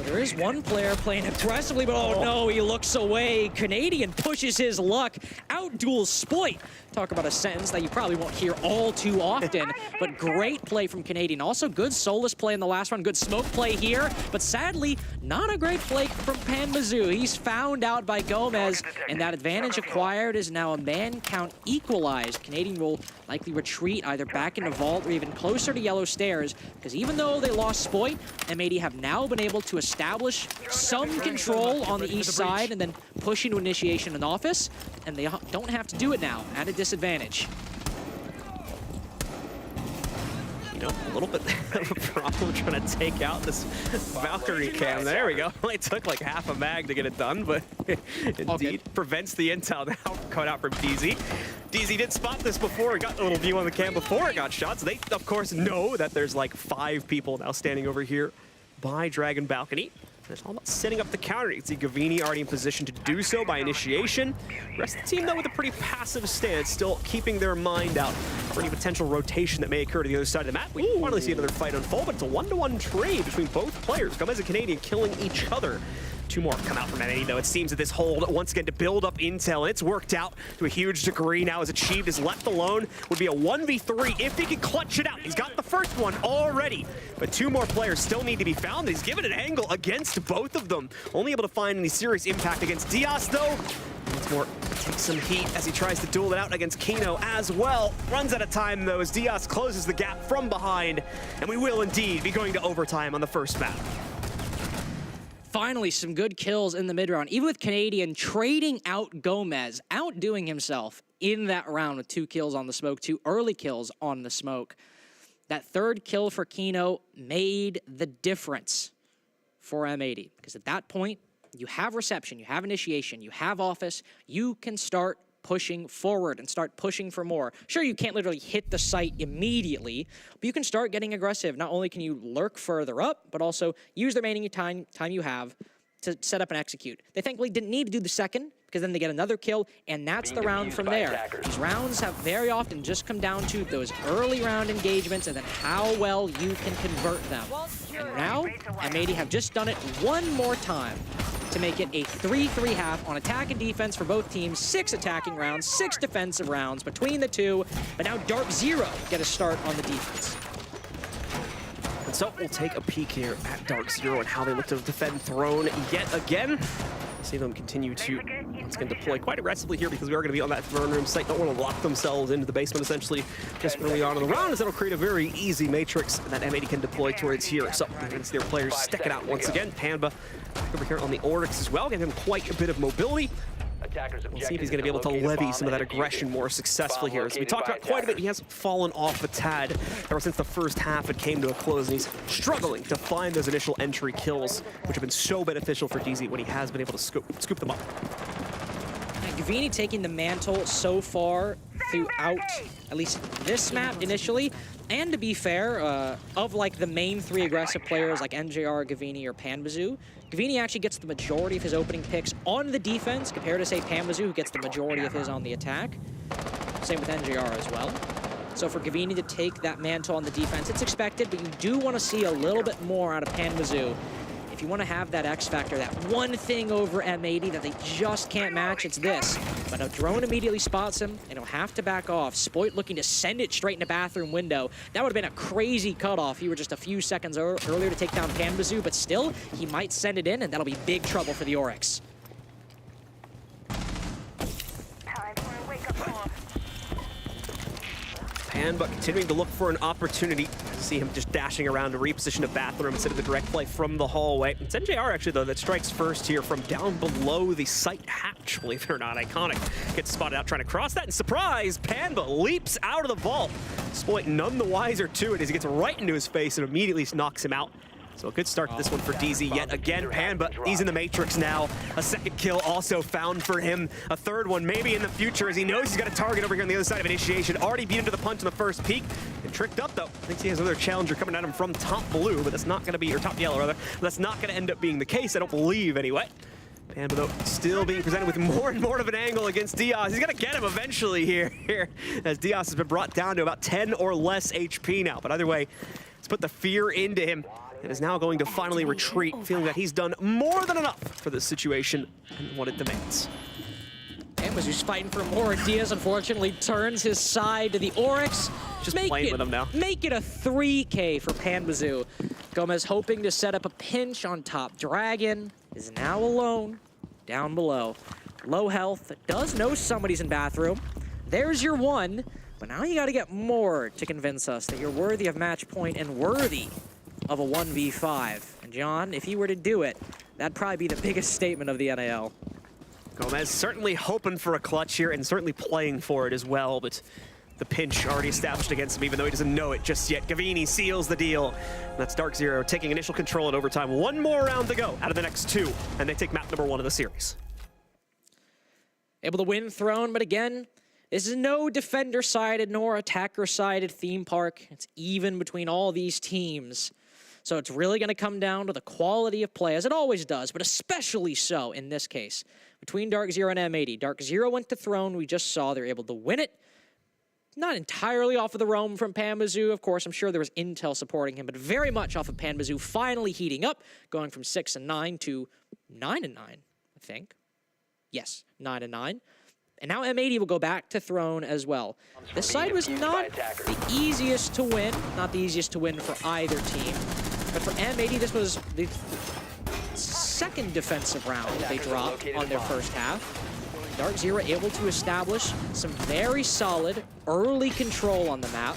There is one player playing aggressively, but oh no, he looks away. Canadian pushes his luck, outduels Spoit. Talk about a sentence that you probably won't hear all too often, but great play from Canadian. Also good Solus play in the last round, good smoke play here, but sadly, not a great play from Pan Mizzou. He's found out by Gomez, and that advantage acquired is now a man count equalized. Canadian will likely retreat either back into Vault or even closer to Yellow Stairs, because even though they lost Spoit, M80 have now been able to establish some control on the east side and then push into initiation and office, and they don't have to do it now at a disadvantage. You know, a little bit of a problem trying to take out this Valkyrie cam. There we go. Only took like half a mag to get it done, but indeed prevents the intel now cut out from DZ. DZ did spot this before. He got a little view on the cam before it got shot, so they, of course, know that there's like 5 people now standing over here by Dragon Balcony. It's all about setting up the counter. You can see Gavini already in position to do so by initiation. The rest of the team, though, with a pretty passive stance, still keeping their mind out for any potential rotation that may occur to the other side of the map. We want to see another fight unfold, but it's a 1-to-1 trade between both players. Gomez and Canadian killing each other. Two more come out from M80, though. It seems that this hold, once again, to build up intel, and it's worked out to a huge degree now. As Achieved is left alone, would be a 1v3 if he can clutch it out. He's got the first one already, but two more players still need to be found. He's given an angle against both of them. Only able to find any serious impact against Diaz, though. Once more, takes some heat as he tries to duel it out against Kino as well. Runs out of time, though, as Diaz closes the gap from behind, and we will indeed be going to overtime on the first map. Finally, some good kills in the mid-round. Even with Canadian trading out Gomez, outdoing himself in that round with 2 kills on the smoke, 2 early kills on the smoke. That third kill for Kino made the difference for M80. Because at that point, you have reception, you have initiation, you have office, you can start pushing forward and start pushing for more. Sure, you can't literally hit the site immediately, but you can start getting aggressive. Not only can you lurk further up, but also use the remaining time you have to set up and execute. They thankfully didn't need to do the second, because then they get another kill, and that's the round from there. These rounds have very often just come down to those early round engagements and then how well you can convert them. And now, M80 have just done it one more time to make it a 3-3 half on attack and defense for both teams. 6 attacking rounds, 6 defensive rounds between the two, but now Dark Zero get a start on the defense. And so we'll take a peek here at Dark Zero and how they look to defend Throne yet again. See them continue to deploy quite aggressively here because we are going to be on that throne room site. Don't want to lock themselves into the basement essentially just early on in the round, as that'll create a very easy matrix that M80 can deploy towards here. So we're going to see their players stick it out once again. Panba over here on the Oryx as well, giving him quite a bit of mobility. We'll see if he's going to be able to levy some of that aggression more successfully here. As we talked about quite a bit, he has fallen off a tad ever since the first half it came to a close, and he's struggling to find those initial entry kills, which have been so beneficial for DZ when he has been able to scoop them up. Gavini taking the mantle so far throughout at least this map initially, and to be fair, of like the main 3 aggressive players like NJR, Gavini, or Panbazoo, Gavini actually gets the majority of his opening picks on the defense compared to, say, Panbazoo, who gets the majority of his on the attack. Same with NJR as well. So for Gavini to take that mantle on the defense, it's expected, but you do want to see a little bit more out of Panbazoo. If you want to have that X factor, that one thing over M80 that they just can't match, it's this. But a drone immediately spots him, and he'll have to back off. Spoit looking to send it straight in the bathroom window. That would have been a crazy cutoff. You were just a few seconds earlier to take down Panbazoo, but still, he might send it in, and that'll be big trouble for the Oryx. Panba continuing to look for an opportunity. See him just dashing around to reposition a bathroom instead of the direct play from the hallway. It's NJR actually, though, that strikes first here from down below the site hatch. Believe it or not, Iconic gets spotted out trying to cross that, and surprise, Panba leaps out of the vault. Spoit none the wiser to it as he gets right into his face and immediately knocks him out. So a good start to this one for DZ yet again. Panba, he's in the matrix now. A second kill also found for him. A third one maybe in the future as he knows he's got a target over here on the other side of initiation. Already beat him to the punch in the first peek. And tricked up though. Thinks he has another challenger coming at him from top blue, but that's not going to be, or top yellow rather. But that's not going to end up being the case, I don't believe anyway. Panba though still being presented with more and more of an angle against Diaz. He's going to get him eventually here as Diaz has been brought down to about 10 or less HP now. But either way, let's put the fear into him. And is now going to finally retreat, feeling that he's done more than enough for this situation and what it demands. Panbazoo's fighting for more. Diaz unfortunately turns his side to the Oryx. Just playing with him now. Make it a 3K for Panbazoo. Gomez hoping to set up a pinch on top. Dragon is now alone down below. Low health, does know somebody's in bathroom. There's your one, but now you gotta get more to convince us that you're worthy of match point and worthy of a 1v5. And John, if he were to do it, that'd probably be the biggest statement of the NAL. Gomez certainly hoping for a clutch here and certainly playing for it as well, but the pinch already established against him, even though he doesn't know it just yet. Gavini seals the deal. And that's Dark Zero taking initial control at overtime. One more round to go out of the next 2, and they take map number 1 of the series. Able to win Throne, but again, this is no defender-sided nor attacker-sided theme park. It's even between all these teams. So it's really going to come down to the quality of play, as it always does, but especially so in this case. Between Dark Zero and M80. Dark Zero went to Throne. We just saw they're able to win it. Not entirely off of the roam from Panbazoo, of course. I'm sure there was intel supporting him, but very much off of Panbazoo finally heating up, going from 6 and 9 to 9-9, I think. Yes, 9-9. And now M80 will go back to Throne as well. This side was not the easiest to win, not the easiest to win for either team. But for M80, this was the second defensive round they dropped on their first half. Dark Zero able to establish some very solid early control on the map,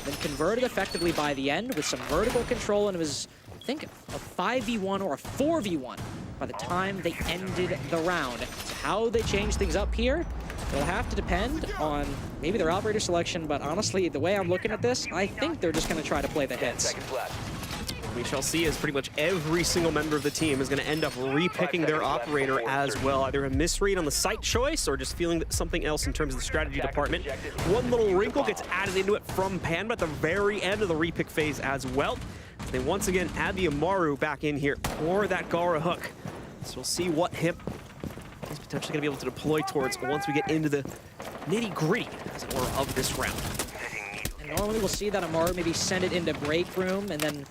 then converted effectively by the end with some vertical control, and it was, I think, a 5v1 or a 4v1 by the time they ended the round. So how they change things up here, it'll have to depend on maybe their operator selection, but honestly, the way I'm looking at this, I think they're just going to try to play the hits. We shall see as pretty much every single member of the team is going to end up repicking their operator as well. Either a misread on the site choice or just feeling something else in terms of the strategy department. One little wrinkle gets added into it from Pan, but at the very end of the repick phase as well. They once again add the Amaru back in here for that Gara hook. So we'll see what hip he's potentially going to be able to deploy towards once we get into the nitty-gritty, as it were, of this round. And normally we'll see that Amaru maybe send it into break room and then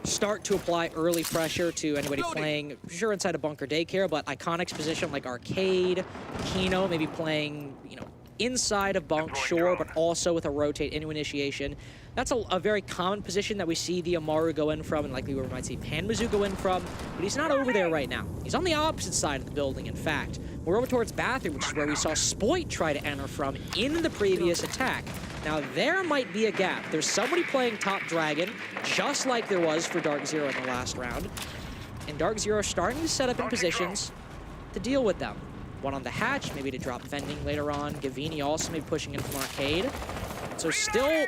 start to apply early pressure to anybody playing, sure, inside a bunker daycare, but Iconic's position like Arcade, Kino, maybe playing, you know, inside of bunk, sure, but also with a rotate into initiation. That's a very common position that we see the Amaru go in from, and likely we might see Panmazu go in from, but he's not over there right now. He's on the opposite side of the building, in fact. We're over towards bathroom, which is where we saw Spoit try to enter from in the previous attack. Now, there might be a gap. There's somebody playing top Dragon, just like there was for Dark Zero in the last round. And Dark Zero starting to set up in positions to deal with them. One on the hatch, maybe to drop vending later on. Gavini also maybe pushing in from Arcade. So still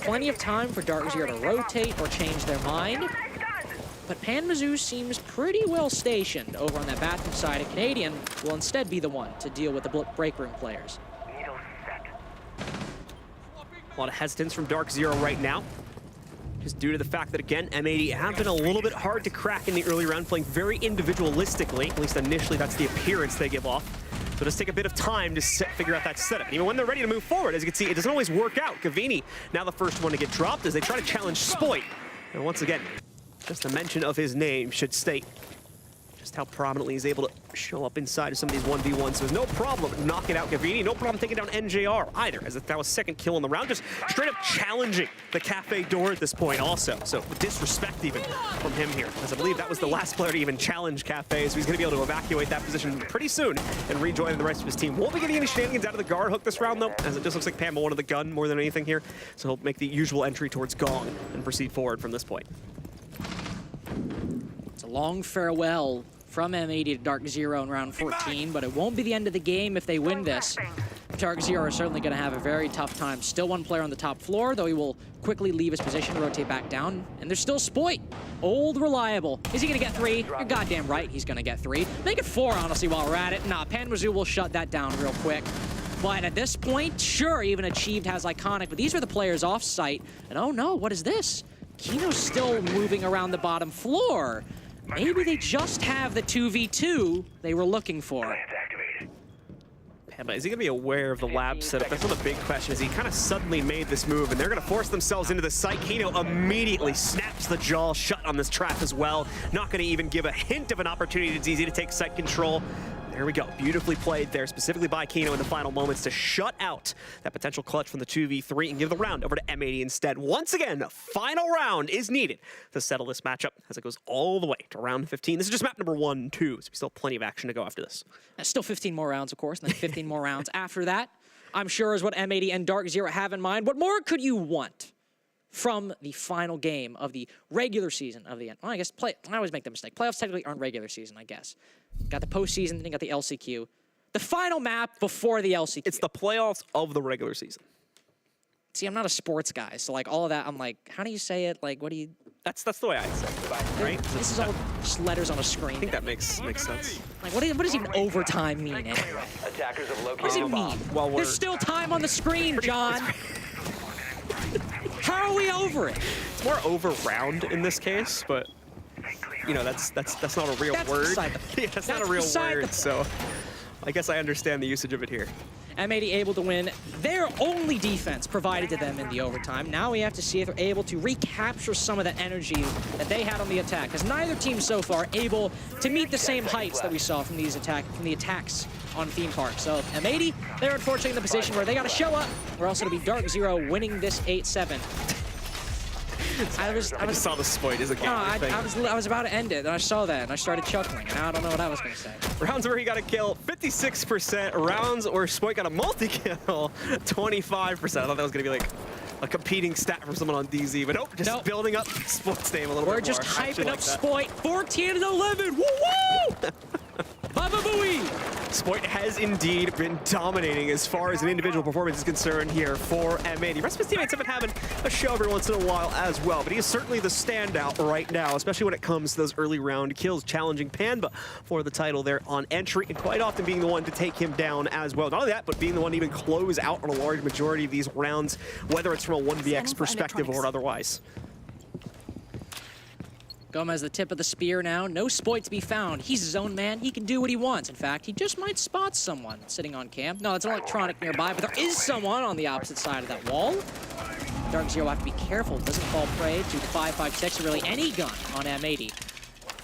plenty of time for Dark Zero to rotate or change their mind. But Panmazu seems pretty well stationed over on that bathroom side, and Canadian will instead be the one to deal with the break room players. A lot of hesitance from Dark Zero right now, just due to the fact that, again, M80 have been a little bit hard to crack in the early round, playing very individualistically. At least initially, that's the appearance they give off. So just take a bit of time to figure out that setup. And even when they're ready to move forward, as you can see, it doesn't always work out. Gavini, now the first one to get dropped as they try to challenge Spoit. And once again, just a mention of his name should state just how prominently he's able to show up inside of some of these 1v1s. So there's no problem knocking out Gavini, no problem taking down NJR either, as that was second kill in the round, just straight up challenging the cafe door at this point also. So disrespect even from him here, as I believe that was the last player to even challenge Cafe, so he's going to be able to evacuate that position pretty soon and rejoin the rest of his team. Won't be getting any shenanigans out of the guard hook this round though, as it just looks like Pam wanted the gun more than anything here. So he'll make the usual entry towards Gong and proceed forward from this point. It's a long farewell from M80 to Dark Zero in round 14, but it won't be the end of the game if they win this. Dark Zero are certainly going to have a very tough time. Still one player on the top floor, though he will quickly leave his position, rotate back down. And there's still Spoit, old reliable. Is he going to get 3? You're goddamn right he's going to get 3. Make it 4, honestly, while we're at it. Nah, Panmazu will shut that down real quick. But at this point, sure, even Achieved has Iconic, but these are the players off-site. And oh no, what is this? Kino's still moving around the bottom floor. Maybe they just have the 2v2 they were looking for. But is he going to be aware of the lab setup? That's one of the big questions. He kind of suddenly made this move, and they're going to force themselves into the site. Kino immediately snaps the jaw shut on this trap as well. Not going to even give a hint of an opportunity to DZ to take site control. There we go. Beautifully played there, specifically by Kino in the final moments to shut out that potential clutch from the 2v3 and give the round over to M80 instead. Once again, the final round is needed to settle this matchup as it goes all the way to round 15. This is just map number 1, 2, so we still have plenty of action to go after this. Still 15 more rounds, of course, and then 15 more rounds after that. I'm sure is what M80 and Dark Zero have in mind. What more could you want from the final game of the regular season of the end? Well, I guess I always make the mistake. Playoffs technically aren't regular season, I guess. Got the postseason, then you got the LCQ. The final map before the LCQ. It's the playoffs of the regular season. See, I'm not a sports guy, so like all of that, I'm like, how do you say it? Like, what do you? That's the way I say it, right? This is all just letters on a screen. I think that makes sense. Like, what does even overtime mean anyway? Attackers have What does it located a bomb. mean? Well, There's still time on the screen, John. How are we over it? It's more over round in this case, but you know that's not a real That's word. beside the point. Yeah, that's not a That's real beside the word. point. So I guess I understand the usage of it here. M80 able to win their only defense provided to them in the overtime. Now we have to see if they're able to recapture some of that energy that they had on the attack, because neither team so far able to meet the same heights that we saw from the attacks on Theme Park. So M80, they're unfortunately in the position where they got to show up, or else it'll be Dark Zero winning this 8-7. I just saw the spoit as a game. No, I was about to end it, and I saw that, and I started chuckling, and I don't know what I was going to say. Rounds where he got a kill, 56%. Rounds where Spoit got a multi-kill, 25%. I thought that was going to be like a competing stat from someone on DZ, but nope, just building up Spoit's name a little bit more. We're just hyping up Spoit. 14-11, woo-woo! Baba Booey! Spoit has indeed been dominating as far as an individual performance is concerned here for M80. The rest of his teammates have been having a show every once in a while as well, but he is certainly the standout right now, especially when it comes to those early round kills, challenging Panba for the title there on entry, and quite often being the one to take him down as well. Not only that, but being the one to even close out on a large majority of these rounds, whether it's from a 1vx perspective or otherwise. Gomez the tip of the spear now. No Spoit to be found. He's his own man. He can do what he wants. In fact, he just might spot someone sitting on camp. No, it's an electronic nearby, but there is someone on the opposite side of that wall. Dark Zero will have to be careful. Doesn't fall prey to the 5.56 or really any gun on M80.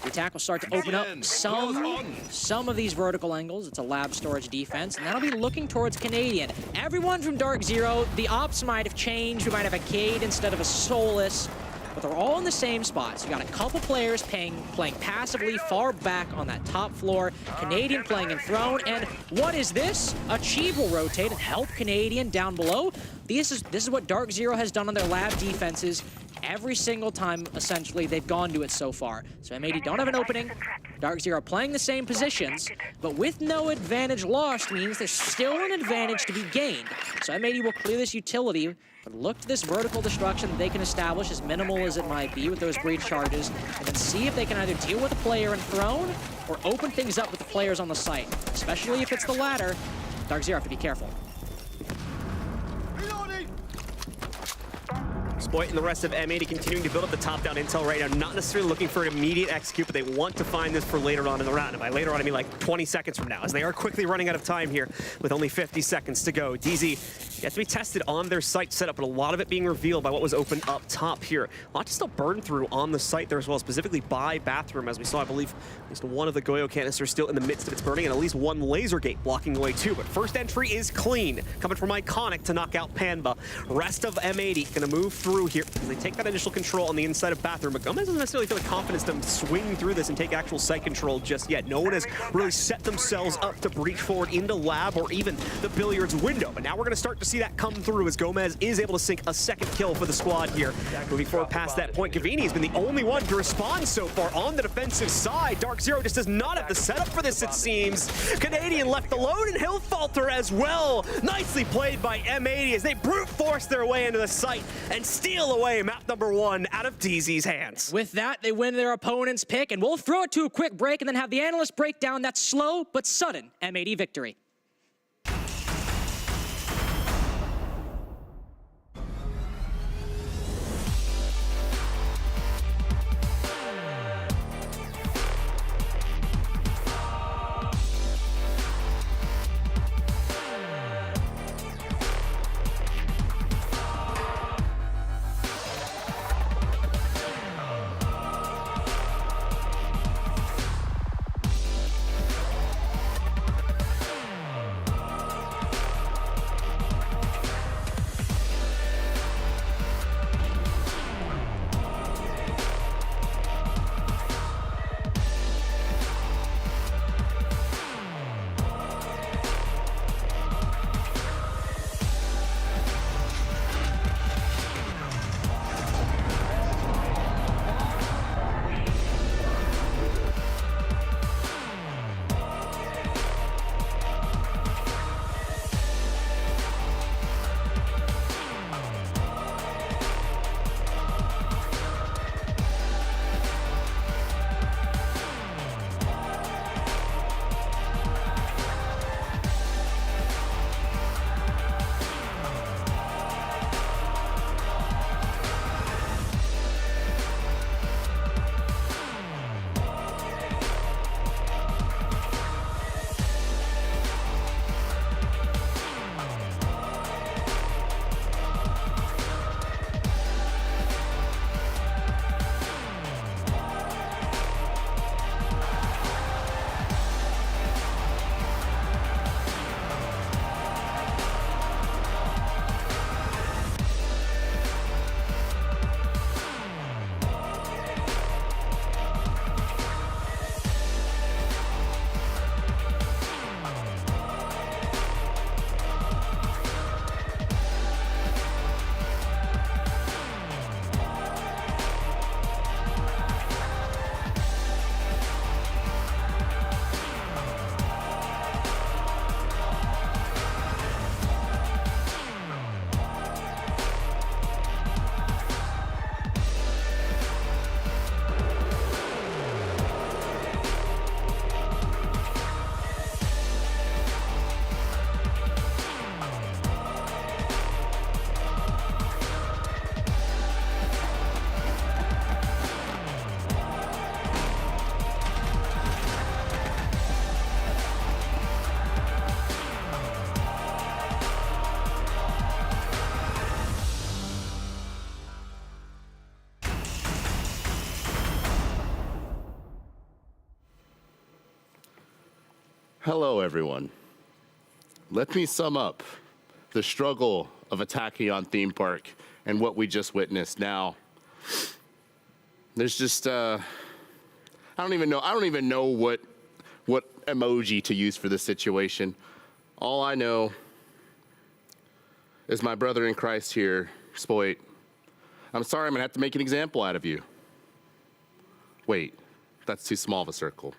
The attack will start to open up some of these vertical angles. It's a lab storage defense, and that'll be looking towards Canadian. Everyone from Dark Zero, the ops might have changed. We might have a Cade instead of a Soulless, but they're all in the same spot. So you got a couple players playing passively far back on that top floor. Canadian playing in Throne, and what is this? Achieve will rotate and help Canadian down below. This is what Dark Zero has done on their lab defenses every single time, essentially, they've gone to it so far. So M80 don't have an opening. Dark Zero playing the same positions, but with no advantage lost means there's still an advantage to be gained. So M80 will clear this utility, but look to this vertical destruction that they can establish, as minimal as it might be with those breach charges, and then see if they can either deal with a player in Throne or open things up with the players on the site. Especially if it's the latter, Dark Zero have to be careful. Spoit and the rest of M80 continuing to build up the top-down intel right now, not necessarily looking for an immediate execute, but they want to find this for later on in the round. And by later on, I mean like 20 seconds from now, as they are quickly running out of time here with only 50 seconds to go. DZ yet to be tested on their site setup, but a lot of it being revealed by what was open up top here. A lot to still burn through on the site there as well, specifically by bathroom, as we saw, I believe, at least one of the Goyo canisters still in the midst of its burning, and at least one laser gate blocking away too. But first entry is clean, coming from Iconic to knock out Panba. Rest of M80 gonna move through here as they take that initial control on the inside of bathroom, but Gomez doesn't necessarily feel the confidence to swing through this and take actual site control just yet. No one has really set themselves up to breach forward into lab or even the billiards window, but now we're going to start to see that come through as Gomez is able to sink a second kill for the squad here. Moving forward past that point, Cavini has been the only one to respond so far on the defensive side. Dark Zero just does not have the setup for this, it seems. Canadian left alone, and he'll falter as well. Nicely played by M80 as they brute force their way into the site and steal away map number 1 out of DZ's hands. With that, they win their opponent's pick, and we'll throw it to a quick break and then have the analyst break down that slow but sudden M80 victory. Hello, everyone. Let me sum up the struggle of attacking on Theme Park and what we just witnessed. Now, there's just I don't even know what emoji to use for this situation. All I know is my brother in Christ here, Spoit. I'm sorry, I'm gonna have to make an example out of you. Wait, that's too small of a circle.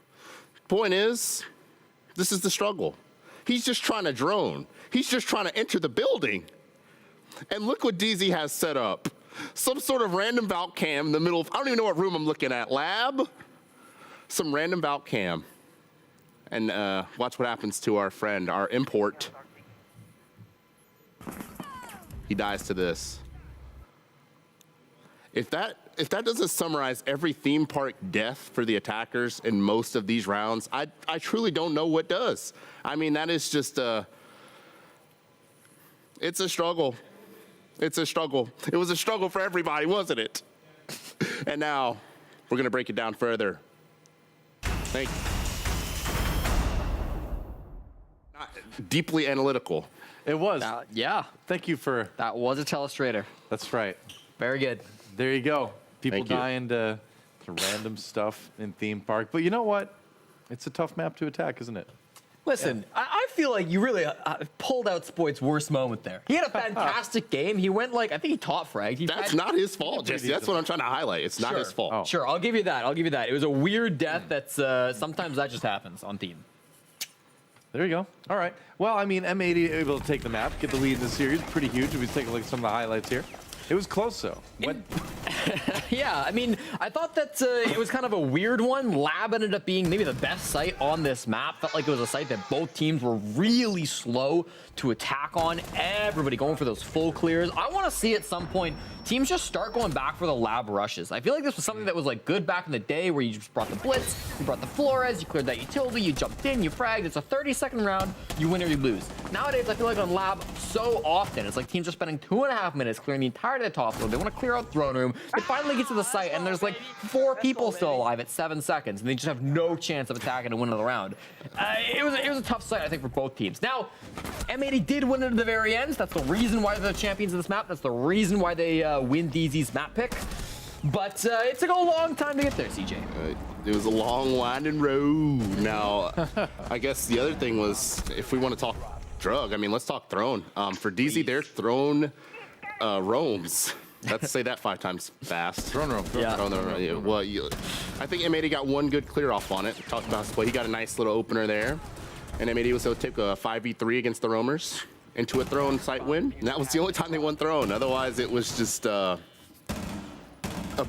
Point is, this is the struggle. He's just trying to drone. He's just trying to enter the building. And look what DZ has set up. Some sort of random vault cam in the middle of, I don't even know what room I'm looking at. Lab? Some random vault cam. And watch what happens to our friend, our import. He dies to this. If that doesn't summarize every theme park death for the attackers in most of these rounds, I truly don't know what does. I mean, that is just it's a struggle. It's a struggle. It was a struggle for everybody, wasn't it? And now we're gonna break it down further. Thank you. Deeply analytical. It was. Yeah, Thank you for. that was a telestrator. That's right. Very good. There you go. People Thank you. dying to random stuff in theme park. But you know what? It's a tough map to attack, isn't it? Listen, I feel like you really pulled out Spoit's worst moment there. He had a fantastic game. He went I think he top fragged. That's not his fault, Jesse. That's what I'm trying to highlight. It's not his fault. Oh. Sure, I'll give you that. It was a weird death that's sometimes that just happens on team. There you go. All right. Well, I mean, M80 able to take the map, get the lead in the series. Pretty huge. If we take a look at some of the highlights here. It was close, though. Yeah, I mean, I thought that it was kind of a weird one. Lab ended up being maybe the best site on this map. Felt like it was a site that both teams were really slow to attack on. Everybody going for those full clears. I want to see at some point teams just start going back for the lab rushes. I feel like this was something that was good back in the day where you just brought the blitz, you brought the Flores, you cleared that utility, you jumped in, you fragged. It's a 30-second round, you win or you lose. Nowadays, I feel like on lab so often, it's like teams are spending 2.5 minutes clearing the entirety of the top floor. They want to clear out throne room. They finally get to the site and there's 4 people still alive at 7 seconds and they just have no chance of attacking and winning the round. It was a tough site, I think, for both teams. Now, M80 did win it at the very end. That's the reason why they're the champions of this map. That's the reason why they win DZ's map pick. But it took a long time to get there, CJ. It was a long, winding road. Now, I guess the other thing was, if we want to talk drug, I mean, let's talk throne. For DZ, their throne roams. Let's say that 5 times fast. Throne roam. Yeah. Yeah. Well, I think M80 got one good clear off on it. We talked about Split. He got a nice little opener there. And M80 was able to take a 5v3 against the roamers into a throne site win. And that was the only time they won throne. Otherwise, it was just a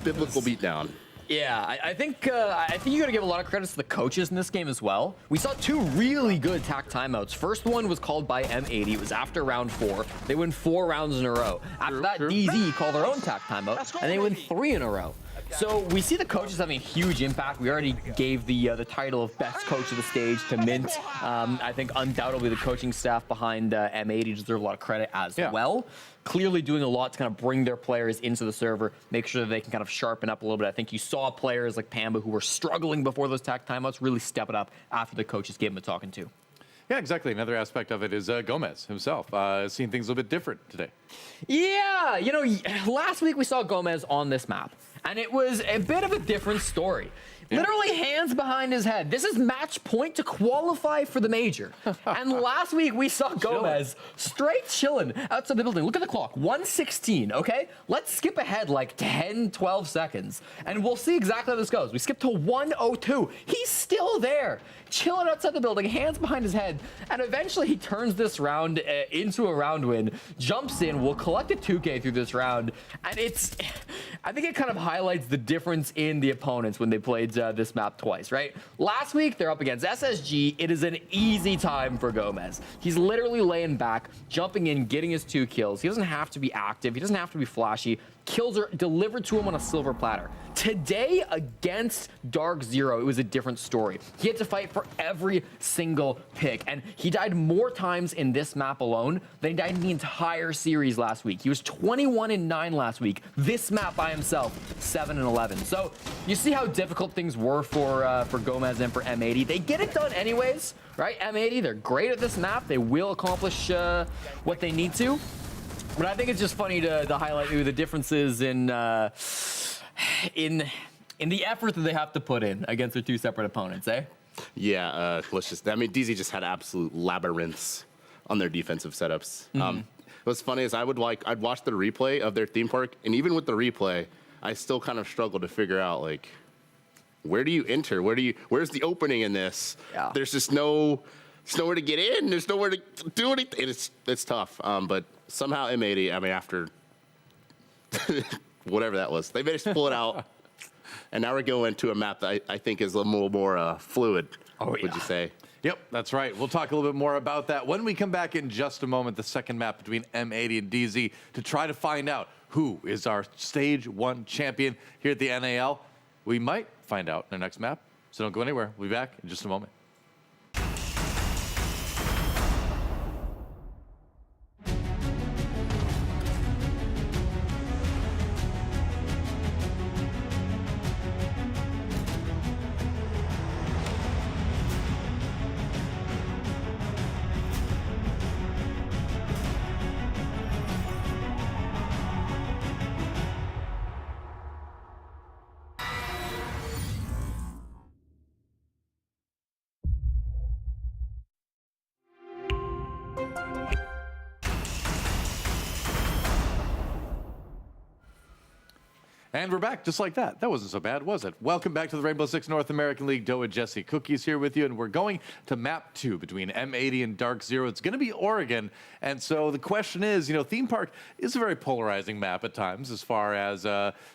biblical beatdown. Yeah, I think you got to give a lot of credit to the coaches in this game as well. We saw 2 really good attack timeouts. First one was called by M80. It was after round 4. They win 4 rounds in a row. After that, DZ called their own attack timeout, and they win 3 in a row. So we see the coaches having a huge impact. We already gave the title of best coach of the stage to Mint. I think undoubtedly the coaching staff behind M80 deserve a lot of credit as well. Clearly doing a lot to kind of bring their players into the server, make sure that they can kind of sharpen up a little bit. I think you saw players like Pamba who were struggling before those attack timeouts really step it up after the coaches gave them a talking to. Yeah, exactly. Another aspect of it is Gomez himself seeing things a little bit different today. Yeah, last week we saw Gomez on this map, and it was a bit of a different story. Literally hands behind his head. This is match point to qualify for the major. And last week we saw Gomez straight chilling outside the building. Look at the clock, 1:16, okay? Let's skip ahead 10, 12 seconds, and we'll see exactly how this goes. We skip to 1:02. He's still there, chilling outside the building, hands behind his head, and eventually he turns this round into a round win, jumps in, will collect a 2K through this round, and I think it kind of highlights the difference in the opponents when they played this map twice, right? Last week, they're up against SSG. It is an easy time for Gomez. He's literally laying back, jumping in, getting his 2 kills. He doesn't have to be active. He doesn't have to be flashy. kills are delivered to him on a silver platter. Today against Dark Zero, it was a different story. He had to fight for every single pick, and he died more times in this map alone than he died in the entire series last week. He was 21-9 last week. This map by himself, 7-11. So you see how difficult things were for Gomez and for M80. They get it done anyways, right? M80, they're great at this map. They will accomplish what they need to. But I think it's just funny to highlight the differences in the effort that they have to put in against their two separate opponents, eh? Yeah, DZ just had absolute labyrinths on their defensive setups. What's funny is I'd watch the replay of their theme park, and even with the replay, I still kind of struggle to figure out, like, where do you enter? Where's the opening in this? Yeah. There's just nowhere to get in. There's nowhere to do anything. It's tough. But somehow M80, after whatever that was, they managed to pull it out. And now we're going to a map that I think is a little more fluid, would you say? Yep, that's right. We'll talk a little bit more about that when we come back in just a moment, the second map between M80 and DZ, to try to find out who is our Stage 1 champion here at the NAL. We might find out in our next map, so don't go anywhere. We'll be back in just a moment. And we're back just like that. That wasn't so bad, was it? Welcome back to the Rainbow Six North American League. Doa Jesse Cookies here with you, and we're going to map 2 between M80 and Dark Zero. It's going to be Oregon, and so the question is, Theme Park is a very polarizing map at times as far as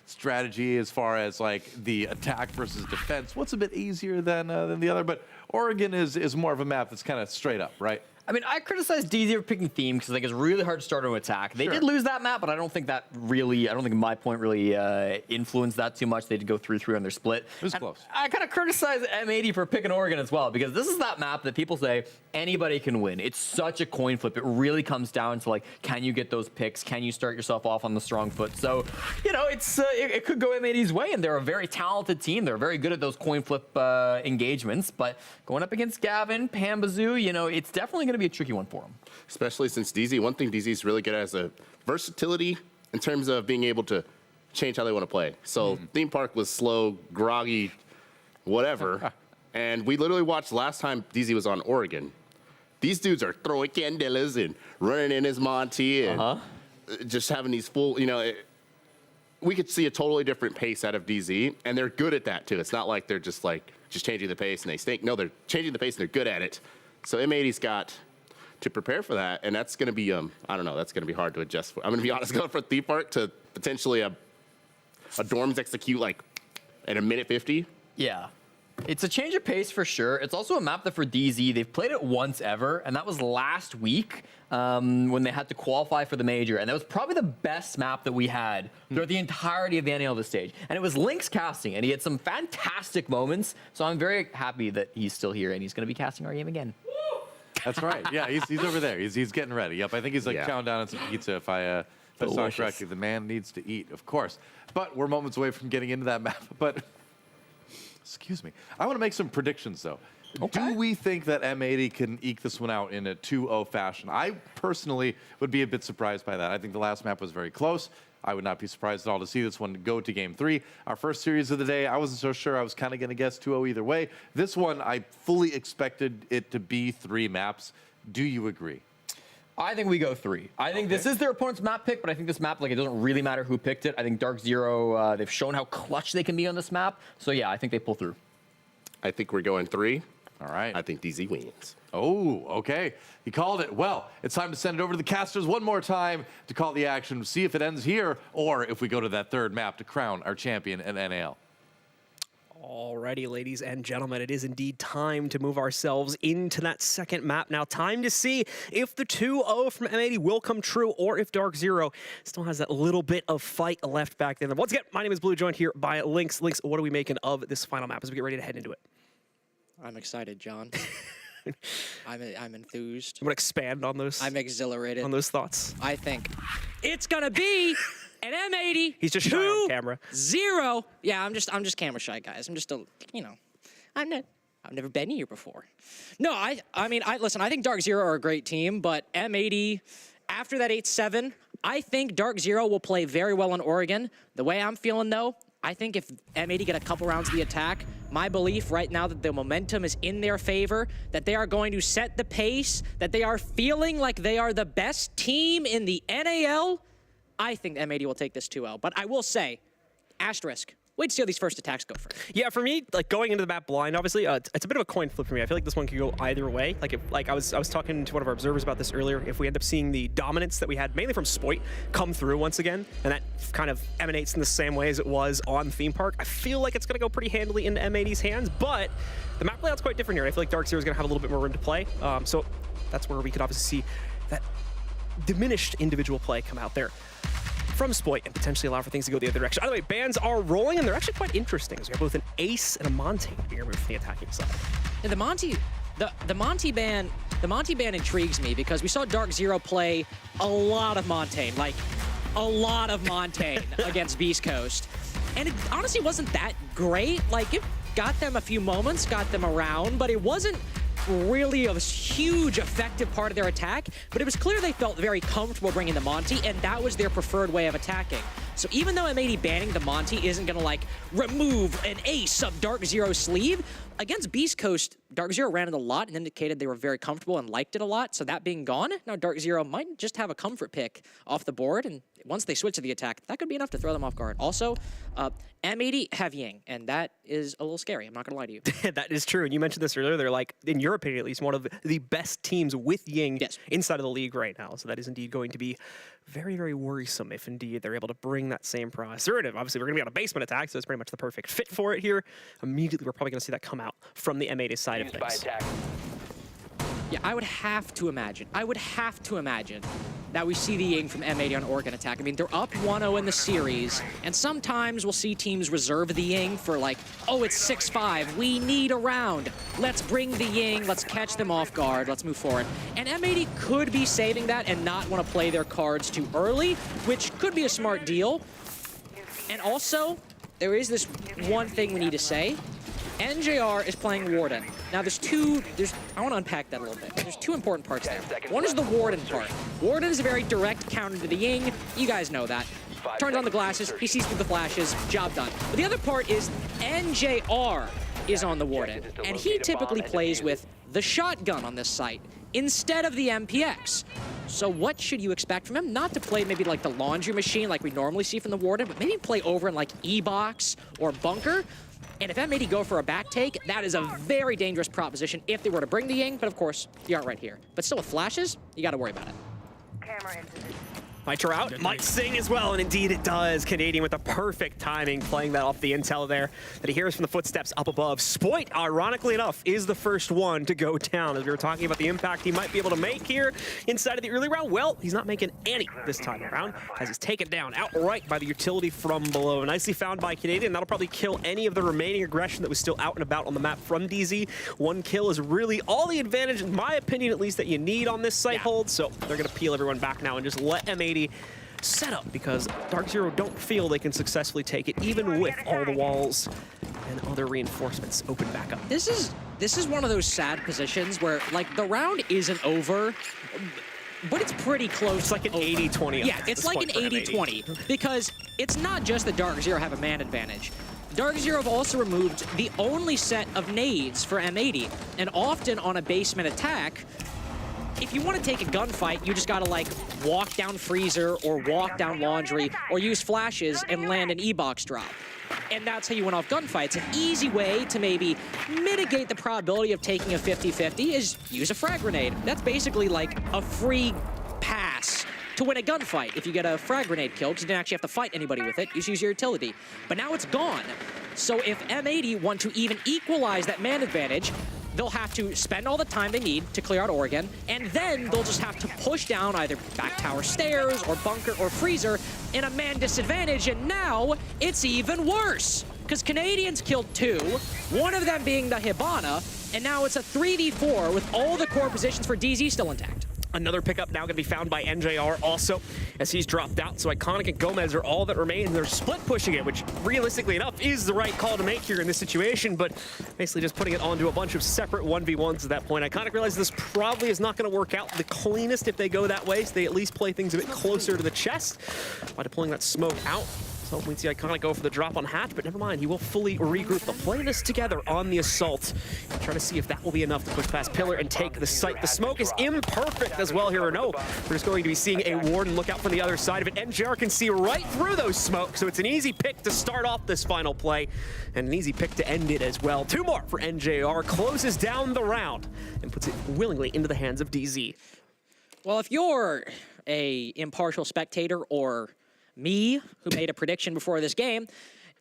strategy, as far as like the attack versus defense. What's a bit easier than the other? But Oregon is more of a map that's kind of straight up, right? I criticized DZ for picking theme because I think it's really hard to start an attack. They did lose that map, but I don't think my point really influenced that too much. They did go 3-3 on their split. It was close. I kind of criticize M80 for picking Oregon as well, because this is that map that people say anybody can win. It's such a coin flip. It really comes down to, like, can you get those picks? Can you start yourself off on the strong foot? So, it could go M80's way, and they're a very talented team. They're very good at those coin flip engagements, but going up against Gavin, Pambazoo, it's definitely going to be a tricky one for him. Especially since DZ, one thing DZ is really good at is a versatility in terms of being able to change how they want to play. So Theme Park was slow, groggy, whatever. And we literally watched last time DZ was on Oregon. These dudes are throwing candelas and running in his Monty and just having these full, we could see a totally different pace out of DZ, and they're good at that too. It's not like they're just changing the pace and they stink. No, they're changing the pace and they're good at it. So M80's got to prepare for that, and that's going to be, I don't know, that's going to be hard to adjust for. I'm going to be honest, going for Theme Park to potentially a Dorms execute at a minute 50. Yeah. It's a change of pace for sure. It's also a map that for DZ, they've played it once ever, and that was last week when they had to qualify for the major. And that was probably the best map that we had throughout the entirety of the NAL this stage. And it was Link's casting, and he had some fantastic moments. So I'm very happy that he's still here, and he's going to be casting our game again. That's right. Yeah, he's over there. He's getting ready. Yep, I think he's counting down on some pizza if I saw correctly. The man needs to eat, of course. But we're moments away from getting into that map. But excuse me. I want to make some predictions, though. Okay. Do we think that M80 can eke this one out in a 2-0 fashion? I personally would be a bit surprised by that. I think the last map was very close. I would not be surprised at all to see this one go to Game 3. Our first series of the day, I wasn't so sure. I was kind of going to guess 2-0 either way. This one, I fully expected it to be 3 maps. Do you agree? I think we go 3. I think this is their opponent's map pick, but I think this map, it doesn't really matter who picked it. I think Dark Zero, they've shown how clutch they can be on this map. So, yeah, I think they pull through. I think we're going 3. All right. I think DZ wins. Oh, okay. He called it. Well, it's time to send it over to the casters one more time to call the action, see if it ends here or if we go to that third map to crown our champion at NAL. Alrighty, ladies and gentlemen, it is indeed time to move ourselves into that second map. Now, time to see if the 2-0 from M80 will come true, or if Dark Zero still has that little bit of fight left back there. Once again, my name is Blue, joined here by Lynx. Lynx, what are we making of this final map as we get ready to head into it? I'm excited, John. I'm enthused. I'm gonna expand on those. I'm exhilarated. On those thoughts. I think it's gonna be an M80. He's just shy on camera. 0. Yeah, I'm just camera shy, guys. I'm just a, I've never been here before. No, I mean, listen, I think Dark Zero are a great team, but M80, after that 8-7, I think Dark Zero will play very well in Oregon. The way I'm feeling, though, I think if M80 get a couple rounds of the attack, my belief right now that the momentum is in their favor, that they are going to set the pace, that they are feeling like they are the best team in the NAL, I think M80 will take this 2-0. But I will say, asterisk, wait to see how these first attacks go first. Yeah, for me, like going into the map blind, obviously, it's a bit of a coin flip for me. I feel like this one could go either way. I was talking to one of our observers about this earlier. If we end up seeing the dominance that we had mainly from Spoit come through once again, and that kind of emanates in the same way as it was on Theme Park, I feel like it's going to go pretty handily into M80's hands. But the map layout's quite different here. I feel like Dark Zero is going to have a little bit more room to play. So that's where we could obviously see that diminished individual play come out there from Spoit and potentially allow for things to go the other direction. Either way, bans are rolling, and they're actually quite interesting. So we have both an Ace and a Monty being removed from the attacking side. Yeah, the Monty ban intrigues me because we saw Dark Zero play a lot of Montaigne, like a lot of Montaigne against Beast Coast. And it honestly wasn't that great. Like, it got them a few moments, got them around, but it wasn't really a huge effective part of their attack, but it was clear they felt very comfortable bringing the Monty, and that was their preferred way of attacking. So even though M80 banning the Monty isn't gonna like remove an ace up Dark Zero's sleeve, against Beast Coast, Dark Zero ran it a lot and indicated they were very comfortable and liked it a lot. So that being gone, now Dark Zero might just have a comfort pick off the board, and once they switch to the attack, that could be enough to throw them off guard. Also, M80 have Ying, and that is a little scary. I'm not gonna lie to you. That is true, and you mentioned this earlier. They're like, in your opinion at least, one of the best teams with Ying inside of the league right now. So that is indeed going to be very, very worrisome if indeed they're able to bring that same prowess. Obviously, we're going to be on a basement attack, so it's pretty much the perfect fit for it here. Immediately, we're probably going to see that come out from the M80 side of things. Yeah, I would have to imagine that we see the Ying from M80 on Oregon attack. I mean, they're up 1-0 in the series, and sometimes we'll see teams reserve the Ying for like, oh, it's 6-5, we need a round. Let's bring the Ying, let's catch them off guard, let's move forward. And M80 could be saving that and not want to play their cards too early, which could be a smart deal. And also, there is this one thing we need to say. NJR is playing Warden. Now I want to unpack that a little bit. There's two important parts there. One is the Warden part. Warden is a very direct counter to the Ying. You guys know that. Turns on the glasses, he sees through the flashes, job done. But the other part is NJR is on the Warden, and he typically plays with the shotgun on this site instead of the MPX. So what should you expect from him? Not to play maybe like the laundry machine like we normally see from the Warden, but maybe play over in like E-Box or Bunker. And if M80 go for a back take, that is a very dangerous proposition if they were to bring the Ying, but of course, you aren't right here. But still with flashes, you gotta worry about it. Camera in position. Might draw out, might sing as well, and indeed it does. Canadian with the perfect timing, playing that off the intel there that he hears from the footsteps up above. Spoit, ironically enough, is the first one to go down. As we were talking about the impact he might be able to make here inside of the early round, well, he's not making any this time around, as he's taken down outright by the utility from below. Nicely found by Canadian. That'll probably kill any of the remaining aggression that was still out and about on the map from DZ. One kill is really all the advantage, in my opinion at least, that you need on this site hold, so they're going to peel everyone back now and just let M80 set up, because Dark Zero don't feel they can successfully take it, even with all the walls and other reinforcements open back up. This is one of those sad positions where, like, the round isn't over, but it's pretty close. It's like an 80-20. Yeah, it's like an 80-20, because it's not just that Dark Zero have a man advantage. Dark Zero have also removed the only set of nades for M80, and often on a basement attack, if you want to take a gunfight, you just gotta like walk down freezer or walk down laundry or use flashes and land an E-Box drop. And that's how you win off gunfights. An easy way to maybe mitigate the probability of taking a 50-50 is use a frag grenade. That's basically like a free pass to to win a gunfight if you get a frag grenade kill, because you didn't actually have to fight anybody with it. You just use your utility. But now it's gone. So if M80 want to even equalize that man advantage, they'll have to spend all the time they need to clear out Oregon, and then they'll just have to push down either back tower stairs or bunker or freezer in a man disadvantage, and now it's even worse. Because Canadians killed 2, one of them being the Hibana, and now it's a 3v4 with all the core positions for DZ still intact. Another pickup now going to be found by NJR also, as he's dropped out. So Iconic and Gomez are all that remain. They're split pushing it, which realistically enough is the right call to make here in this situation, but basically just putting it onto a bunch of separate 1v1s at that point. Iconic realizes this probably is not going to work out the cleanest if they go that way, so they at least play things a bit closer to the chest by deploying that smoke out. So we see Iconic go for the drop on Hatch, but never mind. He will fully regroup. They'll play this together on the assault. Try to see if that will be enough to push past Pillar and take the site. The smoke is imperfect as well here, or no. We're just going to be seeing a Warden look out from the other side of it. NJR can see right through those smokes, so it's an easy pick to start off this final play, and an easy pick to end it as well. 2 more for NJR, closes down the round, and puts it willingly into the hands of DZ. Well, if you're a impartial spectator or me, who made a prediction before this game,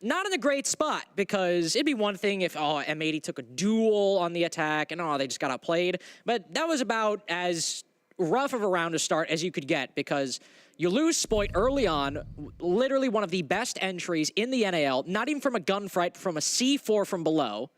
not in a great spot, because it'd be one thing if, M80 took a duel on the attack and, they just got outplayed. But that was about as rough of a round to start as you could get, because you lose Spoit early on, literally one of the best entries in the NAL, not even from a gunfight, from a C4 from below.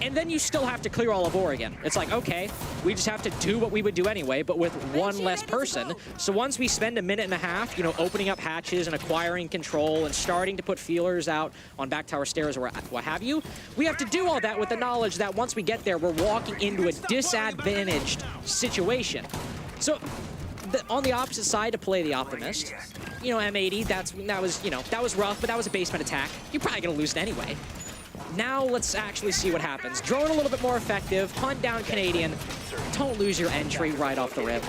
And then you still have to clear all of Oregon. It's like, okay, we just have to do what we would do anyway, but with one less person. So once we spend a minute and a half, opening up hatches and acquiring control and starting to put feelers out on back tower stairs or what have you, we have to do all that with the knowledge that once we get there, we're walking into a disadvantaged situation. So on the opposite side, to play the optimist, M80, that was rough, but that was a basement attack. You're probably gonna lose it anyway. Now let's actually see what happens. Drone a little bit more effective, hunt down Canadian. Don't lose your entry right off the rip.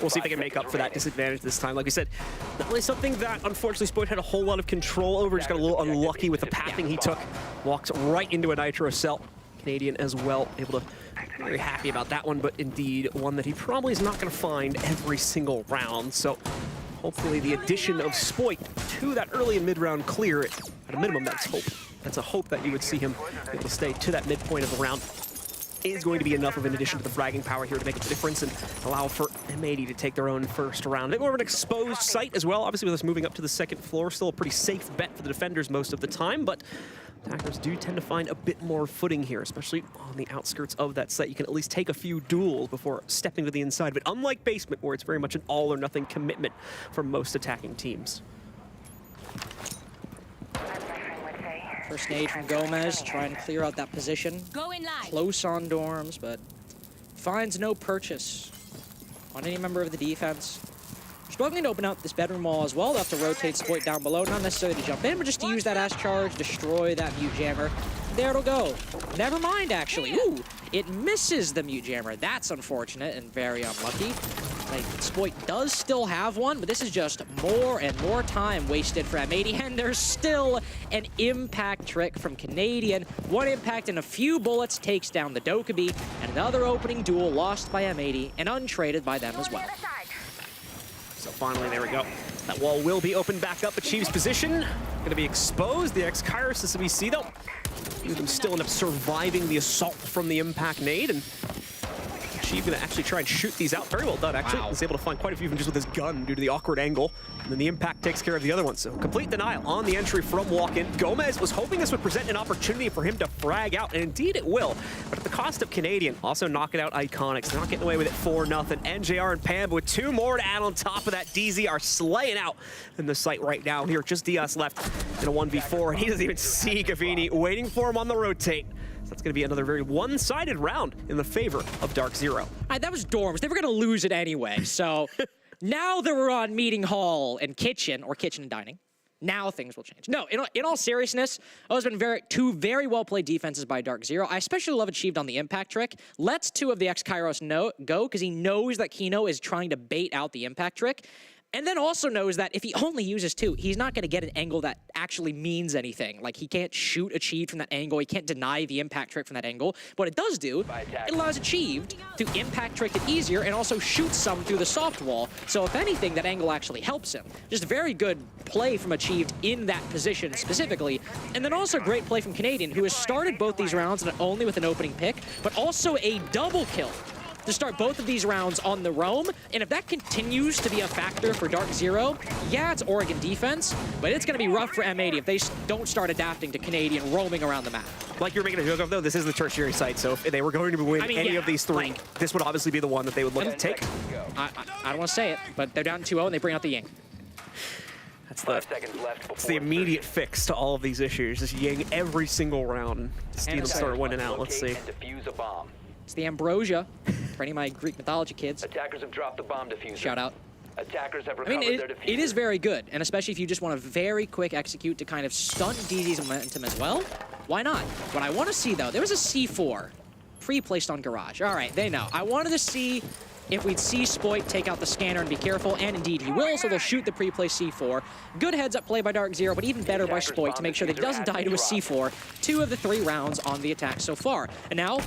We'll see if they can make up for that disadvantage this time. Like we said, not really something that, unfortunately, Spoit had a whole lot of control over. Just got a little unlucky with the pathing he took. Walks right into a Nitro cell. Canadian as well, able to be very happy about that one, but indeed one that he probably is not going to find every single round. So hopefully the addition of Spoit to that early and mid-round clear, at a minimum, that's hope. That's a hope that you would see him able to stay to that midpoint of the round. Is going to be enough of an addition to the fragging power here to make a difference and allow for M80 to take their own first round. A bit more of an exposed site as well. Obviously, with us moving up to the second floor, still a pretty safe bet for the defenders most of the time, but attackers do tend to find a bit more footing here, especially on the outskirts of that site. You can at least take a few duels before stepping to the inside of it, unlike basement, where it's very much an all-or-nothing commitment for most attacking teams. First nade from Gomez, trying to clear out that position. Going live. Close on dorms, but finds no purchase on any member of the defense. Struggling to open up this bedroom wall as well. They'll have to rotate Spoit down below, not necessarily to jump in, but just to use that ass charge, destroy that mute jammer. There it'll go. Never mind, actually. Ooh, it misses the mute jammer. That's unfortunate and very unlucky. Like, Spoit does still have one, but this is just more and more time wasted for M80, and there's still an impact trick from Canadian. One impact and a few bullets takes down the Dokkaebi, and another opening duel lost by M80 and untraded by them as well. So finally, there we go. That wall will be opened back up. Achieve's position going to be exposed. The X-Kairos, as we see, though, them still end up surviving the assault from the impact nade, and Achieve going to actually try and shoot these out. Very well done, actually. Wow. He's able to find quite a few even just with his gun due to the awkward angle. And then the impact takes care of the other one. So complete denial on the entry from walk-in. Gomez was hoping this would present an opportunity for him to frag out, and indeed it will. But at the cost of Canadian, also knocking out Iconics. They're not getting away with it 4-0. NJR and Pam with 2 more to add on top of that. DZ are slaying out in the site right now. Here, just Diaz left in a 1v4, and he doesn't even see Gavini waiting for him on the rotate. That's going to be another very one-sided round in the favor of Dark Zero. That was dorms. They were going to lose it anyway. So now that we're on meeting hall and kitchen, or kitchen and dining, now things will change. No, in all seriousness, those have been two very well-played defenses by Dark Zero. I especially love Achieved on the impact trick. Lets 2 of the X-Kairos go, because he knows that Kino is trying to bait out the impact trick. And then also knows that if he only uses 2, he's not going to get an angle that actually means anything. Like, he can't shoot Achieved from that angle. He can't deny the impact trick from that angle. What it does do, it allows Achieved to impact trick it easier and also shoot some through the soft wall. So if anything, that angle actually helps him. Just very good play from Achieved in that position specifically. And then also great play from Canadian, who has started both these rounds not only with an opening pick, but also a double kill to start both of these rounds on the roam. And if that continues to be a factor for Dark Zero, yeah, it's Oregon defense, but it's going to be rough for M80 if they don't start adapting to Canadian roaming around the map. Like you're making a joke of, though, this is the tertiary site, so if they were going to win any of these 3, this would obviously be the one that they would look to take. I don't want to say it, but they're down 2-0 and they bring out the Ying. That's 5 seconds left it's the immediate fix to all of these issues. Just Ying every single round and see them start winning out. Let's see. And defuse a bomb. It's the Ambrosia for any of my Greek mythology kids. Attackers have dropped the bomb diffuser. Shout out. Attackers have I recovered mean, their diffuser. it is very good, and especially if you just want to very quick execute to kind of stunt DZ's momentum as well, why not? What I want to see, though, there was a C4 pre-placed on Garage. All right, they know. I wanted to see if we'd see Spoit take out the scanner and be careful, and indeed he will, so they'll shoot the pre-placed C4. Good heads-up play by Dark Zero, but even better by Spoit to make sure that he doesn't die to a C4. 2 of the 3 rounds on the attack so far. And now,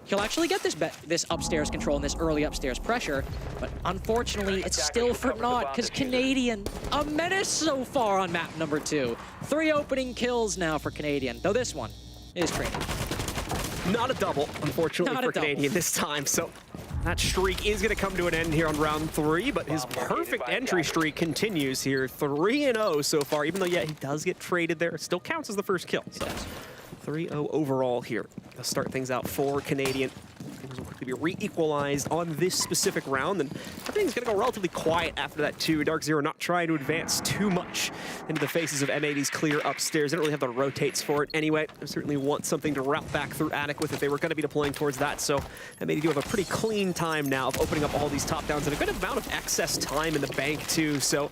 he'll actually get this upstairs control and this early upstairs pressure, but unfortunately, it's still for naught, because Canadian, a menace so far on map number 2. 3 opening kills now for Canadian, though this one is traded. Not a double, unfortunately, for Canadian this time, so that streak is going to come to an end here on round 3, but his perfect entry streak continues here. 3-0 so far, even though, yeah, he does get traded there. It still counts as the first kill. So 3-0 overall here. Let's start things out for Canadian. Things will quickly be re-equalized on this specific round, and everything's going to go relatively quiet after that too. Dark Zero not trying to advance too much into the faces of M80's clear upstairs. They don't really have the rotates for it anyway. They certainly want something to route back through Attic with if they were going to be deploying towards that, so M80 do have a pretty clean time now of opening up all these top downs and a good amount of excess time in the bank too, so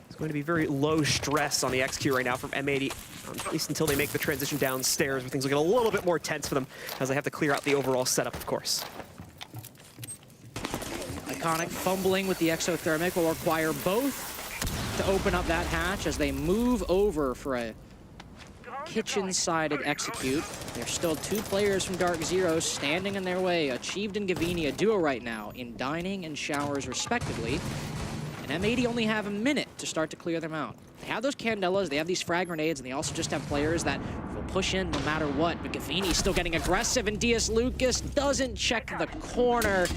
it's going to be very low stress on the XQ right now from M80. At least until they make the transition downstairs, where things will get a little bit more tense for them as they have to clear out the overall setup, of course. Iconic fumbling with the exothermic will require both to open up that hatch as they move over for a kitchen-sided execute. There's still 2 players from Dark Zero standing in their way. Achieved and Gavini, a duo right now in dining and showers respectively. And M80 only have a minute to start to clear them out. They have those Candelas, they have these frag grenades, and they also just have players that will push in no matter what. But Gavini's still getting aggressive, and Diaz Lucas doesn't check the corner.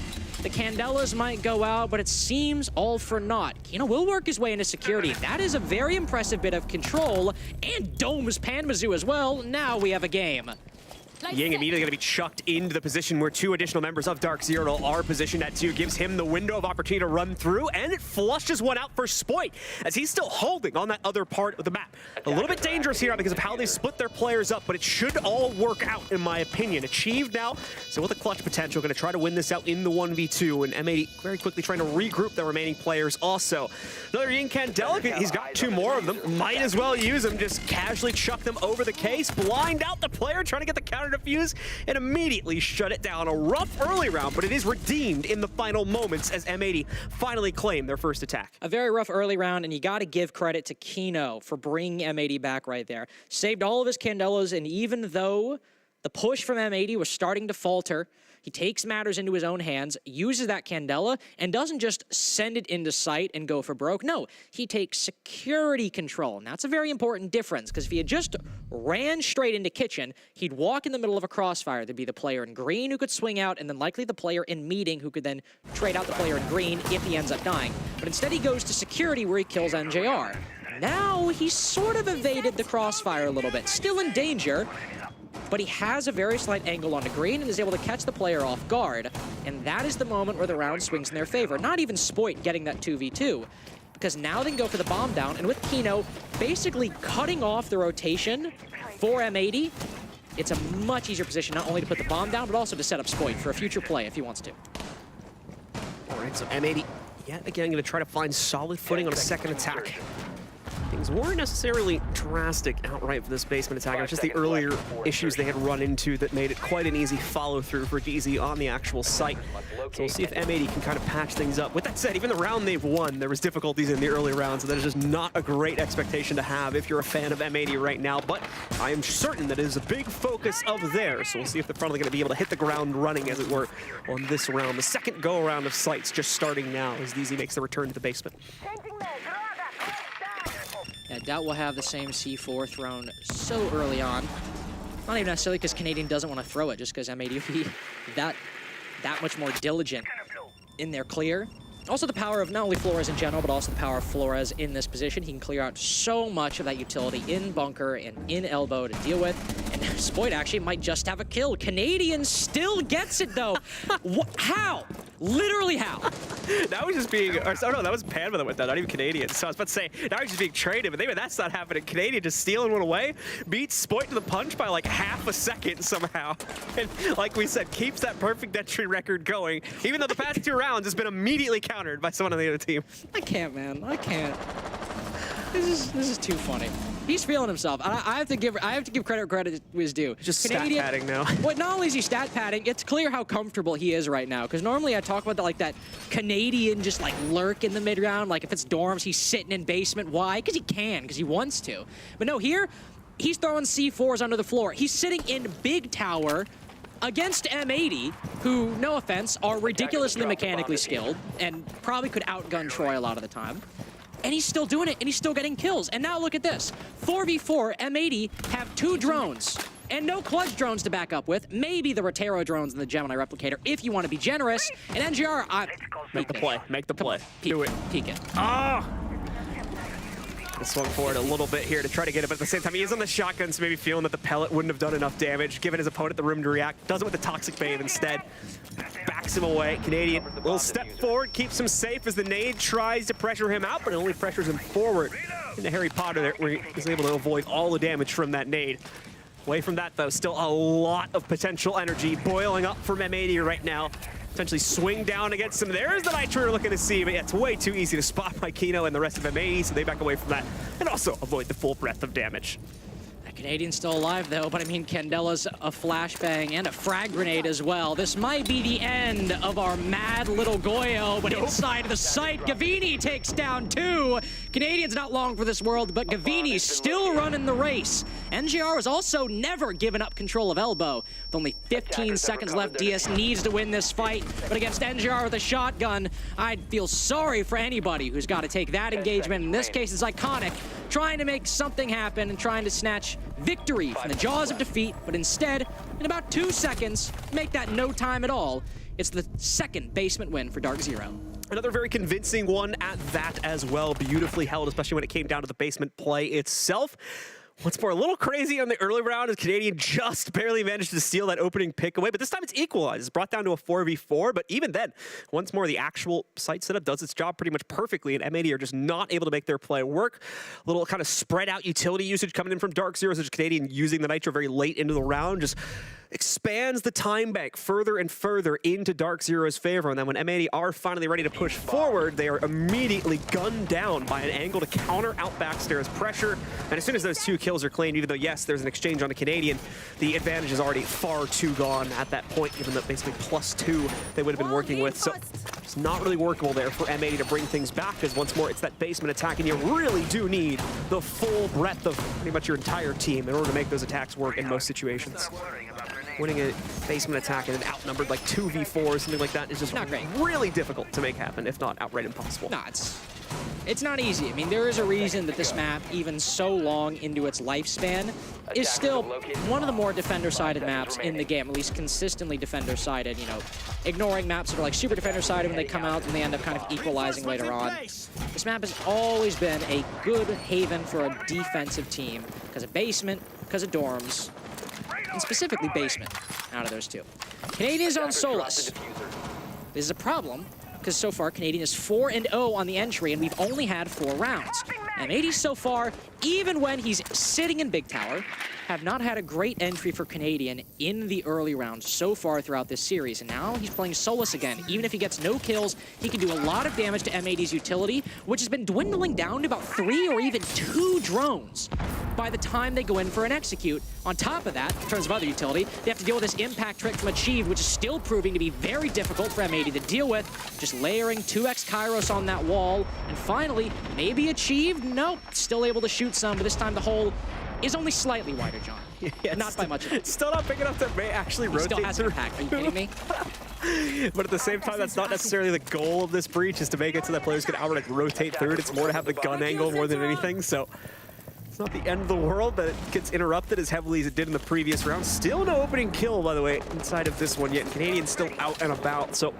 The Candelas might go out, but it seems all for naught. Kino will work his way into security. That is a very impressive bit of control, and domes Panmazoo as well. Now we have a game. Ying immediately going to be chucked into the position where 2 additional members of Dark Zero are positioned at 2, gives him the window of opportunity to run through, and it flushes one out for Spoit as he's still holding on that other part of the map. A little bit dangerous here because of how they split their players up, but it should all work out in my opinion. Achieved now, so with a clutch potential, going to try to win this out in the 1v2, and M80 very quickly trying to regroup the remaining players also. Another Ying Candela, he's got 2 more of them, might as well use them, just casually chuck them over the case, blind out the player, trying to get the counter defuse, and immediately shut it down. A rough early round, but it is redeemed in the final moments as M80 finally claim their first attack. A very rough early round, and you got to give credit to Kino for bringing M80 back right there. Saved all of his Candelas, and even though the push from M80 was starting to falter, he takes matters into his own hands, uses that Candela, and doesn't just send it into sight and go for broke. No, he takes security control, and that's a very important difference, because if he had just ran straight into kitchen, he'd walk in the middle of a crossfire. There'd be the player in green who could swing out, and then likely the player in meeting who could then trade out the player in green if he ends up dying. But instead he goes to security where he kills NJR. Now he's sort of evaded the crossfire a little bit, still in danger, but he has a very slight angle on the green and is able to catch the player off guard. And that is the moment where the round swings in their favor. Not even Spoit getting that 2v2, because now they can go for the bomb down, and with Kino basically cutting off the rotation for M80, it's a much easier position not only to put the bomb down, but also to set up Spoit for a future play if he wants to. All right, so M80 yet again going to try to find solid footing on a second attack. Things weren't necessarily drastic outright for this basement attacker. It's just the earlier issues they had run into that made it quite an easy follow-through for DZ on the actual site. So we'll see if M80 can kind of patch things up. With that said, even the round they've won, there was difficulties in the early rounds, so that is just not a great expectation to have if you're a fan of M80 right now. But I am certain that it is a big focus of theirs, so we'll see if they're finally going to be able to hit the ground running, as it were, on this round. The second go-around of sites just starting now as DZ makes the return to the basement. Yeah, doubt we'll have the same C4 thrown so early on. Not even necessarily because Canadian doesn't want to throw it, just because M80 will be that much more diligent in their clear. Also the power of not only Flores in general, but also the power of Flores in this position. He can clear out so much of that utility in bunker and in elbow to deal with. And Spoit actually might just have a kill. Canadian still gets it though. How? Literally how? That was just being, oh no, that was Panma that went down, not even Canadian. So I was about to say, now he's just being traded, but maybe that's not happening. Canadian just stealing one away, beats Spoit to the punch by like half a second somehow. And like we said, keeps that perfect entry record going, even though the past 2 rounds has been immediately countered by someone on the other team. I can't, man. I can't. This is too funny. He's feeling himself. I have to give credit where credit is due. Just stat padding now. Well, not only is he stat padding, it's clear how comfortable he is right now. Because normally I talk about that Canadian just like lurk in the mid round. Like if it's dorms, he's sitting in basement. Why? Because he can. Because he wants to. But no, here he's throwing C4s under the floor. He's sitting in big tower against M80, who, no offense, are ridiculously mechanically skilled and probably could outgun Troy a lot of the time. And he's still doing it, and he's still getting kills. And now look at this. 4v4, M80 have 2 drones and no clutch drones to back up with. Maybe the Rotero drones and the Gemini Replicator, if you want to be generous. And NGR, Make the play. Make the play. Do it. Peek it. Ah! Swung forward a little bit here to try to get it, but at the same time, he is on the shotgun, so maybe feeling that the pellet wouldn't have done enough damage, giving his opponent the room to react. Does it with the Toxic Bathe instead. Backs him away. Canadian, a little step forward, keeps him safe as the nade tries to pressure him out, but it only pressures him forward into Harry Potter there, where he's able to avoid all the damage from that nade. Away from that, though, still a lot of potential energy boiling up from M80 right now. Potentially swing down against him. There's the Nitro we're looking to see, but yeah, it's way too easy to spot by Kino and the rest of M80, so they back away from that and also avoid the full breadth of damage. Canadian's still alive though, but I mean, Candela's a flashbang and a frag grenade as well. This might be the end of our mad little Goyo, but inside of the site, Gavini takes down 2. Canadian's not long for this world, but Gavini's still running the race. NGR was also never given up control of elbow. With only 15 seconds left, DS needs to win this fight, but against NGR with a shotgun, I'd feel sorry for anybody who's got to take that engagement. In this case, it's iconic, trying to make something happen and trying to snatch victory from the jaws of defeat, but instead, in about 2 seconds, make that no time at all. It's the second basement win for Dark Zero. Another very convincing one at that as well. Beautifully held, especially when it came down to the basement play itself. What's more, a little crazy on the early round is Canadian just barely managed to steal that opening pick away, but this time it's equalized. It's brought down to a 4v4, but even then, once more, the actual site setup does its job pretty much perfectly, and M80 are just not able to make their play work. A little kind of spread out utility usage coming in from Dark Zero, such as Canadian using the Nitro very late into the round, just expands the time bank further and further into Dark Zero's favor, and then when M80 are finally ready to push forward, they are immediately gunned down by an angle to counter out backstairs pressure, and as soon as those 2 kills are claimed, even though, yes, there's an exchange on a Canadian, the advantage is already far too gone at that point, given that basically +2 they would have been working with, so it's not really workable there for M80 to bring things back, because once more, it's that basement attack, and you really do need the full breadth of pretty much your entire team in order to make those attacks work in most situations. Winning a basement attack and an outnumbered like 2v4 or something like that is just not great. Really difficult to make happen, if not outright impossible. No, it's not easy. I mean, there is a reason that this map, even so long into its lifespan, is still one of the more defender-sided maps in the game, at least consistently defender-sided, you know, ignoring maps that are like super defender-sided when they come out and they end up kind of equalizing later on. This map has always been a good haven for a defensive team because of basement, because of dorms, and specifically basement out of those 2. Canadian's on Solus. This is a problem, because so far Canadian is 4-0 on the entry, and we've only had 4 rounds. And M80 so far, even when he's sitting in Big Tower, have not had a great entry for Canadian in the early rounds so far throughout this series. And now he's playing Solus again. Even if he gets no kills, he can do a lot of damage to M80's utility, which has been dwindling down to about 3 or even 2 drones by the time they go in for an execute. On top of that, in terms of other utility, they have to deal with this impact trick from Achieved, which is still proving to be very difficult for M80 to deal with. Just layering 2x Kairos on that wall. And finally, maybe Achieved? Nope, still able to shoot some, but this time the hole is only slightly wider, John. Yeah, not by much. Still not big enough that may actually rotate Still has through. impact. Are you kidding me? But at the same time, that's not necessarily the goal of this breach, is to make it so that players can outright rotate through it. It's more to have the gun angle more than anything, so it's not the end of the world that it gets interrupted as heavily as it did in the previous round. Still no opening kill, by the way, inside of this one yet. Canadian's still out and about, so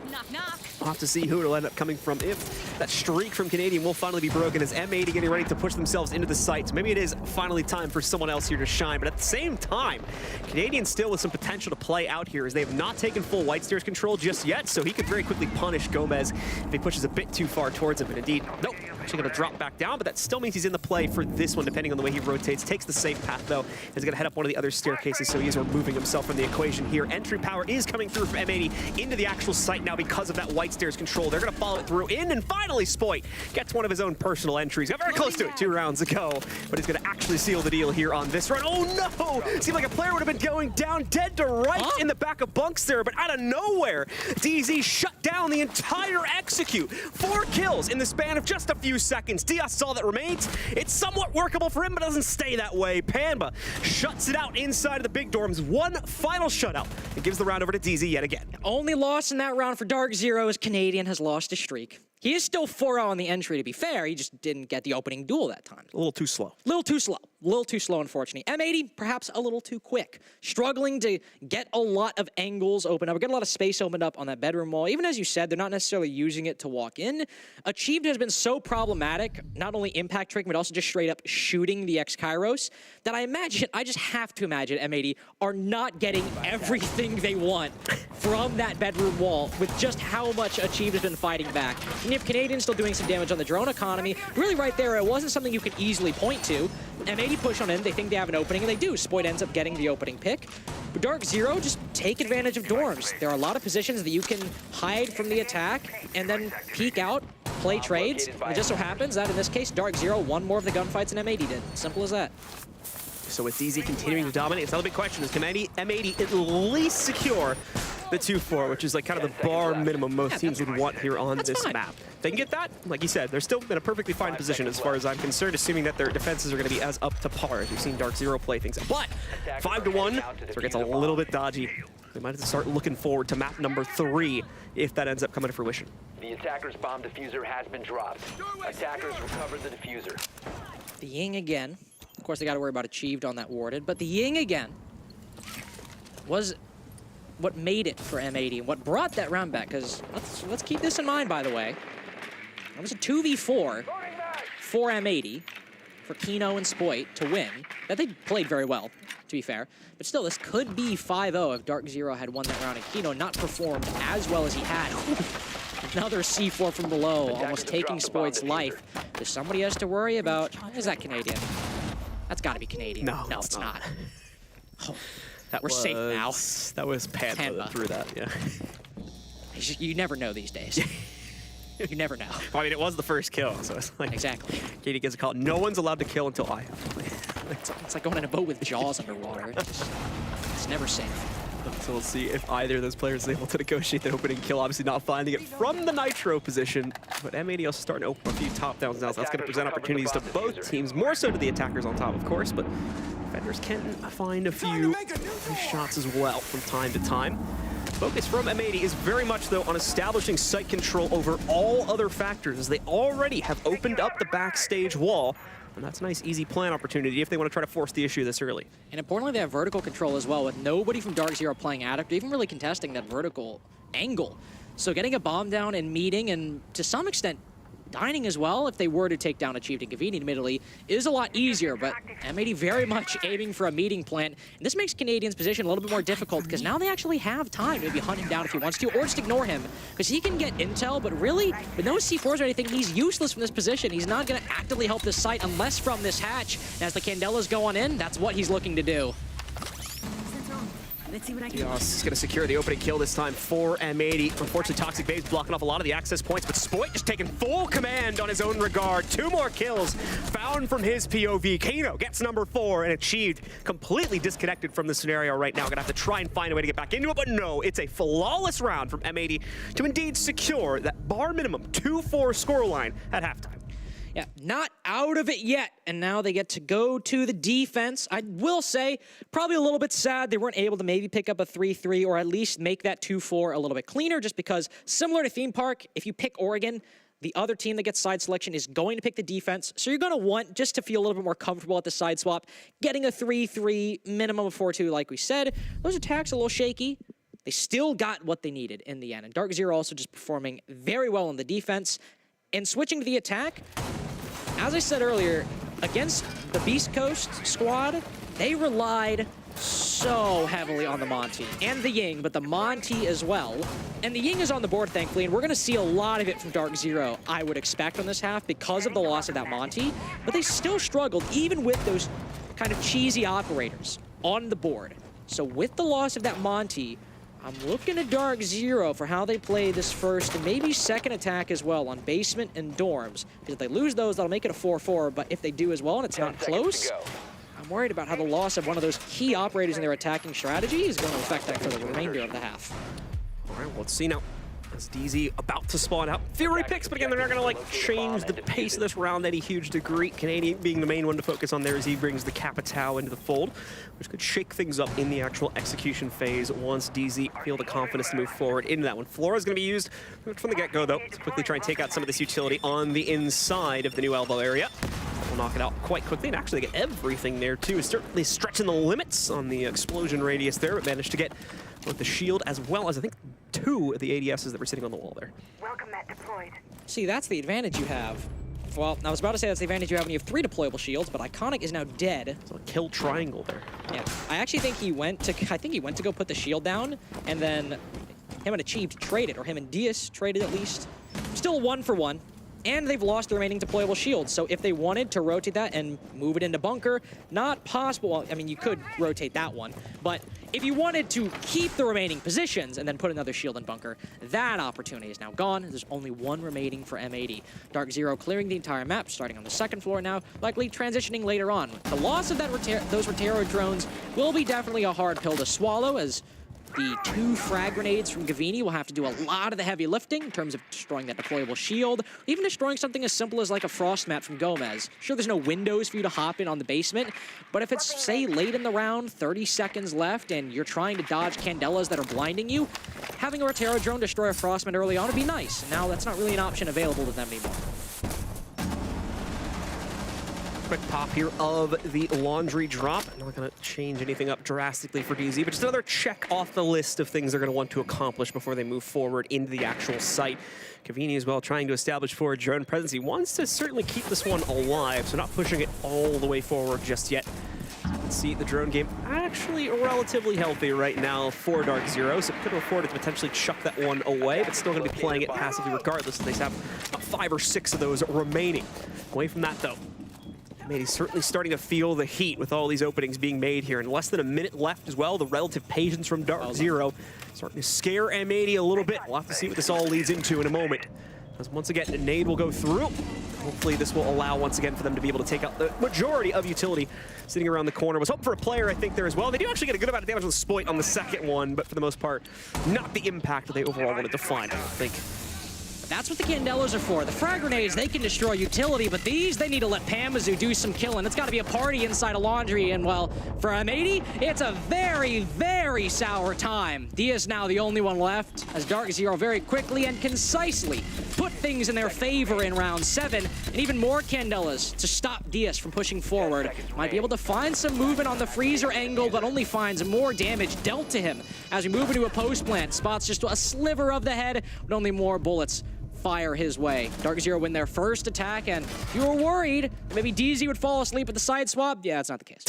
we'll have to see who it'll end up coming from. If that streak from Canadian will finally be broken as M80 getting ready to push themselves into the site. So maybe it is finally time for someone else here to shine. But at the same time, Canadian still with some potential to play out here as they have not taken full White Stairs control just yet. So he could very quickly punish Gomez if he pushes a bit too far towards him. And indeed, nope, actually going to drop back down. But that still means he's in the play for this one, depending on the way he rotates. Takes the safe path, though. He's going to head up one of the other staircases, so he is removing himself from the equation here. Entry power is coming through from M80 into the actual site now because of that White Stairs control. They're going to follow it through in, and finally Spoit gets one of his own personal entries. Got very close to it 2 rounds ago, but he's going to actually seal the deal here on this run. Oh no! Seemed like a player would have been going down dead to right in the back of bunks there, but out of nowhere, DZ shut down the entire execute. 4 kills in the span of just a few seconds. Diaz all that remains. It's somewhat workable for him, but doesn't stay that way. Panba shuts it out inside of the big dorms. One final shutout. It gives the round over to DZ yet again. Only loss in that round for Dark Zero is Canadian has lost a streak. He is still 4-0 on the entry, to be fair. He just didn't get the opening duel that time. A little too slow. Little too slow, unfortunately. M80, perhaps a little too quick. Struggling to get a lot of angles open up, get a lot of space opened up on that bedroom wall. Even as you said, they're not necessarily using it to walk in. Achieved has been so problematic, not only impact tricking, but also just straight up shooting the X-Kairos, that I just have to imagine M80 are not getting everything they want from that bedroom wall with just how much Achieved has been fighting back. And if Canadian's still doing some damage on the drone economy, really right there, it wasn't something you could easily point to. M80 push on in, they think they have an opening, and they do. Spoit ends up getting the opening pick. But Dark Zero, just take advantage of dorms. There are a lot of positions that you can hide from the attack and then peek out, play trades. And it just so happens that in this case, Dark Zero won more of the gunfights than M80 did. Simple as that. So with DZ continuing to dominate, it's another big question. Is can M80 at least secure the 2-4, which is like kind of the bar minimum most teams would want here on this map? If they can get that, like you said, they're still in a perfectly fine position as far as I'm concerned, assuming that their defenses are going to be as up to par as we've seen Dark Zero play things. But 5-1, so it gets a little bit dodgy. They might have to start looking forward to map number 3 if that ends up coming to fruition. The attacker's bomb diffuser has been dropped. Attackers recovered the diffuser. The Ying again. Of course, they got to worry about Achieved on that warded, but the Ying again was what made it for M80 and what brought that round back, because let's keep this in mind, by the way. It was a 2v4 for M80, for Kino and Spoit to win. That they played very well, to be fair. But still, this could be 5-0 if Dark Zero had won that round and Kino not performed as well as he had. Another C4 from below, almost taking Spoit's life. There's somebody else to worry about. Is that Canadian? That's got to be Canadian. No, it's not. Oh, that we're safe now. That was Panba that threw that, yeah. You never know these days. You never know. Well, I mean, it was the first kill, so it's like... Exactly. Katie gets a call. No one's allowed to kill until I have. It's like going in a boat with jaws underwater. It's never safe. So we'll see if either of those players is able to negotiate the opening kill. Obviously not finding it from the Nitro position, but M80 also starting to open a few top downs now, so that's going to present opportunities to both teams, more so to the attackers on top, of course, but defenders can find a few shots as well from time to time. Focus from M80 is very much, though, on establishing site control over all other factors, as they already have opened up the backstage wall. And that's a nice, easy plan opportunity if they want to try to force the issue this early. And importantly, they have vertical control as well, with nobody from Dark Zero playing Addict, or even really contesting that vertical angle. So getting a bomb down and meeting, and to some extent, Dining as well, if they were to take down Achieved and Cavini, admittedly, is a lot easier, but M80 very much aiming for a meeting plant. And this makes Canadian's position a little bit more difficult because now they actually have time to maybe hunt him down if he wants to, or just ignore him, because he can get intel, but really, with no C4s or anything, he's useless from this position. He's not going to actively help this site unless from this hatch. And as the Candelas go on in, that's what he's looking to do. Let's see what I can Dios is going to secure the opening kill this time for M80. Unfortunately, Toxic Babe's blocking off a lot of the access points, but Spoit just taking full command on his own regard. 2 more kills found from his POV. Kano gets number 4 and Achieved, completely disconnected from the scenario right now. Going to have to try and find a way to get back into it, but no, it's a flawless round from M80 to indeed secure that bar minimum 2-4 scoreline at halftime. Yeah, not out of it yet, and now they get to go to the defense. I will say, probably a little bit sad they weren't able to maybe pick up a 3-3 or at least make that 2-4 a little bit cleaner, just because, similar to Theme Park, if you pick Oregon, the other team that gets side selection is going to pick the defense, so you're going to want, just to feel a little bit more comfortable at the side swap, getting a 3-3, minimum of 4-2, like we said. Those attacks are a little shaky. They still got what they needed in the end, and Dark Zero also just performing very well in the defense. And switching to the attack, as I said earlier, against the Beast Coast squad, they relied so heavily on the Monty and the Ying, but the Monty as well. And the Ying is on the board, thankfully, and we're going to see a lot of it from Dark Zero, I would expect, on this half because of the loss of that Monty. But they still struggled, even with those kind of cheesy operators on the board. So with the loss of that Monty, I'm looking at Dark Zero for how they play this first and maybe second attack as well on basement and dorms. Because if they lose those, that'll make it a 4-4, but if they do as well and it's not close, I'm worried about how the loss of one of those key operators in their attacking strategy is going to affect that for the remainder of the half. All right, well, let's see now. As DZ about to spawn out. Fury picks, but again, they're not going to like change the pace of this round any huge degree. Canadian being the main one to focus on there as he brings the Capitao into the fold, which could shake things up in the actual execution phase once DZ feel the confidence to move forward into that one. Flora's going to be used from the get-go, though, to quickly try and take out some of this utility on the inside of the new elbow area. We'll knock it out quite quickly and actually get everything there, too. Certainly stretching the limits on the explosion radius there, but managed to get both the shield as well as, I think, 2 of the ADSs that were sitting on the wall there. welcome that deployed. See, that's the advantage you have. Well, I was about to say that's the advantage you have when you have 3 deployable shields, but Iconic is now dead. So a kill triangle there. Yeah, I actually think he went to go put the shield down, and then him and Achieved traded, or him and Diaz traded at least. Still 1-for-1. And they've lost the remaining deployable shields, so if they wanted to rotate that and move it into bunker, not possible. Well, I mean, you could rotate that one, but if you wanted to keep the remaining positions and then put another shield in bunker, that opportunity is now gone. There's only 1 remaining for M80. Dark Zero clearing the entire map, starting on the 2nd floor now, likely transitioning later on. The loss of those Rotero drones will be definitely a hard pill to swallow, as the 2 frag grenades from Gavini will have to do a lot of the heavy lifting in terms of destroying that deployable shield, even destroying something as simple as like a frost mat from Gomez. Sure, there's no windows for you to hop in on the basement, but if it's, say, late in the round, 30 seconds left, and you're trying to dodge Candelas that are blinding you, having a Rotero drone destroy a frost mat early on would be nice. And now that's not really an option available to them anymore. Quick pop here of the laundry drop. Not going to change anything up drastically for DZ, but just another check off the list of things they're going to want to accomplish before they move forward into the actual site. Cavini as well trying to establish forward drone presence. He wants to certainly keep this one alive, so not pushing it all the way forward just yet. Let's see, the drone game actually relatively healthy right now for Dark Zero, so could afford to potentially chuck that one away, but still going to be playing it passively regardless. They have about 5 or 6 of those remaining. Away from that, though, he's certainly starting to feel the heat with all these openings being made here. In less than a minute left as well, the relative patience from Dark Zero starting to scare M80 a little bit. We'll have to see what this all leads into in a moment. As once again, a nade will go through. Hopefully this will allow once again for them to be able to take out the majority of utility sitting around the corner. Was hoping for a player, I think, there as well. They do actually get a good amount of damage on the Spoit on the 2nd one, but for the most part, not the impact that they overall wanted to find, I don't think. That's what the Candelas are for. The frag grenades, they can destroy utility, but these, they need to let Pamazoo do some killing. It's got to be a party inside a laundry, and well, for M80, it's a very, very sour time. Diaz now the only one left, as Dark Zero very quickly and concisely put things in their favor in round 7, and even more Candelas to stop Diaz from pushing forward. Might be able to find some movement on the freezer angle, but only finds more damage dealt to him as we move into a post plant. Spots just a sliver of the head, but only more bullets fire his way. Dark Zero win their first attack, and if you were worried that maybe DZ would fall asleep at the side swap, yeah, that's not the case.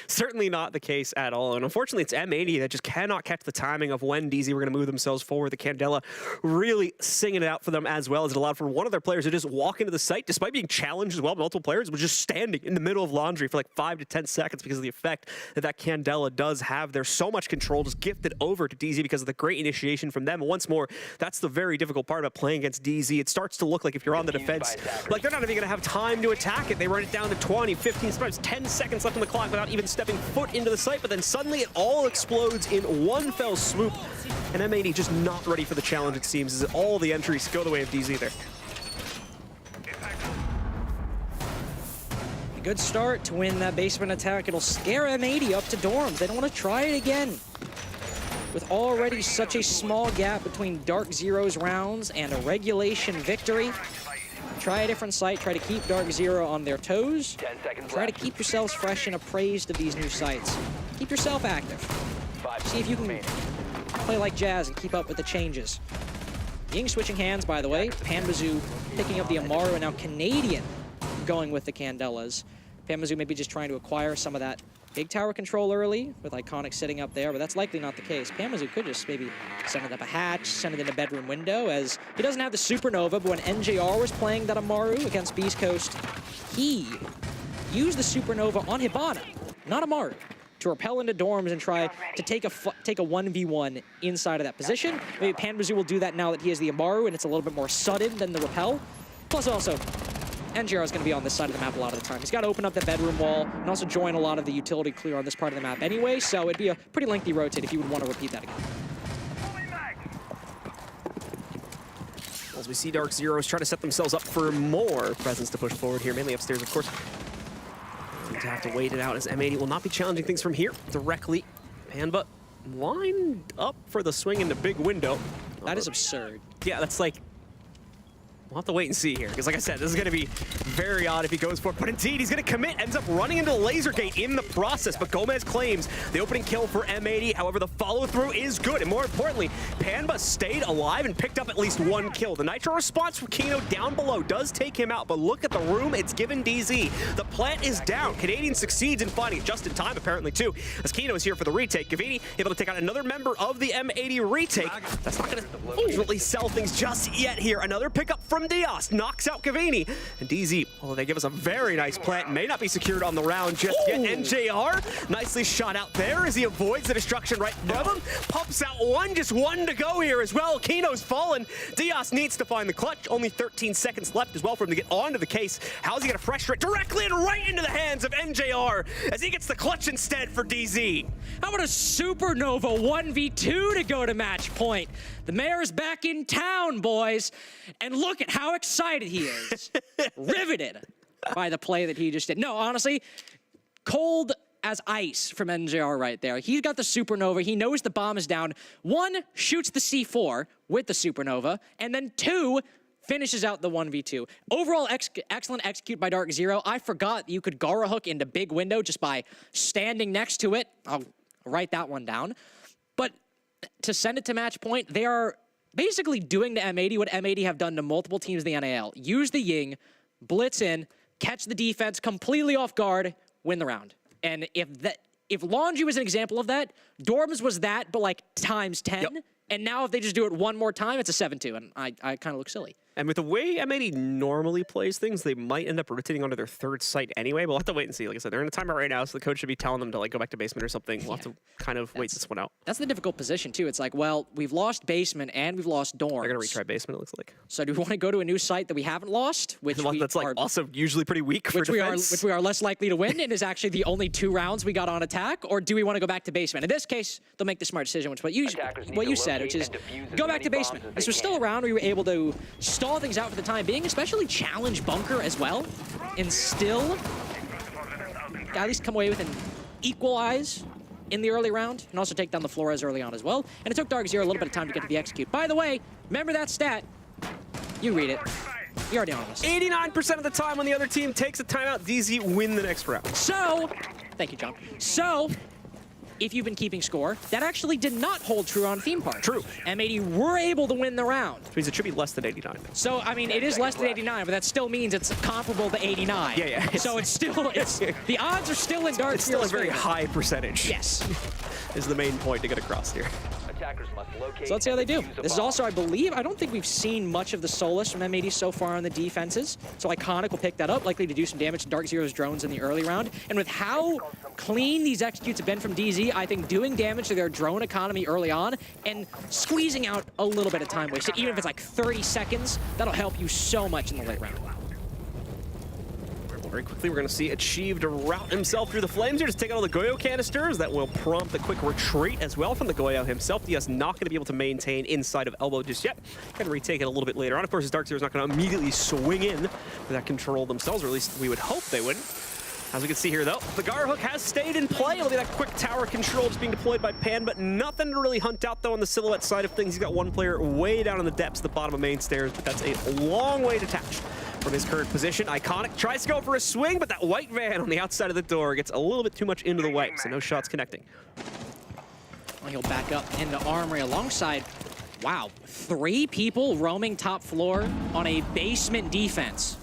Certainly not the case at all. And unfortunately, it's M80 that just cannot catch the timing of when DZ were going to move themselves forward. The Candela really singing it out for them, as well as it allowed for one of their players to just walk into the site, despite being challenged as well. Multiple players was just standing in the middle of Laundry for like 5 to 10 seconds because of the effect that Candela does have. There's so much control just gifted over to DZ because of the great initiation from them. And once more, that's the very difficult part about playing against DZ. It starts to look like if you're on the defense, like they're not even going to have time to attack it. They run it down to 20, 15, sometimes 10 seconds left on the clock without even stepping foot into the site, but then suddenly it all explodes in one fell swoop, and M80 just not ready for the challenge, it seems, as all the entries go the way of DZ there. A good start to win that basement attack. It'll scare M80 up to dorms. They don't want to try it again. With already such a small gap between Dark Zero's rounds and a regulation victory, try a different site, try to keep Dark Zero on their toes, try to keep yourselves fresh and appraised of these new sites. Keep yourself active. See if you can play like Jazz and keep up with the changes. Ying switching hands, by the way. Panbazoo picking up the Amaru, and now Canadian going with the Candelas. Panbazoo maybe just trying to acquire some of that big tower control early, with Iconic sitting up there, but that's likely not the case. Panbazoo could just maybe send it up a hatch, send it in a bedroom window, as he doesn't have the Supernova, but when NJR was playing that Amaru against Beast Coast, he used the Supernova on Hibana, not Amaru, to repel into dorms and try to take a 1v1 inside of that position. Maybe Panbazoo will do that now that he has the Amaru, and it's a little bit more sudden than the repel. Plus also, NGR is going to be on this side of the map a lot of the time. He's got to open up the bedroom wall and also join a lot of the utility clear on this part of the map anyway, so it'd be a pretty lengthy rotate if you would want to repeat that again. As we see Dark Zeros try to set themselves up for more presence to push forward here, mainly upstairs, of course. Going to have to wait it out as M80 will not be challenging things from here directly. Panba lined up for the swing in the big window. That is absurd. Yeah, that's like... We'll have to wait and see here, because like I said, this is going to be very odd if he goes for it. But indeed, he's going to commit, ends up running into the laser gate in the process. But Gomez claims the opening kill for M80. However, the follow-through is good. And more importantly, Panba stayed alive and picked up at least one kill. The Nitro response from Kino down below does take him out. But look at the room it's given DZ. The plant is down. Canadian succeeds in finding it just in time, apparently, too, as Kino is here for the retake. Gavini able to take out another member of the M80 retake. That's not going to ultimately sell things just yet here. Another pickup from Diaz knocks out Cavini, and DZ, although they give us a very nice plant, may not be secured on the round just yet. NJR nicely shot out there as he avoids the destruction right in front of him. Pumps out one, just one to go here as well. Kino's fallen. Diaz needs to find the clutch. Only 13 seconds left as well for him to get onto the case. How's he going to frustrate directly and right into the hands of NJR as he gets the clutch instead for DZ? How about a Supernova 1v2 to go to match point? The mayor's back in town, boys. And look at how excited he is. Riveted by the play that he just did. No, honestly, cold as ice from NJR right there. He's got the Supernova. He knows the bomb is down. One, shoots the C4 with the Supernova. And then two, finishes out the 1v2. Overall, excellent execute by Dark Zero. I forgot you could Gara hook into big window just by standing next to it. I'll write that one down. But to send it to match point, they are basically doing to M80 what M80 have done to multiple teams in the NAL. Use the Ying, blitz in, catch the defense completely off guard, win the round. And if Laundry was an example of that, Dorms was that, but like times 10. Yep. And now if they just do it one more time, it's a 7-2, and I kind of look silly. And with the way M80 normally plays things, they might end up rotating onto their third site anyway, but we'll have to wait and see. Like I said, they're in a timeout right now, so the coach should be telling them to like go back to basement or something. We'll have to kind of wait this one out. That's the difficult position, too. It's like, well, we've lost basement and we've lost dorms. They're going to retry basement, it looks like. So do we want to go to a new site that we haven't lost? Which the one that's like also usually pretty weak for defense. Which we are less likely to win and is actually the only 2 rounds we got on attack? Or do we want to go back to basement? In this case, they'll make the smart decision, which is what you said, which is go back to basement. This was still around. We were able to stall things out for the time being, especially challenge bunker as well, and still at least come away with an equalize in the early round, and also take down the Flores early on as well. And it took Dark Zero a little bit of time to get to the execute. By the way, remember that stat. You read it. You're already on this. 89% of the time when the other team takes a timeout, DZ win the next round. So, thank you, John. So, if you've been keeping score, that actually did not hold true on Theme Park. True. M80 were able to win the round. Which means it should be less than 89. So, I mean, it is less than 89, but that still means it's comparable to 89. Yeah. So it's still, the odds are still in Dark It's still a Zero's very favor. high percentage. Yes. Is the main point to get across here. Attackers must locate So let's see how they do. and defuse a This is bomb. also, I believe, I don't think we've seen much of the Solus from M80 so far on the defenses. So Iconic will pick that up, likely to do some damage to Dark Zero's drones in the early round. And with how clean these executes have been from DZ, I think doing damage to their drone economy early on and squeezing out a little bit of time wasted, even if it's like 30 seconds, that'll help you so much in the late round. Very quickly, we're going to see Achieve to route himself through the flames here, just take out all the Goyo canisters. That will prompt a quick retreat as well from the Goyo himself. DS not going to be able to maintain inside of Elbow just yet. Can retake it a little bit later on. Of course, Dark Zero's not going to immediately swing in for that control themselves, or at least we would hope they wouldn't. As we can see here, though, the Gar Hook has stayed in play. It'll be that quick tower control just being deployed by Pan, but nothing to really hunt out, though, on the Silhouette side of things. He's got one player way down in the depths at the bottom of main stairs, but that's a long way detached from his current position. Iconic tries to go for a swing, but that white van on the outside of the door gets a little bit too much into the way, so no shots connecting. Well, he'll back up into Armory alongside, wow, 3 people roaming top floor on a basement defense.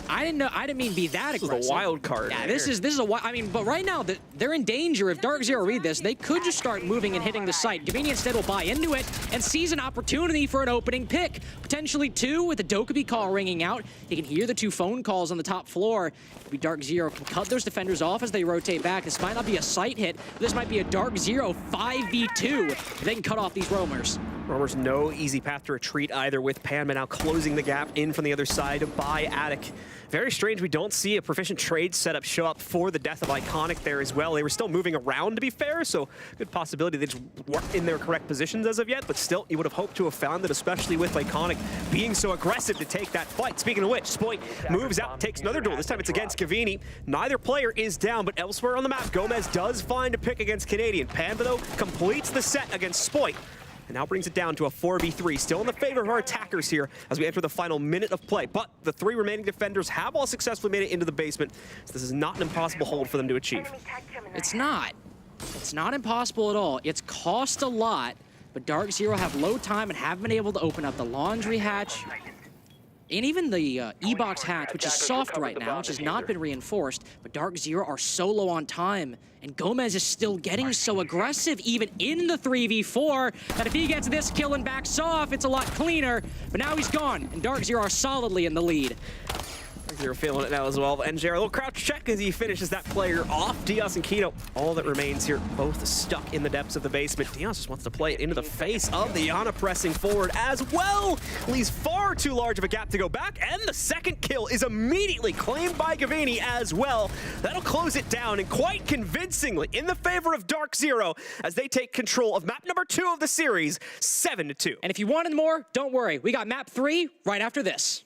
I didn't mean be that aggressive. This is a wild card. Yeah, right this here. is a I mean, but right now they're in danger. If Dark Zero read this, they could just start moving and hitting the site. Gavini instead will buy into it and sees an opportunity for an opening pick. Potentially 2 with the Dokkaebi call ringing out. He can hear the 2 phone calls on the top floor. Maybe Dark Zero can cut those defenders off as they rotate back. This might not be a site hit, but this might be a Dark Zero 5v2 if they can cut off these roamers. Roamers, no easy path to retreat either, with Panma now closing the gap in from the other side by Attic. Very strange we don't see a proficient trade setup show up for the death of Iconic there as well. They were still moving around, to be fair, so good possibility they just weren't in their correct positions as of yet, but still, you would have hoped to have found it, especially with Iconic being so aggressive to take that fight. Speaking of which, Spoit moves out, takes another duel. This time it's against Gavini. Neither player is down, but elsewhere on the map, Gomez does find a pick against Canadian. Panva, though, completes the set against Spoit, and now brings it down to a 4v3. Still in the favor of our attackers here as we enter the final minute of play. But the 3 remaining defenders have all successfully made it into the basement, so this is not an impossible hold for them to achieve. It's not. It's not impossible at all. It's cost a lot, but Dark Zero have low time and have been able to open up the laundry hatch. And even the E-Box hatch, which is soft right now, which has not been reinforced, but Dark Zero are so low on time, and Gomez is still getting so aggressive, even in the 3v4, that if he gets this kill and backs off, it's a lot cleaner. But now he's gone, and Dark Zero are solidly in the lead. They're feeling it now as well. NJR, a little crouch check as he finishes that player off. Diaz and Kito, all that remains here, both stuck in the depths of the basement. Diaz just wants to play it into the face of the Yana pressing forward as well. Leaves far too large of a gap to go back, and the second kill is immediately claimed by Gavini as well. That'll close it down, and quite convincingly in the favor of Dark Zero as they take control of map number 2 of the series, 7-2. And if you wanted more, don't worry. We got map 3 right after this.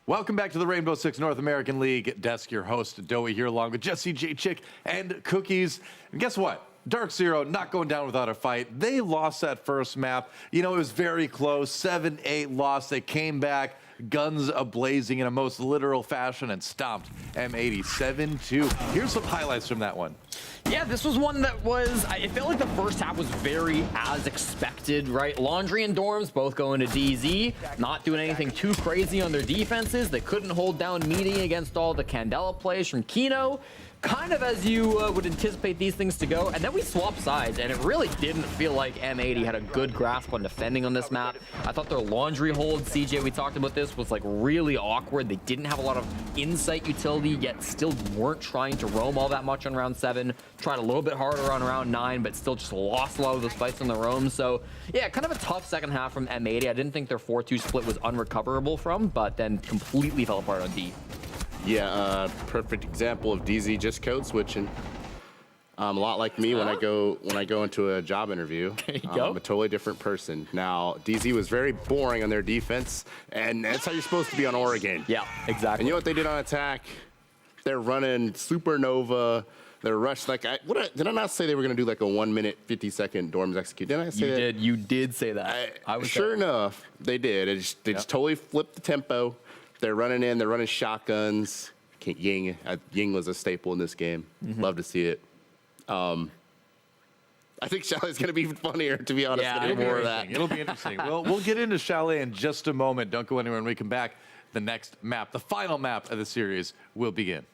Welcome back to the Rainbow Six North American League desk. Your host, Doey, here along with Jesse, J Chick, and Cookies. And guess what? Dark Zero not going down without a fight. They lost that first map. You know, it was very close. 7-8 loss. They came back, guns a-blazing in a most literal fashion, and stomped M80 7-2. Here's some highlights from that one. Yeah, this was one that was, it felt like the first half was very as expected, right? Laundry and Dorms both going to DZ, not doing anything too crazy on their defenses. They couldn't hold down meeting against all the Candela plays from Kino. Kind of as you would anticipate these things to go. And then we swapped sides, and it really didn't feel like M80 had a good grasp on defending on this map. I thought their laundry hold, CJ, we talked about this, was like really awkward. They didn't have a lot of insight utility, yet still weren't trying to roam all that much on round 7. Tried a little bit harder on round 9, but still just lost a lot of those fights on the roam. So yeah, kind of a tough second half from M80. I didn't think their 4-2 split was unrecoverable from, but then completely fell apart on D. Yeah, perfect example of DZ just code switching. A lot like me when I go into a job interview. There you go. I'm a totally different person. Now, DZ was very boring on their defense, and that's how you're supposed to be on Oregon. Yeah, exactly. And you know what they did on attack? They're running Supernova. They're rushed like did I not say they were gonna do like a 1 minute 50-second Dorms execute? Didn't I say that? You did say that. I was sure there. enough, they did. They just totally flipped the tempo. They're running in. They're running shotguns. Ying was a staple in this game. Love to see it. I think Chalet's going to be even funnier, to be honest. Yeah, than more of that. It'll be interesting. We'll get into Chalet in just a moment. Don't go anywhere. When we come back, the next map, the final map of the series, will begin.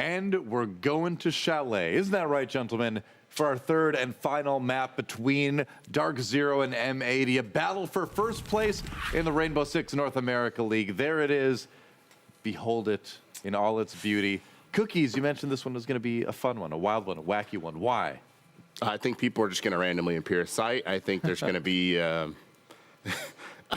And we're going to Chalet. Isn't that right, gentlemen? For our third and final map between Dark Zero and M80, a battle for first place in the Rainbow Six North America League. There it is. Behold it in all its beauty. Cookies, you mentioned this one was going to be a fun one, a wild one, a wacky one. Why? I think people are just going to randomly appear at sight. I think there's going to be. I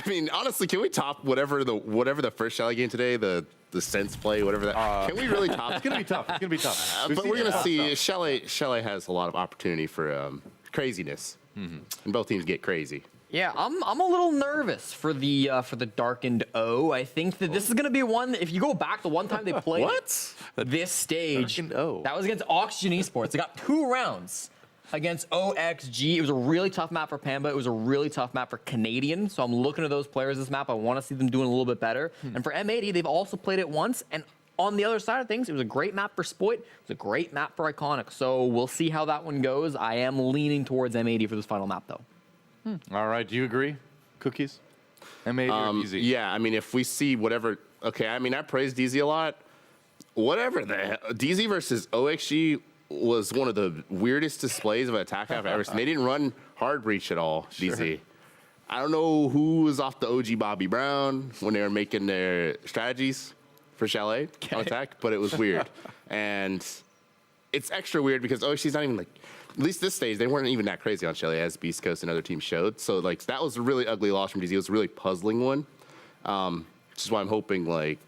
mean, honestly, can we top whatever the first Chalet game today, the sense play, whatever that? Can we really top? It's going to be tough. It's going to be tough. But we're going to see. Chalet has a lot of opportunity for craziness, and both teams get crazy. Yeah, I'm a little nervous for the Darkened O. I think that this is going to be one. If you go back the one time they played this stage, Darkened O. that was against Oxygen Esports. They got 2 rounds against OXG. It was a really tough map for Pamba. It was a really tough map for Canadian. So I'm looking at those players this map. I want to see them doing a little bit better. And for M80, they've also played it once. And on the other side of things, it was a great map for Spoit. It was a great map for Iconic. So we'll see how that one goes. I am leaning towards M80 for this final map, though. All right. Do you agree, Cookies? M80 or DZ? Yeah, I mean, if we see whatever. Okay, I mean, I praise DZ a lot. Whatever the hell, DZ versus OXG was one of the weirdest displays of an attack I've ever seen. They didn't run hard breach at all, DZ. I don't know who was off the OG Bobby Brown when they were making their strategies for Chalet on attack, but it was weird. And it's extra weird because OXG's not even like, at least this stage, they weren't even that crazy on Chalet as Beast Coast and other teams showed. So like that was a really ugly loss from DZ. It was a really puzzling one. Which is why I'm hoping like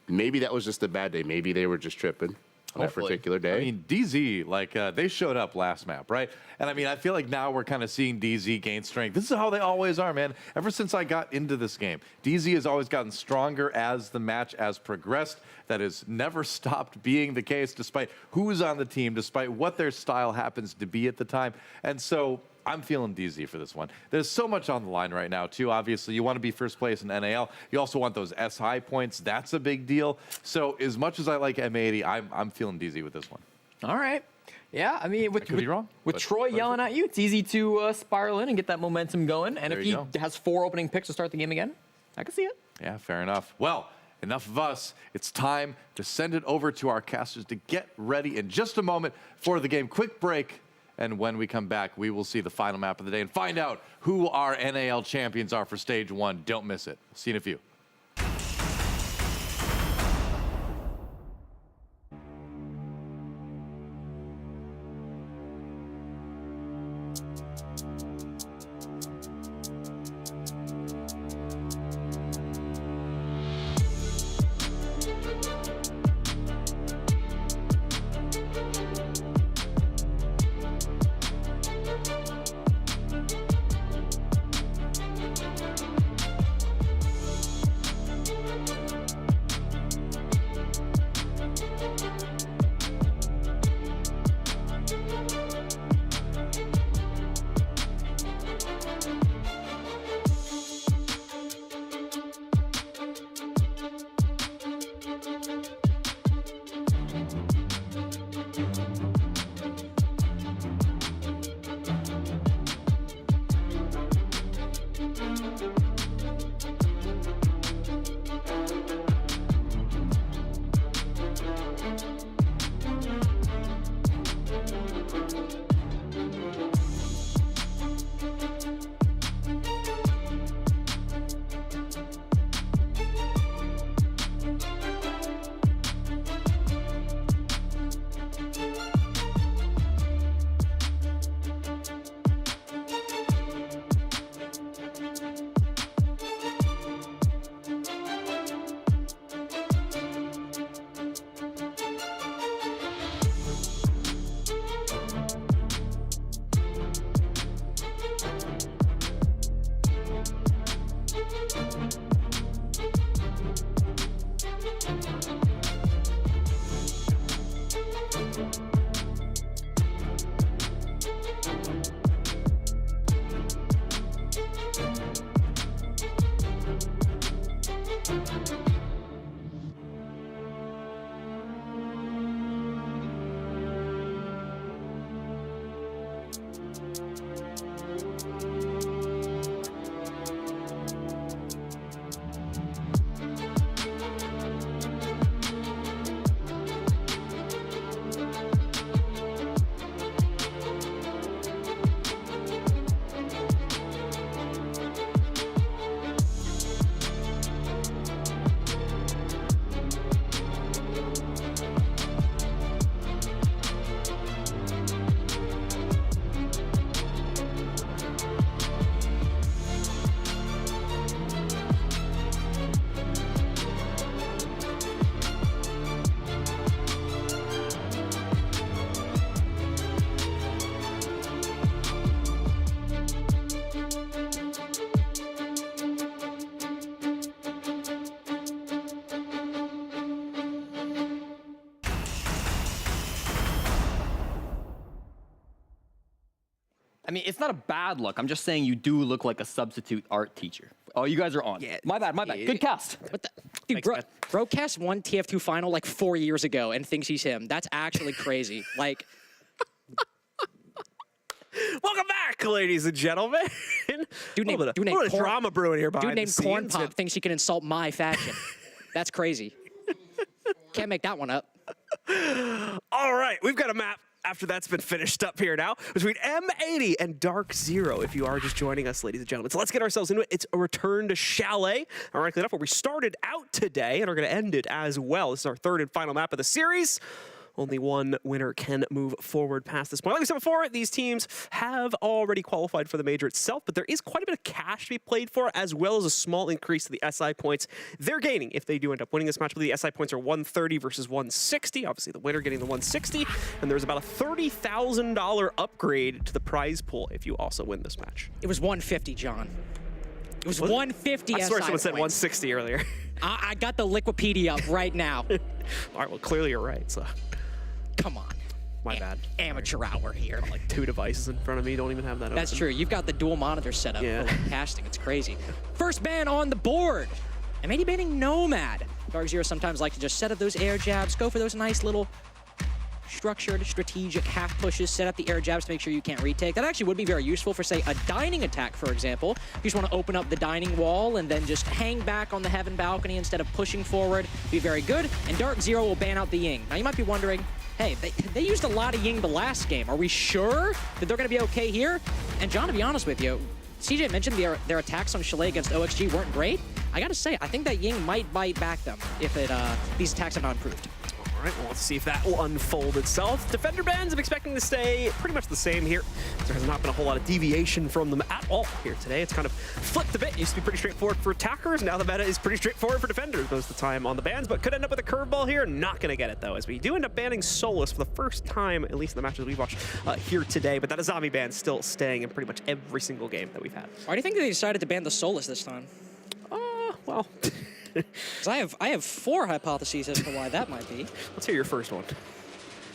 maybe that was just a bad day. Maybe they were just tripping on that particular day. I mean, DZ, like, they showed up last map, right? And I mean, I feel like now we're kind of seeing DZ gain strength. This is how they always are, man. Ever since I got into this game, DZ has always gotten stronger as the match has progressed. That has never stopped being the case, despite who's on the team, despite what their style happens to be at the time. And so I'm feeling DZ for this one. There's so much on the line right now, too. Obviously, you want to be first place in NAL. You also want those SI points. That's a big deal. So as much as I like M80, I'm feeling DZ with this one. All right. Yeah, I mean, with but Troy yelling at you, it's easy to spiral in and get that momentum going. And There if you he has 4 opening picks to start the game again, I can see it. Yeah, fair enough. Well, enough of us. It's time to send it over to our casters to get ready in just a moment for the game. Quick break. And when we come back, we will see the final map of the day and find out who our NAL champions are for Stage 1. Don't miss it. See you in a few. I mean, it's not a bad look. I'm just saying you do look like a substitute art teacher. Oh, you guys are on. Yeah. My bad. Good cast. What the? Dude, bro cast won TF2 final like 4 years ago and thinks he's him. That's actually crazy. Like, Welcome back, ladies and gentlemen. dude named Corn, drama brewing here behind dude named the Corn scenes. Pop thinks he can insult my fashion. That's crazy. Can't make that one up. All right, we've got a map after that's been finished up here now between M80 and Dark Zero, if you are just joining us, ladies and gentlemen. So let's get ourselves into it. It's a return to Chalet, ironically enough, where we started out today and are going to end it as well. This is our third and final map of the series. Only one winner can move forward past this point. Like we said before, these teams have already qualified for the major itself, but there is quite a bit of cash to be played for, as well as a small increase to the SI points they're gaining if they do end up winning this match. But the SI points are 130 versus 160. Obviously, the winner getting the 160, and there's about a $30,000 upgrade to the prize pool if you also win this match. It was 150, John. It was 150 I swear SI someone said points. 160 earlier. I got the Liquipedia up right now. All right, well, clearly you're right, so Come on. my bad. Amateur hour here. Like 2 devices in front of me, don't even have that That's open. true. You've got the dual monitor setup Yeah. for like casting. It's crazy. First ban on the board. M80 banning Nomad. Dark Zero sometimes like to just set up those air jabs, go for those nice little structured, strategic half pushes, set up the air jabs to make sure you can't retake. That actually would be very useful for, say, a dining attack, for example. You just want to open up the dining wall and then just hang back on the heaven balcony instead of pushing forward. Be very good. And Dark Zero will ban out the Ying. Now, you might be wondering, hey, they used a lot of Ying the last game. Are we sure that they're going to be okay here? And John, to be honest with you, CJ mentioned their attacks on Chalet against OXG weren't great. I gotta say, I think that Ying might bite back them if these attacks have not improved. All right, well, let's see if that will unfold itself. Defender bans, I'm expecting to stay pretty much the same here. There has not been a whole lot of deviation from them at all here today. It's kind of flipped a bit. It used to be pretty straightforward for attackers. Now the meta is pretty straightforward for defenders most of the time on the bans, but could end up with a curveball here. Not going to get it, though, as we do end up banning Solus for the first time, at least in the matches we've watched here today. But that Azami ban still staying in pretty much every single game that we've had. Why do you think they decided to ban the Solus this time? Well... Because I have 4 hypotheses as to why that might be. Let's hear your first one.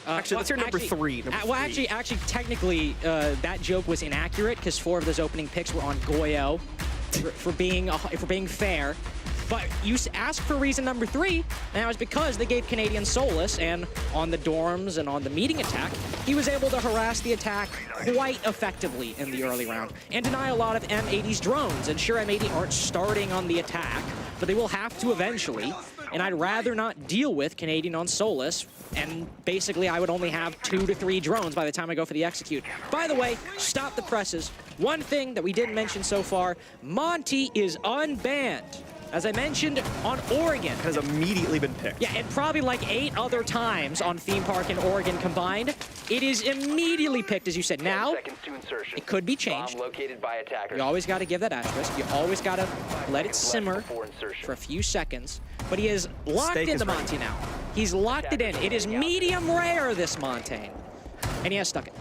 Actually, let's hear number three. Actually, technically, that joke was inaccurate because 4 of those opening picks were on Goyo for being fair. But you asked for reason number 3, and that was because they gave Canadian Solus, and on the dorms and on the meeting attack, he was able to harass the attack quite effectively in the early round and deny a lot of M80's drones. And sure, M80 aren't starting on the attack, but they will have to eventually. And I'd rather not deal with Canadian on Solus, and basically I would only have 2 to 3 drones by the time I go for the execute. By the way, stop the presses. One thing that we didn't mention so far, Monty is unbanned. As I mentioned, on Oregon. Has immediately been picked. Yeah, and probably like 8 other times on Theme Park and Oregon combined. It is immediately picked, as you said. Now, it could be changed. You always got to give that asterisk. You always got to let it simmer for a few seconds. But he is locked into Monty now. He's locked it in. It is medium rare, this Montaigne. And he has stuck it.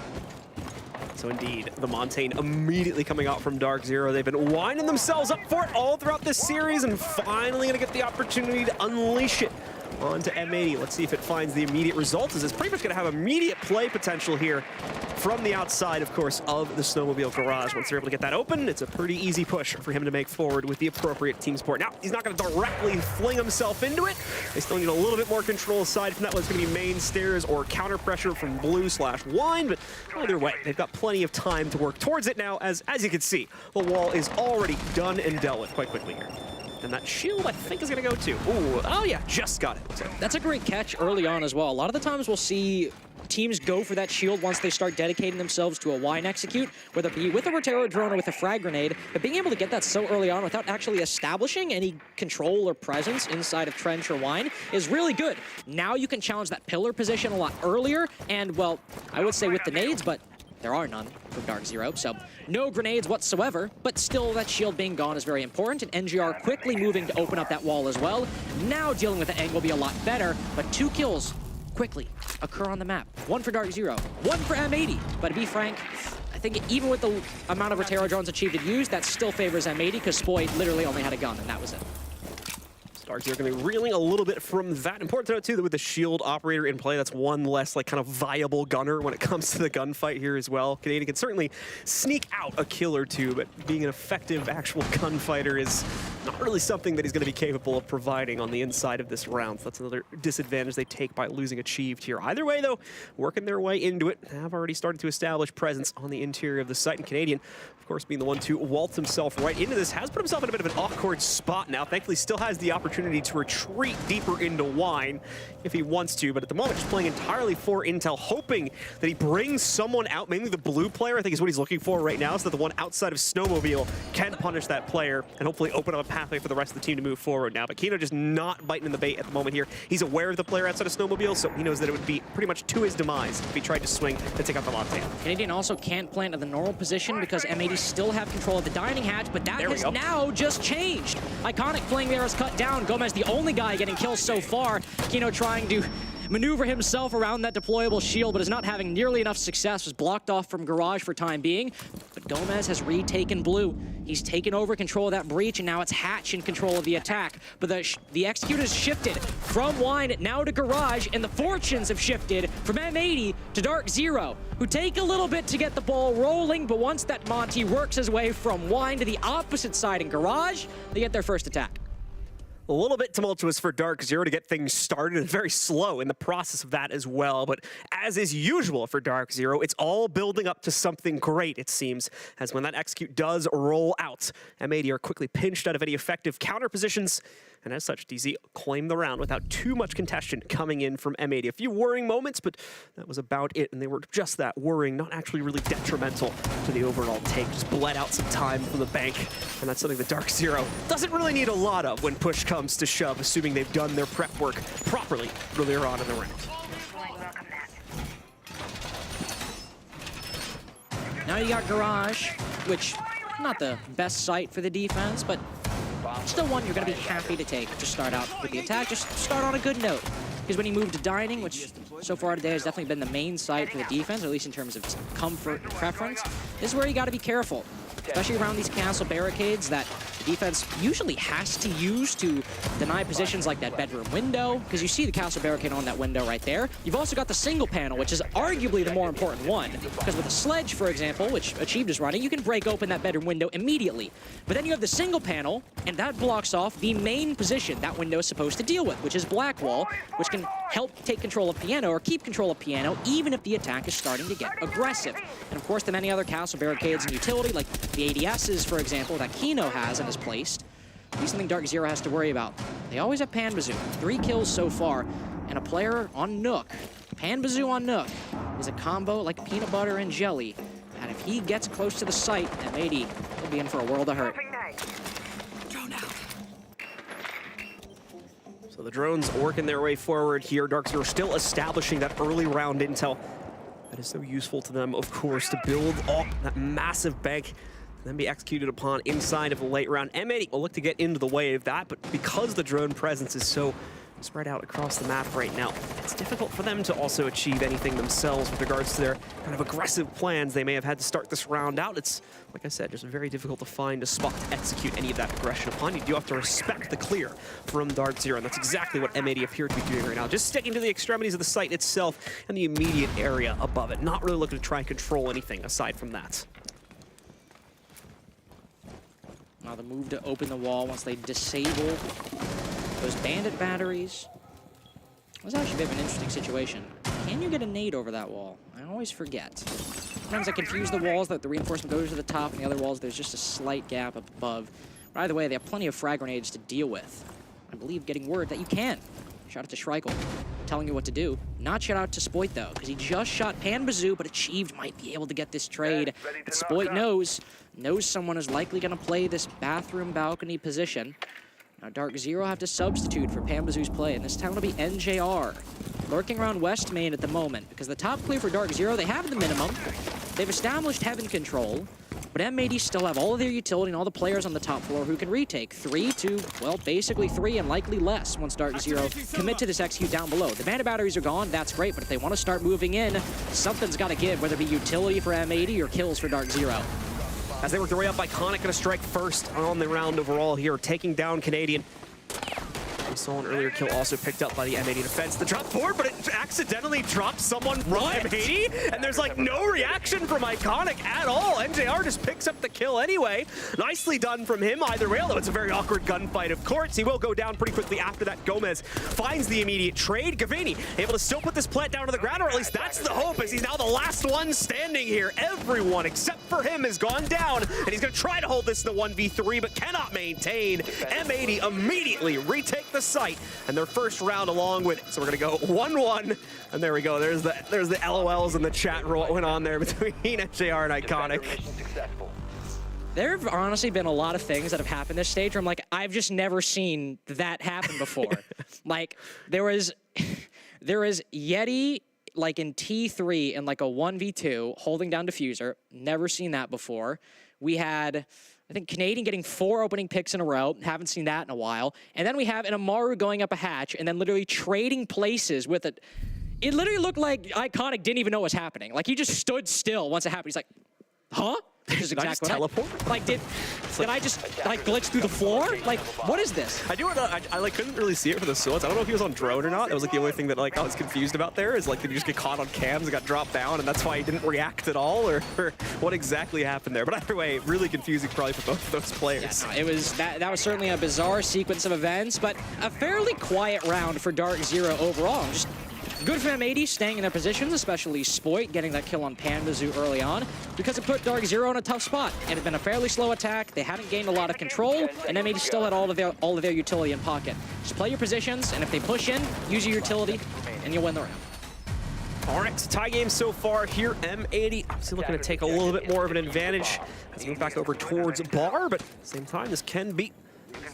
So indeed, the Montaigne immediately coming out from Dark Zero. They've been winding themselves up for it all throughout this series and finally going to get the opportunity to unleash it onto M80. Let's see if it finds the immediate results, as it's pretty much going to have immediate play potential here from the outside, of course, of the snowmobile garage. Once they're able to get that open, it's a pretty easy push for him to make forward with the appropriate team support. Now, he's not going to directly fling himself into it. They still need a little bit more control aside from that. What's going to be main stairs or counter pressure from Blue/Wine, but either way, they've got plenty of time to work towards it now. As you can see, the wall is already done and dealt with quite quickly here. And that shield, I think, is going to go too. Ooh, oh yeah, just got it. That's a great catch early on as well. A lot of the times we'll see teams go for that shield once they start dedicating themselves to a wine execute, whether it be with a Rotero drone or with a frag grenade. But being able to get that so early on without actually establishing any control or presence inside of trench or wine is really good. Now you can challenge that pillar position a lot earlier, and, well, I would say with the nades, but there are none from Dark Zero, so no grenades whatsoever, but still that shield being gone is very important, and NGR quickly moving to open up that wall as well. Now dealing with the angle will be a lot better, but 2 kills quickly occur on the map. 1 for Dark Zero, 1 for M80, but to be frank, I think even with the amount of Rotero drones achieved and used, that still favors M80 because Spoy literally only had a gun, and that was it. Dark Zero going to be reeling a little bit from that. Important to note, too, that with the shield operator in play, that's one less, like, kind of viable gunner when it comes to the gunfight here as well. Canadian can certainly sneak out a kill or 2, but being an effective actual gunfighter is not really something that he's going to be capable of providing on the inside of this round. So that's another disadvantage they take by losing Achieved here. Either way, though, working their way into it, have already started to establish presence on the interior of the site. And Canadian, of course, being the one to waltz himself right into this, has put himself in a bit of an awkward spot now. Thankfully, still has the opportunity to retreat deeper into Wine if he wants to, but at the moment just playing entirely for intel, hoping that he brings someone out, mainly the blue player, I think is what he's looking for right now, so that the one outside of Snowmobile can punish that player and hopefully open up a pathway for the rest of the team to move forward now. But Kino just not biting in the bait at the moment here. He's aware of the player outside of Snowmobile, so he knows that it would be pretty much to his demise if he tried to swing and take out the Montaigne. Canadian also can't plant in the normal position because M80 still have control of the dining hatch, but that has now just changed. Iconic playing there is cut down. Gomez the only guy getting kills so far. Kino trying to maneuver himself around that deployable shield, but is not having nearly enough success. Was blocked off from Garage for time being, but Gomez has retaken blue. He's taken over control of that breach, and now it's Hatch in control of the attack. But the execute has shifted from Wine now to Garage, and the fortunes have shifted from M80 to Dark Zero, who take a little bit to get the ball rolling, but once that Monty works his way from Wine to the opposite side in Garage, they get their first attack. A little bit tumultuous for Dark Zero to get things started, and very slow in the process of that as well. But as is usual for Dark Zero, it's all building up to something great, it seems, as when that execute does roll out, M80 are quickly pinched out of any effective counter positions. And as such, DZ claim the round without too much contention coming in from M80. A few worrying moments, but that was about it. And they were just that, worrying, not actually really detrimental to the overall take. Just bled out some time from the bank. And that's something that Dark Zero doesn't really need a lot of when push comes to shove, assuming they've done their prep work properly earlier on in the round. Now you got Garage, which not the best site for the defense, but still one you're going to be happy to take to start out with the attack. Just start on a good note. Because when you move to Dining, which so far today has definitely been the main site for the defense, or at least in terms of comfort and preference, this is where you got to be careful. Especially around these castle barricades that the defense usually has to use to deny positions like that bedroom window, because you see the castle barricade on that window right there. You've also got the single panel, which is arguably the more important one, because with a sledge, for example, which Achieved is running, you can break open that bedroom window immediately. But then you have the single panel, and that blocks off the main position that window is supposed to deal with, which is Blackwall, which can help take control of Piano or keep control of Piano, even if the attack is starting to get aggressive. And of course, the many other castle barricades and utility, like the ADSs, for example, that Kino has and has placed, at least something Dark Zero has to worry about. They always have Panbazoo. 3 kills so far, and a player on Nook. Panbazoo on Nook is a combo like peanut butter and jelly, and if he gets close to the site, M80 will be in for a world of hurt. So the drones working their way forward here. Dark Zero still establishing that early round intel. That is so useful to them, of course, to build up that massive bank and then be executed upon inside of the late round. M80 will look to get into the way of that, but because the drone presence is so spread out across the map right now, it's difficult for them to also achieve anything themselves with regards to their kind of aggressive plans they may have had to start this round out. It's, like I said, just very difficult to find a spot to execute any of that aggression upon. You do have to respect the clear from Dark Zero, and that's exactly what M80 appear to be doing right now. Just sticking to the extremities of the site itself and the immediate area above it. Not really looking to try and control anything aside from that. Now the move to open the wall once they disable those bandit batteries. It was actually a bit of an interesting situation. Can you get a nade over that wall? I always forget. Sometimes I confuse the walls that the reinforcement goes to the top, and the other walls there's just a slight gap up above. But either way, they have plenty of frag grenades to deal with. I believe getting word that you can. Shout out to Schreichel, telling you what to do. Not shout out to Spoit though, because he just shot Panbazoo, but Achieved might be able to get this trade. But Spoit knows someone is likely going to play this bathroom balcony position. Now Dark Zero have to substitute for Panbazoo's play, and this time it'll be NJR. Lurking around West Main at the moment, because the top clear for Dark Zero, they have the minimum. They've established Heaven control, but M80 still have all of their utility and all the players on the top floor who can retake 3 to, well, basically 3 and likely less once Dark Zero commit to this execute down below. The bandit batteries are gone, that's great, but if they want to start moving in, something's got to give, whether it be utility for M80 or kills for Dark Zero. As they work their way up, Iconic going to strike first on the round overall here, taking down Canadian. We saw an earlier kill also picked up by the M80 defense. The drop forward, but it accidentally dropped someone from M80, and there's like no reaction from Iconic at all. NJR just picks up the kill anyway. Nicely done from him either way, although it's a very awkward gunfight, of course. He will go down pretty quickly after that. Gomez finds the immediate trade. Gavini able to still put this plant down to the ground, or at least that's the hope, as he's now the last one standing here. Everyone except for him has gone down, and he's going to try to hold this in the 1v3, but cannot maintain. M80 immediately retake the site and their first round along with it. So we're gonna go 1-1, and there we go. There's the LOLs in the chat went on there between NJR and Iconic. There have honestly been a lot of things that have happened this stage where I'm like, I've just never seen that happen before. Like there was Yeti like in T3 in like a 1v2 holding down Diffuser. Never seen that before. We had, I think, Canadian getting 4 opening picks in a row. Haven't seen that in a while. And then we have an Amaru going up a hatch and then literally trading places with it. It literally looked like Iconic didn't even know what was happening. Like he just stood still once it happened. He's like, huh? Which is Did I just exactly what teleport? Like, did I just like glitch through the floor? Like, what is this? I do want to, I like couldn't really see it for the swords. I don't know if he was on drone or not. That was like the only thing that like I was confused about there is like did he just get caught on cams and got dropped down and that's why he didn't react at all or what exactly happened there. But either way, really confusing probably for both of those players. Yeah, no, it was that was certainly a bizarre sequence of events, but a fairly quiet round for Dark Zero overall. Just good for M80 staying in their positions, especially Spoit getting that kill on Panbazoo early on, because it put Dark Zero in a tough spot. It had been a fairly slow attack, they hadn't gained a lot of control, and M80 still had all of their utility in pocket. Just play your positions, and if they push in, use your utility, and you'll win the round. All right, so tie game so far here. M80 obviously looking to take a little bit more of an advantage as we move back over towards Bar, but at the same time, this can be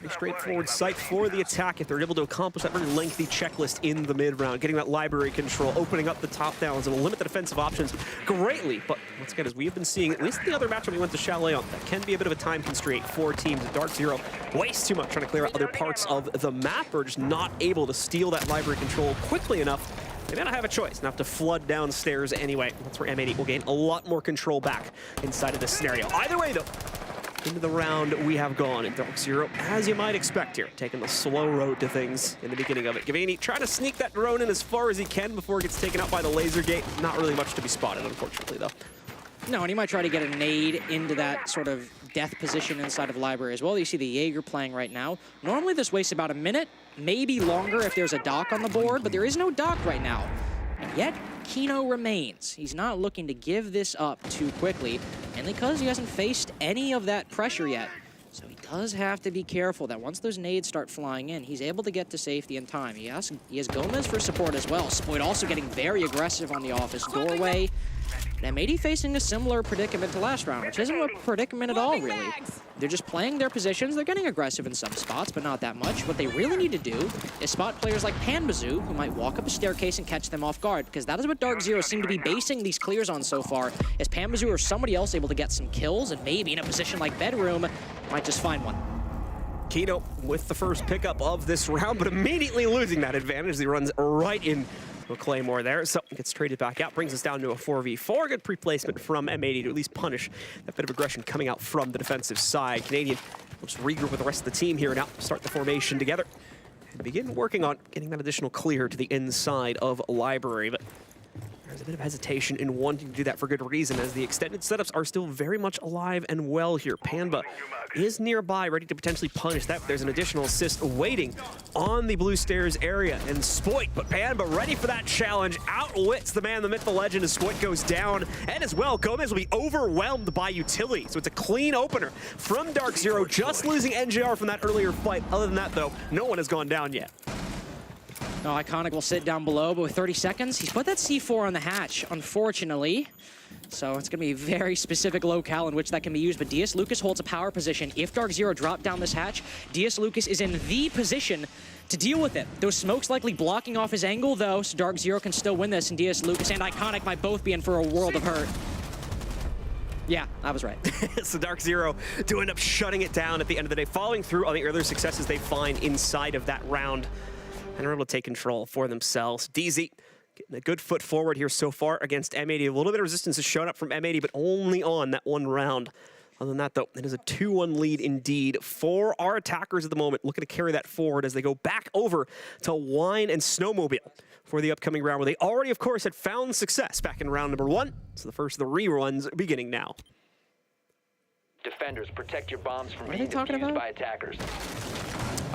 a straightforward sight for the attack if they're able to accomplish that very lengthy checklist in the mid-round, getting that library control, opening up the top downs, and will limit the defensive options greatly. But once again, as we have been seeing, at least in the other match when we went to Chalet on, that can be a bit of a time constraint for teams. Dark Zero wastes too much trying to clear out other parts of the map, or just not able to steal that library control quickly enough. They may not have a choice and have to flood downstairs anyway. That's where M80 will gain a lot more control back inside of this scenario. Either way, though, into the round we have gone, and Dark Zero, as you might expect here, taking the slow road to things in the beginning of it. Gavini trying to sneak that drone in as far as he can before it gets taken out by the laser gate. Not really much to be spotted, unfortunately, though. No, and he might try to get a nade into that sort of death position inside of Library as well. You see the Jaeger playing right now. Normally this wastes about a minute, maybe longer if there's a dock on the board, but there is no dock right now. And yet, Kino remains. He's not looking to give this up too quickly, and because he hasn't faced any of that pressure yet. So he does have to be careful that once those nades start flying in, he's able to get to safety in time. He has Gomez for support as well. Spoit also getting very aggressive on the office doorway. And M80 facing a similar predicament to last round, which isn't a predicament at all, really. They're just playing their positions. They're getting aggressive in some spots, but not that much. What they really need to do is spot players like Panbazoo, who might walk up a staircase and catch them off guard, because that is what Dark Zero seem to be basing these clears on so far, is Panbazoo or somebody else able to get some kills, and maybe in a position like Bedroom, might just find one. Kino with the first pickup of this round, but immediately losing that advantage as he runs right in a Claymore there, so gets traded back out, brings us down to a 4v4. Good pre-placement from M80 to at least punish that bit of aggression coming out from the defensive side. Canadian will just regroup with the rest of the team here now, start the formation together, and begin working on getting that additional clear to the inside of Library. But there's a bit of hesitation in wanting to do that for good reason, as the extended setups are still very much alive and well here. Panba is nearby, ready to potentially punish that. There's an additional assist waiting on the blue stairs area, and Spoit, but Panba ready for that challenge, outwits the man, the myth, the legend, as Spoit goes down. And as well, Gomez will be overwhelmed by utility, so it's a clean opener from Dark Zero, just losing NJR from that earlier fight. Other than that, though, no one has gone down yet. No, Iconic will sit down below, but with 30 seconds, he's put that C4 on the hatch, unfortunately. So it's going to be a very specific locale in which that can be used, but DS Lucas holds a power position. If Dark Zero drop down this hatch, DS Lucas is in the position to deal with it. Those smokes likely blocking off his angle, though, so Dark Zero can still win this, and DS Lucas and Iconic might both be in for a world of hurt. Yeah, I was right. So Dark Zero to end up shutting it down at the end of the day, following through on the earlier successes they find inside of that round, and are able to take control for themselves. DZ getting a good foot forward here so far against M80. A little bit of resistance has shown up from M80, but only on that one round. Other than that, though, it is a 2-1 lead indeed for our attackers at the moment, looking to carry that forward as they go back over to Wine and Snowmobile for the upcoming round, where they already, of course, had found success back in round number 1. So the first of the reruns beginning now. Defenders, protect your bombs from What are being they talking defused about? by attackers.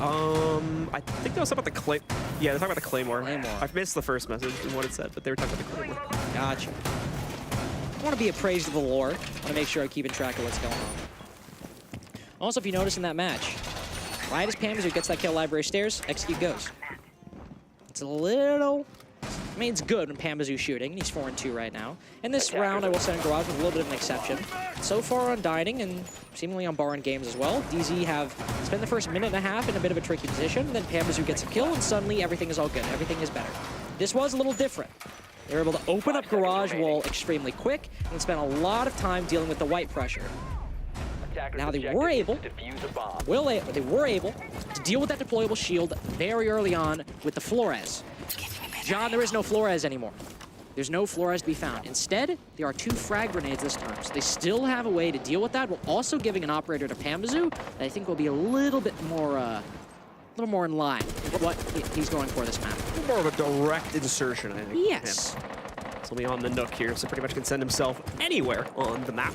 I think that was about the Claymore. Yeah, they're talking about the Claymore. Claymore. I've missed the first message and what it said, but they were talking about the Claymore. Gotcha. I want to be appraised of the lore. I want to make sure I'm keeping track of what's going on. Also, if you notice in that match, right as Panbazoo gets that kill Library stairs, execute goes. It's a little... I mean, it's good when Panbazoo's shooting. He's 4-2 right now. In this round, I will send Garage with a little bit of an exception. So far on Dining and seemingly on Bar and Games as well, DZ have spent the first minute and a half in a bit of a tricky position. Then Panbazoo gets a kill, and suddenly everything is all good. Everything is better. This was a little different. They were able to open up Garage Wall extremely quick and spent a lot of time dealing with the white pressure. Now they were able to deal with that deployable shield very early on with the Flores. John, there is no Flores anymore. There's no Flores to be found. Instead, there are 2 frag grenades this turn, so they still have a way to deal with that, while also giving an operator to Pambazu that I think will be a little more in line with what he's going for this map. More of a direct insertion, I think. Yes. So he'll be on the Nook here, so pretty much can send himself anywhere on the map,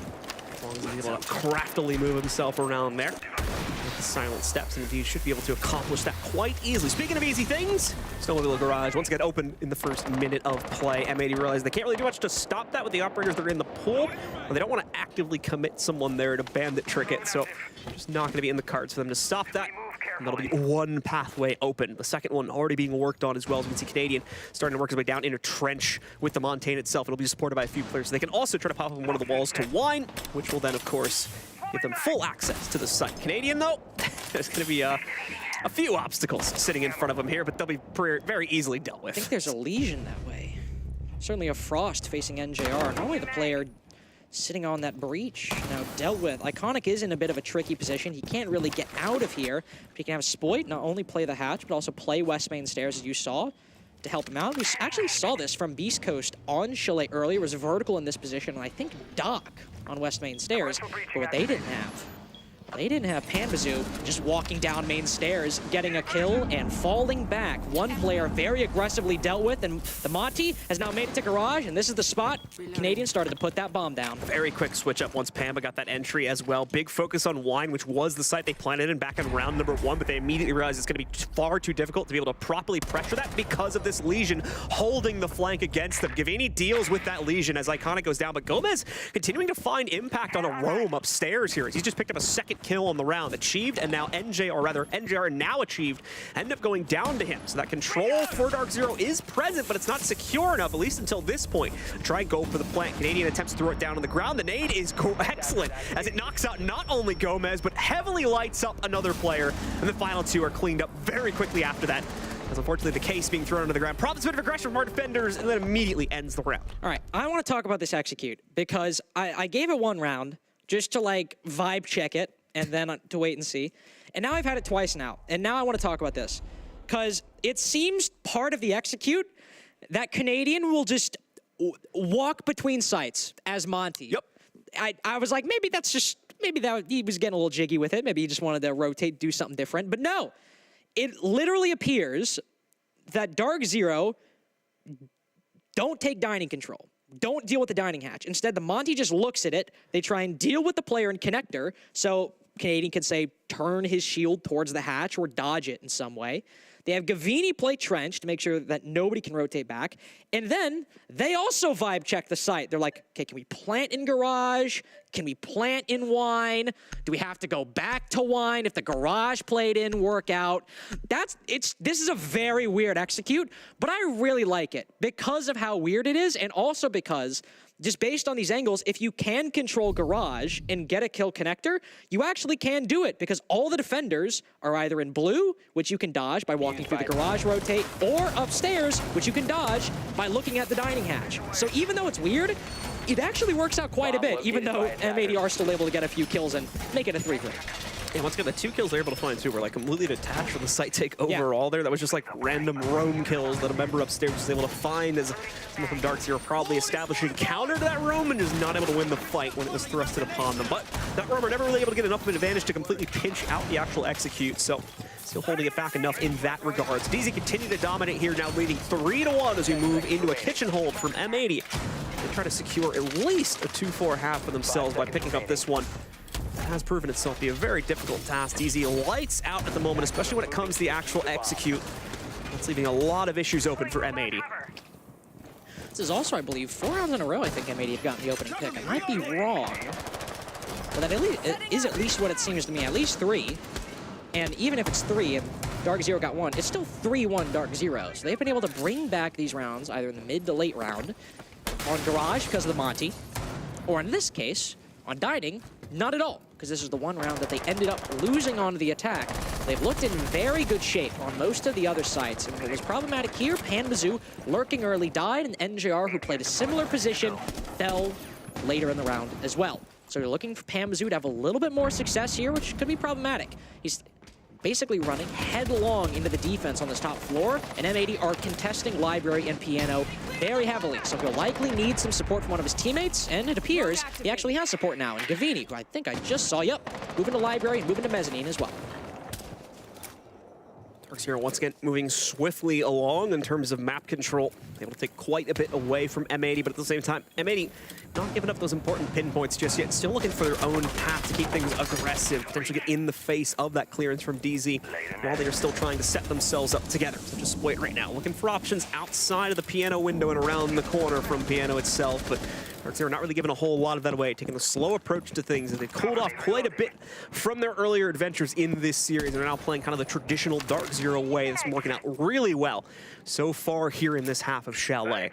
as long as he's able to craftily move himself around there. With the silent steps, and indeed should be able to accomplish that quite easily. Speaking of easy things, Snowmobile Garage once again open in the first minute of play. M80 realized they can't really do much to stop that with the operators that are in the pool, but they don't want to actively commit someone there to bandit trick it, so just not going to be in the cards for them to stop that. And that'll be one pathway open. The second one already being worked on as well. As we can see, Canadian starting to work his way down in a trench with the Montaigne itself. It'll be supported by a few players. So they can also try to pop up on one of the walls to Wine, which will then, of course, give them full access to the site. Canadian, though, there's going to be a few obstacles sitting in front of them here, but they'll be very easily dealt with. I think there's a Legion that way. Certainly a Frost facing NJR. Not only the player sitting on that breach now dealt with. Iconic is in a bit of a tricky position. He can't really get out of here, but he can have Spoit not only play the hatch, but also play West Main Stairs, as you saw, to help him out. We actually saw this from Beast Coast on Chalet earlier. It was vertical in this position, and I think Doc on West Main Stairs, but what they didn't have Pambazu just walking down main stairs, getting a kill, and falling back. One player very aggressively dealt with, and the Monty has now made it to Garage, and this is the spot. Canadian started to put that bomb down. Very quick switch up once Pamba got that entry as well. Big focus on Wine, which was the site they planted in back in round number 1, but they immediately realized it's going to be far too difficult to be able to properly pressure that because of this Legion holding the flank against them. Gavini deals with that Legion as Iconic goes down, but Gomez continuing to find impact on a roam upstairs here. He's just picked up a second kill on the round, achieved, and now NJR now achieved, end up going down to him. So that control for Dark Zero is present, but it's not secure enough, at least until this point, to try and go for the plant. Canadian attempts to throw it down on the ground. The nade is excellent as it knocks out not only Gomez, but heavily lights up another player, and the final 2 are cleaned up very quickly after that. As unfortunately the case being thrown onto the ground prompts a bit of aggression from our defenders, and then immediately ends the round. All right, I want to talk about this execute, because I gave it 1 round just to like vibe check it, and then to wait and see. And now I've had it twice now. And now I want to talk about this. Because it seems part of the execute that Canadian will just walk between sites as Monty. Yep. I was like, maybe that he was getting a little jiggy with it. Maybe he just wanted to rotate, do something different. But no, it literally appears that Dark Zero don't take dining control. Don't deal with the dining hatch. Instead, the Monty just looks at it. They try and deal with the player in connector. So Canadian can say, turn his shield towards the hatch or dodge it in some way. They have Gavini play trench to make sure that nobody can rotate back. And then they also vibe check the site. They're like, okay, can we plant in Garage? Can we plant in Wine? Do we have to go back to Wine if the Garage play didn't work out? This is a very weird execute, but I really like it because of how weird it is, and also because just based on these angles, if you can control Garage and get a kill connector, you actually can do it because all the defenders are either in blue, which you can dodge by walking through the Garage rotate, or upstairs, which you can dodge by looking at the dining hatch. So even though it's weird, it actually works out quite a bit, even though M80 are still able to get a few kills and make it a 3-3. Yeah, once again, the 2 kills they're able to find too were like completely detached from the site take overall there. That was just like random roam kills that a member upstairs was able to find, as someone from Dark Zero probably establishing counter to that roam and just not able to win the fight when it was thrusted upon them. But that roamer never really able to get enough of an advantage to completely pinch out the actual execute, so still holding it back enough in that regard. So DZ continue to dominate here, now leading 3-1 as we move into a kitchen hold from M80. They try to secure at least a 2-4 half for themselves by picking up this one. It has proven itself to be a very difficult task. DZ lights out at the moment, especially when it comes to the actual execute. That's leaving a lot of issues open for M80. This is also, I believe, 4 rounds in a row I think M80 have gotten the opening pick. I might be wrong, but that it is at least what it seems to me, at least 3. And even if it's 3 and Dark Zero got 1, it's still 3-1 Dark Zero. So they've been able to bring back these rounds either in the mid to late round on Garage because of the Monty, or in this case, on Dining, not at all, because this is the 1 round that they ended up losing onto the attack. They've looked in very good shape on most of the other sites, and what was problematic here, Panbazoo lurking early died, and NJR, who played a similar position, fell later in the round as well. So you're looking for Panbazoo to have a little bit more success here, which could be problematic. He's basically running headlong into the defense on this top floor, and M80 are contesting Library and Piano very heavily, so he'll likely need some support from one of his teammates, and it appears he actually has support now in Gavini, who I think I just saw, yep, moving to Library and moving to Mezzanine as well. Dark once again moving swiftly along in terms of map control, able to take quite a bit away from M80, but at the same time, M80 not giving up those important pinpoints just yet, still looking for their own path to keep things aggressive, potentially get in the face of that clearance from DZ, while they are still trying to set themselves up together. So just Split right now, looking for options outside of the Piano window and around the corner from Piano itself, but Dark not really giving a whole lot of that away, taking a slow approach to things, and they've cooled off quite a bit from their earlier adventures in this series. They're now playing kind of the traditional Dark Zero way that's working out really well so far here in this half of Chalet.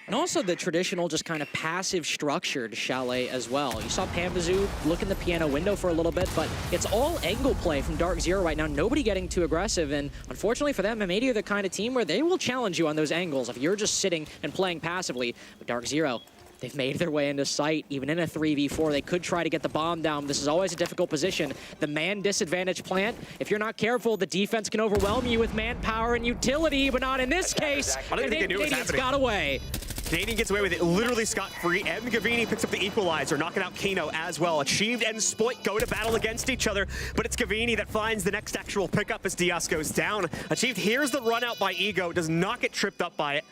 And also the traditional, just kind of passive structured Chalet as well. You saw Pambazoo look in the Piano window for a little bit, but it's all angle play from Dark Zero right now. Nobody getting too aggressive, and unfortunately for them, M80 are the kind of team where they will challenge you on those angles if you're just sitting and playing passively. But Dark Zero, they've made their way into sight, even in a 3v4. They could try to get the bomb down. This is always a difficult position. The man disadvantage plant, if you're not careful, the defense can overwhelm you with manpower and utility, but not in this case. I don't think they knew what was happening. Got away. Canadian gets away with it, literally scot-free, and Gavini picks up the equalizer, knocking out Kino as well. Achieved and Spoit go to battle against each other, but it's Gavini that finds the next actual pickup as Diaz goes down. Achieved, here's the run out by Ego, does not get tripped up by it.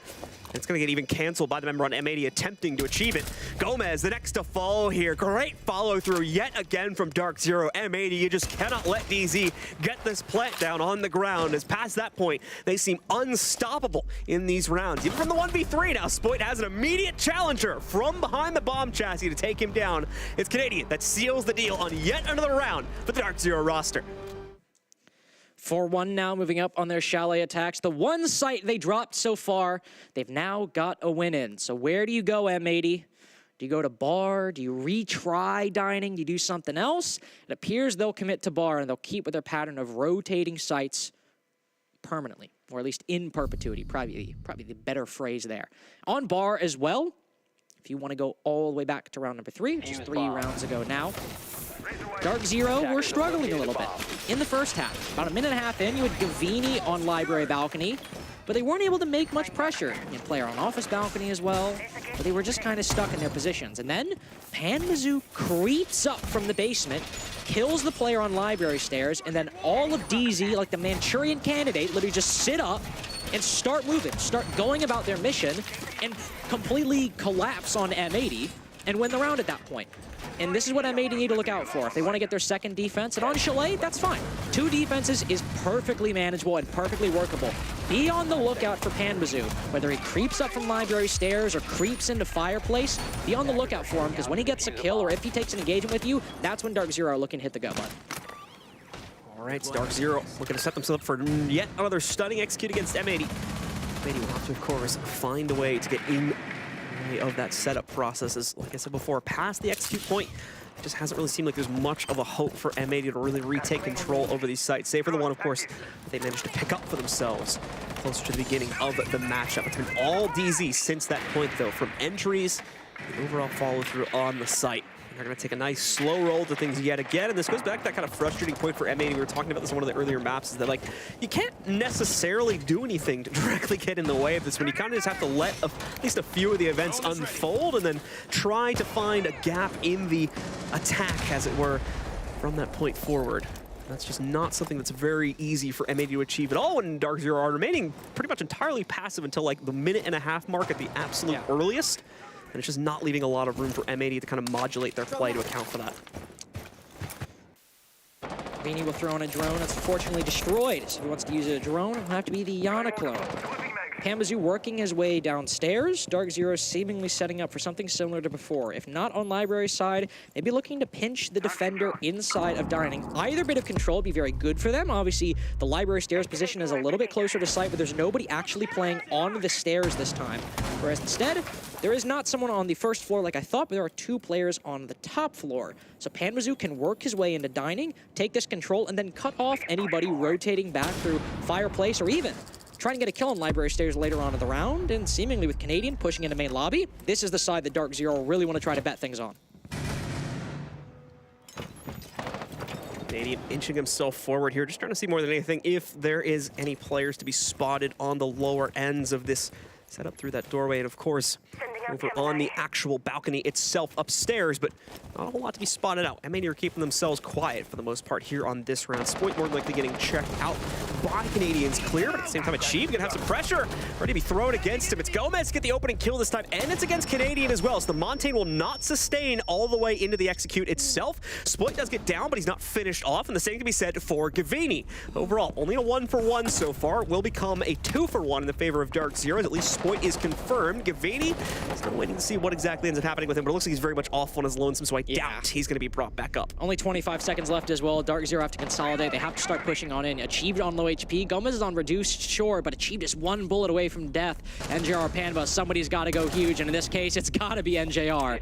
It's going to get even canceled by the member on M80 attempting to achieve it. Gomez, the next to follow here. Great follow through yet again from Dark Zero. M80, you just cannot let DZ get this plant down on the ground. As past that point, they seem unstoppable in these rounds. Even from the 1v3 now, Spoit has an immediate challenger from behind the bomb chassis to take him down. It's Canadian that seals the deal on yet another round for the Dark Zero roster. 4-1 now, moving up on their Chalet attacks. The one site they dropped so far, they've now got a win in. So where do you go, M80? Do you go to bar? Do you retry dining? Do you do something else? It appears they'll commit to bar, and they'll keep with their pattern of rotating sites permanently, or at least in perpetuity, probably the better phrase there. On bar as well, if you want to go all the way back to round number 3, which is 3 rounds ago now, Dark Zero were struggling a little bit in the first half. About a minute and a half in, you had Gavini on Library balcony, but they weren't able to make much pressure. You had player on office balcony as well, but they were just kind of stuck in their positions. And then Pambazoo creeps up from the basement, kills the player on Library stairs, and then all of DZ, like the Manchurian Candidate, literally just sit up and start moving, start going about their mission, and completely collapse on M80 and win the round at that point. And this is what M80 need to look out for. If they want to get their second defense, and on Chalet, that's fine. 2 defenses is perfectly manageable and perfectly workable. Be on the lookout for Pambazoo. Whether he creeps up from Library stairs or creeps into Fireplace, be on the lookout for him, because when he gets a kill or if he takes an engagement with you, that's when Dark Zero are looking to hit the go button. All right, it's Dark Zero looking to set themselves up for yet another stunning execute against M80. M80 will have to, of course, find a way to get in of that setup process. As, like I said before, past the execute point, it just hasn't really seemed like there's much of a hope for M80 to really retake control over these sites, save for the one, of course, that they managed to pick up for themselves closer to the beginning of the matchup. It's been all DZ since that point, though, from entries, the overall follow-through on the site. They're going to take a nice slow roll to things yet again, and this goes back to that kind of frustrating point for M80. We were talking about this in one of the earlier maps, is that, like, you can't necessarily do anything to directly get in the way of this when you kind of just have to let at least a few of the events unfold and then try to find a gap in the attack, as it were, from that point forward. That's just not something that's very easy for M80 to achieve at all when Dark Zero are remaining pretty much entirely passive until, like, the minute-and-a-half mark at the absolute earliest. And it's just not leaving a lot of room for M80 to kind of modulate their play to account for that. Vini will throw in a drone that's unfortunately destroyed. So if he wants to use a drone, it'll have to be the Yana clone. Pambazoo working his way downstairs. Dark Zero seemingly setting up for something similar to before. If not on Library side, they'd be looking to pinch the defender inside of Dining. Either bit of control would be very good for them. Obviously, the Library stairs position is a little bit closer to site, but there's nobody actually playing on the stairs this time. Whereas instead, there is not someone on the first floor like I thought, but there are 2 players on the top floor. So Pambazoo can work his way into Dining, take this control, and then cut off anybody rotating back through Fireplace or even trying to get a kill on Library stairs later on in the round, and seemingly with Canadian pushing into main lobby, this is the side that Dark Zero really want to try to bet things on. Canadian inching himself forward here, just trying to see more than anything if there is any players to be spotted on the lower ends of this setup through that doorway. And of course, over on the actual balcony itself upstairs, but not a whole lot to be spotted out. M80 are keeping themselves quiet for the most part here on this round. Spoit more than likely getting checked out by Canadians clear, but at the same time, Achieve gonna have some pressure ready to be thrown against him. It's Gomez get the opening kill this time, and it's against Canadian as well, so the Montaigne will not sustain all the way into the execute itself. Spoit does get down, but he's not finished off, and the same can be said for Gavini. Overall, only a 1-for-1 so far, will become a 2-for-1 in the favor of Dark Zeros. At least Spoit is confirmed. Gavini, still waiting to see what exactly ends up happening with him, but it looks like he's very much off on his lonesome, so I doubt he's going to be brought back up. Only 25 seconds left as well. Dark Zero have to consolidate. They have to start pushing on in. Achieved on low HP. Gomez is on reduced, sure, but Achieved is one bullet away from death. NJR Panva, somebody's got to go huge, and in this case, it's got to be NJR.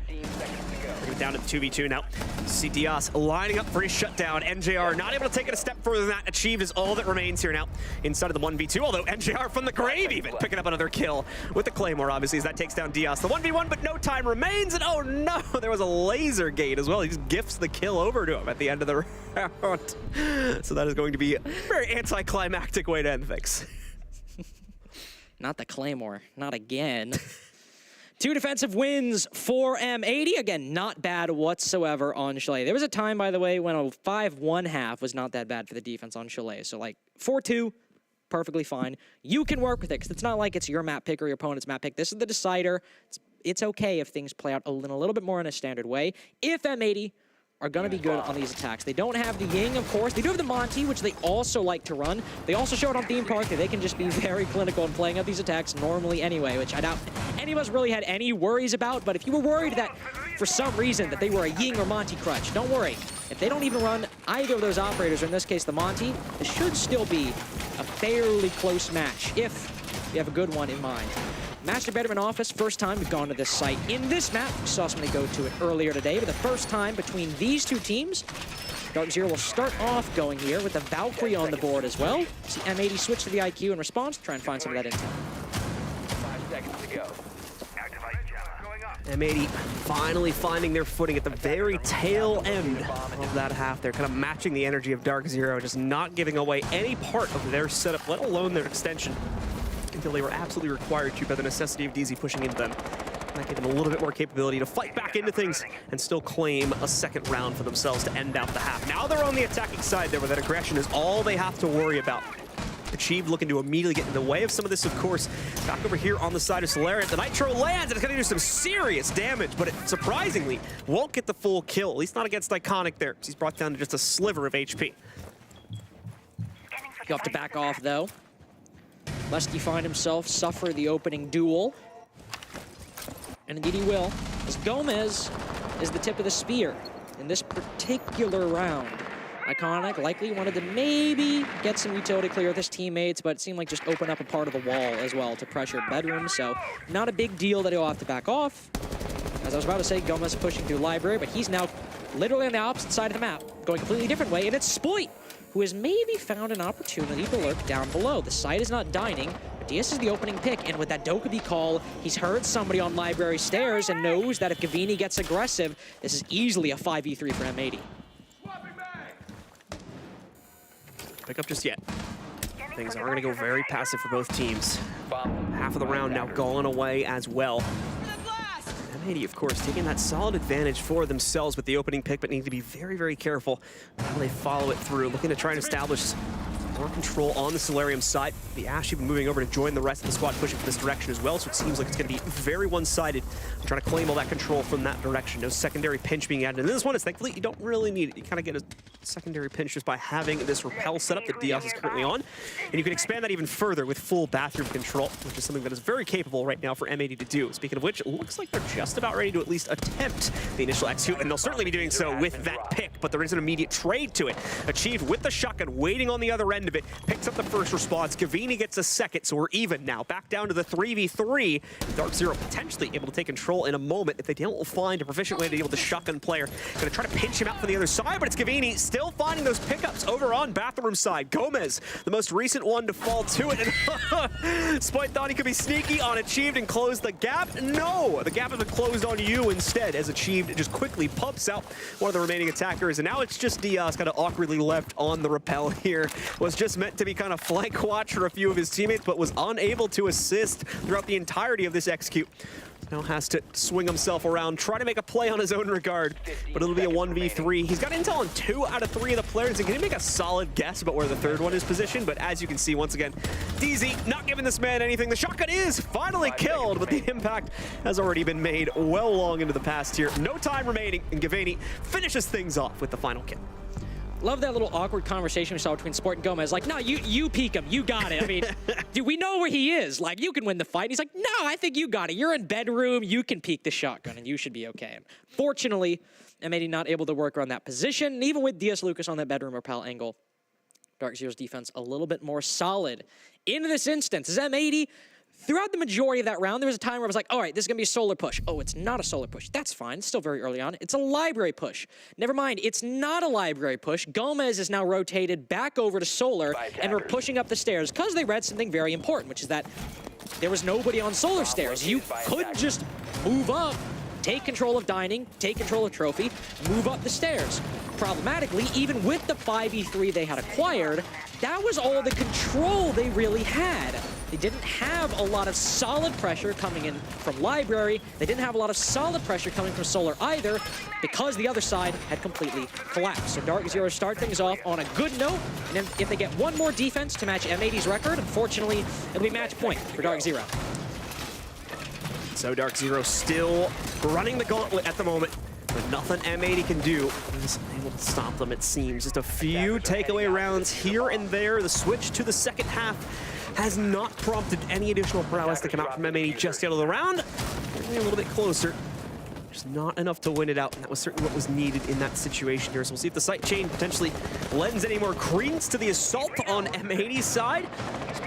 Down to the 2v2 now. See Diaz lining up for his shutdown. NJR not able to take it a step further than that. Achieved is all that remains here now inside of the 1v2, although NJR from the grave even picking up another kill with the Claymore, obviously, as that takes down Diaz. The 1v1, but no time remains, and oh no, there was a laser gate as well. He just gifts the kill over to him at the end of the round. So that is going to be a very anticlimactic way to end things. Not the Claymore. Not again. 2 defensive wins for M80. Again, not bad whatsoever on Chalet. There was a time, by the way, when a 5-1 half was not that bad for the defense on Chalet. So, like, 4-2, perfectly fine. You can work with it, because it's not like it's your map pick or your opponent's map pick. This is the decider. It's okay if things play out a little bit more in a standard way. If M80 are going to be good on these attacks. They don't have the Ying, of course. They do have the Monty, which they also like to run. They also show it on Theme Park that they can just be very clinical in playing out these attacks normally anyway, which I doubt any of us really had any worries about. But if you were worried that for some reason that they were a Ying or Monty crutch, don't worry. If they don't even run either of those operators, or in this case the Monty, this should still be a fairly close match if you have a good one in mind. Master Bedroom Office, first time we've gone to this site in this map. We saw somebody go to it earlier today, but the first time between these two teams. Dark Zero will start off going here with the Valkyrie on the board as well. See M80 switch to the IQ in response, try and find some of that intel. 5 seconds to go. M80 finally finding their footing at the very tail end of that half. They're kind of matching the energy of Dark Zero, just not giving away any part of their setup, let alone their extension, until they were absolutely required to by the necessity of DZ pushing into them. That gave them a little bit more capability to fight back into things and still claim a second round for themselves to end out the half. Now they're on the attacking side there, where that aggression is all they have to worry about. Achieved looking to immediately get in the way of some of this, of course. Back over here on the side of Solarian, the Nitro lands, and it's going to do some serious damage, but it surprisingly won't get the full kill, at least not against Iconic there, because he's brought down to just a sliver of HP. He'll have to back off, though, lest he find himself suffer the opening duel. And indeed he will, as Gomez is the tip of the spear in this particular round. Iconic likely wanted to maybe get some utility clear with his teammates, but it seemed like just open up a part of the wall as well to pressure Bedroom, so not a big deal that he'll have to back off. As I was about to say, Gomez pushing through Library, but he's now literally on the opposite side of the map, going a completely different way, and it's Spoit, who has maybe found an opportunity to lurk down below. The site is not dining, but DS is the opening pick, and with that Dokubi call, he's heard somebody on Library stairs and knows that if Gavini gets aggressive, this is easily a 5v3 for M80. Pick up just yet. Things are going to go very passive for both teams. Half of the round now gone away as well. M80, of course, taking that solid advantage for themselves with the opening pick, but need to be very, very careful how they follow it through. Looking to try and establish more control on the Solarium side. The Ash even moving over to join the rest of the squad pushing for this direction as well, so it seems like it's going to be very one-sided, trying to claim all that control from that direction. No secondary pinch being added. And this one is thankfully you don't really need it. You kind of get a secondary pinch just by having this rappel setup that Diaz is currently on. And you can expand that even further with full bathroom control, which is something that is very capable right now for M80 to do. Speaking of which, it looks like they're just about ready to at least attempt the initial execute, and they'll certainly be doing so with that pick, but there is an immediate trade to it. Achieved with the shotgun, waiting on the other end of it, picks up the first response. Gavini gets a second, so we're even now. Back down to the 3v3. Dark Zero potentially able to take control in a moment if they don't find a proficient way to deal with the shotgun player. Gonna try to pinch him out from the other side, but it's Gavini still finding those pickups over on bathroom side. Gomez, the most recent one to fall to it, and Spoit thought he could be sneaky on Achieved and close the gap. No, the gap has been closed on you instead, as Achieved just quickly pumps out one of the remaining attackers, and now it's just Diaz kind of awkwardly left on the rappel here. Was just meant to be kind of flank watch for a few of his teammates, but was unable to assist throughout the entirety of this execute. Now has to swing himself around, try to make a play on his own regard, but it'll be a 1v3. He's got intel on 2 out of 3 of the players, and can he make a solid guess about where the third one is positioned? But as you can see, once again, DZ not giving this man anything. The shotgun is finally killed, but the impact has already been made well long into the past here. No time remaining, and Gavani finishes things off with the final kill. Love that little awkward conversation we saw between Sport and Gomez. Like, no, you peek him. You got it. I mean, dude, we know where he is. Like, you can win the fight. He's like, no, I think you got it. You're in bedroom. You can peek the shotgun, and you should be okay. Fortunately, M80 not able to work around that position. And even with DS Lucas on that bedroom rappel angle, Dark Zero's defense a little bit more solid. In this instance, is M80... Throughout the majority of that round, there was a time where I was like, all right, this is going to be a solar push. Oh, it's not a solar push. That's fine. It's still very early on. It's a library push. Never mind. It's not a library push. Gomez is now rotated back over to solar, and we're pushing up the stairs because they read something very important, which is that there was nobody on solar stairs. You couldn't just move up, take control of dining, take control of trophy, move up the stairs. Problematically, even with the 5v3 they had acquired, that was all the control they really had. They didn't have a lot of solid pressure coming in from Library. They didn't have a lot of solid pressure coming from Solar either, because the other side had completely collapsed. So Dark Zero start things off on a good note, and then if they get one more defense to match M80's record, unfortunately, it'll be match point for Dark Zero. So Dark Zero still running the gauntlet at the moment, but nothing M80 can do is able to stop them, it seems. Just a few takeaway rounds here and there. The switch to the second half has not prompted any additional prowess to come out from M80 just out of the round. Getting a little bit closer. Just not enough to win it out, and that was certainly what was needed in that situation here. So we'll see if the sight chain potentially lends any more credence to the assault on M80's side.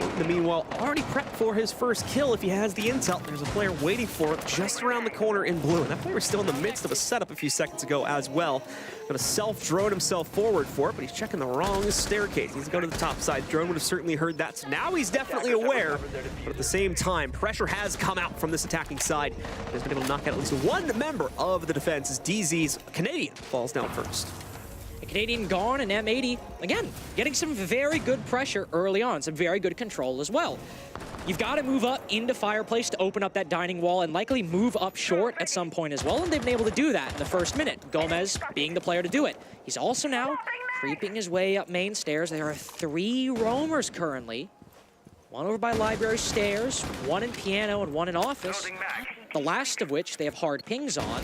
In the meanwhile, already prepped for his first kill if he has the intel. There's a player waiting for it just around the corner in blue, and that player was still in the midst of a setup a few seconds ago as well. Gonna self-drone himself forward for it, but he's checking the wrong staircase. He's going to the top side. Drone would have certainly heard that. So now he's definitely aware, but at the same time, pressure has come out from this attacking side. He's been able to knock out at least one member of the defense as DZ's Canadian falls down first. The Canadian gone, and M80, again, getting some very good pressure early on, some very good control as well. You've got to move up into Fireplace to open up that dining wall and likely move up short at some point as well, and they've been able to do that in the first minute. Gomez being the player to do it. He's also now creeping his way up main stairs. There are 3 roamers currently. One over by Library Stairs, 1 in Piano, and 1 in Office. The last of which they have hard pings on.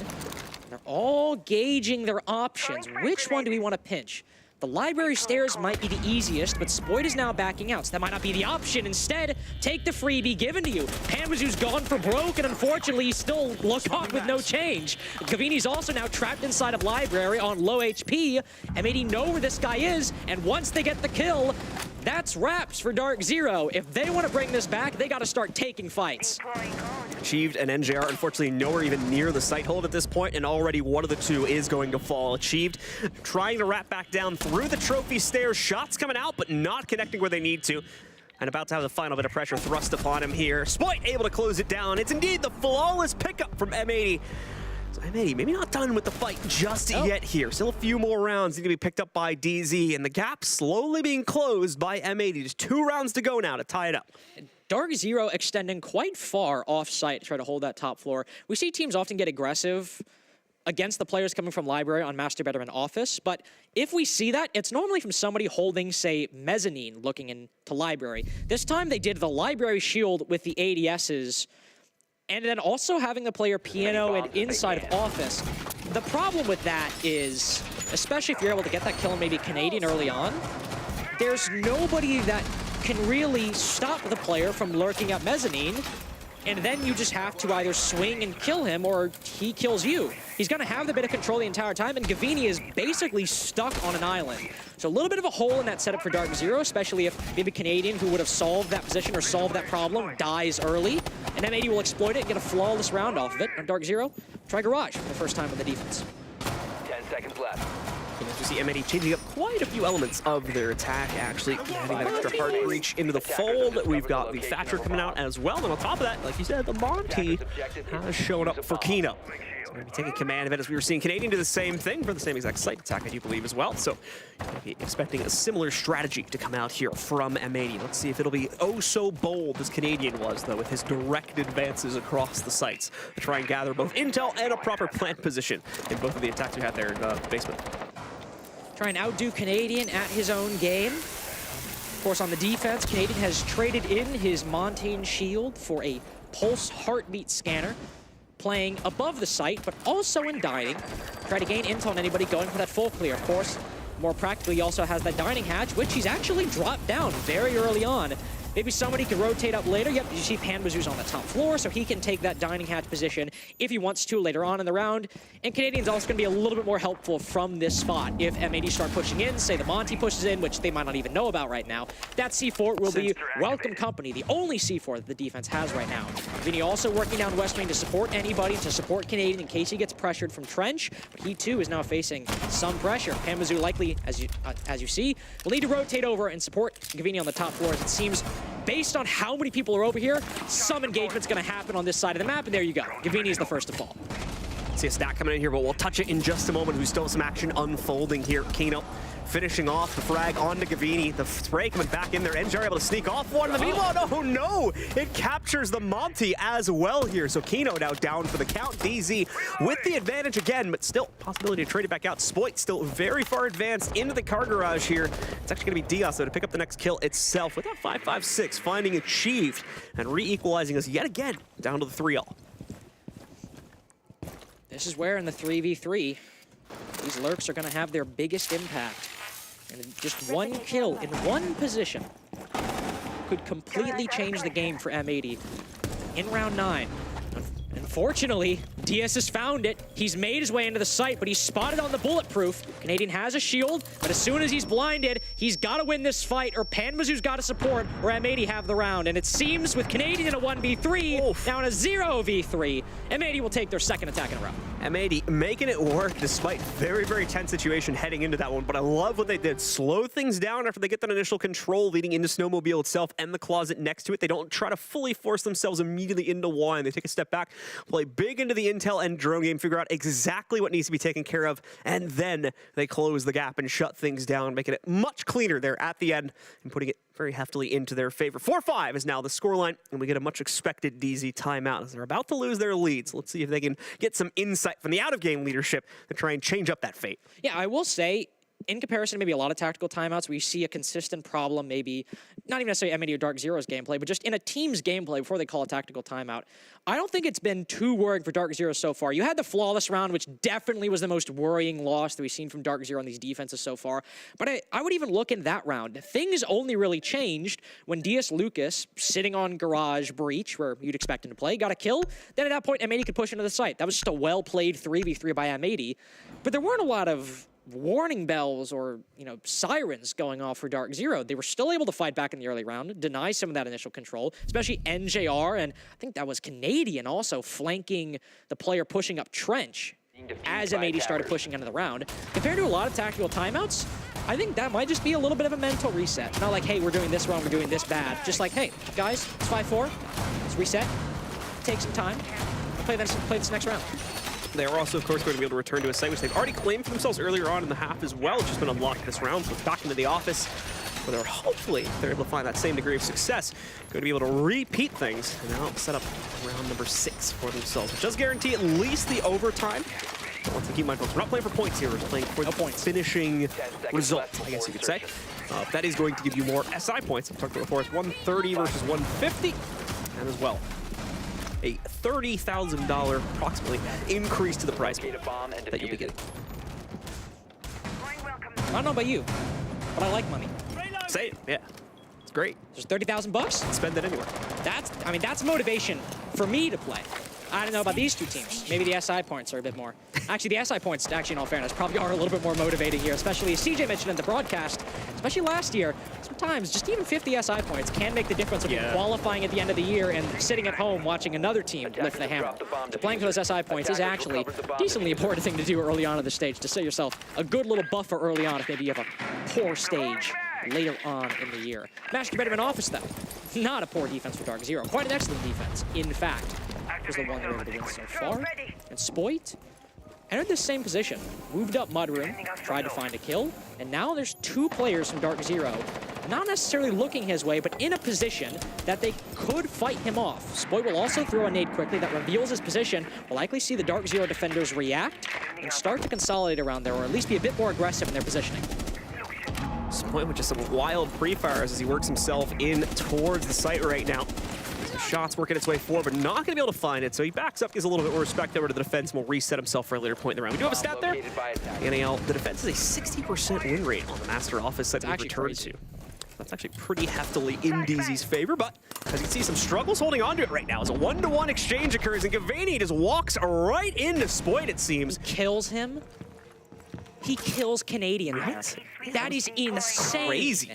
They're all gauging their options. Which one do we want to pinch? The Library Stairs might be the easiest, but Spoit is now backing out, so that might not be the option. Instead, take the freebie given to you. Panwazu's gone for broke, and unfortunately, he's still looked off with no change. Gavini's also now trapped inside of Library on low HP. M80 know where this guy is, and once they get the kill, that's wraps for Dark Zero. If they want to bring this back, they got to start taking fights. Achieved and NJR, unfortunately, nowhere even near the sight hold at this point, and already one of the 2 is going to fall. Achieved trying to wrap back down through the trophy stairs. Shots coming out, but not connecting where they need to. And about to have the final bit of pressure thrust upon him here. Spoit able to close it down. It's indeed the flawless pickup from M80. So M80 maybe not done with the fight just yet here. Still a few more rounds need to be picked up by DZ, and the gap slowly being closed by M80. Just 2 rounds to go now to tie it up. Dark Zero extending quite far off-site to try to hold that top floor. We see teams often get aggressive against the players coming from Library on Master Bedroom and Office, but if we see that, it's normally from somebody holding, say, Mezzanine looking into Library. This time they did the Library shield with the ADSs, and then also having the player Piano and inside of Office. The problem with that is, especially if you're able to get that kill and maybe Canadian early on, there's nobody that can really stop the player from lurking at Mezzanine, and then you just have to either swing and kill him or he kills you. He's going to have the bit of control the entire time, and Gavini is basically stuck on an island. So a little bit of a hole in that setup for Dark Zero, especially if maybe Canadian, who would have solved that position or solved that problem, dies early, and M80 will exploit it and get a flawless round off of it. And Dark Zero, try Garage for the first time with the defense. 10 seconds left. we see M80 changing up quite a few elements of their attack, actually adding that extra hard reach into the fold. We've got the Thatcher coming out as well, and on top of that, like you said, the Monty has shown up for Kino. So going to be taking command of it, as we were seeing Canadian do the same thing for the same exact site attack, I do believe, as well. So going to be expecting a similar strategy to come out here from M80. Let's see if it'll be oh so bold as Canadian was, though, with his direct advances across the sites to try and gather both intel and a proper plant position in both of the attacks we had there in the basement. Try and outdo Canadian at his own game. Of course, on the defense, Canadian has traded in his Montane Shield for a Pulse Heartbeat Scanner, playing above the site, but also in dining. Try to gain intel on anybody going for that full clear. Of course, more practically, he also has that dining hatch, which he's actually dropped down very early on. Maybe somebody can rotate up later. Yep, you see Panbazu's on the top floor, so he can take that dining hatch position if he wants to later on in the round. And Canadian's also going to be a little bit more helpful from this spot. If M80 start pushing in, say the Monty pushes in, which they might not even know about right now, that C4 will be welcome company, the only C4 that the defense has right now. Vinny also working down West Main to support anybody, to support Canadian in case he gets pressured from Trench, but he too is now facing some pressure. Panbazu likely, as you see, will need to rotate over and support Gavini on the top floor, as it seems, based on how many people are over here, some engagement's going to happen on this side of the map, and there you go. Gavini is the first to fall. See a stack coming in here, but we'll touch it in just a moment. Who's still some action unfolding here. Kino finishing off the frag onto Gavini. The spray coming back in there. NJR able to sneak off one. The meanwhile, oh no! It captures the Monty as well here. So Kino now down for the count. DZ with the advantage again, but still possibility to trade it back out. Spoit still very far advanced into the car garage here. It's actually going to be Diaz though to pick up the next kill itself with that 5.56 finding achieved and re-equalizing us yet again down to the 3-all. This is where in the 3v3, these lurks are going to have their biggest impact. And just one kill in one position could completely change the game for M80 in round 9. Unfortunately, Diaz has found it. He's made his way into the site, but he's spotted on the bulletproof. Canadian has a shield, but as soon as he's blinded, he's got to win this fight, or Panbazu's got to support, or M80 have the round. And it seems with Canadian in a 1v3, now in a 0v3, M80 will take their second attack in a row. M80 making it work despite very, very tense situation heading into that one. But I love what they did. Slow things down after they get that initial control leading into Snowmobile itself and the closet next to it. They don't try to fully force themselves immediately into one. They take a step back, play big into the intel and drone game, figure out exactly what needs to be taken care of, and then they close the gap and shut things down, making it much cleaner there at the end and putting it very heftily into their favor. 4-5 is now the scoreline, and we get a much expected DZ timeout as they're about to lose their leads. Let's see if they can get some insight from the out-of-game leadership to try and change up that fate. Yeah, I will say, in comparison to maybe a lot of tactical timeouts, we see a consistent problem, maybe not even necessarily M80 or Dark Zero's gameplay, but just in a team's gameplay before they call a tactical timeout. I don't think it's been too worrying for Dark Zero so far. You had the flawless round, which definitely was the most worrying loss that we've seen from Dark Zero on these defenses so far. But I would even look in that round. Things only really changed when DS Lucas, sitting on Garage Breach, where you'd expect him to play, got a kill. Then at that point, M80 could push into the site. That was just a well-played 3v3 by M80. But there weren't a lot of warning bells or, sirens going off for Dark Zero. They were still able to fight back in the early round, deny some of that initial control, especially NJR, and I think that was Canadian also flanking the player pushing up Trench as M80 started pushing into the round. Compared to a lot of tactical timeouts, I think that might just be a little bit of a mental reset. Not like, hey, we're doing this wrong, we're doing this bad. Just like, hey, guys, it's 5-4. Let's reset, take some time, play this next round. They are also, of course, going to be able to return to a site which they've already claimed for themselves earlier on in the half as well, which has been unlocked this round. So back into the office, where they're hopefully, if they're able to find that same degree of success, going to be able to repeat things and now set up round number 6 for themselves, which does guarantee at least the overtime. But let's keep in mind, folks, we're not playing for points here, we're playing for the finishing result, I guess you could say. That is going to give you more SI points. I've talked about before, it's 130 versus 150, and as well, a $30,000 approximately increase to the prize pool that you'll be getting. I don't know about you, but I like money. Say it, yeah. It's great. There's 30,000 bucks. Spend it anywhere. That's motivation for me to play. I don't know about these two teams. Maybe the SI points are a bit more. Actually, the SI points, in all fairness, probably are a little bit more motivating here, especially as CJ mentioned in the broadcast, especially last year. sometimes just even 50 SI points can make the difference of qualifying at the end of the year and sitting at home watching another team lift the hammer. So playing for those SI points is actually a decently important thing to do early on in the stage, to set yourself a good little buffer early on if maybe you have a poor stage later on in the year. Match competitive in office, though. Not a poor defense for Dark Zero. Quite an excellent defense, in fact. Was the one who able to win so far. And Spoit entered the same position, moved up Mudroom, tried to find a kill, and now there's 2 players from Dark Zero, not necessarily looking his way, but in a position that they could fight him off. Spoit will also throw a nade quickly that reveals his position. We'll likely see the Dark Zero defenders react and start to consolidate around there, or at least be a bit more aggressive in their positioning. Spoit with just some wild pre-fires as he works himself in towards the site right now. Some shots working its way forward, but not going to be able to find it. So he backs up, gives a little bit more respect over to the defense, and will reset himself for a later point in the round. We do have a stat there. The NAL, the defense is a 60% win rate on the Master Office that we've returned to. That's actually pretty heftily in DZ's favor, but as you can see, some struggles holding on to it right now as a 1-to-1 exchange occurs, and Gavini just walks right into Spoit, it seems. He kills him. He kills Canadian. What? That is insane. Crazy.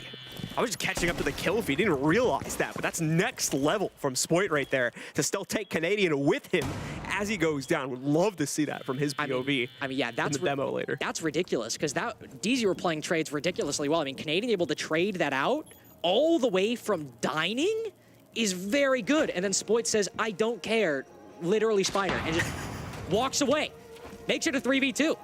I was just catching up to the kill feed, didn't realize that, but that's next level from Spoit right there to still take Canadian with him as he goes down. Would love to see that from his POV. I mean, yeah, that's in the demo later. That's ridiculous because DZ were playing trades ridiculously well. I mean, Canadian able to trade that out all the way from dining is very good. And then Spoit says, "I don't care," literally Spider, and just walks away. Makes it a 3v2.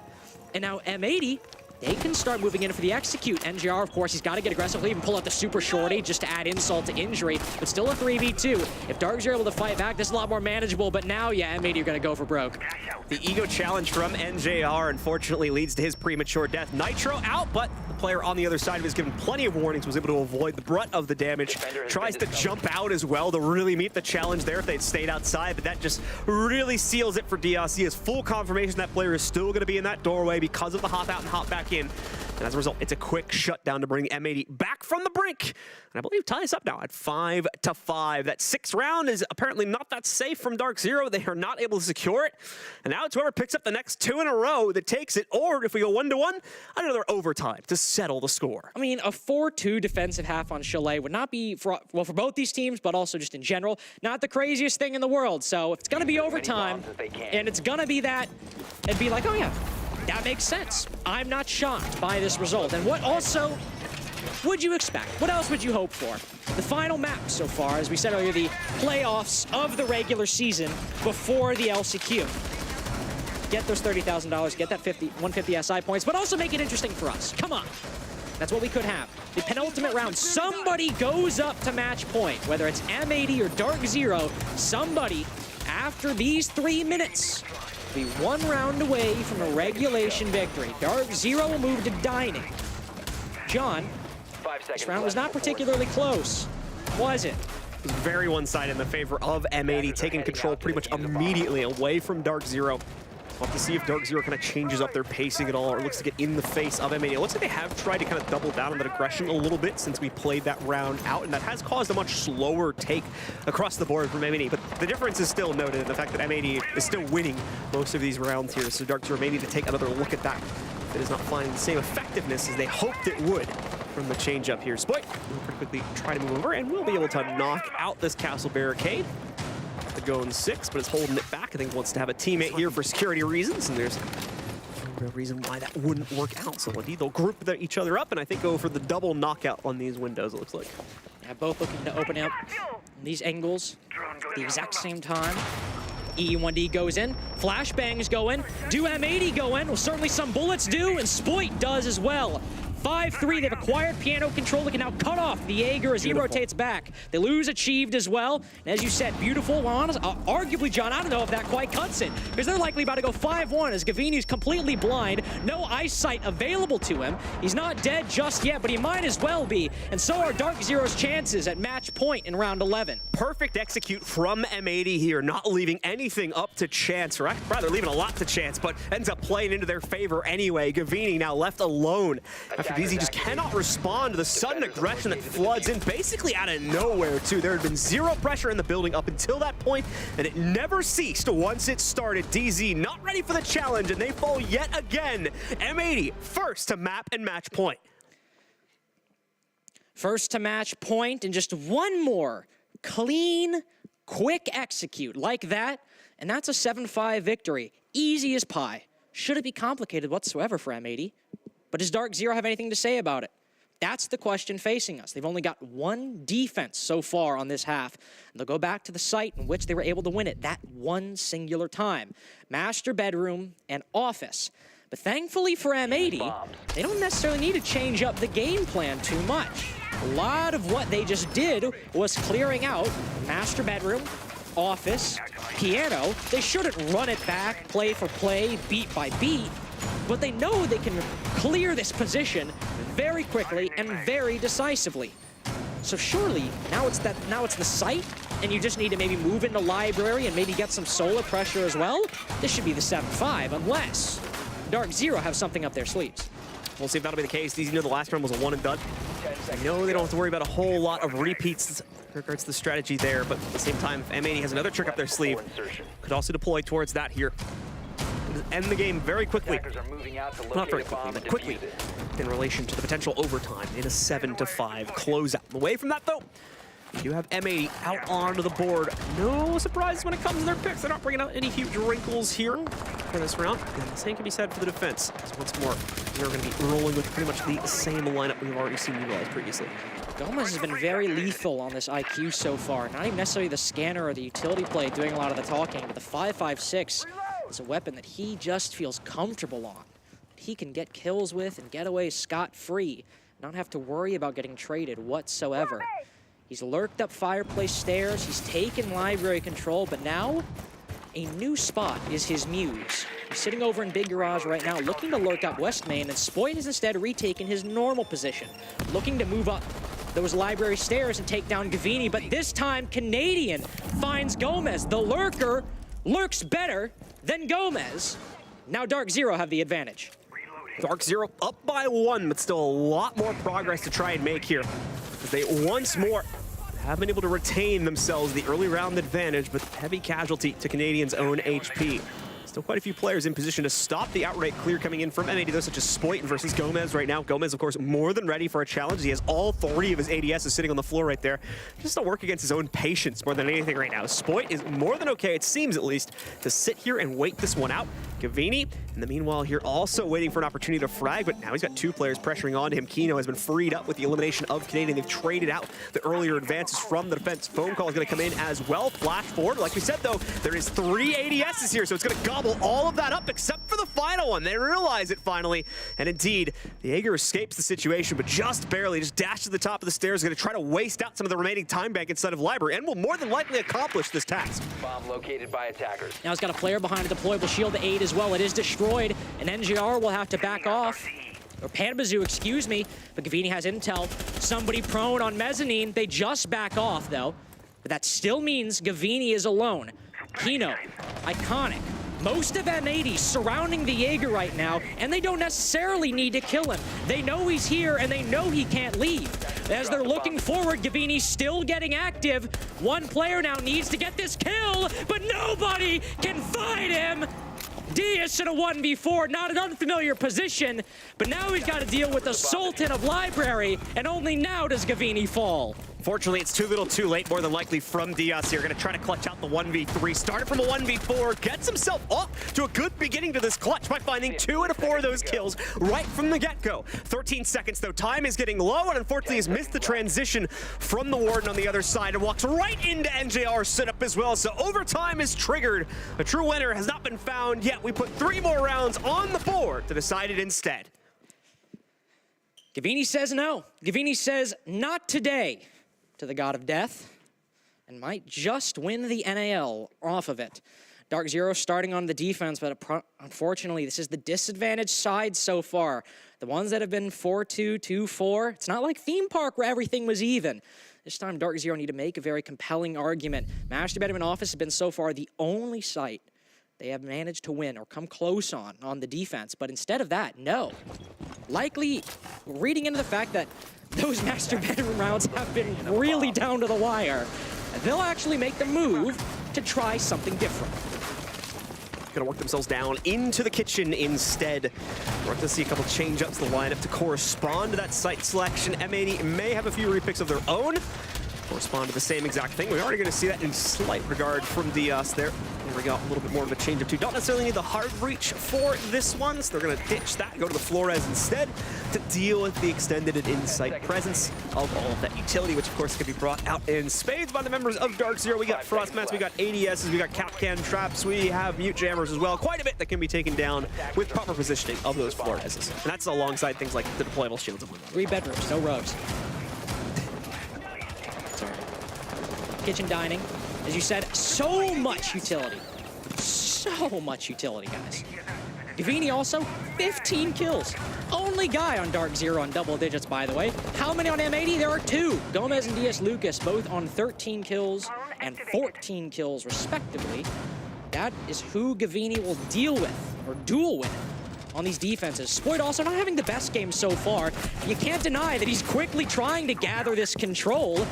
And now M80, they can start moving in for the execute. NJR, of course, he's got to get aggressively, even pull out the super shorty just to add insult to injury, but still a 3v2. If Darks are able to fight back, this is a lot more manageable, but now, yeah, M80 are going to go for broke. The ego challenge from NJR unfortunately leads to his premature death. Nitro out, but the player on the other side was given plenty of warnings, was able to avoid the brunt of the damage. Tries to jump out as well to really meet the challenge there if they'd stayed outside, but that just really seals it for DRC. He has full confirmation that player is still going to be in that doorway because of the hop out and hop back in. And as a result, it's a quick shutdown to bring M80 back from the brink. And I believe ties up now at 5-5. That 6th round is apparently not that safe from Dark Zero. They are not able to secure it. And now it's whoever picks up the next 2 in a row that takes it, or if we go 1-1, another overtime to settle the score. I mean, a 4-2 defensive half on Chalet would not be, for both these teams, but also just in general, not the craziest thing in the world. So if it's going to be overtime, and it's going to be that, it'd be like, oh yeah, that makes sense. I'm not shocked by this result. And what also would you expect? What else would you hope for? The final map so far, as we said earlier, the playoffs of the regular season before the LCQ. Get those $30,000, get that 150 SI points, but also make it interesting for us. Come on. That's what we could have. The penultimate round, somebody goes up to match point, whether it's M80 or Dark Zero, somebody, after these 3 minutes, be 1 round away from a regulation victory. Dark Zero will move to dining. John, this round was not particularly close, was it? It was very one-sided in the favor of M80, taking control pretty much immediately away from Dark Zero. We'll have to see if Dark Zero kind of changes up their pacing at all, or looks to get in the face of M80. It looks like they have tried to kind of double down on that aggression a little bit since we played that round out, and that has caused a much slower take across the board from M80. But the difference is still noted in the fact that M80 is still winning most of these rounds here, so Dark Zero may need to take another look at that. It is not finding the same effectiveness as they hoped it would from the change up here. Spoit will pretty quickly try to move over, and we'll be able to knock out this castle barricade. The going 6, but it's holding it back. I think wants to have a teammate here for security reasons, and there's no real reason why that wouldn't work out. So indeed, they'll group each other up, and I think go for the double knockout on these windows, it looks like. Yeah, both looking to open up these angles at the exact same time. E1D goes in, flashbangs go in, do M80 go in? Well, certainly some bullets do, and Spoit does as well. 5-3, they've acquired piano control. They can now cut off the Jaeger as he rotates back. They lose achieved as well. And as you said, beautiful. Well, honestly, arguably, John, I don't know if that quite cuts it, because they're likely about to go 5-1 as Gavini's completely blind. No eyesight available to him. He's not dead just yet, but he might as well be. And so are Dark Zero's chances at match point in round 11. Perfect execute from M80 here, not leaving anything up to chance, or rather leaving a lot to chance, but ends up playing into their favor anyway. Gavini now left alone after DZ just cannot respond to the sudden aggression that floods in basically out of nowhere, too. There had been zero pressure in the building up until that point, and it never ceased once it started. DZ not ready for the challenge, and they fall yet again. M80 first to map and match point. First to match point and just one more clean, quick execute like that, and that's a 7-5 victory. Easy as pie. Shouldn't be complicated whatsoever for M80. But does Dark Zero have anything to say about it? That's the question facing us. They've only got one defense so far on this half. And they'll go back to the site in which they were able to win it that one singular time. Master bedroom and office. But thankfully for M80, they don't necessarily need to change up the game plan too much. A lot of what they just did was clearing out master bedroom, office, piano. They shouldn't run it back, play for play, beat by beat, but they know they can clear this position very quickly and very decisively. So surely, now it's the site, and you just need to maybe move into library and maybe get some solar pressure as well. This should be the 7-5, unless Dark Zero have something up their sleeves. We'll see if that'll be the case. These, you know, the last round was a one and done. I know they don't have to worry about a whole lot of repeats in regards to the strategy there, but at the same time, if M80 has another trick up their sleeve, could also deploy towards that here. End the game very quickly. Not very quickly, but quickly in relation to the potential overtime in a 7-5 closeout. Away from that, though, you do have M80 out onto the board. No surprises when it comes to their picks. They're not bringing out any huge wrinkles here for this round. And the same can be said for the defense. So once more, we're going to be rolling with pretty much the same lineup we've already seen utilized previously. Gomez has been very lethal on this IQ so far. Not even necessarily the scanner or the utility play doing a lot of the talking, but the 5.56 is a weapon that he just feels comfortable on. He can get kills with and get away scot-free, not have to worry about getting traded whatsoever. He's lurked up fireplace stairs, he's taken library control, but now a new spot is his muse. He's sitting over in Big Garage right now, looking to lurk up West Main, and Spoit has instead retaken his normal position, looking to move up those library stairs and take down Gavini, but this time Canadian finds Gomez. The lurker lurks better than Gomez. Now Dark Zero have the advantage. Dark Zero up by one, but still a lot more progress to try and make here, as they once more have been able to retain themselves the early round advantage, but heavy casualty to Canadians' own HP. Still quite a few players in position to stop the outright clear coming in from M80, though, such as Spoit versus Gomez right now. Gomez, of course, more than ready for a challenge. He has all three of his ADSs sitting on the floor right there. Just to work against his own patience more than anything right now. Spoit is more than okay, it seems at least, to sit here and wait this one out. Gavini, in the meanwhile here, also waiting for an opportunity to frag, but now he's got two players pressuring on him. Kino has been freed up with the elimination of Canadian. They've traded out the earlier advances from the defense. Phone call is going to come in as well. Flash forward. Like we said, though, there is 3 ADSs here, so it's going to gobble all of that up except for the final one. They realize it finally, and indeed, the Jaeger escapes the situation, but just barely, just dashes to the top of the stairs, going to try to waste out some of the remaining time bank inside of library, and will more than likely accomplish this task. Bomb located by attackers. Now he's got a player behind a deployable shield to aid as well. It is destroyed, and NGR will have to back off. Or Panbazoo, excuse me, but Gavini has intel. Somebody prone on mezzanine. They just back off, though. But that still means Gavini is alone. Kino, iconic. Most of M80 surrounding the Jaeger right now, and they don't necessarily need to kill him. They know he's here, and they know he can't leave. As they're looking forward, Gavini's still getting active. One player now needs to get this kill, but nobody can fight him. Diaz in a 1v4, not an unfamiliar position, but now he's got to deal with the Sultan of Library, and only now does Gavini fall. Fortunately, it's too little too late, more than likely, from Diaz here. Going to try to clutch out the 1v3. Started from a 1v4, gets himself off to a good beginning to this clutch by finding 2 out of 4 of those kills right from the get-go. 13 seconds, though. Time is getting low, and unfortunately has missed the transition from the Warden on the other side and walks right into NJR's setup as well. So overtime is triggered. A true winner has not been found yet. We put 3 more rounds on the board to decide it instead. Gavini says no. Gavini says not today to the God of Death, and might just win the NAL off of it. Dark Zero starting on the defense, but unfortunately, this is the disadvantaged side so far. The ones that have been 4-2, 2-4, it's not like Theme Park where everything was even. This time, Dark Zero need to make a very compelling argument. Master Bedroom Office has been so far the only site they have managed to win or come close on the defense, but instead of that, no. Likely reading into the fact that those Master Bedroom rounds have been really down to the wire, they'll actually make the move to try something different. gonna work themselves down into the kitchen instead. We're going to see a couple change-ups to the lineup to correspond to that site selection. M80 may have a few repicks of their own, correspond to the same exact thing. We're already going to see that in slight regard from Diaz there. There we go, a little bit more of a change-up too. Don't necessarily need the hard reach for this one, so they're going to ditch that, go to the Flores instead to deal with the extended and insight presence of all of that utility, which of course can be brought out in spades by the members of Dark Zero. We got Frost Mats, we got ADSs, we got Capcan Traps, we have Mute Jammers as well. Quite a bit that can be taken down with proper positioning of those Flores. And that's alongside things like the deployable shields of 3 bedrooms, no rogues. Kitchen dining, as you said, so much utility. So much utility, guys. Gavini also, 15 kills. Only guy on Dark Zero on double digits, by the way. How many on M80? There are 2. Gomez and DS Lucas, both on 13 kills and 14 kills, respectively. That is who Gavini will deal with, or duel with, on these defenses. Spoit also not having the best game so far. You can't deny that he's quickly trying to gather this control.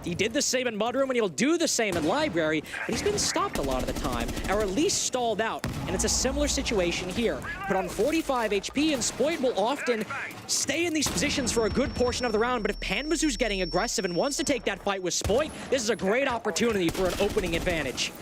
He did the same in Mudroom, and he'll do the same in Library, but he's been stopped a lot of the time, or at least stalled out, and it's a similar situation here. Put on 45 HP, and Spoit will often stay in these positions for a good portion of the round, but if Panbazu's getting aggressive and wants to take that fight with Spoit, this is a great opportunity for an opening advantage.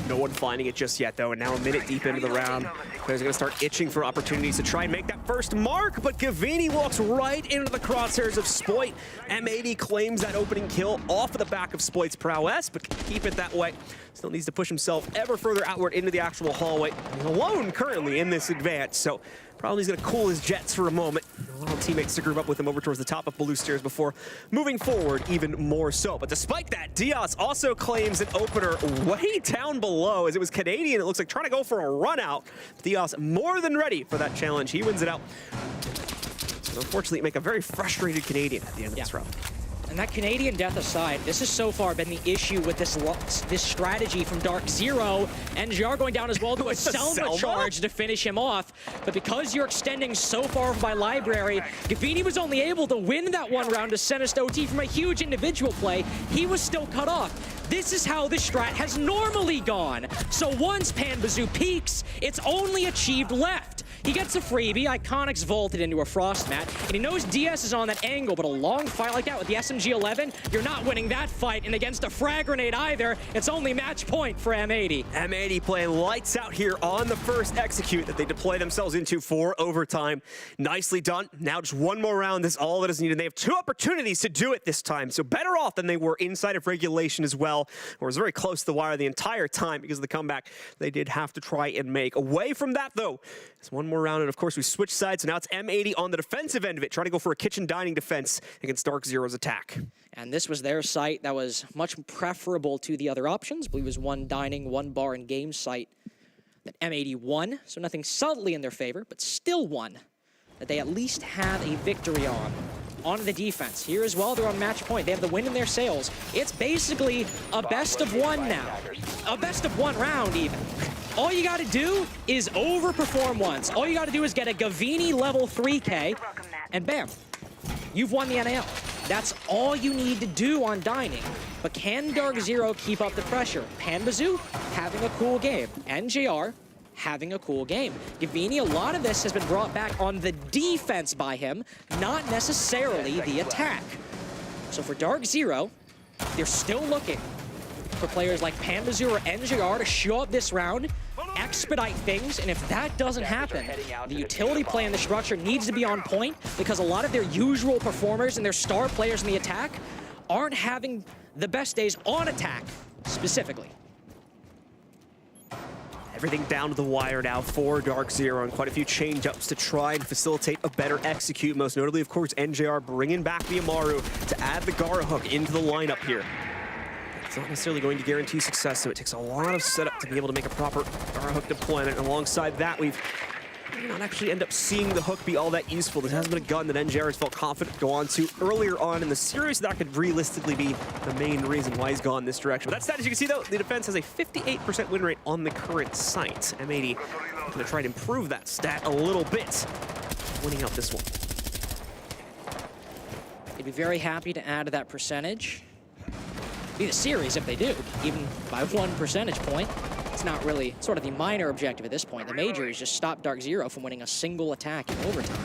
No one finding it just yet, though, and now a minute deep into the round. Players are going to start itching for opportunities to try and make that first mark, but Gavini walks right into the crosshairs of Spoit. M80 claims that opening kill off of the back of Spoit's prowess, but can keep it that way. Still needs to push himself ever further outward into the actual hallway. He's alone currently in this advance, so probably he's going to cool his jets for a moment. Allow teammates to group up with him over towards the top of blue stairs before moving forward even more so. But despite that, Diaz also claims an opener way down below as it was Canadian. It looks like trying to go for a run out. Diaz more than ready for that challenge. He wins it out. So unfortunately, make a very frustrated Canadian at the end of this round. And that Canadian death aside, this has so far been the issue with this strategy from Dark Zero. And NGR going down as well to a Selma charge to finish him off. But because you're extending so far by Library, Gavini was only able to win that one round to send us to OT from a huge individual play. He was still cut off. This is how this strat has normally gone. So once Panbazoo peaks, it's only achieved left. He gets a freebie, Iconics vaulted into a Frost Mat, and he knows DS is on that angle, but a long fight like that with the SMG-11, you're not winning that fight, and against a frag grenade either, it's only match point for M80. M80 playing lights out here on the first execute that they deploy themselves into for overtime. Nicely done. Now just one more round is all that is needed. They have 2 opportunities to do it this time, so better off than they were inside of regulation as well, or was very close to the wire the entire time because of the comeback they did have to try and make. Away from that, though, it's one more round, and of course we switch sides, so now it's M80 on the defensive end of it, trying to go for a kitchen dining defense against Dark Zero's attack. And this was their site that was much preferable to the other options. I believe it was 1 dining, 1 bar and game site that M80 won, so nothing subtly in their favor, but still one that they at least had a victory on the defense. Here as well, they're on match point. They have the wind in their sails. It's basically a best of 1 now. A best of 1 round, even. All you gotta do is overperform once. All you gotta do is get a Gavini level 3K, and bam, you've won the NAL. That's all you need to do on dining. But can Dark Zero keep up the pressure? Panbazoo having a cool game. NJR having a cool game. Gavini, a lot of this has been brought back on the defense by him, not necessarily the attack. So for Dark Zero, they're still looking for players like Panbazoo or NJR to show up this round, expedite things, and if that doesn't happen, the utility play and the structure needs to be on point because a lot of their usual performers and their star players in the attack aren't having the best days on attack, specifically. Everything down to the wire now for Dark Zero, and quite a few change-ups to try and facilitate a better execute. Most notably, of course, NJR bringing back the Amaru to add the Gara hook into the lineup here. It's not necessarily going to guarantee success, so it takes a lot of setup to be able to make a proper Gara hook deployment. And alongside that, we've not actually end up seeing the hook be all that useful. This hasn't been a gun that NJR has felt confident to go on to earlier on in the series. That could realistically be the main reason why he's gone this direction. But that stat, as you can see, though, the defense has a 58% win rate on the current site. M80 going to try and improve that stat a little bit, winning out this one. They'd be very happy to add to that percentage. Be the series if they do, even by 1 percentage point. It's not really sort of the minor objective at this point. The major is just stop Dark Zero from winning a single attack in overtime.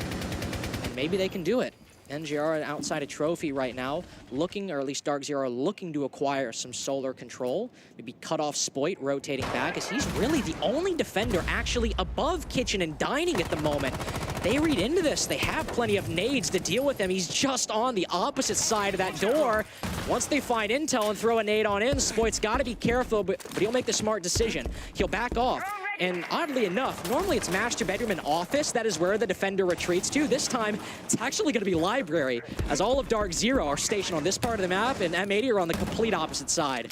And maybe they can do it. NGR outside a trophy right now, looking, or at least Dark Zero looking to acquire some solar control. Maybe cut off Spoit, rotating back, as he's really the only defender actually above Kitchen and Dining at the moment. They read into this. They have plenty of nades to deal with him. He's just on the opposite side of that door. Once they find intel and throw a nade on in, Spoit's got to be careful, but he'll make the smart decision. He'll back off. And oddly enough, normally it's master bedroom and office. That is where the defender retreats to. This time, it's actually going to be library, as all of Dark Zero are stationed on this part of the map, and M80 are on the complete opposite side.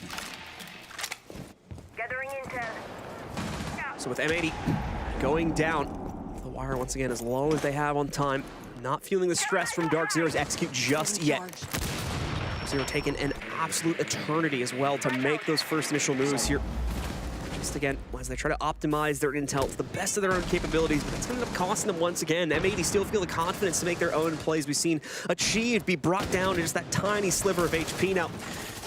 Gathering intel. So with M80 going down, the wire once again as low as they have on time. Not feeling the stress from Dark Zero's execute just yet. Zero taking an absolute eternity as well to make those first initial moves here. Just again, as they try to optimize their intel to the best of their own capabilities, but it's going to end up costing them once again. M80 still feel the confidence to make their own plays we've seen achieved be brought down to just that tiny sliver of HP now.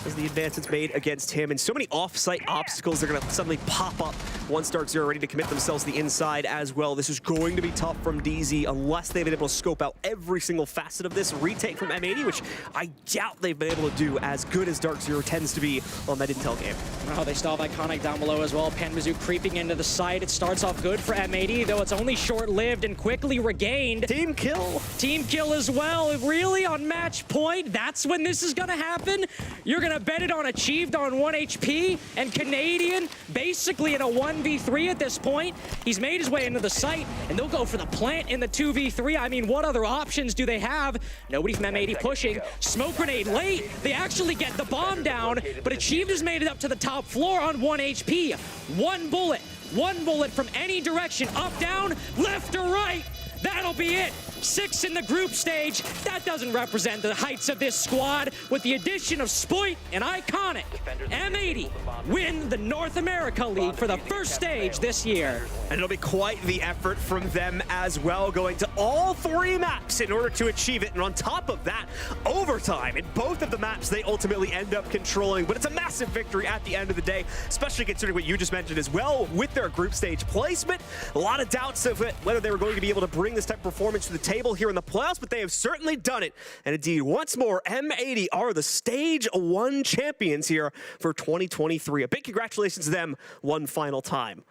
As the advances made against him, and so many off-site obstacles are going to suddenly pop up once Dark Zero are ready to commit themselves to the inside as well. This is going to be tough from DZ unless they've been able to scope out every single facet of this retake from M80, which I doubt they've been able to do as good as Dark Zero tends to be on that intel game. Oh, they still have Iconic down below as well. Panmizu creeping into the site. It starts off good for M80, though it's only short-lived and quickly regained. Team kill. Team kill as well. Really, on match point, that's when this is going to happen? You're going to bet it on Achieved on 1 HP, and Canadian basically in a 1v3 at this point. He's made his way into the site, and they'll go for the plant in the 2v3. I mean, what other options do they have? Nobody from M80 pushing. Smoke grenade late. They actually get the bomb down, but Achieved has made it up to the top floor on 1 HP. One bullet from any direction, up, down, left or right. That'll be it. 6 in the group stage. That doesn't represent the heights of this squad. With the addition of Spoit and Iconic, M80 win the North America League for the first stage this year. And it'll be quite the effort from them as well, going to all 3 maps in order to achieve it. And on top of that, overtime in both of the maps they ultimately end up controlling. But it's a massive victory at the end of the day, especially considering what you just mentioned as well with their group stage placement. A lot of doubts of whether they were going to be able to bring this type of performance to the table here in the playoffs, but they have certainly done it. And indeed, once more, M80 are the Stage 1 champions here for 2023. A big congratulations to them one final time.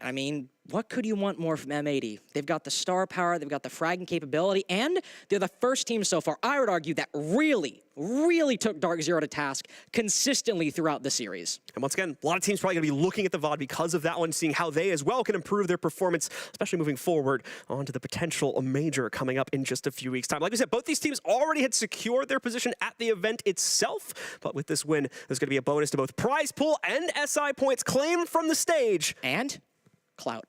I mean, what could you want more from M80? They've got the star power, they've got the fragging capability, and they're the first team so far, I would argue, that really took Dark Zero to task consistently throughout the series. And once again, a lot of teams probably going to be looking at the VOD because of that one, seeing how they as well can improve their performance, especially moving forward onto the potential major coming up in just a few weeks' time. Like we said, both these teams already had secured their position at the event itself, but with this win, there's going to be a bonus to both prize pool and SI points claimed from the stage. And clout.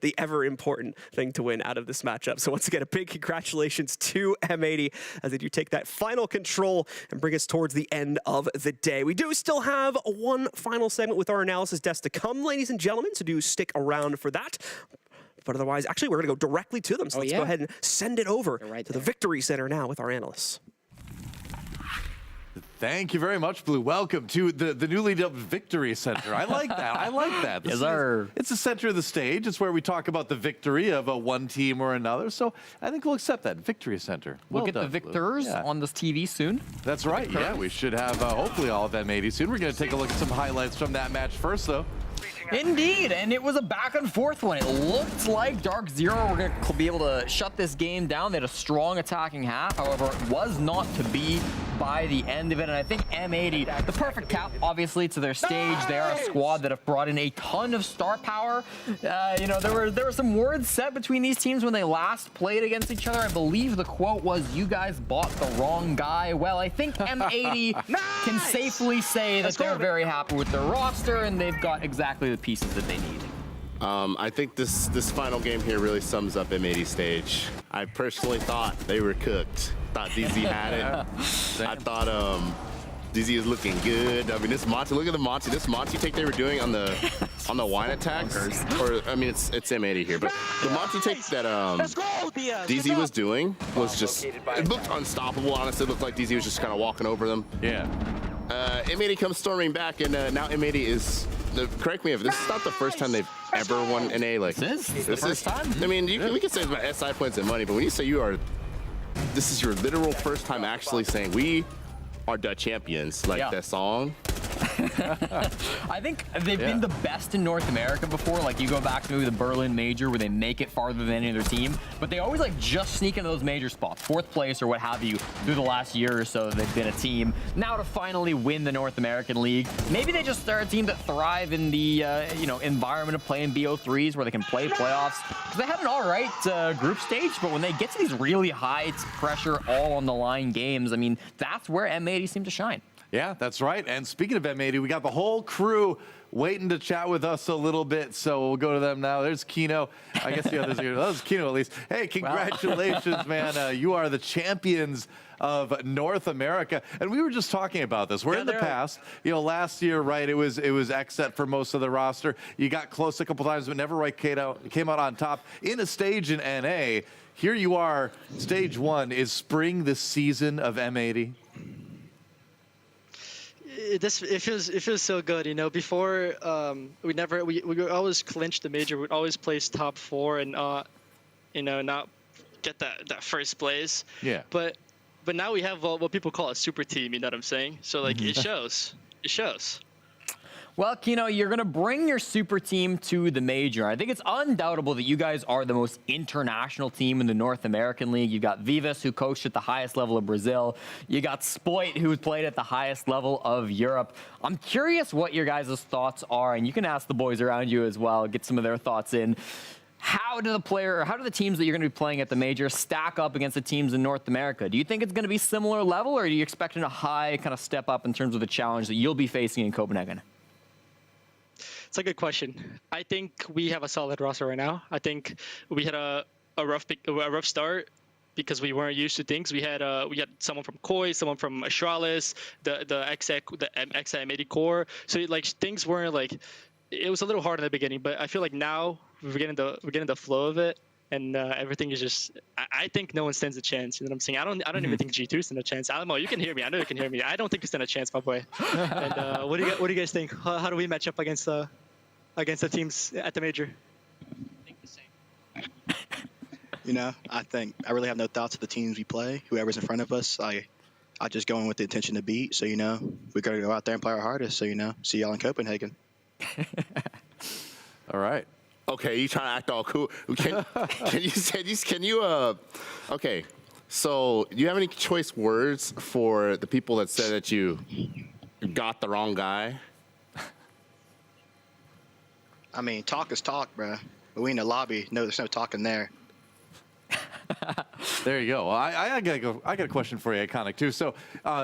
The ever important thing to win out of this matchup. So once again, a big congratulations to M80 as they do take that final control and bring us towards the end of the day. We do still have one final segment with our analysis desk to come, ladies and gentlemen, so do stick around for that. But otherwise, actually, we're going to go directly to them. So let's go ahead and send it over to the Victory Center now with our analysts. Thank you very much, Blue. Welcome to the newly dubbed Victory Center. I like that. I like that. Yes, sir. It's the center of the stage. It's where we talk about the victory of one team or another. So I think we'll accept that. Victory Center. We'll Well get the done, Blue. victors Yeah. on this TV soon. That's right. Yeah, we should have hopefully all of M80 soon. We're going to take a look at some highlights from that match first, though. Indeed, and it was a back and forth one. It looked like Dark Zero were going to be able to shut this game down. They had a strong attacking half. However, it was not to be by the end of it. And I think M80, the perfect cap, obviously, to their stage. They are a squad that have brought in a ton of star power. You know, there were some words said between these teams when they last played against each other. I believe the quote was, "You guys bought the wrong guy." Well, I think M80 can safely say that they're very happy with their roster and they've got exactly the pieces that they need. I think this final game here really sums up M80 stage. I personally thought they were cooked. Thought DZ had it. I thought DZ is looking good. I mean, this Monty, look at the Monty. This Monty take they were doing on the wine attacks, or I mean, it's M80 here, but the Monty take that DZ was doing was just, it looked unstoppable. Honestly, it looked like DZ was just kind of walking over them. Yeah. M80 comes storming back, and now M80 is correct me if this is not the first time they've ever won NA. Like This is the first time. I mean, we can say it's about SI points and money, but when you say this is your literal first time actually saying we are the champions, like that song. I think they've been the best in North America before. Like, you go back to maybe the Berlin Major where they make it farther than any other team, but they always like just sneak into those major spots, 4th place or what have you, through the last year or so they've been a team. Now to finally win the North American League, maybe they just are a team that thrive in the environment of playing BO3s where they can play playoffs. Because they had an all right group stage, but when they get to these really high pressure, all on the line games, I mean, that's where M80 seem to shine. Yeah, that's right. And speaking of M80, we got the whole crew waiting to chat with us a little bit, so we'll go to them now. There's Kino. I guess the others are here. That was Kino, at least. Hey, congratulations, man. You are the champions of North America. And we were just talking about this. We're in the past. Last year, right, it was XSET for most of the roster. You got close a couple times, but never right came out on top in a stage in NA. Here you are, stage 1. Is spring the season of M80? It feels so good, Before we always clinch the major. We'd always place top 4 and not get that first place. Yeah. But now we have what people call a super team. You know what I'm saying? So like it shows. It shows. Well, Kino, you're going to bring your super team to the major. I think it's undoubtable that you guys are the most international team in the North American League. You've got Vivas, who coached at the highest level of Brazil. You got Spoit, who played at the highest level of Europe. I'm curious what your guys' thoughts are, and you can ask the boys around you as well, get some of their thoughts in. How do the teams that you're going to be playing at the major stack up against the teams in North America? Do you think it's going to be similar level, or are you expecting a high kind of step up in terms of the challenge that you'll be facing in Copenhagen? It's a good question. I think we have a solid roster right now. I think we had a rough start because we weren't used to things. We had someone from Koi, someone from Astralis, the XM80 core. So like things weren't like, it was a little hard in the beginning, but I feel like now we're getting the flow of it, and everything is just. I think no one stands a chance. You know what I'm saying? I don't even think G2 stands a chance. Alamo, you can hear me. I know you can hear me. I don't think you stand a chance, my boy. And what do you guys think? How do we match up against the teams at the major? I think the same. I think I really have no thoughts of the teams we play. Whoever's in front of us, I just go in with the intention to beat. So we gotta go out there and play our hardest. So see y'all in Copenhagen. All right. Okay, you trying to act all cool? Can you okay? So, do you have any choice words for the people that said that you got the wrong guy? I mean, talk is talk, bro. But we in the lobby. No, there's no talking there. There you go. Well, I got a question for you, Iconic, too. So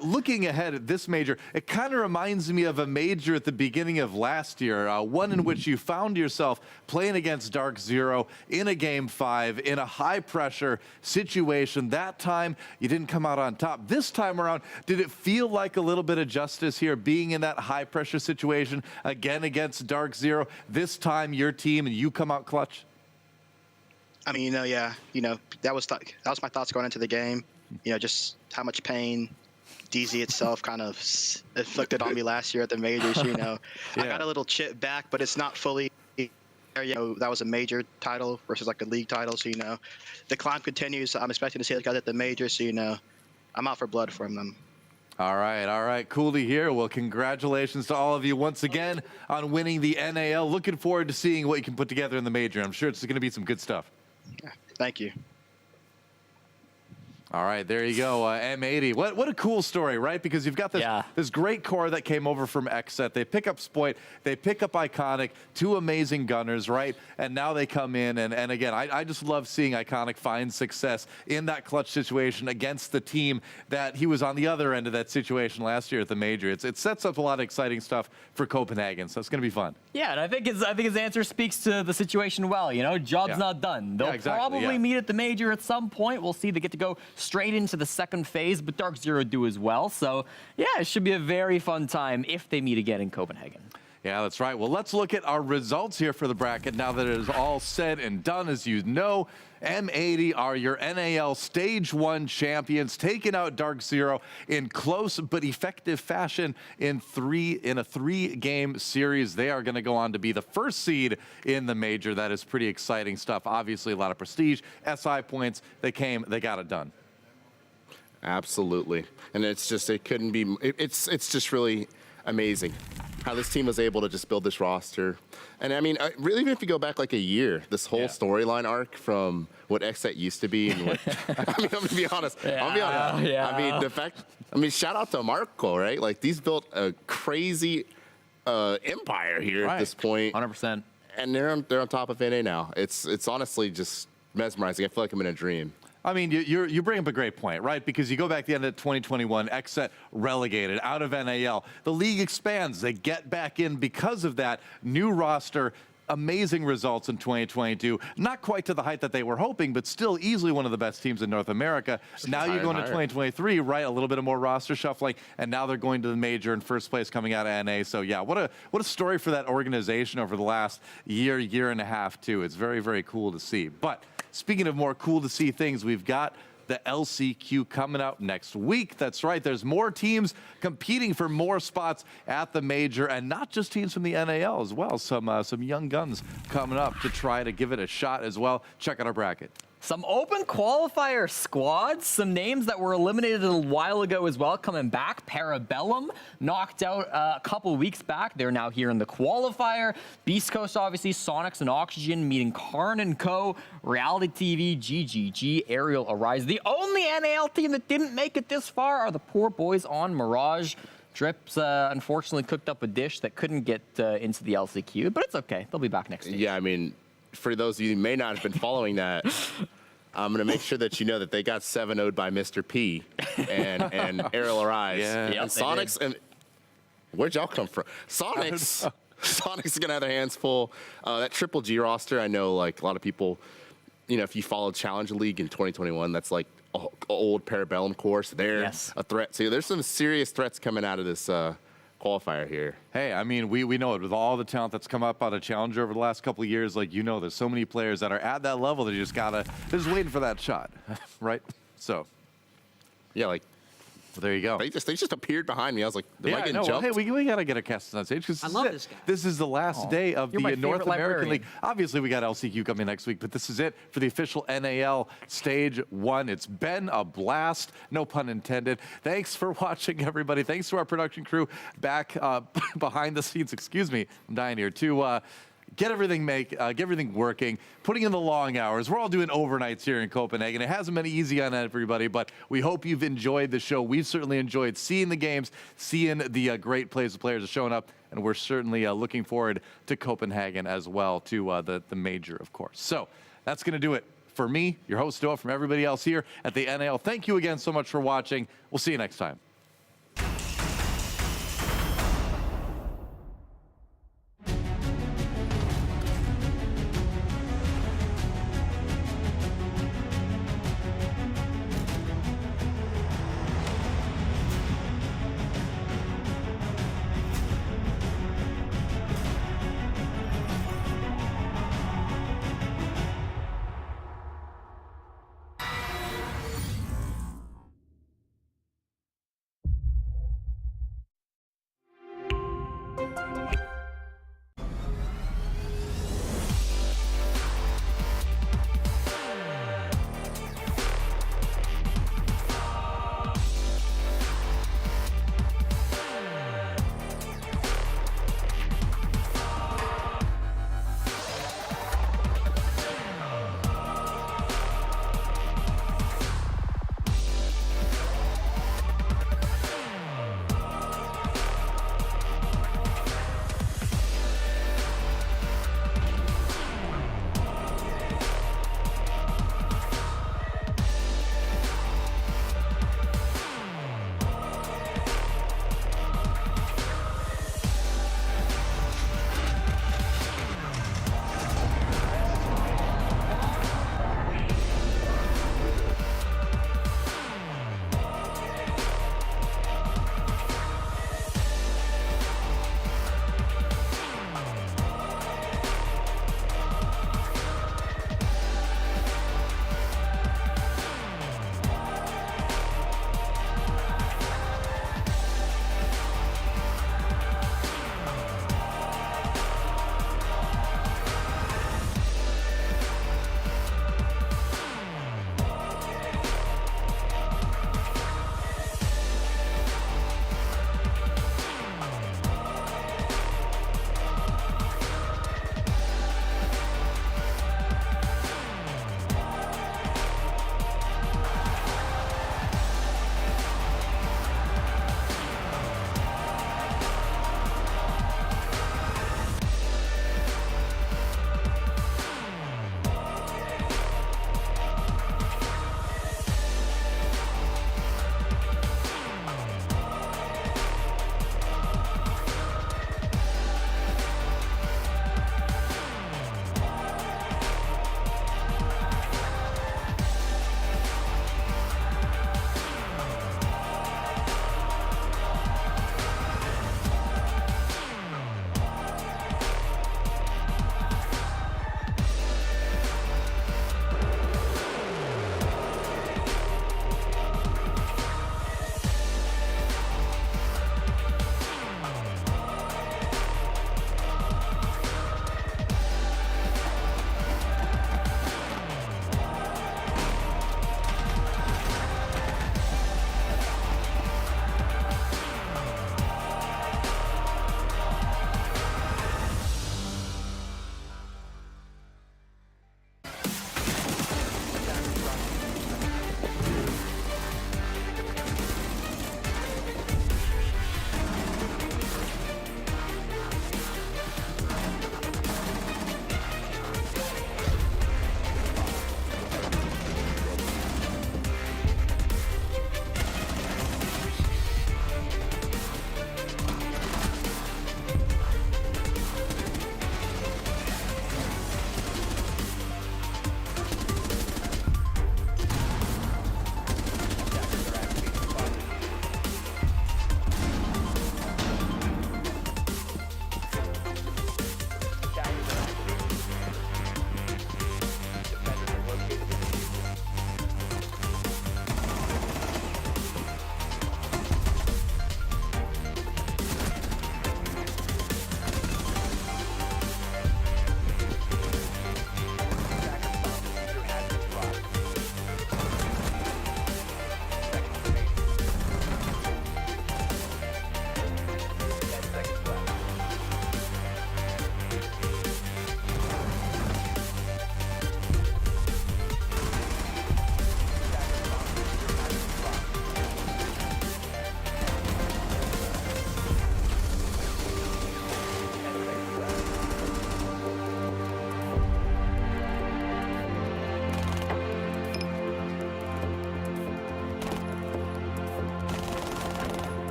looking ahead at this major, it kind of reminds me of a major at the beginning of last year, one in which you found yourself playing against Dark Zero in a Game 5 in a high-pressure situation. That time, you didn't come out on top. This time around, did it feel like a little bit of justice here, being in that high-pressure situation again against Dark Zero? This time, your team, and you come out clutch? I mean, that was my thoughts going into the game. Just how much pain DZ itself kind of inflicted on me last year at the majors. I got a little chip back, but it's not fully. That was a major title versus like a league title. So the climb continues. I'm expecting to see the guys at the major. So I'm out for blood from them. All right. Cool to hear. Well, congratulations to all of you once again on winning the NAL. Looking forward to seeing what you can put together in the major. I'm sure it's going to be some good stuff. Thank you. All right, there you go, M80. What a cool story, right? Because you've got this great core that came over from XSET. They pick up Spoit, they pick up Iconic, 2 amazing gunners, right? And now they come in, and again, I just love seeing Iconic find success in that clutch situation against the team that he was on the other end of that situation last year at the major. It sets up a lot of exciting stuff for Copenhagen, so it's going to be fun. Yeah, and I think his answer speaks to the situation well. Job's not done. They'll probably meet at the major at some point. We'll see. They get to go straight into the second phase, but Dark Zero do as well. So, yeah, it should be a very fun time if they meet again in Copenhagen. Yeah, that's right. Well, let's look at our results here for the bracket now that it is all said and done. As you know, M80 are your NAL Stage 1 champions, taking out Dark Zero in close but effective fashion in a 3-game series. They are going to go on to be the first seed in the major. That is pretty exciting stuff. Obviously, a lot of prestige, SI points. They got it done. Absolutely. And it's just, it couldn't be, it's just really amazing how this team was able to just build this roster. And I mean, really, even if you go back like a year, this whole storyline arc from what XSET used to be and what, I mean, I'm gonna be honest. I mean, the fact, shout out to Marco, right? Like, these built a crazy empire here at this point. 100%. And they're on top of NA now. It's honestly just mesmerizing. I feel like I'm in a dream. I mean, you bring up a great point, right? Because you go back to the end of 2021, XSET relegated out of NAL. The league expands. They get back in because of that new roster. Amazing results in 2022. Not quite to the height that they were hoping, but still easily one of the best teams in North America. Now you go into 2023, right? A little bit of more roster shuffling, and now they're going to the major in first place coming out of NA. So yeah, what a story for that organization over the last year and a half too. It's very, very cool to see. But speaking of more cool to see things, we've got the LCQ coming out next week. That's right. There's more teams competing for more spots at the major, and not just teams from the NAL as well. Some young guns coming up to try to give it a shot as well. Check out our bracket. Some open qualifier squads, some names that were eliminated a while ago as well coming back. Parabellum knocked out a couple weeks back. They're now here in the qualifier. Beast Coast, obviously, Sonics and Oxygen meeting Karn & Co. Reality TV, GGG, Aerial Arise. The only NAL team that didn't make it this far are the poor boys on Mirage. Drips unfortunately cooked up a dish that couldn't get into the LCQ, but it's okay. They'll be back next week. Yeah, I mean, for those of you who may not have been following that, I'm going to make sure that you know that they got 7-0'd by Mr. P and Aerial Arise. Yeah. Yep, and Sonics, and where'd y'all come from? Sonics is going to have their hands full. That Triple G roster, I know, like, a lot of people, you know, if you followed Challenge League in 2021, that's like an old Parabellum course. They're a threat. So there's some serious threats coming out of this qualifier here. Hey, I mean, we know it with all the talent that's come up out of Challenger over the last couple of years. Like, you know, there's so many players that are at that level that you just they're just waiting for that shot, right? So, yeah, like, well, there you go. They just appeared behind me. I was like, am I getting Well, jumped? hey, we got to get our cast on stage because I love this guy. This is the last day of You're my the North favorite American librarian. League. Obviously, we got LCQ coming next week, but this is it for the official NAL Stage 1. It's been a blast, no pun intended. Thanks for watching, everybody. Thanks to our production crew back behind the scenes. Excuse me, I'm dying here to get everything working, putting in the long hours. We're all doing overnights here in Copenhagen. It hasn't been easy on everybody, but we hope you've enjoyed the show. We've certainly enjoyed seeing the games, seeing the great plays the players are showing up, and we're certainly looking forward to Copenhagen as well, to the major, of course. So that's going to do it for me, your host, Noah, from everybody else here at the NAL. Thank you again so much for watching. We'll see you next time.